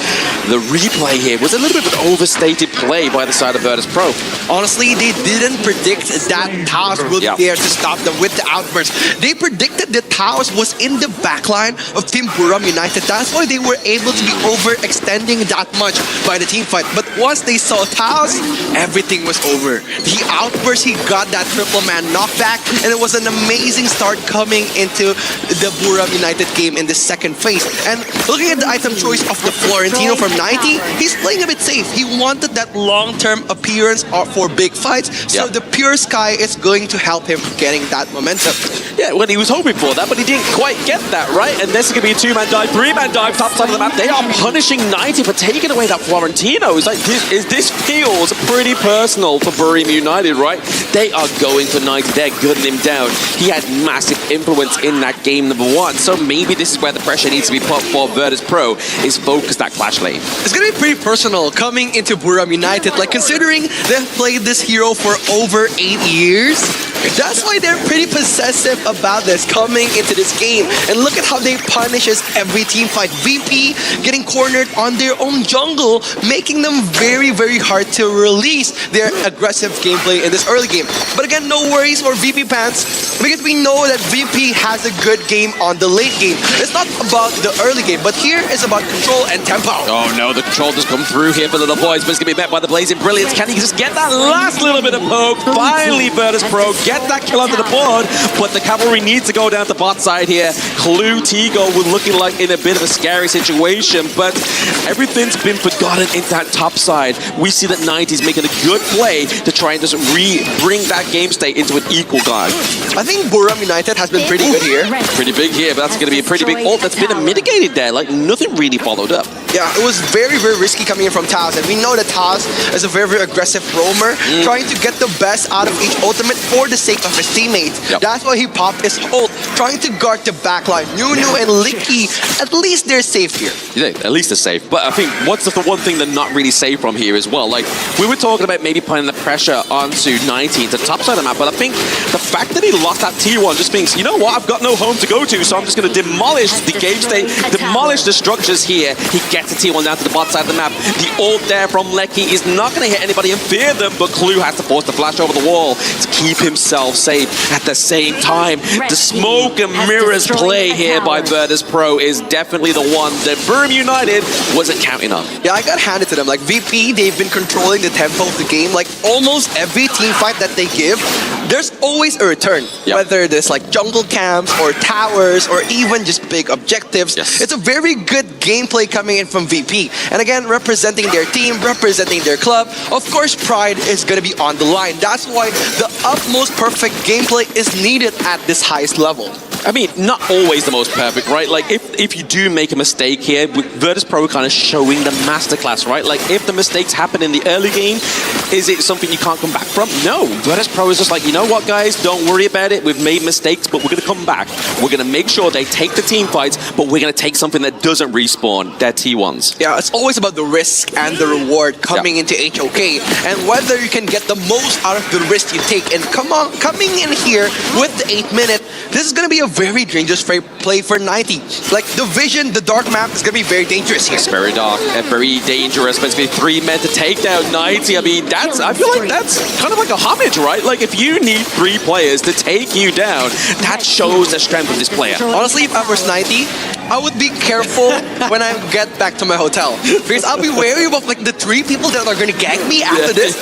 replay here was a little bit of an overstated play by the side of Virtus Pro. Honestly, they didn't predict that Taos would be there to stop them with the outburst. They predicted that Taos was in the backline of Team Buram United. That's why they were able to be overextending that much by the team fight. But once they saw Taos, everything was over. The outburst, he got that triple man knockback, and it was an amazing start coming into the Buram United game in the second phase. And looking at the item choice of the Florentino from 90, he's playing a bit safe. He wanted that long-term appearance for big fights, so the Pure Sky is going to help him getting that momentum. Yeah, well, he was hoping for that, but he didn't quite get that, right? And this is going to be a 2-man dive, 3-man dive, top side of the map. They are punishing 90 for taking away that Florentino. It's like, this feels pretty personal for Buram United, right? They are going for 90. They're gunning him down. He had massive influence in that game number 1. So maybe this is where the pressure needs to be put for Virtus Pro, is focus that clash lane. It's going to be pretty personal coming into Buram United. Like, considering they've played this hero for over 8 years, that's why they're pretty possessive about this coming into this game. And look at how they punishes every team fight. VP getting cornered on their own jungle, making them very, very hard to release their aggressive gameplay in this early game. But again, no worries for VP fans, because we know that VP has a good game on the late game. It's not about the early game, but here is about control and tempo. Oh no, the control just come through here for the little boys, but it's going to be met by the Blazing Brilliance. Can he just get that last little bit of poke? Finally, Virtus Pro get get that kill under the board, but the cavalry needs to go down the bot side here. Clue, Tigo were looking like in a bit of a scary situation, but everything's been forgotten in that top side. We see that 90's making a good play to try and just bring that game state into an equal guard. I think Buram United has been pretty good here. Pretty big here, but that's going to be a pretty big ult that's been mitigated there. Like, nothing really followed up. Yeah, it was very, very risky coming in from Taz, and we know that Taz is a very, very aggressive roamer, trying to get the best out of each ultimate for the sake of his teammates. That's why he popped his ult, trying to guard the backline. Nunu and Licky, at least they're safe here. Yeah, at least they're safe. But I think what's the one thing they're not really safe from here as well? Like, we were talking about maybe putting the pressure onto 19 to the top side of the map, but I think the fact that he lost that T1 just means, you know what, I've got no home to go to, so I'm just going to demolish the game state, demolish the structures here. He gets the T1 down to the bot side of the map. The ult there from Lecky is not going to hit anybody and fear them, but Clue has to force the flash over the wall to keep himself safe. At the same time, the smoke and mirrors play here by Virtus Pro is definitely the one that Buram United wasn't counting on. Yeah, I got handed to them. Like, VP, they've been controlling the tempo of the game. Like, almost every team fight that they give, there's always a return. Whether there's like jungle camps or towers or even just big objectives. It's a very good gameplay coming in from VP. And again, representing their team, representing their club. Of course, pride is going to be on the line. That's why the utmost perfect gameplay is needed at this highest level. I mean, not always the most perfect, right? Like, if you do make a mistake here, with Virtus Pro kind of showing the masterclass, right? Like, if the mistakes happen in the early game, is it something you can't come back from? No. Virtus Pro is just like, you know what, guys? Don't worry about it. We've made mistakes, but we're going to come back. We're going to make sure they take the team fights, but we're going to take something that doesn't respawn, their T1s. Yeah, it's always about the risk and the reward coming into HOK, and whether you can get the most out of the risk you take. And coming in here with the 8-minute, this is going to be a very dangerous play for 90. Like, the vision, the dark map is going to be very dangerous here. It's very dark and very dangerous, but it's going to be 3 men to take down 90. I mean, I feel like that's kind of like a homage, right? Like, if you need 3 players to take you down, that shows the strength of this player. Honestly, if I was 90, I would be careful when I get back to my hotel, because I'll be wary of like the 3 people that are going to gang me after this.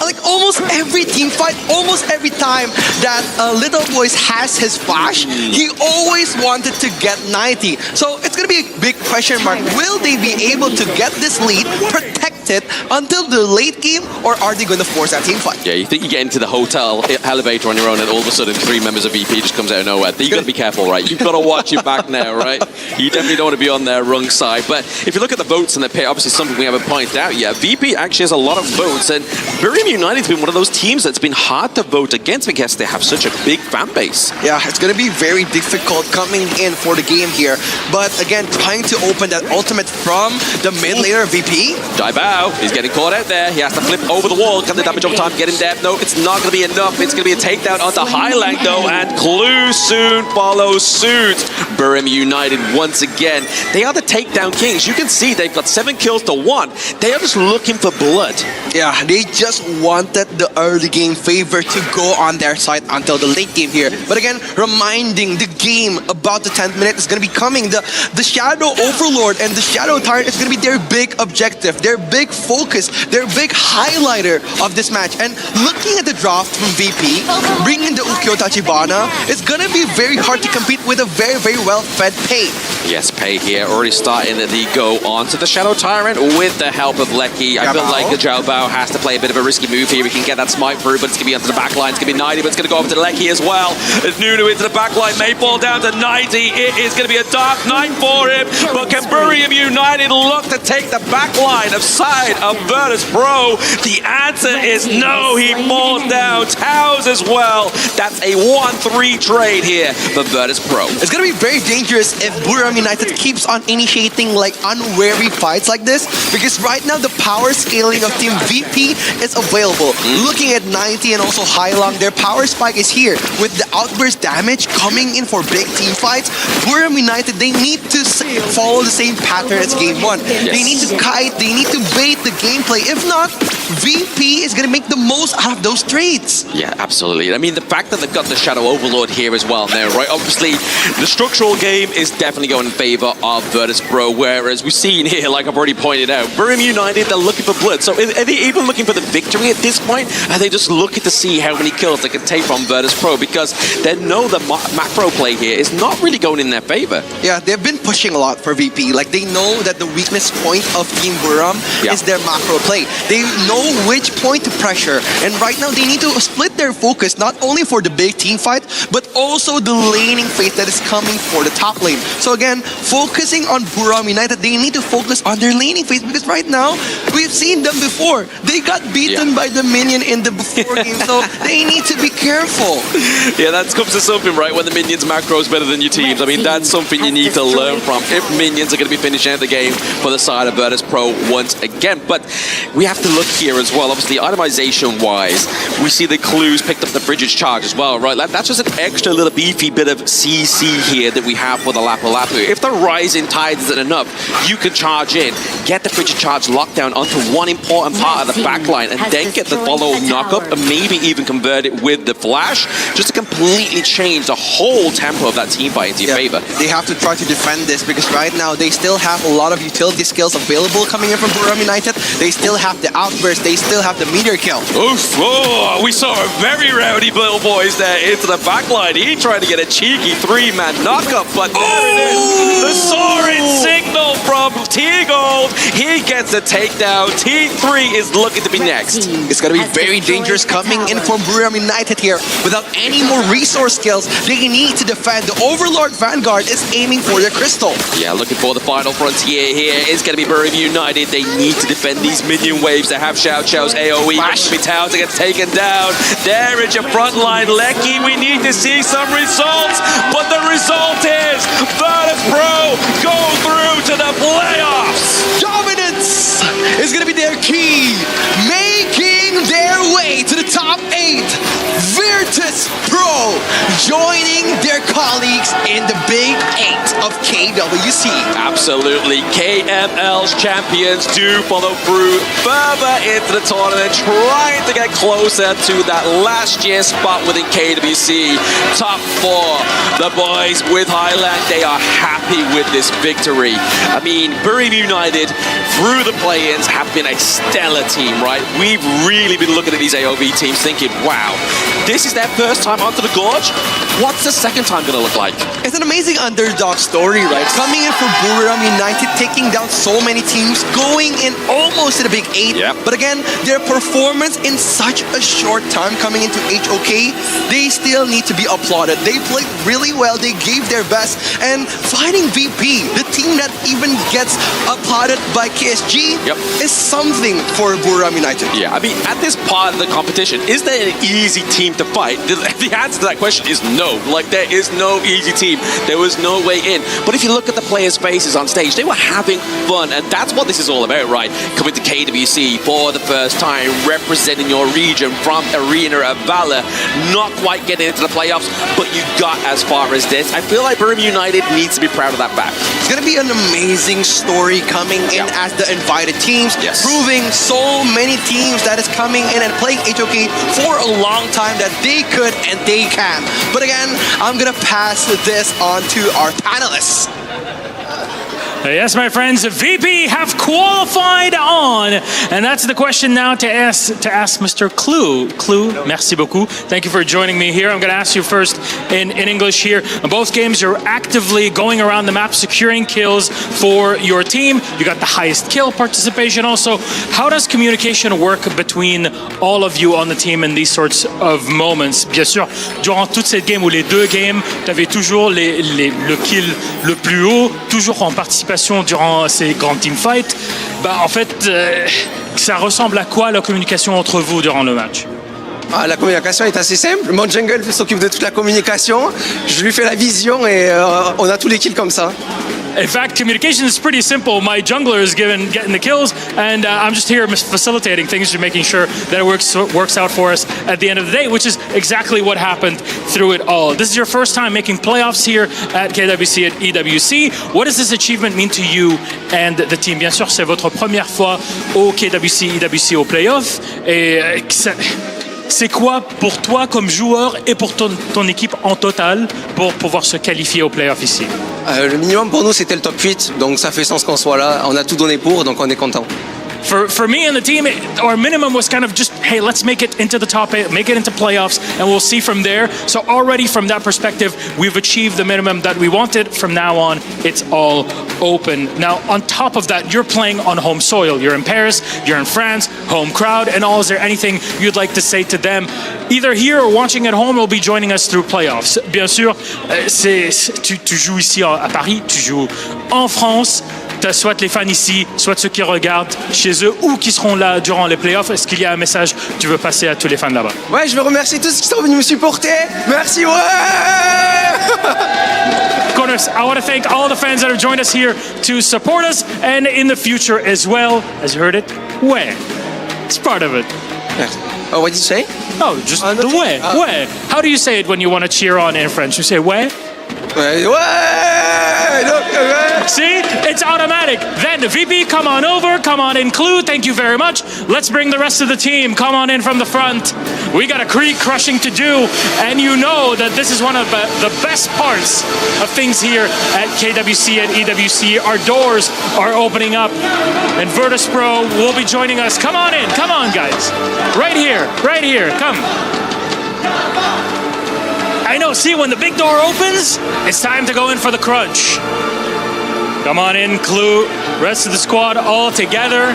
Like, almost every team fight, almost every time that Little Boys has his flash, he always wanted to get 90. So it's going to be a big question mark. Will they be able to get this lead, protect it until the late game, or are they going to force that team fight? Yeah, you think you get into the hotel elevator on your own and all of a sudden 3 members of VP just comes out of nowhere. You got to be careful, right? You've got to watch your back now, right? You definitely don't want to be on their wrong side. But if you look at the votes in the pit, obviously something we haven't pointed out yet, VP actually has a lot of votes, and Buram United's been one of those teams that's been hard to vote against because they have such a big fan base. Yeah, it's going to be very difficult coming in for the game here. But again, trying to open that ultimate from the mid laner VP. Daibao, he's getting caught out there. He has to flip over the wall. Can the damage over time get in there? No, it's not going to be enough. It's going to be a takedown onto Highline though, and Clue soon follows suit. Buram United once again. They are the takedown kings. You can see they've got 7 kills to 1. They are just looking for blood. Yeah, they just wanted the early game favor to go on their side until the late game here. But again, reminding the game about the 10th minute is going to be coming. The Shadow Overlord and the Shadow Tyrant is going to be their big objective, their big focus, their big highlighter of this match. And looking at the draft from VP, bringing the Ukyo Tachibana, it's going to be very hard to compete with a very, very well-fed Pei. Yes, Pei here already starting the go on to the Shadow Tyrant with the help of Lecky. I feel like the Zhao Bao has to play a bit of a risky move here. We can get that smite through, but it's going to be onto the back line. It's going to be 90, but it's going to go over to Lecky as well. As Nunu into the back line, may fall down to 90. It is going to be a dark night for him, but can Buram United look to take the back line of side of Virtus Pro? The answer is no. He falls down. Towers as well. That's a 1-3 trade here for Virtus Pro. It's going to be very dangerous if Buram United keeps on initiating like unwary fights like this, because right now the power scaling of Team VP is available. Looking at 90 and also Hailong, their power spike is here with the outburst damage coming in for big team fights. Buram United, they need to follow the same pattern as Game 1. They need to kite, they need to bait the gameplay. If not, VP is going to make the most out of those trades. Yeah, absolutely. I mean, the fact that they've got the Shadow Overlord here as well now, right? Obviously, the structural game is definitely going in favor of Virtus Pro, whereas we've seen here, like I've already pointed out, Buriram United, they're looking for blood. So are they even looking for the victory at this point? Are they just looking to see how many kills they can take from Virtus Pro? Because they know the macro play here is not really going in their favor. Yeah, they've been pushing a lot for VP. Like, they know that the weakness point of Team Buriram is their macro play. They know which point to pressure. And right now, they need to split their focus, not only for the big team fight, but also the laning phase that is coming for the top lane. So again, focusing on Buriram United, they need to focus on their laning phase, because right now, we've seen them before. They got beaten by the minion in the before game, so they need to be careful. Yeah, that comes to something, right? When the minions macro is better than your teams. I mean, that's something you need to learn from if minions are going to be finishing out the game for the side of Virtus Pro once again. But we have to look here as well. Obviously, itemization-wise, we see the clues picked up the Frigid's charge as well, right? That's just an extra little beefy bit of CC here that we have for the Lapu Lapu. If the Rising Tide isn't enough, you can charge in, get the Frigid charge locked down onto one important part of the backline, and then get the follow knock-up, and maybe even convert it with the flash, just to completely change the whole tempo of that team fight into your favor. They have to try to defend this, because right now they still have a lot of utility skills available coming in from Buriram United. They still have the outburst, they still have the meteor kill. Oof, oh, we saw a very rowdy little boys there into the backline. He tried to get a cheeky 3-man knockup, but there it is. The soaring signal from T-Gold. He gets a takedown. T3 is looking to be next. It's going to be very dangerous coming in from Buriram United here. Without any more resource skills, they need to defend. The Overlord Vanguard is aiming for the crystal. Yeah, looking for the final frontier here. It's going to be Buriram United. They need to defend these minion waves. They have Xiao Chao's AoE. Town to get taken down. There is your front line, Lecky. We need to see some results, but the result is Virtus Pro go through to the playoffs. Dominance is going to be their key, making their way to the top 8. Virtus Pro joining their colleagues in the Big 8 of KWC. Absolutely. KML's champions do follow through further into the tournament, trying to get closer to that last year spot within KWC. Top 4. The boys with Highland, they are happy with this victory. I mean, Buriram United, through the play-ins, have been a stellar team, right? We've really been looking at these AOV teams thinking, wow, this is their first time onto the Gorge. What's the second time going to look like? It's an amazing underdog story, right? Coming in for Buriram United, taking down so many teams, going in almost to the Big 8. But again, their performance in such a short time coming into HOK, they still need to be applauded. They played really well, they gave their best, and fighting VP, the team that even gets applauded by KSG, is something for Buriram United. Yeah, I mean, at this part of the competition, is there an easy team to fight? The answer to that question is no. Like, there is no easy team. There was no way in. But if you look at the players' faces on stage, they were having fun, and that's what this is all about, right? Coming to KWC for the first time, representing your region from Arena of Valor, not quite getting into the playoffs, but you got as far as this. I feel like Buriram United needs to be proud of that fact. It's going to be an amazing story coming in as the invited teams, proving so many teams that is coming in and playing HOK for a long time that they could and they can. But again, I'm going to pass this on to our panelists. Yes, my friends, VP have qualified on. And that's the question now to ask Mr. Clue. Clue, merci beaucoup. Thank you for joining me here. I'm going to ask you first in English here. In both games, you're actively going around the map, securing kills for your team. You got the highest kill participation also. How does communication work between all of you on the team in these sorts of moments? Bien sûr, durant toute cette game ou les deux games, tu avais toujours le kill le plus haut, toujours en participation durant ces grands teamfights. Bah, en fait, ça ressemble à quoi la communication entre vous durant le match? La communication est assez simple. Mon jungle s'occupe de toute la communication. Je lui fais la vision et on a tous les kills comme ça. In fact, communication is pretty simple. My jungler is getting the kills, and I'm just here facilitating things, just making sure that it works out for us at the end of the day, which is exactly what happened through it all. This is your first time making playoffs here at KWC at EWC. What does this achievement mean to you and the team? Bien sûr, c'est votre première fois au KWC EWC au playoff, et c'est quoi pour toi comme joueur et pour ton équipe en total pour pouvoir se qualifier au playoff ici? Le minimum pour nous, c'était le top 8, donc ça fait sens qu'on soit là. On a tout donné pour, donc on est content. For me and the team, our minimum was kind of just, hey, let's make it into the top 8, make it into playoffs, and we'll see from there. So already from that perspective, we've achieved the minimum that we wanted. From now on, it's all open. Now, on top of that, you're playing on home soil. You're in Paris, you're in France, home crowd, and all. Is there anything you'd like to say to them, either here or watching at home, or be joining us through playoffs? Bien sûr, tu joues ici à Paris, tu joues en France. Soit les fans ici, soit ceux qui regardent chez eux ou qui seront là durant les playoffs. Est-ce qu'il y a un message que tu veux passer à tous les fans là-bas? Ouais, je veux remercier tous ceux qui sont venus me supporter. Merci, ouais! Of course, I want to thank all the fans that have joined us here to support us and in the future as well. As you heard it, ouais. It's part of it. Oh, what did you say? Oh, just the ouais. Ouais. How do you say it when you want to cheer on in French? You say ouais? See, it's automatic. Then VP, come on over, come on in. Clue, thank you very much. Let's bring the rest of the team. Come on in from the front. We got a creek crushing to do, and you know that this is one of the best parts of things here at KWC and EWC. Our doors are opening up, and Virtus Pro will be joining us. Come on in, come on, guys. Right here, come. I know, see, when the big door opens, it's time to go in for the crunch. Come on in, Clue, rest of the squad all together.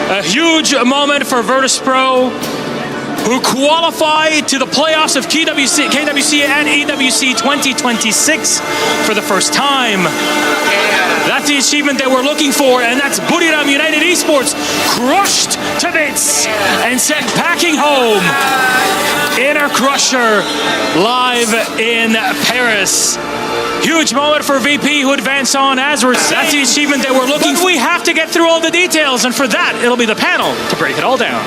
A huge moment for Virtus Pro, who qualify to the playoffs of KWC and EWC 2026 for the first time. That's the achievement that we're looking for, and that's Buriram United Esports crushed to bits and sent packing home in our crusher live in Paris. Huge moment for VP, who advanced on as we're saying. That's the achievement that we're looking for. We have to get through all the details, and for that, it'll be the panel to break it all down.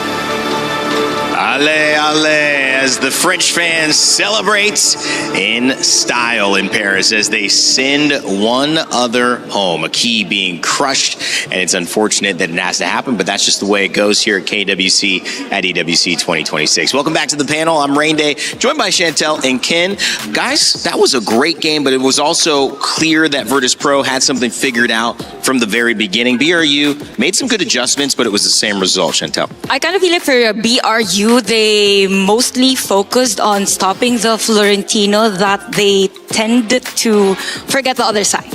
Allez, allez, as the French fans celebrate in style in Paris as they send one other home, a key being crushed, and it's unfortunate that it has to happen, but that's just the way it goes here at KWC at EWC 2026. Welcome back to the panel. I'm Rain Day, joined by Chantel and Ken. Guys, that was a great game, but it was also clear that Virtus Pro had something figured out from the very beginning. BRU made some good adjustments, but it was the same result, Chantel. I kind of feel like for BRU, they mostly focused on stopping the Florentino that they tend to forget the other side.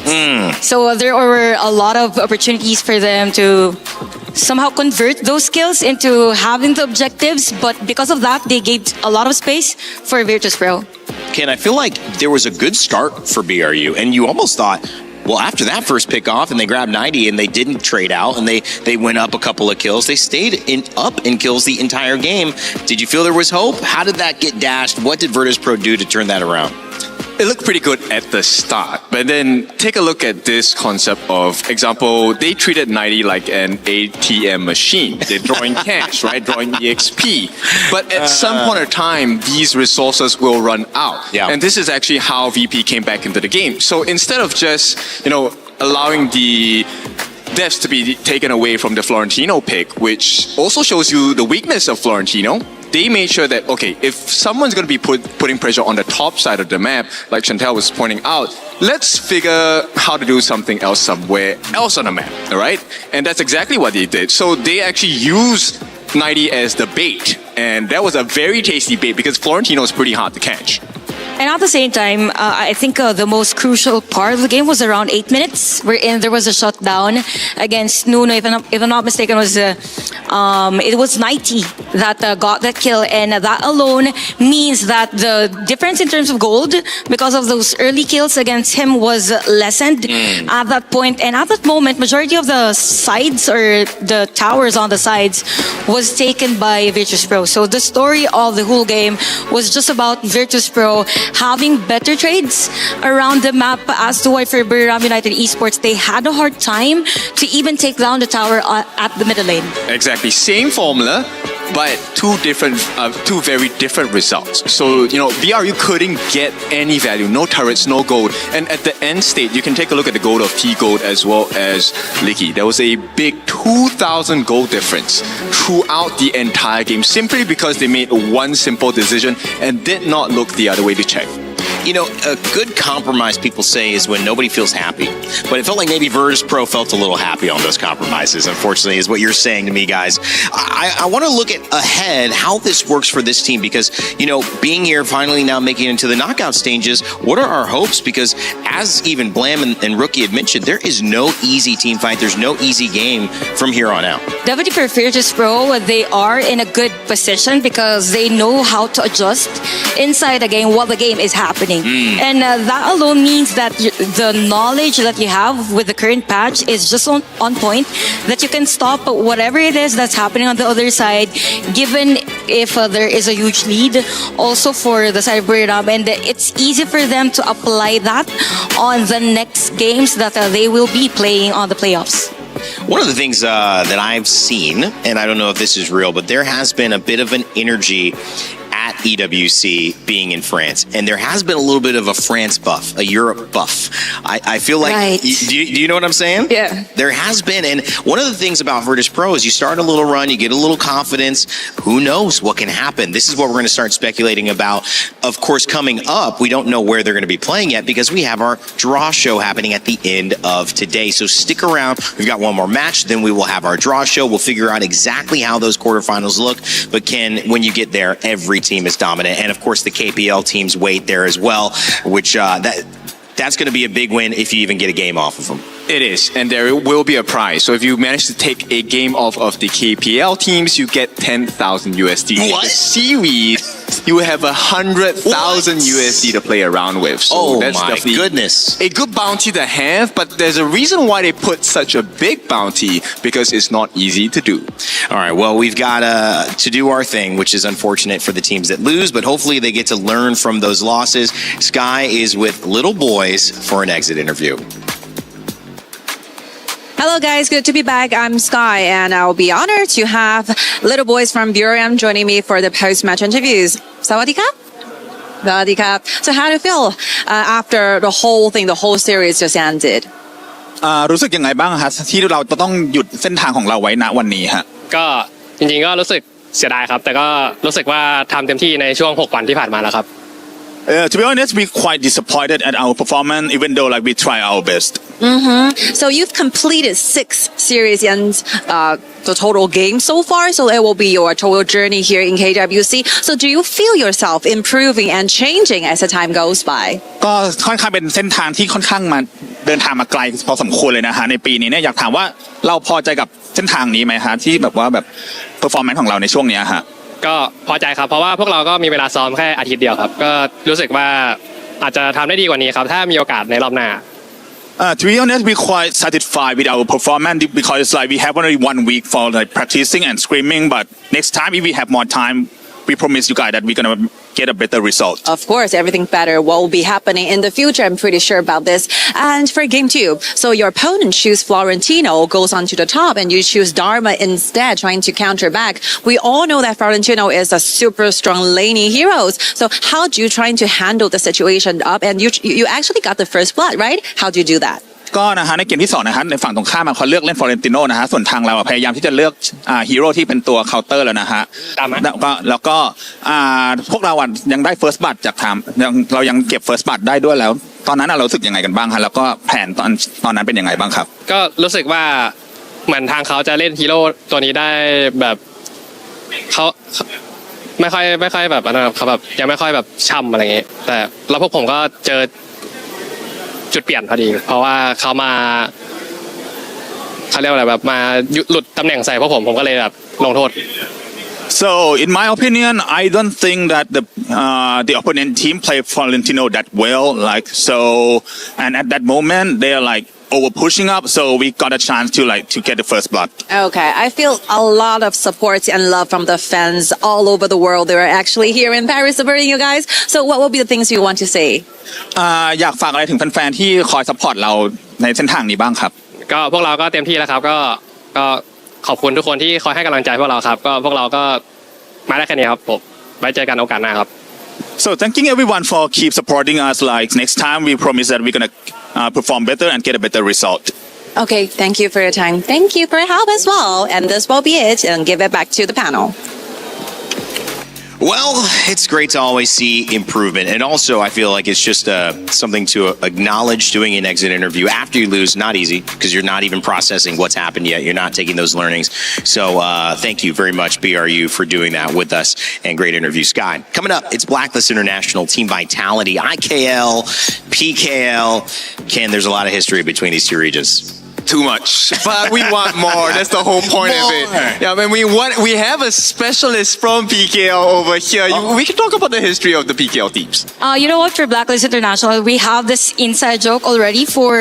So there were a lot of opportunities for them to somehow convert those skills into having the objectives, but because of that, they gave a lot of space for Virtus Pro. Ken, I feel like there was a good start for BRU, and you almost thought, well, after that first pick off and they grabbed 90 and they didn't trade out and they went up a couple of kills. They stayed up in kills the entire game. Did you feel there was hope? How did that get dashed? What did Virtus Pro do to turn that around? It looked pretty good at the start, but then take a look at this concept of, example, they treated 90 like an ATM machine. They're drawing cash, right? Drawing EXP. But at some point of time, these resources will run out. Yeah. And this is actually how VP came back into the game. So instead of just, allowing the deaths to be taken away from the Florentino pick, which also shows you the weakness of Florentino, they made sure that, okay, if someone's going to be putting pressure on the top side of the map, like Chantel was pointing out, let's figure how to do something else somewhere else on the map, all right? And that's exactly what they did. So they actually used 90 as the bait, and that was a very tasty bait because Florentino is pretty hard to catch. And at the same time, I think the most crucial part of the game was around 8 minutes, wherein there was a shutdown against Nuno. If I'm not mistaken, it was 90 that got that kill, and that alone means that the difference in terms of gold, because of those early kills against him, was lessened at that point. And at that moment, majority of the sides or the towers on the sides was taken by Virtus Pro. So the story of the whole game was just about Virtus Pro having better trades around the map, as to why for Buriram United Esports, they had a hard time to even take down the tower at the middle lane. Exactly. Same formula. but two very different results. So BRU couldn't get any value, no turrets, no gold, and at the end state, you can take a look at the gold of T Gold as well as Licky. There was a big 2,000 gold difference throughout the entire game, simply because they made one simple decision and did not look the other way to check. A good compromise, people say, is when nobody feels happy. But it felt like maybe Virtus Pro felt a little happy on those compromises, unfortunately, is what you're saying to me, guys. I want to look ahead how this works for this team because, being here, finally now making it into the knockout stages, what are our hopes? Because as even Blam and Rookie had mentioned, there is no easy team fight. There's no easy game from here on out. Definitely for Virtus Pro, they are in a good position because they know how to adjust inside the game while the game is happening. And that alone means that the knowledge that you have with the current patch is just on point, that you can stop whatever it is that's happening on the other side, given if there is a huge lead also for the side of Buriram, and it's easy for them to apply that on the next games that they will be playing on the playoffs. One of the things that I've seen, and I don't know if this is real, but there has been a bit of an energy at EWC being in France, and there has been a little bit of a France buff, a Europe buff. I feel like, right. Do you know what I'm saying? Yeah. There has been, and one of the things about Virtus Pro is you start a little run, you get a little confidence, who knows what can happen. This is what we're going to start speculating about. Of course, coming up, we don't know where they're going to be playing yet because we have our draw show happening at the end of today. So stick around. We've got one more match, then we will have our draw show. We'll figure out exactly how those quarterfinals look, but when you get there, every team is dominant, and of course the KPL teams wait there as well, which that's going to be a big win if you even get a game off of them. It is, and there will be a prize. So if you manage to take a game off of the KPL teams, you get 10,000 USD. What? The series, you have 100,000 USD to play around with. So that's my definitely goodness. A good bounty to have, but there's a reason why they put such a big bounty, because it's not easy to do. All right, well, we've got to do our thing, which is unfortunate for the teams that lose, but hopefully they get to learn from those losses. Sky is with Little Boys for an exit interview. Hello guys, good to be back. I'm Sky and I'll be honored to have Little Boys from BRM joining me for the post-match interviews. Sawadee Krap. Sawadee Krap. So how do you feel after the whole series just ended? รู้สึกยังไงบ้างฮะที่เราจะต้องหยุดเส้นทางของเราไว้ณวันนี้ฮะก็จริงๆก็รู้สึกเสียดายครับแต่ก็รู้สึกว่าทำเต็มที่ในช่วง6วันที่ผ่านมาแล้วครับ To be honest, we're quite disappointed at our performance, even though we try our best. So you've completed 6 series and the total game so far. So it will be your total journey here in KWC. So do you feel yourself improving and changing as the time goes by? ก็ค่อนข้างเป็นเส้นทางที่ค่อนข้างมาเดินทางมาไกลพอสมควรเลยนะฮะในปีนี้เนี่ยอยากถามว่าเราพอใจกับเส้นทางนี้ไหมฮะที่แบบว่าแบบ performance ของเราในช่วงนี้ฮะก็พอใจครับเพราะว่าพวกเราก็มีเวลาซ้อมแค่อาทิตย์เดียวครับก็รู้สึกว่าอาจจะทำได้ดีกว่านี้ครับถ้ามีโอกาสในรอบหน้า To be honest, we're quite satisfied with our performance because we have only 1 week for practicing and screaming. But next time, if we have more time, we promise you guys that we're gonna get a better result. Of course, everything better will be happening in the future. I'm pretty sure about this. And for game 2, so your opponent choose Florentino, goes on to the top, and you choose Dharma instead, trying to counter back. We all know that Florentino is a super strong laning hero. So how do you try to handle the situation up? And you actually got the first blood, right? How do you do that? ก็นะฮะในเกมที่2นะฮะในฝั่งตรงข้ามเขาเลือกเล่นฟลอเรนติโนนะฮะส่วนทางเราพยายามที่จะเลือกฮีโร่ที่เป็นตัวเคาน์เตอร์แล้วนะฮะแล้วก็พวกเรายังได้ first blood จากทางเรายังเก็บ first blood ได้ด้วยแล้วตอนนั้นเรารู้สึกยังไงกันบ้างฮะแล้วก็แผนตอนนั้นเป็นยังไงบ้างครับก็รู้สึกว่าเหมือนทางเขาจะเล่นฮีโร่ตัวนี้ได้แบบเขาไม่ค่อยแบบนะครับเขาแบบยังไม่ค่อยแบบช่ำอะไรอย่างเงี้ยแต่แล้วพวกผมก็เจอจุดเปลี่ยนพอดีเพราะว่าเขามาเขาเรียกว่าอะไรแบบมาหลุดตำแหน่งใส่พวกผมก็เลยแบบลงโทษ So in my opinion, I don't think that the opponent team played Florentino that well. And at that moment they are over pushing up, so we got a chance to get the first blood. Okay, I feel a lot of support and love from the fans all over the world. They are actually here in Paris supporting you guys. So what will be the things you want to say? อยากฝากอะไรถึงแฟนๆที่คอยซัพพอร์ตเราในเส้นทางนี้บ้างครับก็พวกเราก็เต็มที่แล้วครับก็ขอบคุณทุกคนที่คอยให้กำลังใจพวกเราครับก็พวกเราก็ มาได้แค่นี้ครับผมไว้เจอกันโอกาสหน้าครับ So thanking everyone for keep supporting us. Like next time, we promise that we're gonna perform better and get a better result. Okay, thank you for your time. Thank you for your help as well. And this will be it. And give it back to the panel. Well, it's great to always see improvement. And also, I feel like it's just something to acknowledge doing an exit interview after you lose. Not easy, because you're not even processing what's happened yet. You're not taking those learnings. So thank you very much, BRU, for doing that with us. And great interview, Sky. Coming up, it's Blacklist International, Team Vitality, IKL, PKL. Ken, there's a lot of history between these two regions. Too much, but we want more. That's the whole point of it. Yeah, I mean, we have a specialist from PKL over here. We can talk about the history of the PKL teams. You know what? For Blacklist International, we have this inside joke already for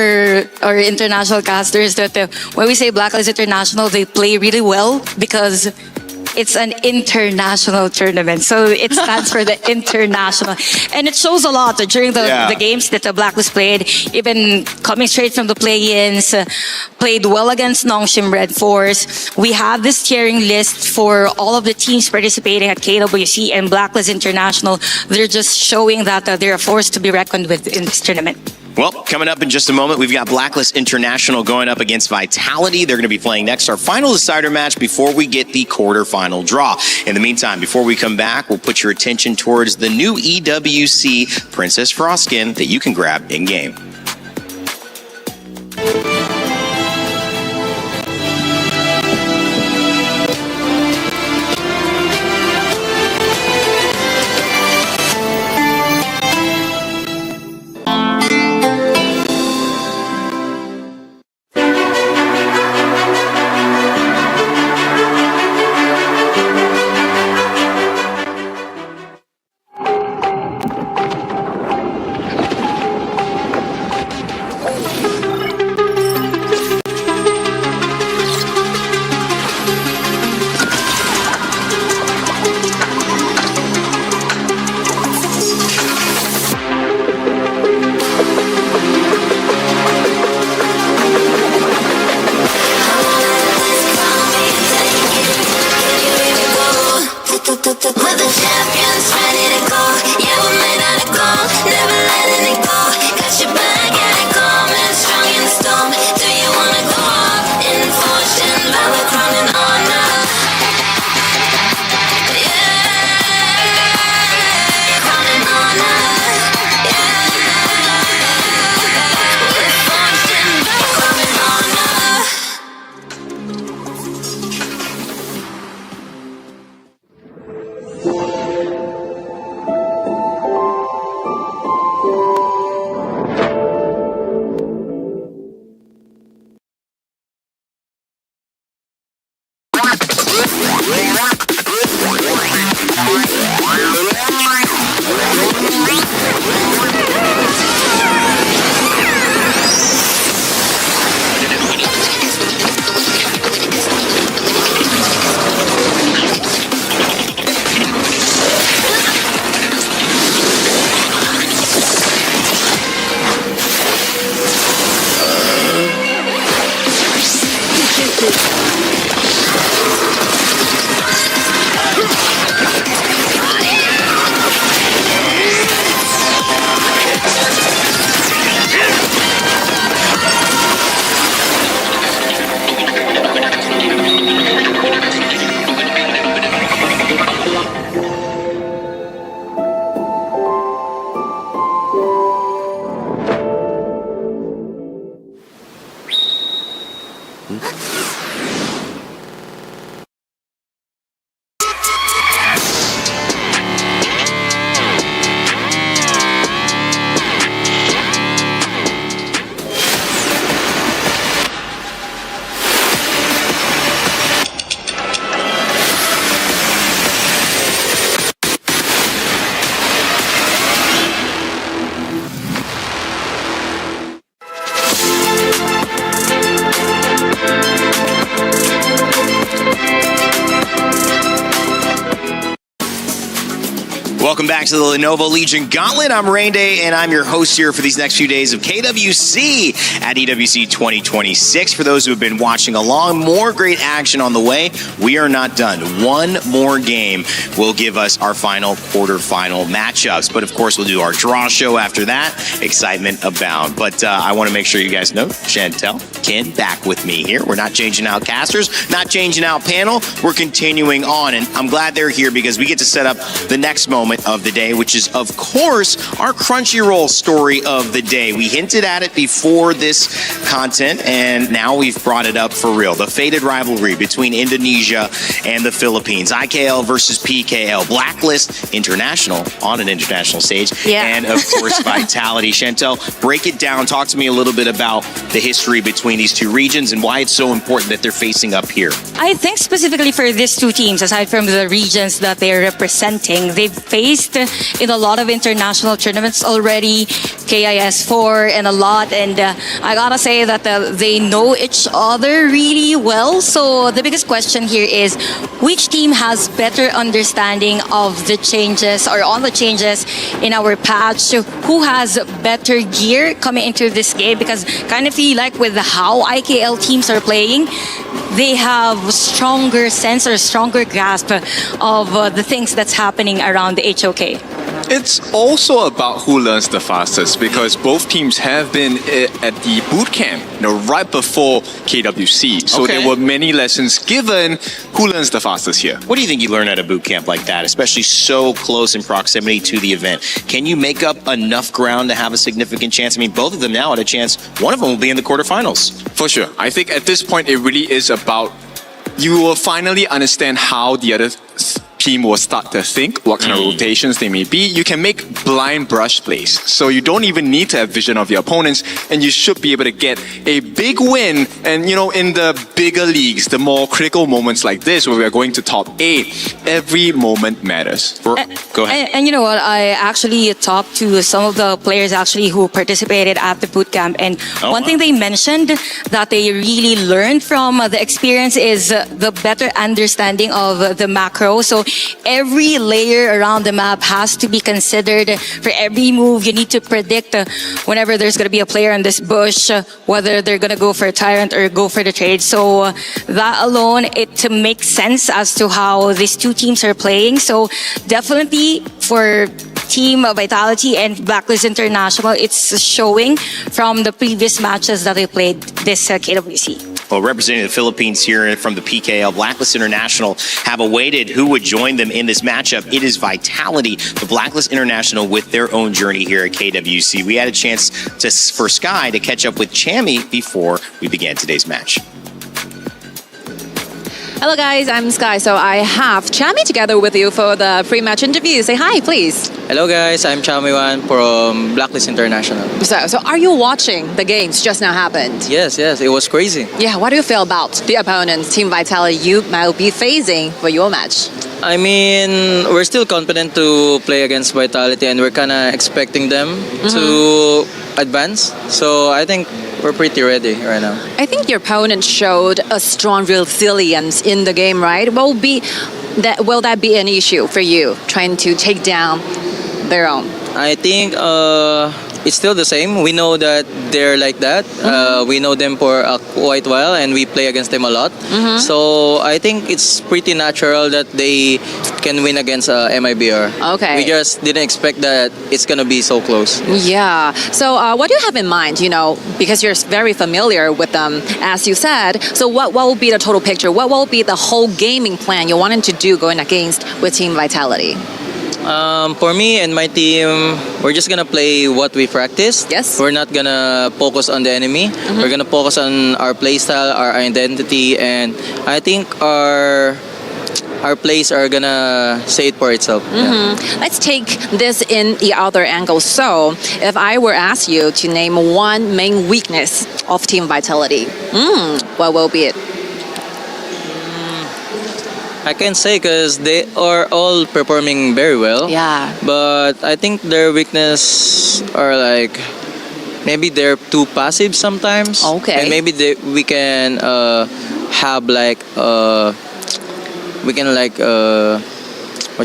our international casters that when we say Blacklist International, they play really well because it's an international tournament. So it stands for the international. And it shows a lot during the games that the Blacklist played, even coming straight from the play-ins, played well against Nongshim Red Force. We have this tiering list for all of the teams participating at KWC and Blacklist International. They're just showing that they're a force to be reckoned with in this tournament. Well, coming up in just a moment, we've got Blacklist International going up against Vitality. They're going to be playing next, our final decider match before we get the quarterfinal draw. In the meantime, before we come back, we'll put your attention towards the new EWC Princess Frost skin that you can grab in-game. Welcome back to the Lenovo Legion Gauntlet. I'm Rain Day, and I'm your host here for these next few days of KWC at EWC 2026. For those who have been watching along, more great action on the way. We are not done. One more game will give us our final quarterfinal matchups. But of course, we'll do our draw show after that. Excitement abound. But I want to make sure you guys know, Chantel, Ken, back with me here. We're not changing out casters, not changing out panel. We're continuing on, and I'm glad they're here because we get to set up the next moment of the day, which is, of course, our Crunchyroll story of the day. We hinted at it before this content, and now we've brought it up for real. The fated rivalry between Indonesia and the Philippines. IKL versus PKL. Blacklist International on an international stage. Yeah. And, of course, Vitality. Chantel, break it down. Talk to me a little bit about the history between these two regions and why it's so important that they're facing up here. I think specifically for these two teams, aside from the regions that they're representing, they've faced in a lot of international tournaments already, KIS4 and a lot, and I gotta say that they know each other really well. So the biggest question here is which team has better understanding of the changes or on the changes in our patch, who has better gear coming into this game, because kind of feel like with how IKL teams are playing, they have stronger sense or stronger grasp of the things that's happening around the HOK. It's also about who learns the fastest, because both teams have been at the boot camp, right before KWC. So Okay. there were many lessons given. Who learns the fastest here? What do you think you learn at a boot camp like that, especially so close in proximity to the event? Can you make up enough ground to have a significant chance? I mean, both of them now had a chance. One of them will be in the quarterfinals. For sure. I think at this point, it really is about you will finally understand how the other team will start to think, what kind of rotations they may be. You can make blind brush plays. So you don't even need to have vision of your opponents, and you should be able to get a big win. And, in the bigger leagues, the more critical moments like this, where we're going to top 8, every moment matters. Go ahead. And you know what? I actually talked to some of the players actually who participated at the bootcamp, and one thing they mentioned that they really learned from the experience is the better understanding of the macro. So every layer around the map has to be considered. For every move, you need to predict whenever there's going to be a player in this bush, whether they're going to go for a tyrant or go for the trade. So that alone, it makes sense as to how these two teams are playing. So definitely for Team Vitality and Blacklist International, it's showing from the previous matches that they played this KWC. Well, representing the Philippines here from the PKL, Blacklist International have awaited who would join them in this matchup. It is Vitality, the Blacklist International, with their own journey here at KWC. We had a chance for Sky to catch up with Chammy before we began today's match. Hello guys, I'm Sky. So I have Chammy together with you for the pre-match interview. Say hi, please. Hello guys, I'm Chamiwan from Blacklist International. So are you watching the games just now happened? Yes, it was crazy. Yeah, what do you feel about the opponents, Team Vitality, you might be facing for your match? I mean, we're still confident to play against Vitality, and we're kind of expecting them to advance. So I think we're pretty ready right now. I think your opponent showed a strong resilience in the game, right? Will that be an issue for you, trying to take down their own? I think it's still the same. We know that they're like that. We know them for quite a while, and we play against them a lot. So I think it's pretty natural that they can win against MIBR. Okay. We just didn't expect that it's gonna be so close. Yeah. So what do you have in mind, because you're very familiar with them, as you said. So what will be the total picture? What will be the whole gaming plan you wanted to do going against with Team Vitality? For me and my team, we're just gonna play what we practice. Yes. We're not gonna focus on the enemy. We're gonna focus on our playstyle, our identity, and I think our plays are gonna say it for itself. Yeah. Let's take this in the other angle. So, if I were asked you to name one main weakness of Team Vitality, what will be it? I can't say because they are all performing very well. Yeah. But I think their weakness are like maybe they're too passive sometimes. Okay. And maybe we can have like what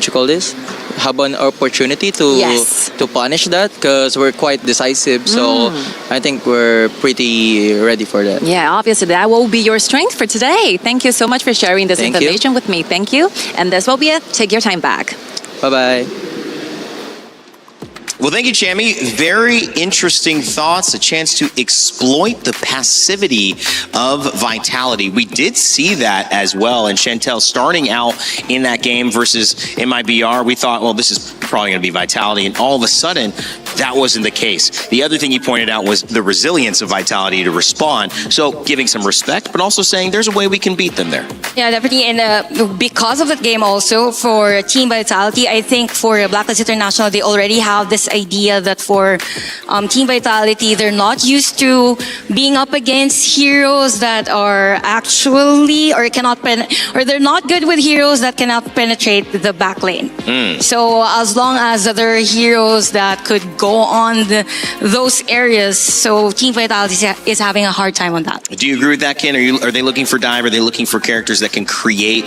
have an opportunity to Yes. to punish that, because we're quite decisive. So I think we're pretty ready for that. Yeah, obviously that will be your strength for today. Thank you so much for sharing this Thank you. information with me. Thank you. And this will be it. Take your time back. Bye bye. Well, thank you, Chammy. Very interesting thoughts, a chance to exploit the passivity of Vitality. We did see that as well. And Chantel starting out in that game versus MIBR, we thought, well, this is probably going to be Vitality. And all of a sudden, that wasn't the case. The other thing you pointed out was the resilience of Vitality to respond. So giving some respect, but also saying there's a way we can beat them there. Yeah, definitely. And because of that game also, for Team Vitality, I think for Blacklist International, they already have this idea that for Team Vitality, they're not used to being up against heroes that are actually, or they're not good with heroes that cannot penetrate the back lane. So as long as there are heroes that could go on those areas, so Team Vitality is having a hard time on that. Do you agree with that, Ken? Are they looking for dive? Are they looking for characters that can create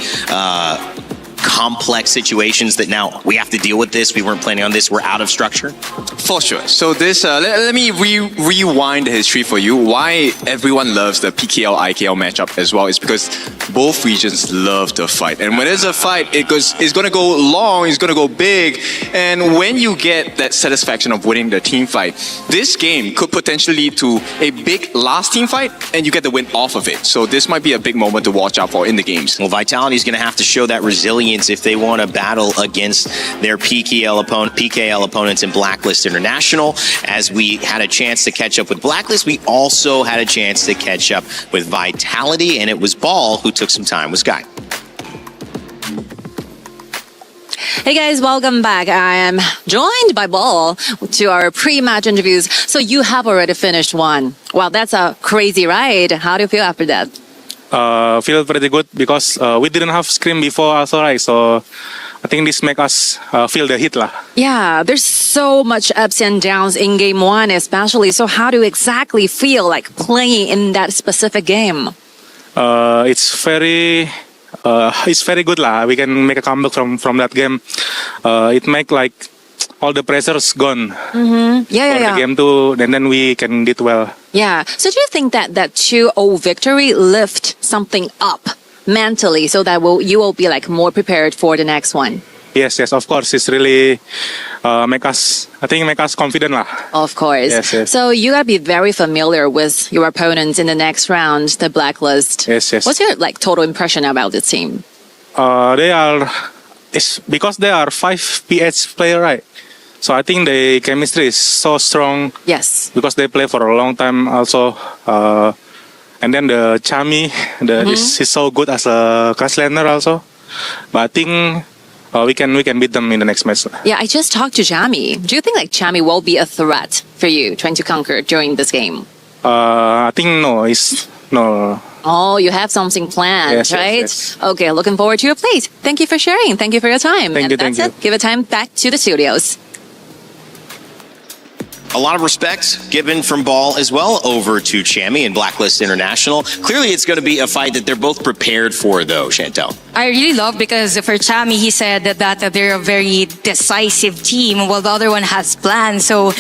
complex situations that now we have to deal with this? We weren't planning on this. We're out of structure. For sure. So this, let me rewind the history for you. Why everyone loves the PKL IKL matchup as well is because both regions love the fight, and when there's a fight, it's going to go long, it's going to go big, and when you get that satisfaction of winning the team fight, this game could potentially lead to a big last team fight, and you get the win off of it. So this might be a big moment to watch out for in the games. Well, Vitality is going to have to show that resilience if they want to battle against their PKL opponents in Blacklist International. As we had a chance to catch up with Blacklist, we also had a chance to catch up with Vitality, and it was Ball who took some time with Sky. Hey guys, welcome back. I am joined by Ball to our pre-match interviews. So you have already finished one. Wow, that's a crazy ride. How do you feel after that? Feel pretty good because we didn't have scrim before also, right? So I think this make us feel the heat lah. Yeah, there's so much ups and downs in game one especially. So how do you exactly feel like playing in that specific game? It's very good lah. We can make a comeback from that game. It make like all the pressure's gone. Yeah. The game too, and then we can did well. Yeah. So do you think that 2-0 victory lift something up mentally so that you will be like more prepared for the next one? Yes, of course. It's really make us confident lah. Of course. Yes. So you gotta be very familiar with your opponents in the next round, the Blacklist. Yes. What's your like total impression about the team? It's because they are 5 PH player, right? So I think the chemistry is so strong. Yes. Because they play for a long time also. And then the Chami, he's so good as a class laner also. But I think we can beat them in the next match. Yeah, I just talked to Chami. Do you think like Chami will be a threat for you trying to conquer during this game? I think no. Oh, you have something planned, right? Yes. Okay, looking forward to your plate. Thank you for sharing. Thank you for your time. Thank you. Give it time back to the studios. A lot of respect given from Ball as well over to Chammy and Blacklist International. Clearly, it's going to be a fight that they're both prepared for, though, Chantel. I really love because for Chami, he said that they're a very decisive team while the other one has plans. So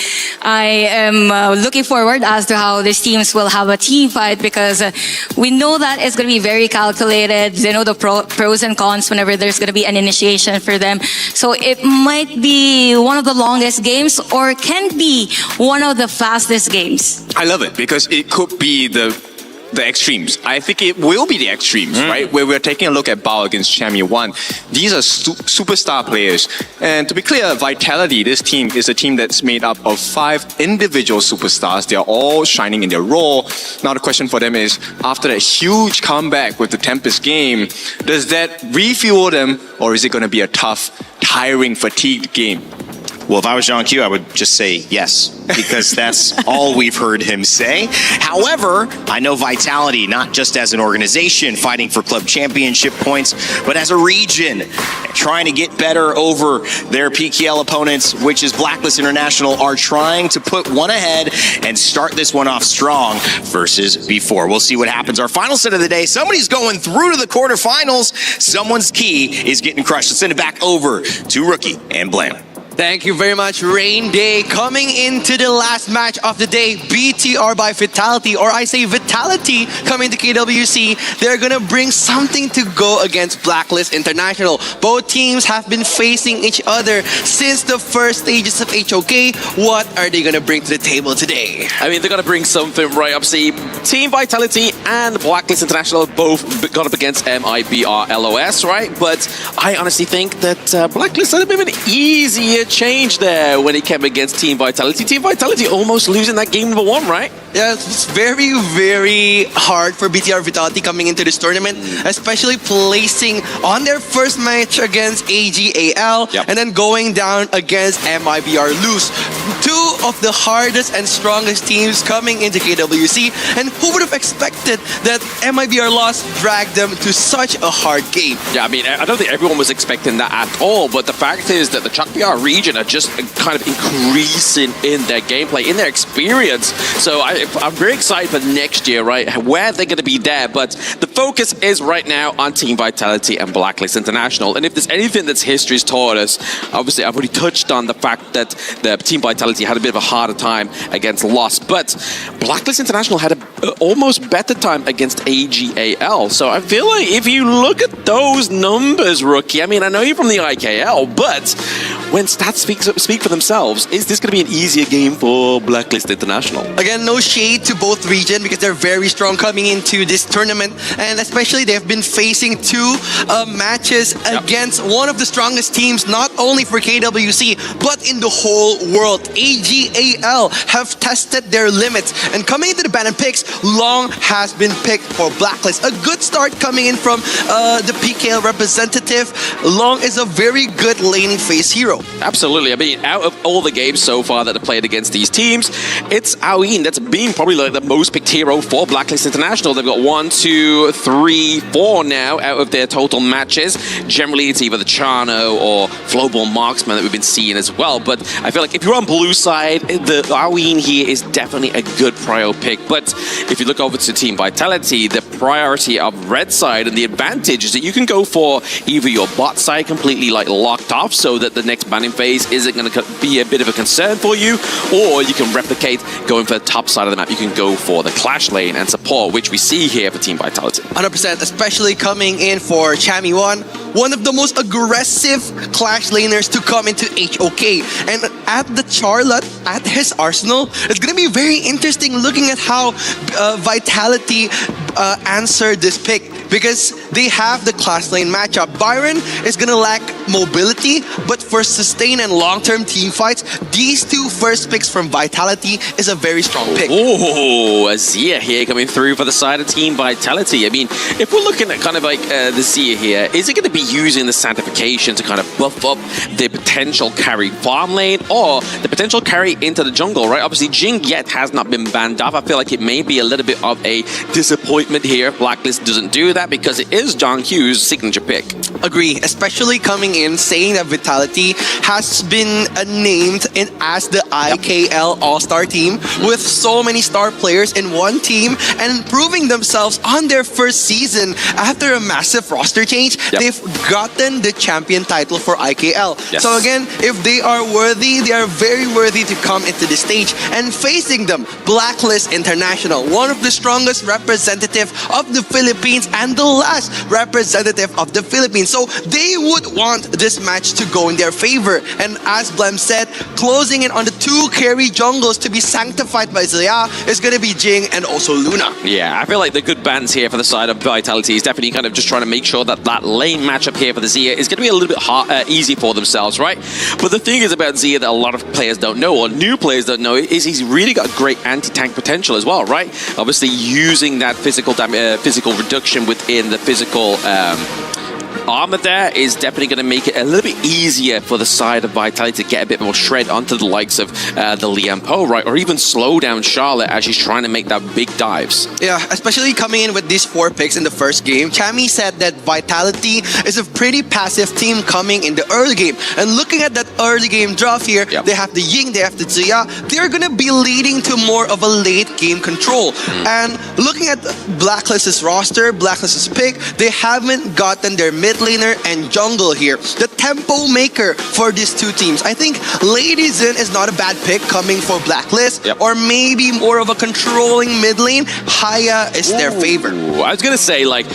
I am looking forward as to how these teams will have a team fight because we know that it's going to be very calculated. They know the pros and cons whenever there's going to be an initiation for them. So it might be one of the longest games or can be one of the fastest games. I love it because it could be the extremes. I think it will be the extremes, right? Where we're taking a look at Bao against Chammy 1. These are superstar players. And to be clear, Vitality, this team is a team that's made up of 5 individual superstars. They're all shining in their role. Now the question for them is, after that huge comeback with the Tempest game, does that refuel them or is it going to be a tough, tiring, fatigued game? Well, if I was John Q, I would just say yes, because that's all we've heard him say. However, I know Vitality, not just as an organization fighting for club championship points, but as a region, trying to get better over their PKL opponents, which is Blacklist International, are trying to put one ahead and start this one off strong versus before. We'll see what happens. Our final set of the day, somebody's going through to the quarterfinals. Someone's key is getting crushed. Let's send it back over to Rookie and Blam. Thank you very much, Rain Day. Coming into the last match of the day, BTR by Vitality, or I say Vitality, coming to KWC. They're gonna bring something to go against Blacklist International. Both teams have been facing each other since the first stages of HOK. What are they gonna bring to the table today? I mean, they're gonna bring something right up. See, Team Vitality and Blacklist International both got up against MIBR LOS, right? But I honestly think that Blacklist had a bit of an easier change there when it came against Team Vitality. Team Vitality almost losing that game number 1, right? Yeah, it's very, very hard for BTR Vitality coming into this tournament, especially placing on their first match against AGAL and then going down against MIBR lose. Two of the hardest and strongest teams coming into KWC, and who would have expected that MIBR loss dragged them to such a hard game? Yeah, I mean, I don't think everyone was expecting that at all, but the fact is that the Chuck PR region are just kind of increasing in their gameplay, in their experience. So I'm very excited for next year, right? Where they're going to be there, but the focus is right now on Team Vitality and Blacklist International. And if there's anything that's history's taught us, obviously I've already touched on the fact that the Team Vitality had a bit of a harder time against Lost, but Blacklist International had a almost better time against AGAL. So I feel like if you look at those numbers, Rookie, I mean, I know you're from the IKL, but when stats speak for themselves, is this going to be an easier game for Blacklist International? Again, no shade to both region because they're very strong coming into this tournament, and especially they've been facing two matches against one of the strongest teams, not only for KWC but in the whole world. AGAL have tested their limits, and coming into the banner picks, Long has been picked for Blacklist. A good start coming in from the PKL representative. Long is a very good laning phase hero. Absolutely. I mean, out of all the games so far that have played against these teams, it's Aoin that's been probably like the most picked hero for Blacklist International. They've got 1, 2, 3, 4 now out of their total matches. Generally, it's either the Chano or Flowball Marksman that we've been seeing as well. But I feel like if you're on blue side, the Aoin here is definitely a good prio pick. But if you look over to Team Vitality, the priority of red side and the advantage is that you can go for either your bot side completely like locked off so that the next banning phase isn't going to be a bit of a concern for you, or you can replicate going for the top side of the map. You can go for the clash lane and support, which we see here for Team Vitality. 100%, especially coming in for Chami1, one of the most aggressive clash laners to come into HOK. And at the Charlotte, at his arsenal, it's going to be very interesting looking at how Vitality answered this pick, because they have the class lane matchup. Byron is going to lack mobility, but for sustained and long-term team fights, these two first picks from Vitality is a very strong pick. Oh, a Zia here coming through for the side of Team Vitality. I mean, if we're looking at kind of like the Zia here, is it going to be using the Sanctification to kind of buff up the potential carry farm lane or the potential carry into the jungle, right? Obviously, Jing yet has not been banned off. I feel like it may be a little bit of a disappointment here if Blacklist doesn't do that, because it is John Q's signature pick. Agree, especially coming in saying that Vitality has been named as the IKL All-Star team with so many star players in one team and proving themselves on their first season after a massive roster change. They've gotten the champion title for IKL. So again, if they are worthy, they are very worthy to come into the stage, and facing them, Blacklist International, one of the strongest representative of the Philippines and the last representative of the Philippines. So they would want this match to go in their favor. And as Blem said, closing in on the two carry jungles to be sanctified by Zaya is going to be Jing and also Luna. Yeah, I feel like the good bans here for the side of Vitality is definitely kind of just trying to make sure that that lane matchup here for the Zia is going to be a little bit easy for themselves, right? But the thing is about Zia that a lot of players don't know, or new players don't know, is he's really got great anti-tank potential as well, right? Obviously using that physical reduction within the physical armor there is definitely going to make it a little bit easier for the side of Vitality to get a bit more shred onto the likes of the Liam Poe, right? Or even slow down Charlotte as she's trying to make that big dives. Yeah, especially coming in with these 4 picks in the first game. Chami said that Vitality is a pretty passive team coming in the early game. And looking at that early game draft here, they have the Ying, they have the Ziya. They're going to be leading to more of a late game control. And looking at Blacklist's roster, Blacklist's pick, they haven't gotten their mid laner and jungle here. The tempo maker for these two teams. I think Lady Zin is not a bad pick coming for Blacklist, or maybe more of a controlling mid lane. Haya is their favorite. I was going to say, like,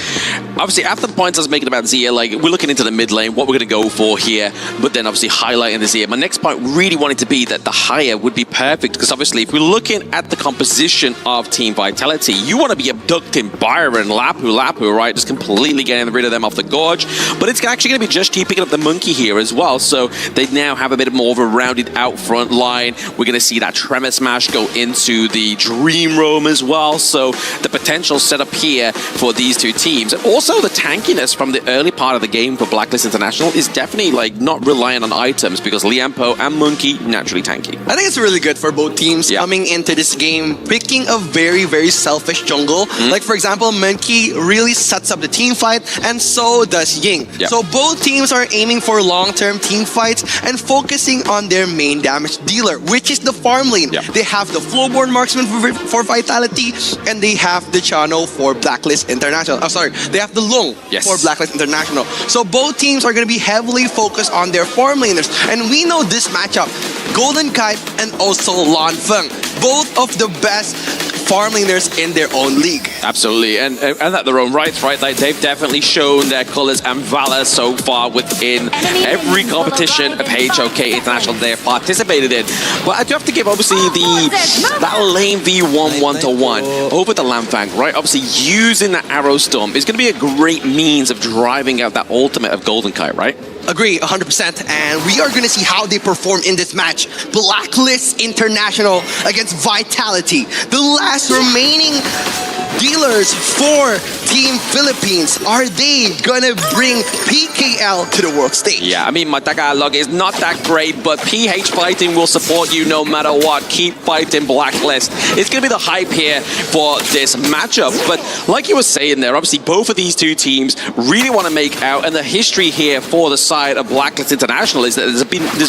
obviously after the points I was making about Zia, like, we're looking into the mid lane, what we're going to go for here, but then obviously highlighting the Zia. My next point really wanted to be that the Haya would be perfect, because obviously if we're looking at the composition of Team Vitality, you want to be abducting Byron, Lapu, right? Just completely getting rid of them off the Gorge. But it's actually going to be Just Keep picking up the Monkey here as well. So they now have a bit more of a rounded out front line. We're going to see that Tremor Smash go into the Dream Roam as well. So the potential setup here for these two teams. Also the tankiness from the early part of the game for Blacklist International is definitely like not reliant on items, because Liampo and Monkey naturally tanky. I think it's really good for both teams coming into this game, picking a very, very selfish jungle. Like for example, Monkey really sets up the team fight, and so does Ying. So both teams are aiming for long-term team fights and focusing on their main damage dealer, which is the farm lane. They have the Flowborn Marksman for Vitality, and they have the Chano for Blacklist International. Oh, sorry, they have the Long for Blacklist International. So both teams are going to be heavily focused on their farm laners, and we know this matchup, Golden Kite and also Lan Feng, both of the best farm laners in their own league. Absolutely, and at their own rights, right? Like they've definitely shown their colors and valor so far within every competition of HOK International they have participated in. But I do have to give obviously that lane V1 1-to-1 over the Lamfang, right? Obviously using that Arrow Storm is going to be a great means of driving out that ultimate of Golden Kite, right? Agree, 100%. And we are going to see how they perform in this match. Blacklist International against Vitality. The last remaining dealers for Team Philippines. Are they going to bring PKL to the world stage? Yeah, I mean, my Tagalog is not that great, but PH Fighting will support you no matter what. Keep fighting, Blacklist. It's going to be the hype here for this matchup. But like you were saying there, obviously both of these two teams really want to make out, and the history here for the side of Blacklist International is that there's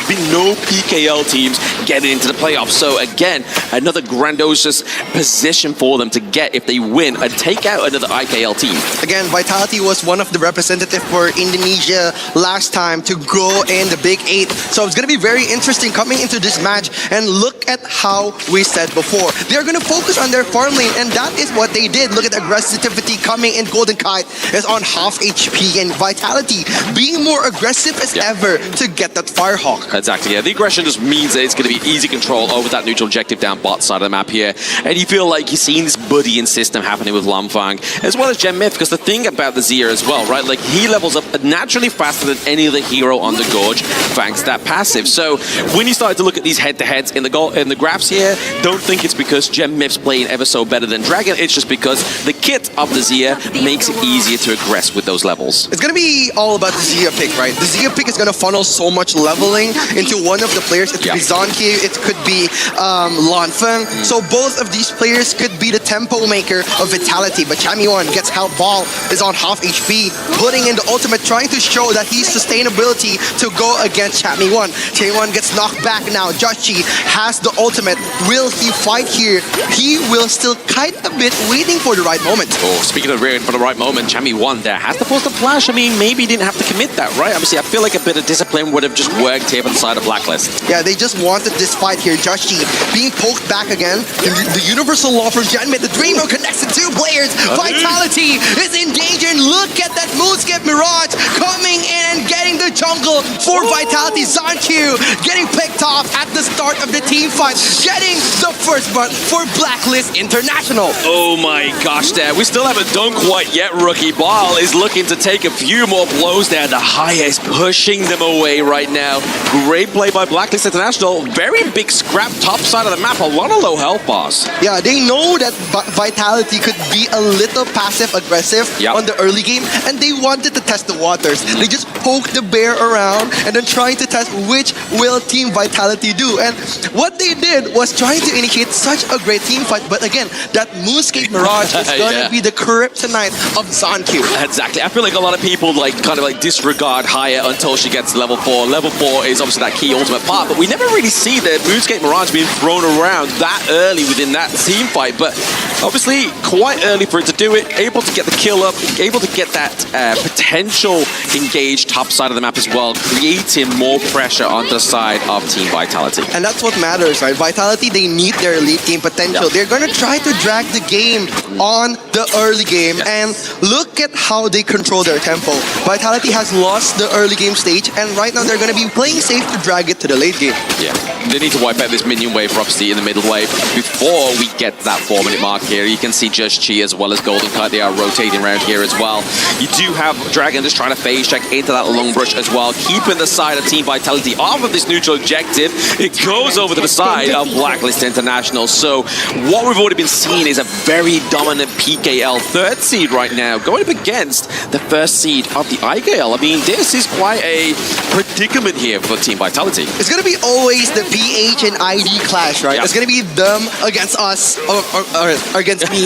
been no PKL teams getting into the playoffs. So again, another grandiose position for them to get if they win and take out another IKL team. Again, Vitality was one of the representatives for Indonesia last time to go in the Big 8. So it's going to be very interesting coming into this match. And look at how we said before. They're going to focus on their farm lane, and that is what they did. Look at the aggressivity coming in. Golden Kite is on half HP, and Vitality being more aggressive as ever to get that Firehawk. Exactly, yeah. The aggression just means that it's going to be easy control over that neutral objective down bot side of the map here. And you feel like you're seeing this buddying system happening with Lamfang, as well as Gem Myth, because the thing about the Zia as well, right, like he levels up naturally faster than any other hero on the Gorge, thanks to that passive. So when you start to look at these head-to-heads in the graphs here, don't think it's because Gem Myth's playing ever so better than Dragon, it's just because the kit of the Zia makes it easier to aggress with those levels. It's going to be all about the Zia pick, right? The Zia pick is going to funnel so much leveling into one of the players. It could be Zonky, it could be Lan Feng. So both of these players could be the tempo maker of Vitality, but Chami1 gets help. Ball is on half HP, putting in the ultimate, trying to show that he's sustainability to go against Chami1. Chami1 gets knocked back now. Joshi has the ultimate. Will he fight here? He will still kite a bit, waiting for the right moment. Oh, speaking of waiting for the right moment, Chami1 there has to force the flash. I mean, maybe he didn't have to commit that, right? Obviously, I feel like a bit of discipline would have just worked here on the side of Blacklist. Yeah, they just wanted this fight here. Joshi being poked back again. The universal law from Janmid. The Dreamer connects the two players. Vitality is in danger, and look at that moonskip Mirage coming in and getting in the jungle for Vitality. ZonQ getting picked off at the start of the team fight, getting the first blood for Blacklist International. Oh my gosh, there. We still haven't done quite yet, Rookie. Ball is looking to take a few more blows there. The highest pushing them away right now. Great play by Blacklist International. Very big scrap top side of the map. A lot of low health bars. Yeah, they know that Vitality could be a little passive-aggressive on the early game, and they wanted to test the waters. They just poked the bear around and then trying to test which will Team Vitality do. And what they did was trying to initiate such a great team fight, but again, that Moonscape Mirage is going to be the kryptonite of ZonQ. Exactly. I feel like a lot of people kind of disregard Haya until she gets level 4. Level 4 is obviously that key ultimate part, but we never really see the Moonscape Mirage being thrown around that early within that team fight. But obviously, quite early for it to do it, able to get the kill up, able to get that potential engaged top side of the map as well, creating more pressure on the side of Team Vitality. And that's what matters, right? Vitality, they need their late game potential. They're going to try to drag the game on the early game, and look at how they control their tempo. Vitality has lost the early game stage, and right now they're going to be playing safe to drag it to the late game. Yeah, they need to wipe out this minion wave, obviously, in the middle wave. Before we get that 4-minute mark here, you can see Just Chi as well as Golden Kite, they are rotating around here as well. You do have Dragon just trying to phase check into that long brush as well, keeping the side of Team Vitality off of this neutral objective. It goes over to the side of Blacklist International. So what we've already been seeing is a very dominant PKL third seed right now, going up against the first seed of the IGL. I mean, this is quite a predicament here for Team Vitality. It's going to be always the PH and ID clash, right? It's going to be them against us, or against me.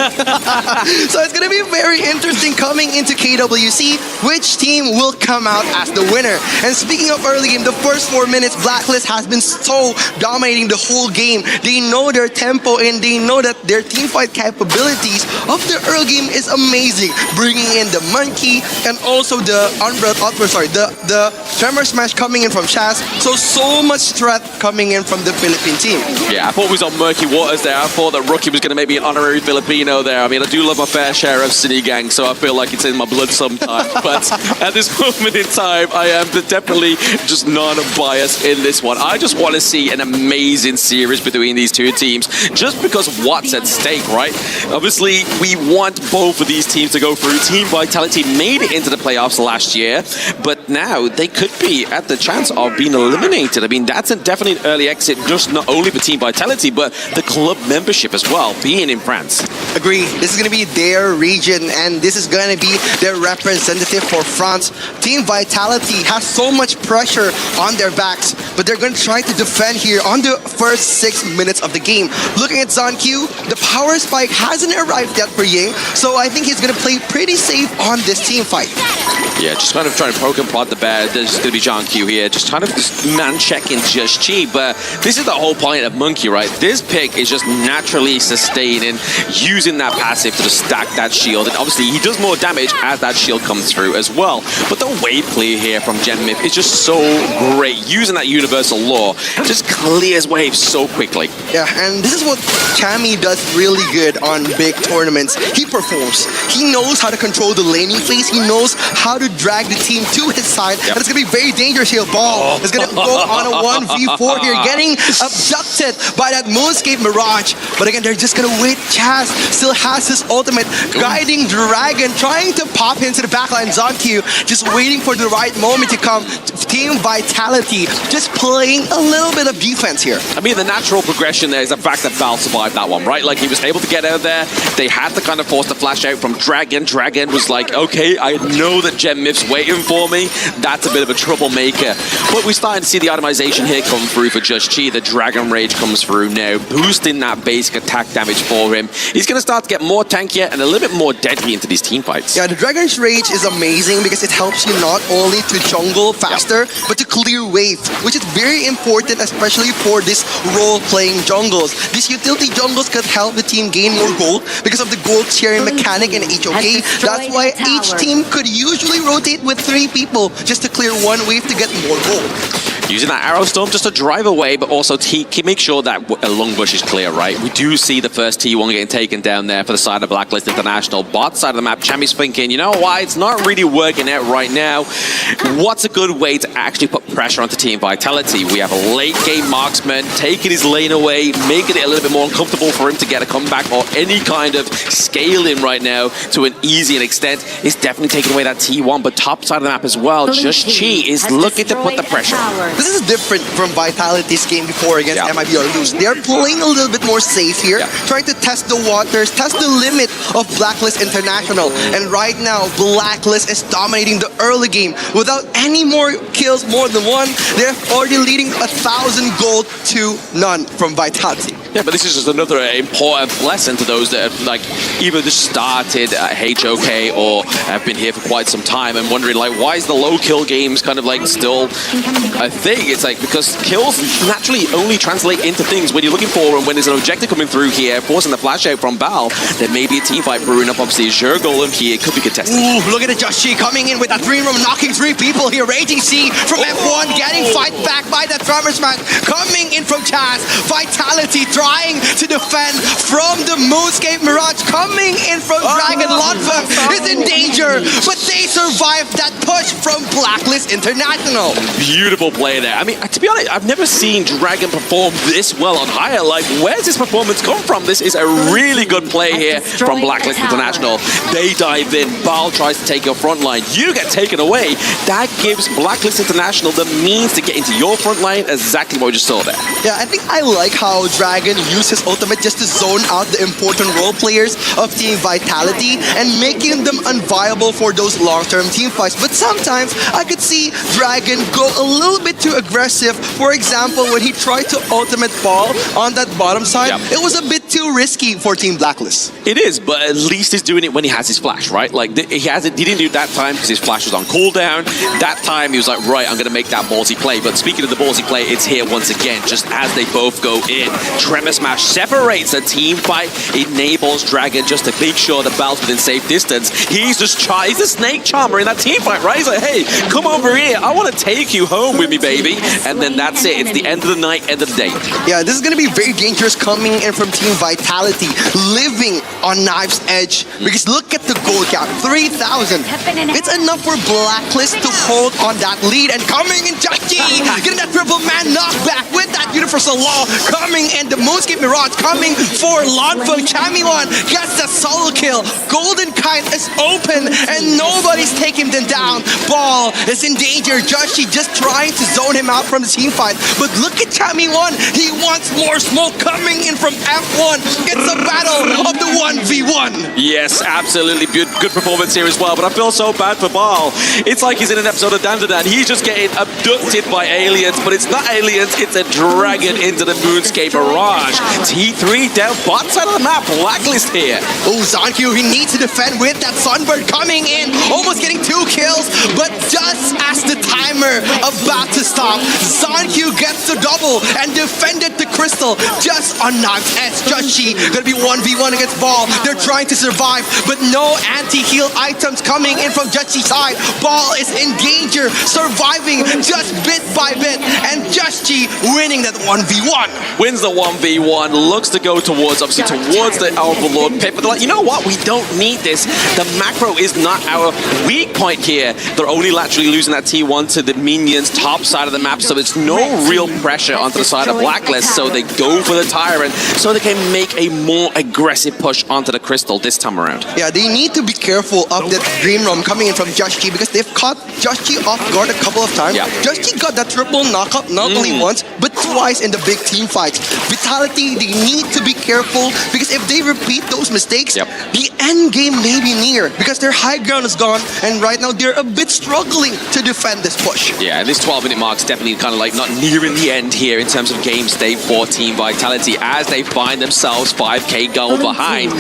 So it's going to be very interesting coming into KWC, which team will come out as the winner. And speaking of early game, the first 4 minutes, Blacklist has been so dominating the whole game. They know their tempo and they know that their team fight capabilities of the early game is amazing. Bringing in the Monkey and also the the Tremor Smash coming in from Shaz. So much threat coming in from the Philippine team. Yeah, I thought it was on murky waters there. I thought that Rookie was going to make me an honorary Filipino there. I mean, I do love my fair share of Sinigang, so I feel like it's in my blood sometimes. But at this moment in time, I am definitely just non-biased in this one. I just want to see an amazing series between these two teams, just because of what's at stake, right? Obviously, we want both of these teams to go through. Team Vitality made it into the playoffs last year, but now they could be at the chance of being eliminated. I mean, that's definitely an early exit, just not only for Team Vitality, but the club membership as well, being in France. Agree. This is going to be their region, and this is going to be their representative for France. Team Vitality has so much pressure on their backs, but they're going to try to defend here on the first 6 minutes of the game. Looking at ZonQ, the power spike hasn't arrived yet for Ying, so I think he's going to play pretty safe on this team fight. Yeah, just kind of trying to poke and prod the bear. There's going to be ZonQ here, just kind of man-checking Just Chi, but this is the whole point of Monkey, right? This pick is just naturally sustaining, using that passive to just stack that shield, and obviously he does more damage as that shield comes through as well. But the wave clear here from GenMip is just so great, using that universal law, just clears waves so quickly. Yeah, and this is what Chami does really good on big tournaments. He performs. He knows how to control the laning phase. He knows how to drag the team to his side. And it's going to be very dangerous here. Ball is going to go on a 1v4 here, getting abducted by that Moonscape Mirage. But again, they're just going to wait. Chaz still has his ultimate, guiding Dragon, trying to pop into the backline. ZonQ just waiting for the right moment to come. Team Vitality just playing a little bit of defense here. I mean, the natural progression there is the fact that Val survived that one, right? Like, he was able to get out there. They had to kind of force the flash out from Dragon. Dragon was like, okay, I know that GenMip's waiting for me. That's a bit of a troublemaker. But we're starting to see the itemization here come through for Just Chi. The Dragon Rage comes through now, boosting that basic attack damage for him. He's going to start to get more tankier and a little bit more deadly into these team fights. Yeah, the Dragon's Rage is amazing because it helps you not only to jungle faster, but to clear wave, which is very important, especially for this role-playing jungles. These utility jungles could help the team gain more gold because of the gold sharing mechanic in HOK. That's why each team could usually rotate with 3 people just to clear one wave to get more gold. Using that Arrow Storm just to drive away, but also make sure that a long bush is clear, right? We do see the first T1 getting taken down there for the side of Blacklist International. Bot side of the map, Chammy's thinking, you know why? It's not really working out right now. What's a good way to actually put pressure onto Team Vitality? We have a late game marksman taking his lane away, making it a little bit more uncomfortable for him to get a comeback or any kind of scaling right now to an easy extent. It's definitely taking away that T1, but top side of the map as well. Just Chi is looking to put the pressure. This is different from Vitality's game before against MIB or Lose. They're playing a little bit more safe here, trying to test the waters, test the limit of Blacklist International. And right now, Blacklist is dominating the early game without any more kills, more than one. They're already leading 1,000 gold to none from Vitality. Yeah, but this is just another important lesson to those that have like either just started at HOK or have been here for quite some time and wondering like, why is the low kill games kind of like still a thing? It's like because kills naturally only translate into things when you're looking for, and when there's an objective coming through here, forcing the flash out from Bal, there may be a team fight brewing up. Obviously, Azure Golem here, it could be contested. Ooh, look at it, Just Chi coming in with that green room, knocking 3 people here. Raging C from F1, getting fight back by that Tremor Smash. Coming in from Chaz, Vitality trying to defend from the Moonscape Mirage. Coming in from Dragon Lotfa is in danger, but they survived that push from Blacklist International. Beautiful play there. I mean, to be honest, I've never seen Dragon perform this well on higher. Like, where's this performance come from? This is a really good play here from Blacklist International. They dive in. Bal tries to take your front line. You get taken away. That gives Blacklist International the means to get into your front line. Exactly what we just saw there. Yeah, I think I like how Dragon used his ultimate just to zone out the important role players of Team Vitality and making them unviable for those long-term team fights. But sometimes I could see Dragon go a little bit too aggressive. For example, when he tried to ultimate Ball on that bottom side, it was a bit too risky for Team Blacklist. It is, but at least he's doing it when he has his flash, right? Like, he didn't do it that time because his flash was on cooldown. That time, he was like, right, I'm going to make that ballsy play. But speaking of the ballsy play, it's here once again, just as they both go in. Tremor Smash separates the team fight, enables Dragon just to make sure the Bal's within safe distance. He's the snake charmer in that team fight, right? He's like, hey, come over here. I want to take you home with me, baby. And then that's it. It's the end of the night, end of the day. Yeah, this is going to be very dangerous coming in from Team Vitality, living on knife's edge. Because look at the gold cap, 3,000. It's enough for Blacklist to hold on that lead. And coming in, Just Chi, getting that triple man knockback with that universal law. Coming in, the Moonscape Mirage coming for Lonfeng. Chamilon gets the solo kill. Golden Kite is open and nobody's taking them down. Ball is in danger. Just Chi just trying to zone him out from the team fight. But look at Chamilon. He wants more smoke coming in from F1. It's a battle of the 1v1. Yes, absolutely. Good performance here as well. But I feel so bad for Bal. It's like he's in an episode of Dan to Dan. He's just getting abducted by aliens. But it's not aliens. It's a dragon into the Moonscape Mirage. T3 down bot side of the map. Blacklist here. Oh, Zonkyu, he needs to defend with that Sunbird coming in. Almost getting 2 kills. But just as the timer about to stop, Zonkyu gets the double and defended the crystal just on Knife's edge. Just Chi gonna be 1v1 against Ball. They're trying to survive, but no anti-heal items coming in from Just Chi's side. Ball is in danger, surviving just bit by bit, and Just Chi winning that 1v1. Wins the 1v1, looks to go towards the Overlord pit, but they're like, you know what, we don't need this. The macro is not our weak point here. They're only laterally losing that T1 to the minions top side of the map, so it's no real pressure onto the side of Blacklist, so they go for the Tyrant, so they can make a more aggressive push onto the Crystal this time around. Yeah, they need to be careful of that Green Room coming in from Just Chi because they've caught Just Chi off guard a couple of times. Just Chi got that triple knockup not only once, but twice in the big team fights. Vitality, they need to be careful because if they repeat those mistakes, the end game may be near because their high ground is gone and right now they're a bit struggling to defend this push. Yeah, this 12-minute mark's definitely kind of like not nearing the end here in terms of game state for Team Vitality as they find themselves 5k gold behind.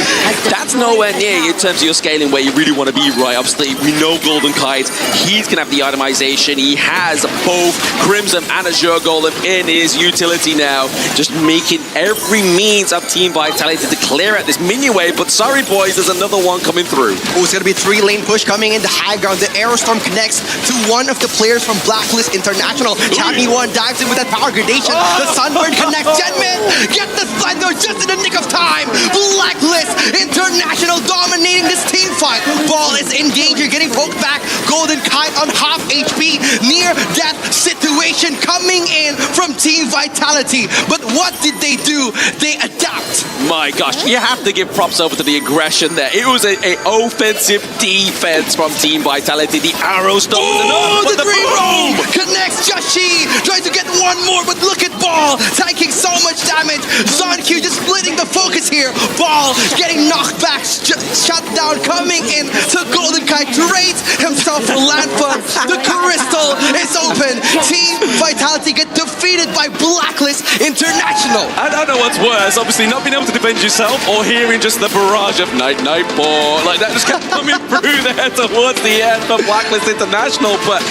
That's nowhere near in terms of your scaling where you really want to be, right? Obviously, we know Golden Kite, he's going to have the itemization. He has both Crimson and Azure Golem in his utility now, just making every means of Team Vitality to clear out this minion wave. But sorry, boys, there's another one coming through. Oh, it's going to be a 3-lane push coming in the high ground. The Aerostorm connects to one of the players from Blacklist International. Chammy1 dives in with that power gradation. The Sunburn connects. Genmin get the Thunder just in the nick of time. Blacklist International dominating this team fight. Ball is in danger, getting poked back. Golden Kite on half HP. Near death situation coming in from Team Vitality. But what did they do? They adapt. My gosh, you have to give props over to the aggression there. It was a offensive defense from Team Vitality. The arrow stone. Oh, the Green Roam connects Joshi. Trying to get one more, but look at Ball taking so much damage. Zonq just splitting the focus here. Ball getting knocked back. Shut down coming in to Golden Kite. Trades himself for Landfall. The Crystal is open. Team Vitality get defeated by Blacklist International. I don't know what's worse. Obviously, not being able to defend yourself or hearing just the barrage of night ball like that just kept coming through there towards the end for Blacklist International. But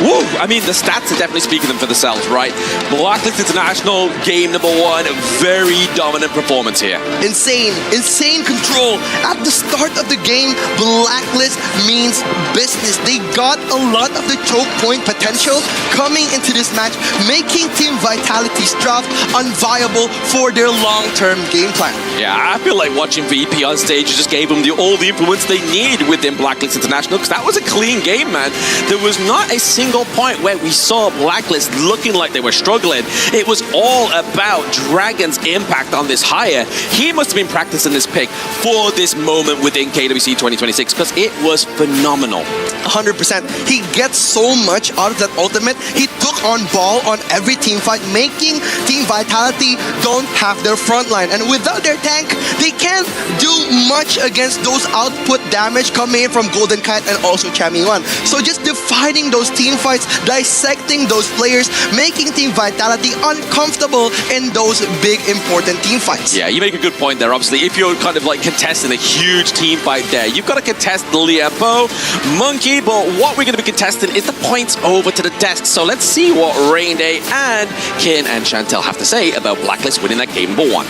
woo, I mean, the stats are definitely speaking for themselves, right? Blacklist International, game number 1, very dominant performance here. Insane control. At the start of the game, Blacklist means business. They got a lot of the choke point potential coming into this match, making Team Vitality's draft unviable for their long-term game plan. Yeah, I feel like watching VP on stage just gave them all the influence they need within Blacklist International, because that was a clean game, man. There was not a single point where we saw Blacklist looking like they were struggling. It was all about Dragon's impact on this hire. He must have been practicing this pick for this moment within KWC 2026, because it was phenomenal. 100%. He gets so much out of that ultimate. He took on Ball on every team fight, making Team Vitality don't have their front line. And without their tank, they can't do much against those output damage coming in from Golden Kite and also Chammy1. So just defining those team fights, dissecting those players, making Team Vitality uncomfortable in those big important team fights. Yeah, you make a good point there. Obviously, if you're kind of like contesting a huge team fight there, you've got to contest the Liapo, Monkey, but what we're going to be contesting is the points over to the desk. So let's see what Rainday and Kin and Chantel have to say about Blacklist winning that game number 1.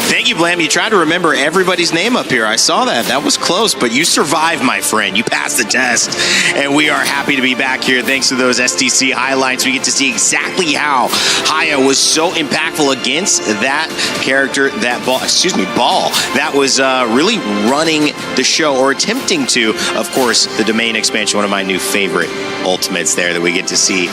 Thank you, Blam. You tried to remember everybody's name up here. I saw that. That was close, but you survived, my friend. You passed the test, and we are happy to be back here. Thanks to those STC highlights, we get to see exactly how Haya was so impactful against that character, that Ball, Ball, that was really running the show, or attempting to. Of course, the domain expansion, one of my new favorite ultimates there that we get to see,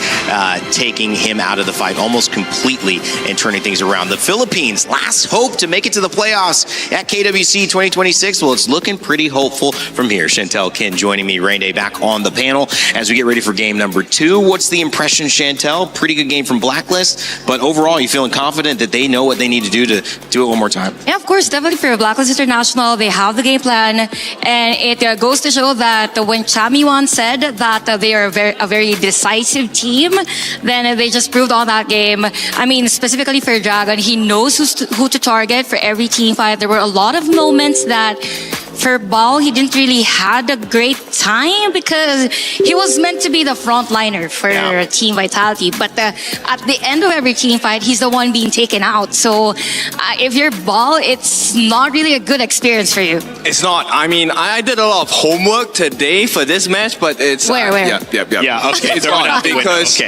taking him out of the fight almost completely and turning things around. The Philippines, last hope to make it to the playoffs at KWC 2026. Well, it's looking pretty hopeful from here. Chantel, Ken joining me, Rainday back on the panel as we get ready for game number 2. What's the impression, Chantel? Pretty good game from Blacklist, but overall, you feeling confident that they know what they need to do it one more time? Yeah, of course, definitely for Blacklist International, they have the game plan, and it goes to show that when Chammy1 said that they are a very decisive team, then they just proved on that game. I mean, specifically for Dragon, he knows who to target for every team fight. There were a lot of moments that for Bao, he didn't really had a great time because he was meant to be the frontliner for Team Vitality. But at the end of every team fight, he's the one being taken out. So if you're Bao, it's not really a good experience for you. It's not. I mean, I did a lot of homework today for this match, but it's... Where? Yeah, okay. It's not because...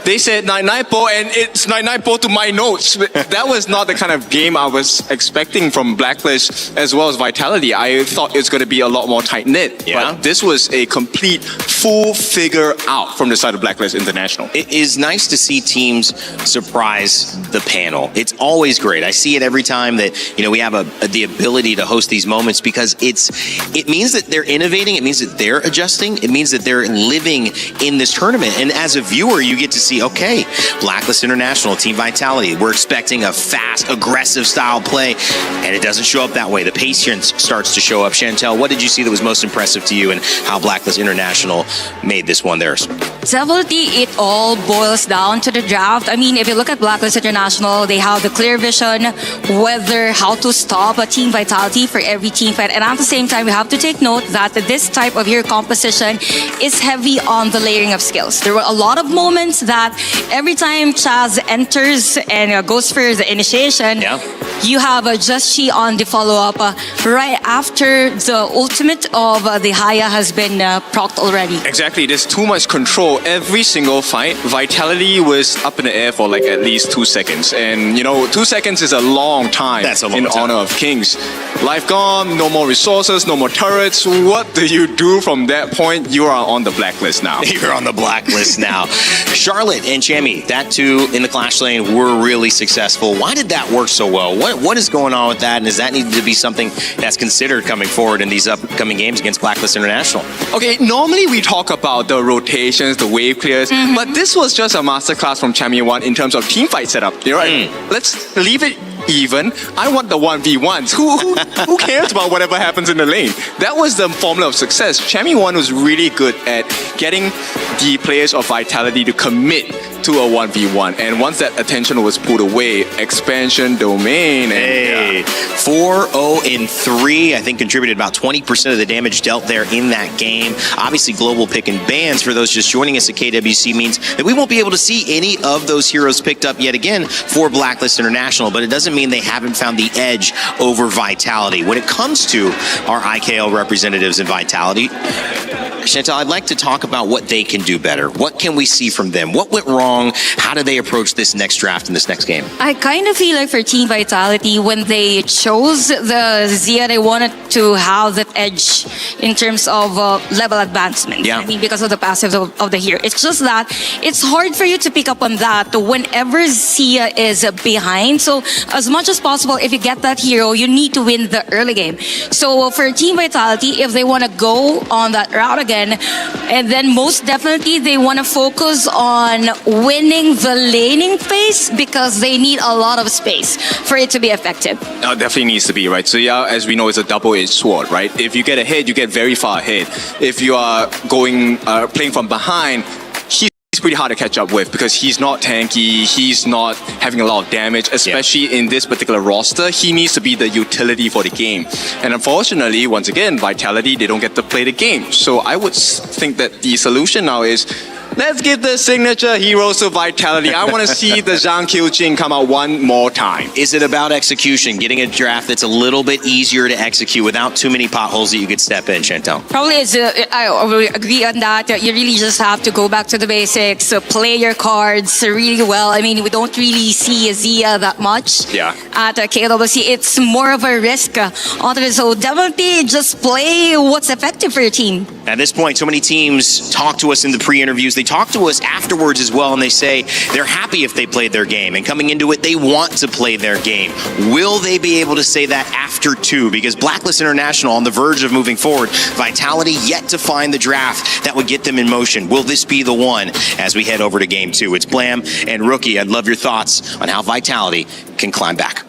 They said 9-9-po, and it's 9-9-po to my notes. That was not the kind of game I was expecting from Blacklist as well as Vitality. I thought it was going to be a lot more tight-knit. Yeah. But this was a complete full figure out from the side of Blacklist International. It is nice to see teams surprise the panel. It's always great. I see it every time that we have the ability to host these moments, because it means that they're innovating. It means that they're adjusting. It means that they're living in this tournament. And as a viewer, you get to see, okay, Blacklist International, Team Vitality, we're expecting a fast, aggressive style play, and it doesn't show up that way. The patience starts to show up. Chantel, what did you see that was most impressive to you, and how Blacklist International made this one theirs? Definitely, it all boils down to the draft. I mean, if you look at Blacklist International, they have the clear vision how to stop a Team Vitality for every team fight. And at the same time, we have to take note that this type of hero composition is heavy on the layering of skills. There were a lot of moments that that every time Chaz enters and goes for the initiation, you have Just Chi on the follow-up right after the ultimate of the Haya has been procced already. Exactly, there's too much control. Every single fight, Vitality was up in the air for like at least 2 seconds. And 2 seconds is a long time in Honor of Kings. Life gone, no more resources, no more turrets. What do you do from that point? You are on the blacklist now. You're on the blacklist now. Charlotte and Chammy, that too in the Clash lane were really successful. Why did that work so well? What is going on with that? And does that need to be something that's considered coming forward in these upcoming games against Blacklist International? Okay, normally we talk about the rotations, the wave clears, but this was just a masterclass from Chammy 1 in terms of team fight setup. You're right. Let's leave it even. I want the 1v1s. Who cares about whatever happens in the lane? That was the formula of success. Chammy 1 was really good at getting the players of Vitality to commit to a 1v1. And once that attention was pulled away, expansion, domain, and 4-0-3, I think contributed about 20% of the damage dealt there in that game. Obviously, global pick and bans for those just joining us at KWC means that we won't be able to see any of those heroes picked up yet again for Blacklist International, but it doesn't mean they haven't found the edge over Vitality. When it comes to our IKL representatives in Vitality, Chantal, I'd like to talk about what they can do better. What can we see from them? What went wrong? How do they approach this next draft and this next game? I kind of feel like for Team Vitality, when they chose the Zia, they wanted to have that edge in terms of level advancement. I mean, because of the passive of the hero. It's just that it's hard for you to pick up on that whenever Zia is behind. So as much as possible, if you get that hero, you need to win the early game. So for Team Vitality, if they want to go on that route again, and then most definitely they want to focus on winning the laning phase because they need a lot of space for it to be effective. No, it definitely needs to be, right? So yeah, as we know, it's a double-edged sword, right? If you get ahead, you get very far ahead. If you are going, playing from behind, he's pretty hard to catch up with because he's not tanky, he's not having a lot of damage, especially in this particular roster. He needs to be the utility for the game. And unfortunately, once again, Vitality, they don't get to play the game. So I would think that the solution now is, let's give the signature heroes to Vitality. I want to see the Zhang Qiujing come out one more time. Is it about execution, getting a draft that's a little bit easier to execute without too many potholes that you could step in, Chantal? Probably I agree on that. You really just have to go back to the basics, play your cards really well. I mean, we don't really see Zia that much at KWC. It's more of a risk. So definitely just play what's effective for your team. At this point, so many teams talk to us in the pre-interviews. They talk to us afterwards as well, and they say they're happy if they played their game. And coming into it, they want to play their game. Will they be able to say that after 2? Because Blacklist International on the verge of moving forward. Vitality yet to find the draft that would get them in motion. Will this be the one as we head over to game 2? It's Blam and Rookie. I'd love your thoughts on how Vitality can climb back.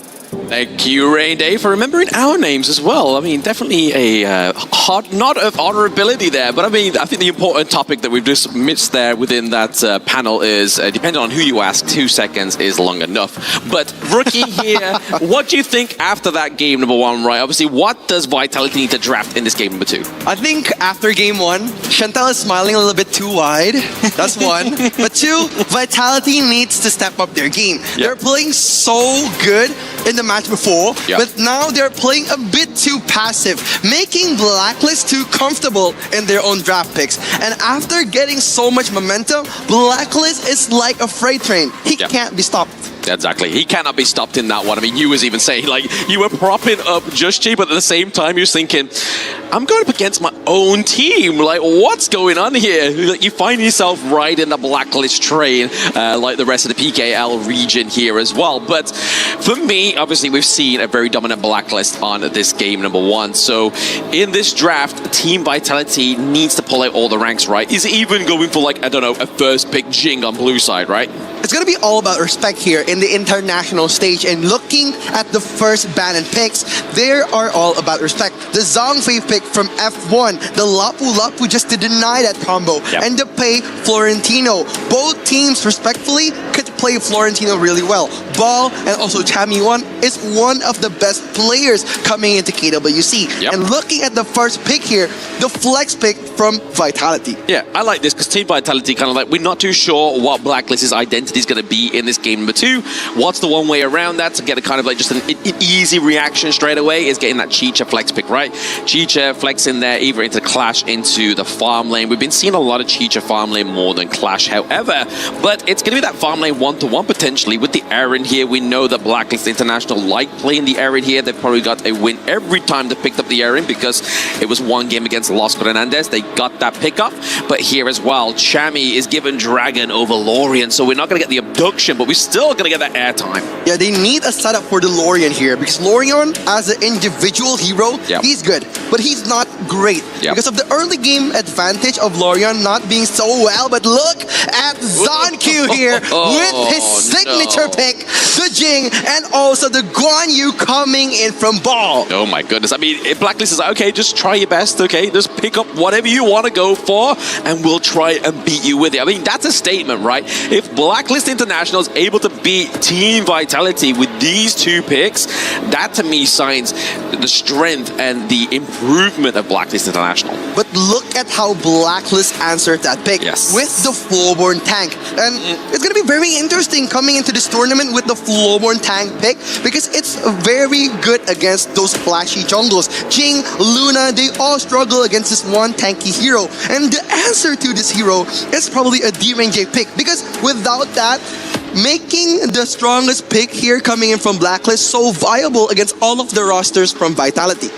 Thank you, Rain Day, for remembering our names as well. I mean, definitely a nod of honorability there. But I mean, I think the important topic that we've just missed there within that panel is, depending on who you ask, 2 seconds is long enough. But Rookie here, what do you think after that game number 1, right? Obviously, what does Vitality need to draft in this game number 2? I think after game 1, Chantal is smiling a little bit too wide. That's 1. But 2, Vitality needs to step up their game. They're playing so good in the match before, but now they're playing a bit too passive, making Blacklist too comfortable in their own draft picks. And after getting so much momentum, Blacklist is like a freight train. He can't be stopped. Exactly. He cannot be stopped in that one. I mean, you was even saying, like, you were propping up Just Chi, but at the same time, you're thinking, I'm going up against my own team. Like, what's going on here? You find yourself right in the Blacklist train, like the rest of the PKL region here as well. But for me, obviously, we've seen a very dominant Blacklist on this game number 1. So in this draft, Team Vitality needs to pull out all the ranks, right? Is even going for, like, I don't know, a first pick Jing on blue side, right? It's going to be all about respect here in the international stage, and looking at the first ban and picks, they are all about respect. The Zhongfei pick from F1, the Lapu Lapu just to deny that combo, and the Pei Florentino. Both teams respectfully could play Florentino really well. Ball and also Chammy 1 is one of the best players coming into KWC. And looking at the first pick here, the flex pick from Vitality. Yeah, I like this because Team Vitality kind of like, we're not too sure what Blacklist's identity is going to be in this game number 2. What's the one way around that to get a kind of like just an easy reaction straight away is getting that Chicha flex pick, right? Chicha flex in there, either into Clash, into the farm lane. We've been seeing a lot of Chicha farm lane more than Clash, however, but it's going to be that farm lane 1-to-1 potentially with the Aaron here. We know that Blacklist International like playing the Aaron here. They've probably got a win every time they picked up the Aaron because it was one game against Los Hernandez. They got that pickup, but here as well, Chami is given Dragon over Lorien, so we're not going to get the abduction, but we're still going to get that airtime. Yeah, they need a setup for the Lorien here because Lorien, as an individual hero, he's good, but he's not great because of the early game advantage of Lorien not being so well. But look at ZonQ here with his signature pick, the Jing, and also the Guan Yu coming in from Ball. Oh my goodness. I mean, Blacklist is like, okay, just try your best, okay? Just pick up whatever you want to go for, and we'll try and beat you with it. I mean, that's a statement, right? If Blacklist International is able to beat Team Vitality with these 2 picks, that to me signs the strength and the improvement of Blacklist International. But look at how Blacklist answered that pick with the Flowborn tank. And it's going to be very interesting coming into this tournament with the Flowborn tank pick because it's very good against those flashy jungles. Jing, Luna, they all struggle against this one tanky hero. And the answer to this hero is probably a D-Range pick because without that, making the strongest pick here coming in from Blacklist so viable against all of the rosters from Vitality.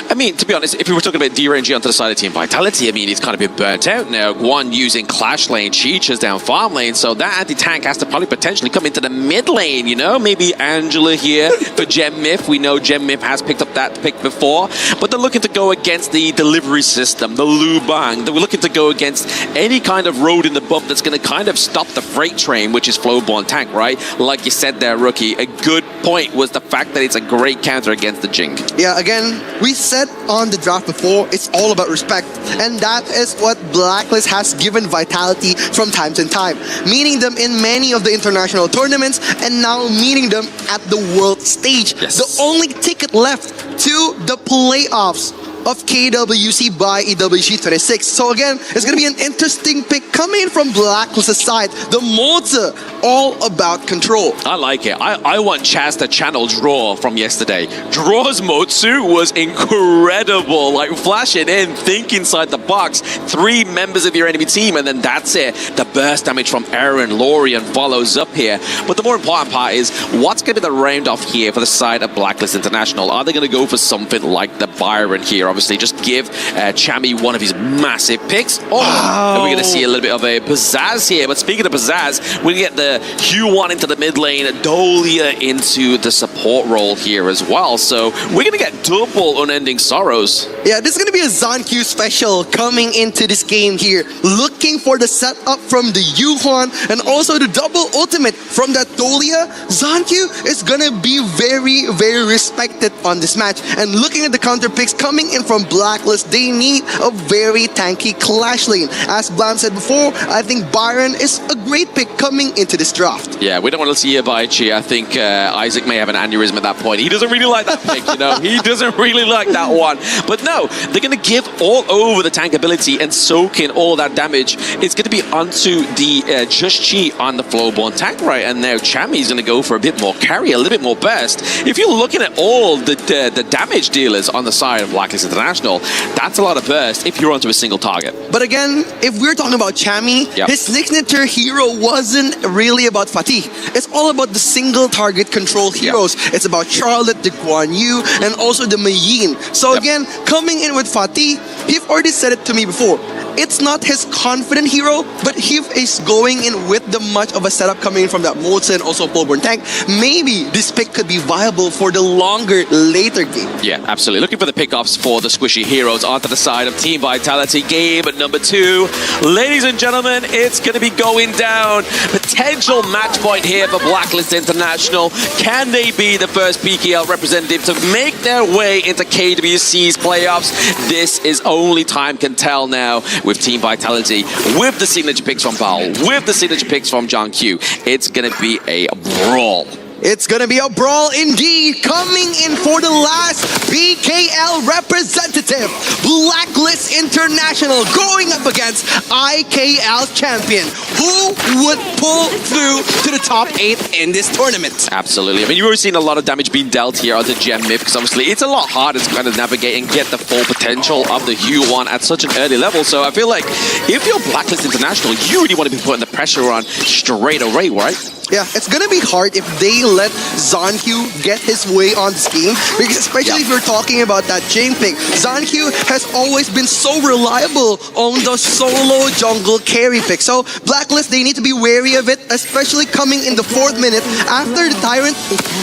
I mean, to be honest, if we were talking about D-Range onto the side of Team Vitality, I mean, he's kind of been burnt out now. Guan using Clash lane, Chicha's down farm lane, so that anti-tank has to probably potentially come into the mid lane, you know? Maybe Angela here for Gem Myth. We know Gem Myth has picked up that pick before, but they're looking to go against the delivery system, the Lu Bang. They're looking to go against any kind of road in the bump that's going to kind of stop the freight train, which is Flowborn tank, right? Like you said there, Rookie, a good point was the fact that it's a great counter against the Jing. Yeah, again, we said on the draft before, it's all about respect. And that is what Blacklist has given Vitality from time to time. Meeting them in many of the international tournaments and now meeting them at the world stage. The only ticket left to the playoffs of KWC by EWG 26. So again, it's going to be an interesting pick coming from Blacklist's side. The Moza, all about control. I like it. I want Chaz to channel Draw from yesterday. Draw's Motsu was incredible. Like flashing in, think inside the box, 3 members of your enemy team, and then that's it. The burst damage from Aaron, Lorien follows up here. But the more important part is, what's going to be the round off here for the side of Blacklist International? Are they going to go for something like the Byron here? Obviously, just give Chami one of his massive picks. And we're going to see a little bit of a pizzazz here. But speaking of pizzazz, we get the Q1 into the mid lane, Dolia into the support role here as well. So we're going to get double Unending Sorrows. Yeah, this is going to be a ZonQ special coming into this game here. Looking for the setup from the Yuhuan and also the double ultimate from that Dolia. ZonQ is going to be very, very respected on this match. And looking at the counter picks coming in from Blacklist, they need a very tanky Clash lane. As Blam said before, I think Byron is a great pick coming into this draft. Yeah, we don't want to see Abaichi. I think Isaac may have an aneurysm at that point. He doesn't really like that pick, you know. He doesn't really like that one. But no, they're going to give all over the tank ability and soak in all that damage. It's going to be onto the Just Chi on the Flowborn tank, right? And now Chami's going to go for a bit more carry, a little bit more burst. If you're looking at all the damage dealers on the side of Blacklist International, that's a lot of burst if you're onto a single target. But again, if we're talking about Chami, his signature hero wasn't really about Fatih. It's all about the single target control heroes. It's about Charlotte, the Guan Yu, and also the Mei Yin. So again, coming in with Fatih, he's already said it to me before. It's not his confident hero, but he is going in with the much of a setup coming in from that Moza and also Flowborn tank. Maybe this pick could be viable for the longer, later game. Yeah, absolutely. Looking for the pickoffs for the squishy heroes onto the side of Team Vitality. Game number 2. Ladies and gentlemen, it's going to be going down. Potential match point here for Blacklist International. Can they be the first PKL representative to make their way into KWC's playoffs? This is only time can tell now with Team Vitality, with the signature picks from Paul, with the signature picks from John Q. It's going to be a brawl. It's gonna be a brawl indeed. Coming in for the last BKL representative, Blacklist International, going up against IKL champion. Who would pull through to the top 8 in this tournament? Absolutely. I mean, you've already seen a lot of damage being dealt here on the Gem Mip, because obviously it's a lot harder to kind of navigate and get the full potential of the Hu1 at such an early level. So I feel like if you're Blacklist International, you really want to be putting the pressure on straight away, right? Yeah, it's gonna be hard if they let Zankyu get his way on this game, because especially if you're talking about that Jane pick, Zankyu has always been so reliable on the solo jungle carry pick. So Blacklist, they need to be wary of it, especially coming in the 4th minute after the Tyrant.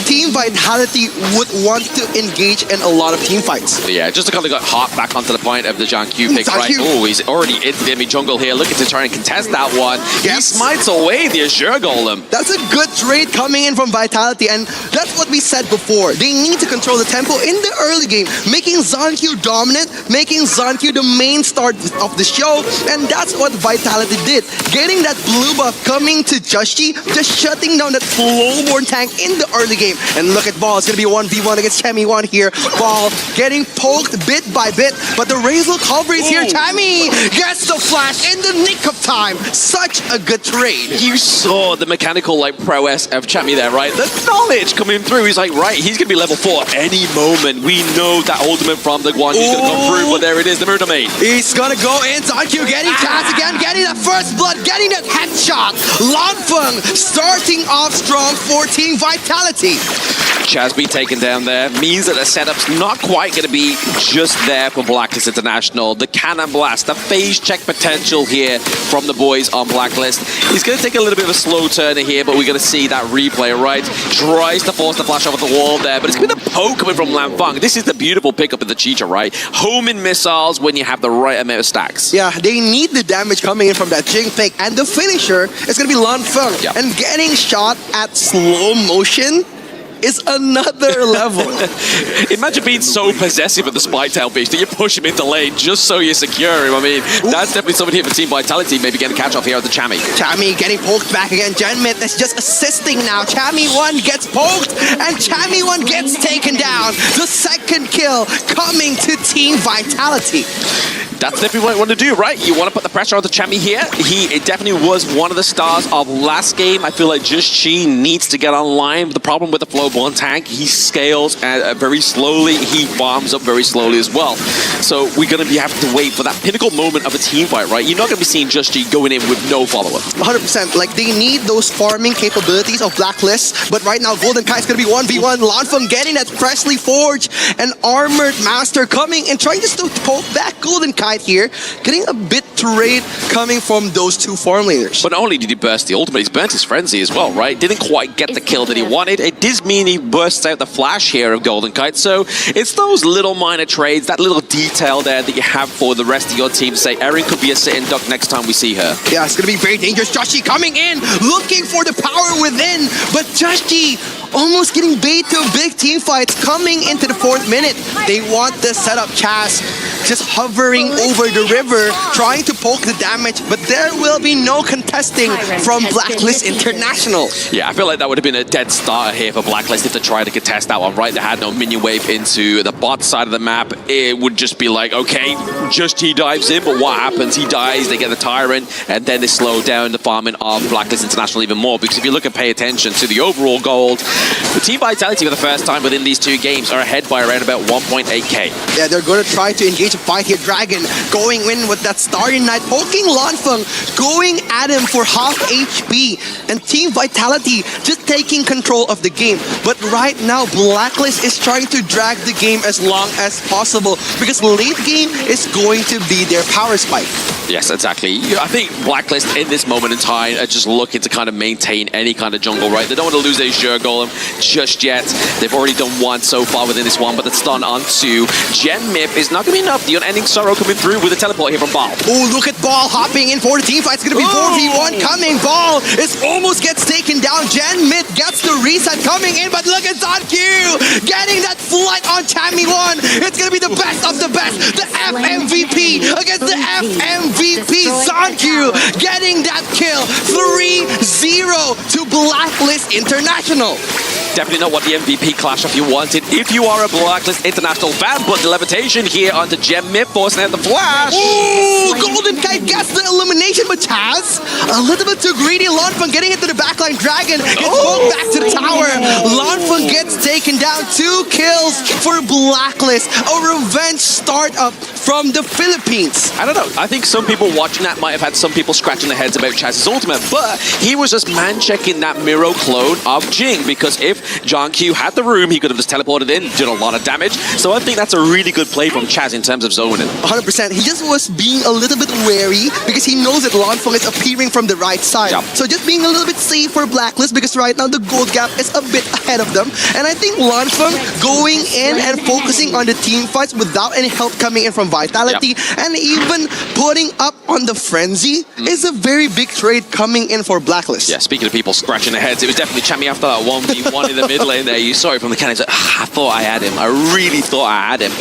Team Vitality would want to engage in a lot of team fights. Yeah, just to kind of get hot back onto the point of the Zankyu pick, right? Oh, he's already into the enemy jungle here, looking to try and contest that one. Yes. He smites away the Azure Golem. That's a good trade coming in from Vitality, and that's what we said before. They need to control the tempo in the early game, making Zankyu dominant, making Zankyu the main star of the show, and that's what Vitality did. Getting that blue buff coming to Justy, just shutting down that Flowborn tank in the early game. And look at Ball, it's gonna be a 1v1 against Chemi1 here. Ball getting poked bit by bit, but the Razor cover is here. Chemi gets the flash in the nick of time. Such a good trade. You saw the mechanical prowess of Chemi there, right? The knowledge coming through. He's like, right, he's gonna be level 4 any moment. We know that ultimate from the Guan Yu's gonna come through, but there it is, the Murder Maid. He's gonna go in. Zankyu getting chance again, getting that first blood, getting that headshot. Lanfeng starting off strong for Team Vitality. Chaz being taken down there means that the setup's not quite going to be just there for Blacklist International. The cannon blast, the phase check potential here from the boys on Blacklist. He's going to take a little bit of a slow turner here, but we're going to see that replay, right? Tries to force the flash over the wall there, but it's going to be the poke coming from Lanfeng. This is the beautiful pickup of the Cheetah, right? Homing missiles when you have the right amount of stacks. Yeah, they need the damage coming in from that Jing pick, and the finisher is going to be Lanfeng. Yep. And getting shot at slow motion is another level. Imagine being so possessive of the Spytail Beast that you push him into lane just so you secure him. I mean, that's definitely somebody here for Team Vitality, maybe getting a catch off here at the Chami. Chami getting poked back again. Genmit is just assisting now. Chami1 gets poked, and Chami1 gets taken down. The second kill coming to Team Vitality. That's definitely what you want to do, right? You want to put the pressure on the Chami here. It definitely was one of the stars of last game. I feel like just Chi needs to get online. The problem with the Flowborn tank, he scales very slowly. He farms up very slowly as well. So we're going to be having to wait for that pinnacle moment of a team fight, right? You're not going to be seeing just Chi going in with no follower. 100%. Like, they need those farming capabilities of Blacklist, but right now Golden Kite's going to be 1v1. Lanfeng getting that freshly forged and armored master coming and trying just to poke back Golden Kite here, getting a bit trade coming from those two farm leaders. But not only did he burst the ultimate, he's burnt his frenzy as well, right? Didn't quite get the kill that he wanted. It does mean he bursts out the flash here of Golden Kite. So it's those little minor trades, that little detail there that you have for the rest of your team to say, Erin could be a sitting duck next time we see her. Yeah, it's going to be very dangerous. Joshi coming in, looking for the power within, but Joshi almost getting bait to big team fights coming into the 4th minute. They want the setup. Chaz just hovering over the river, trying to poke the damage, but there will be no contesting from Blacklist International. Yeah, I feel like that would have been a dead starter here for Blacklist if they tried to contest that one, right? They had no minion wave into the bot side of the map. It would just be like, okay, just he dives in, but what happens? He dies, they get the Tyrant, and then they slow down the farming of Blacklist International even more, because if you look and pay attention to the overall gold, the Team Vitality for the first time within these two games are ahead by around about 1.8k. Yeah, they're going to try to engage a fight here. Dragon going in with that Starry Night, poking Lanfeng, going at him for half HP, and Team Vitality just taking control of the game. But right now, Blacklist is trying to drag the game as long as possible, because late game is going to be their power spike. Yes, exactly. I think Blacklist in this moment in time are just looking to kind of maintain any kind of jungle, right? They don't want to lose their Azure Golem just yet. They've already done one so far within this one, but the stun onto Gen Mip is not going to be enough. The Unending Sorrow coming through with a teleport here from Ball. Oh, look at Ball hopping in for the team fight. It's going to be 4v1 coming. Ball is almost gets taken down. Gen Mid gets the reset coming in, but look at Zankyu getting that flight on Chami1. It's going to be the best of the best. The FMVP against the FMVP. Zankyu Zonq getting that kill. 3-0 to Blacklist International. Definitely not what the MVP clash of you wanted if you are a Blacklist International fan, but the levitation here onto Gem mid, forcing out the flash. Ooh, Golden Kite gets the elimination, but Chaz, a little bit too greedy. Lanfeng getting into the backline. Dragon gets pulled back to the tower. Lanfeng gets taken down. 2 kills for Blacklist. A revenge startup from the Philippines. I don't know. I think some people watching that might have had some people scratching their heads about Chaz's ultimate, but he was just man-checking that Miro clone of Jing, because if Zonq had the room, he could have just teleported in, did a lot of damage. So I think that's a really good play from Chaz in terms of zoning. 100%. He just was being a little bit wary because he knows that Lanfeng is appearing from the right side. Yep. So just being a little bit safe for Blacklist, because right now the gold gap is a bit ahead of them. And I think Lanfeng going in and focusing on the team fights without any help coming in from Vitality, and even putting up on the Frenzy is a very big trade coming in for Blacklist. Yeah, speaking of people scratching their heads, it was definitely Chammy after that 1v1 in the mid lane there. You saw it from the cannon. I thought I had him. I really thought I had him.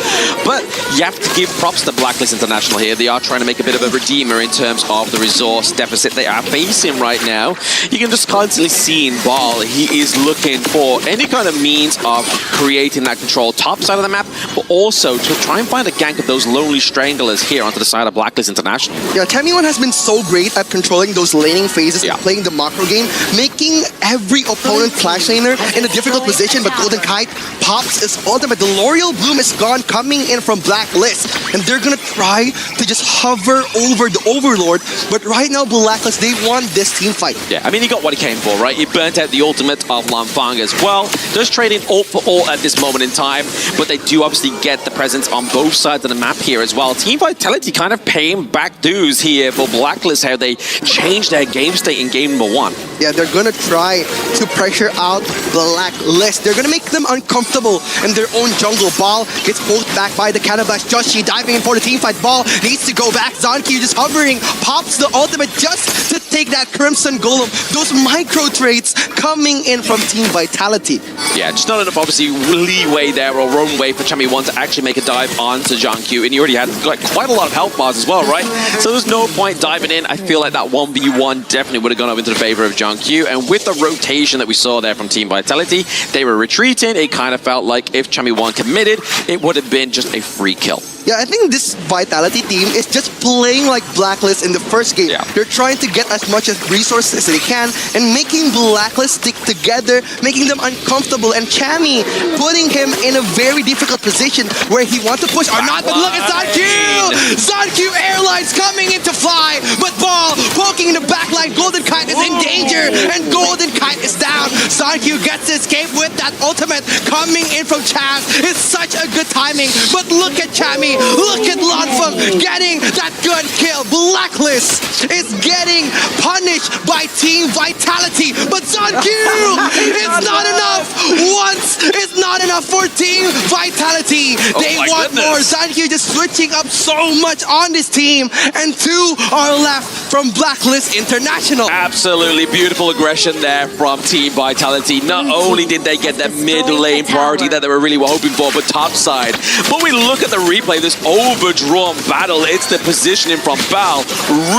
But you have to give props to Blacklist International here. They are trying to make a bit of a redeemer in terms of the resource deficit they are facing right now. You can just constantly see in Ball, he is looking for any kind of means of creating that control top side of the map, but also to try and find a gank of those lonely stranglers here onto the side of Blacklist International. Yeah, Tammyone has been so great at controlling those laning phases and playing the macro game, making every opponent clash laner in a difficult position, but Golden Kite pops his ultimate. The L'Oreal Bloom is gone, coming in from Blacklist, and they're gonna try to just hover over the Overlord, but right now Blacklist, they won this team fight. Yeah, I mean, he got what he came for, right? He burnt out the ultimate of Lanfeng as well. Just trading ult for ult at this moment in time, but they do obviously get the presence on both sides of the map here as well. Team Vitality kind of paying back dues here for Blacklist, how they changed their game state in game number 1. Yeah, they're gonna try to pressure out Blacklist. They're gonna make them uncomfortable in their own jungle. Ball gets pulled back by the Cannon Blast. Joshi diving in for the team fight. Ball needs to go back. Zonq just hovering, pops the ultimate just to take that Crimson Golem. Those micro trades coming in from Team Vitality. Yeah, just not enough obviously leeway there or runway for Chammy1 to actually make a dive onto Zonq, and he already had like quite a lot of health bars as well, right? So there's no point diving in. I feel like that 1v1 definitely would have gone over into the favor of Zonq, and with the rotation that we saw there from Team Vitality, they were retreating. It kind of felt like if Chammy1 committed, it would have been just a free kill. Yeah, I think this Vitality team is just playing like Blacklist in the first game. They're trying to get as much as resources as they can and making Blacklist stick together, making them uncomfortable, and Chammy putting him in a very difficult position where he wants to push or not, but look at Zonq! Zonq Airlines coming in to fly, but Ball poking in the backline. Golden Kite is in danger, and Golden Kite is down. Zonq gets to escape with that ultimate coming in from Chaz. It's such a good timing, but look at Chammy. Look at Lanfeng getting that good kill. Blacklist is getting punished by Team Vitality, but Zonq, it's not enough. Once is not enough for Team Vitality. They want more. Zonq just switching up so much on this team, and 2 are left from Blacklist International. Absolutely beautiful aggression there from Team Vitality. Not only did they get that mid lane priority that they were really hoping for, but top side. But we look at the replay, this overdrawn battle. It's the positioning from Bal,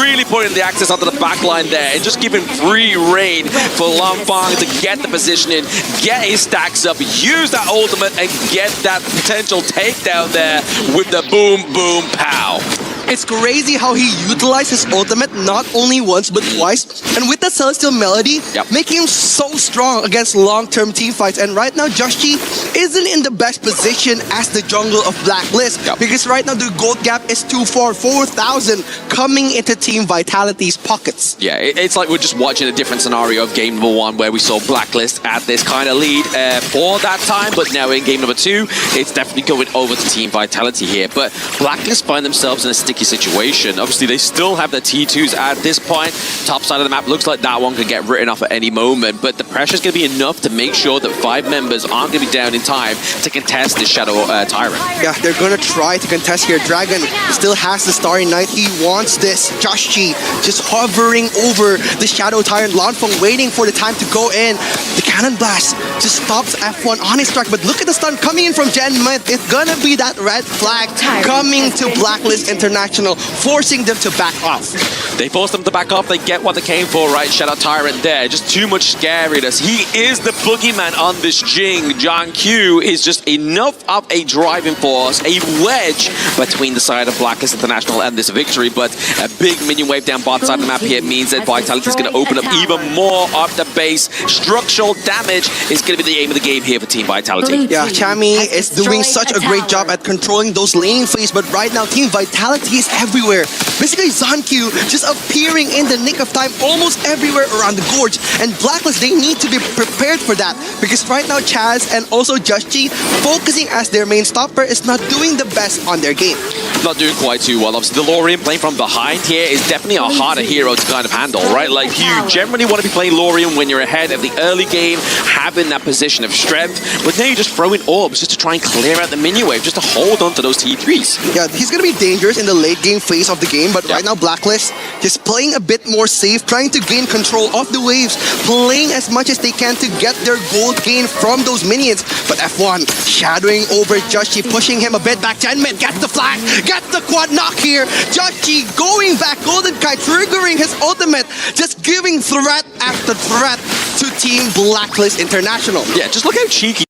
really putting the access onto the backline there and just giving free reign for Lanfeng to get the positioning, get his stacks up, use that ultimate, and get that potential takedown there with the boom, boom, pow. It's crazy how he utilized his ultimate not only once but twice, and with that Celestial Melody, making him so strong against long-term team fights. And right now, Joshi isn't in the best position as the jungle of Blacklist, because right now the gold gap is 4,000 coming into Team Vitality's pockets. Yeah, it's like we're just watching a different scenario of game number 1 where we saw Blacklist at this kind of lead for that time, but now in game number 2, it's definitely going over to Team Vitality here. But Blacklist find themselves in a sticky situation. Obviously, they still have the T2s at this point. Top side of the map looks like that one could get written off at any moment, but the pressure's going to be enough to make sure that 5 members aren't going to be down in time to contest this Shadow Tyrant. Yeah, they're going to try to contest here. Dragon still has the Starry Night. He wants this. Joshi just hovering over the Shadow Tyrant. Lanfeng waiting for the time to go in. The Cannon Blast just stops F1 on his track, but look at the stun coming in from Gen Mid. It's going to be that red flag coming to Blacklist International. International, forcing them to back off. They force them to back off. They get what they came for, right? Shout out Tyrant there. Just too much scariness. He is the boogeyman on this Jing. John Q is just enough of a driving force, a wedge between the side of Blacklist International and this victory. But a big minion wave down bottom side of the map here means that Vitality is going to open up even more of the base. Structural damage is going to be the aim of the game here for Team Vitality. Yeah, Chami is doing such a great job at controlling those laning phase, but right now Team Vitality is everywhere. Basically, Zonq just appearing in the nick of time almost everywhere around the gorge. And Blacklist, they need to be prepared for that, because right now Chaz and also Just-G focusing as their main stopper is not doing the best on their game. Not doing quite too well. Obviously, the Lorien playing from behind here is definitely a harder hero to kind of handle, right? Like, you generally want to be playing Lorien when you're ahead of the early game, having that position of strength, but now you're just throwing orbs just to try and clear out the minion wave, just to hold on to those T3s. Yeah, he's going to be dangerous in the late game phase of the game, but right now Blacklist is playing a bit more safe, trying to gain control of the waves, playing as much as they can to get their gold gain from those minions. But F1 shadowing over Just-G, pushing him a bit back. 10 men gets the flag, gets the quad knock here. Just-G going back, Golden Kai triggering his ultimate, just giving threat after threat to Team Blacklist International. Yeah, just look how cheeky.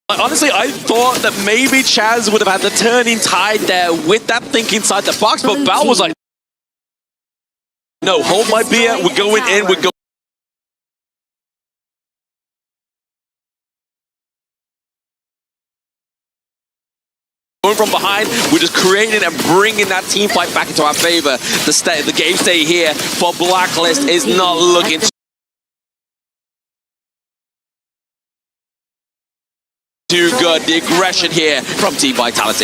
Honestly, I thought that maybe Chaz would have had the turning tide there with that think inside the box, but Bal was like, no, hold my beer, we're going in, we're going. Going from behind, we're just creating and bringing that team fight back into our favor. The game stay here for Blacklist is not looking too good. The aggression here from Team Vitality.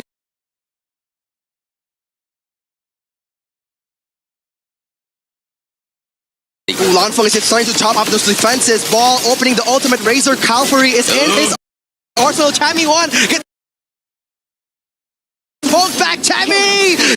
Lanfeng is trying to top up those defenses. Ball opening the ultimate. Razor Cavalry is in his arsenal. Chami 1 gets poked back. Chami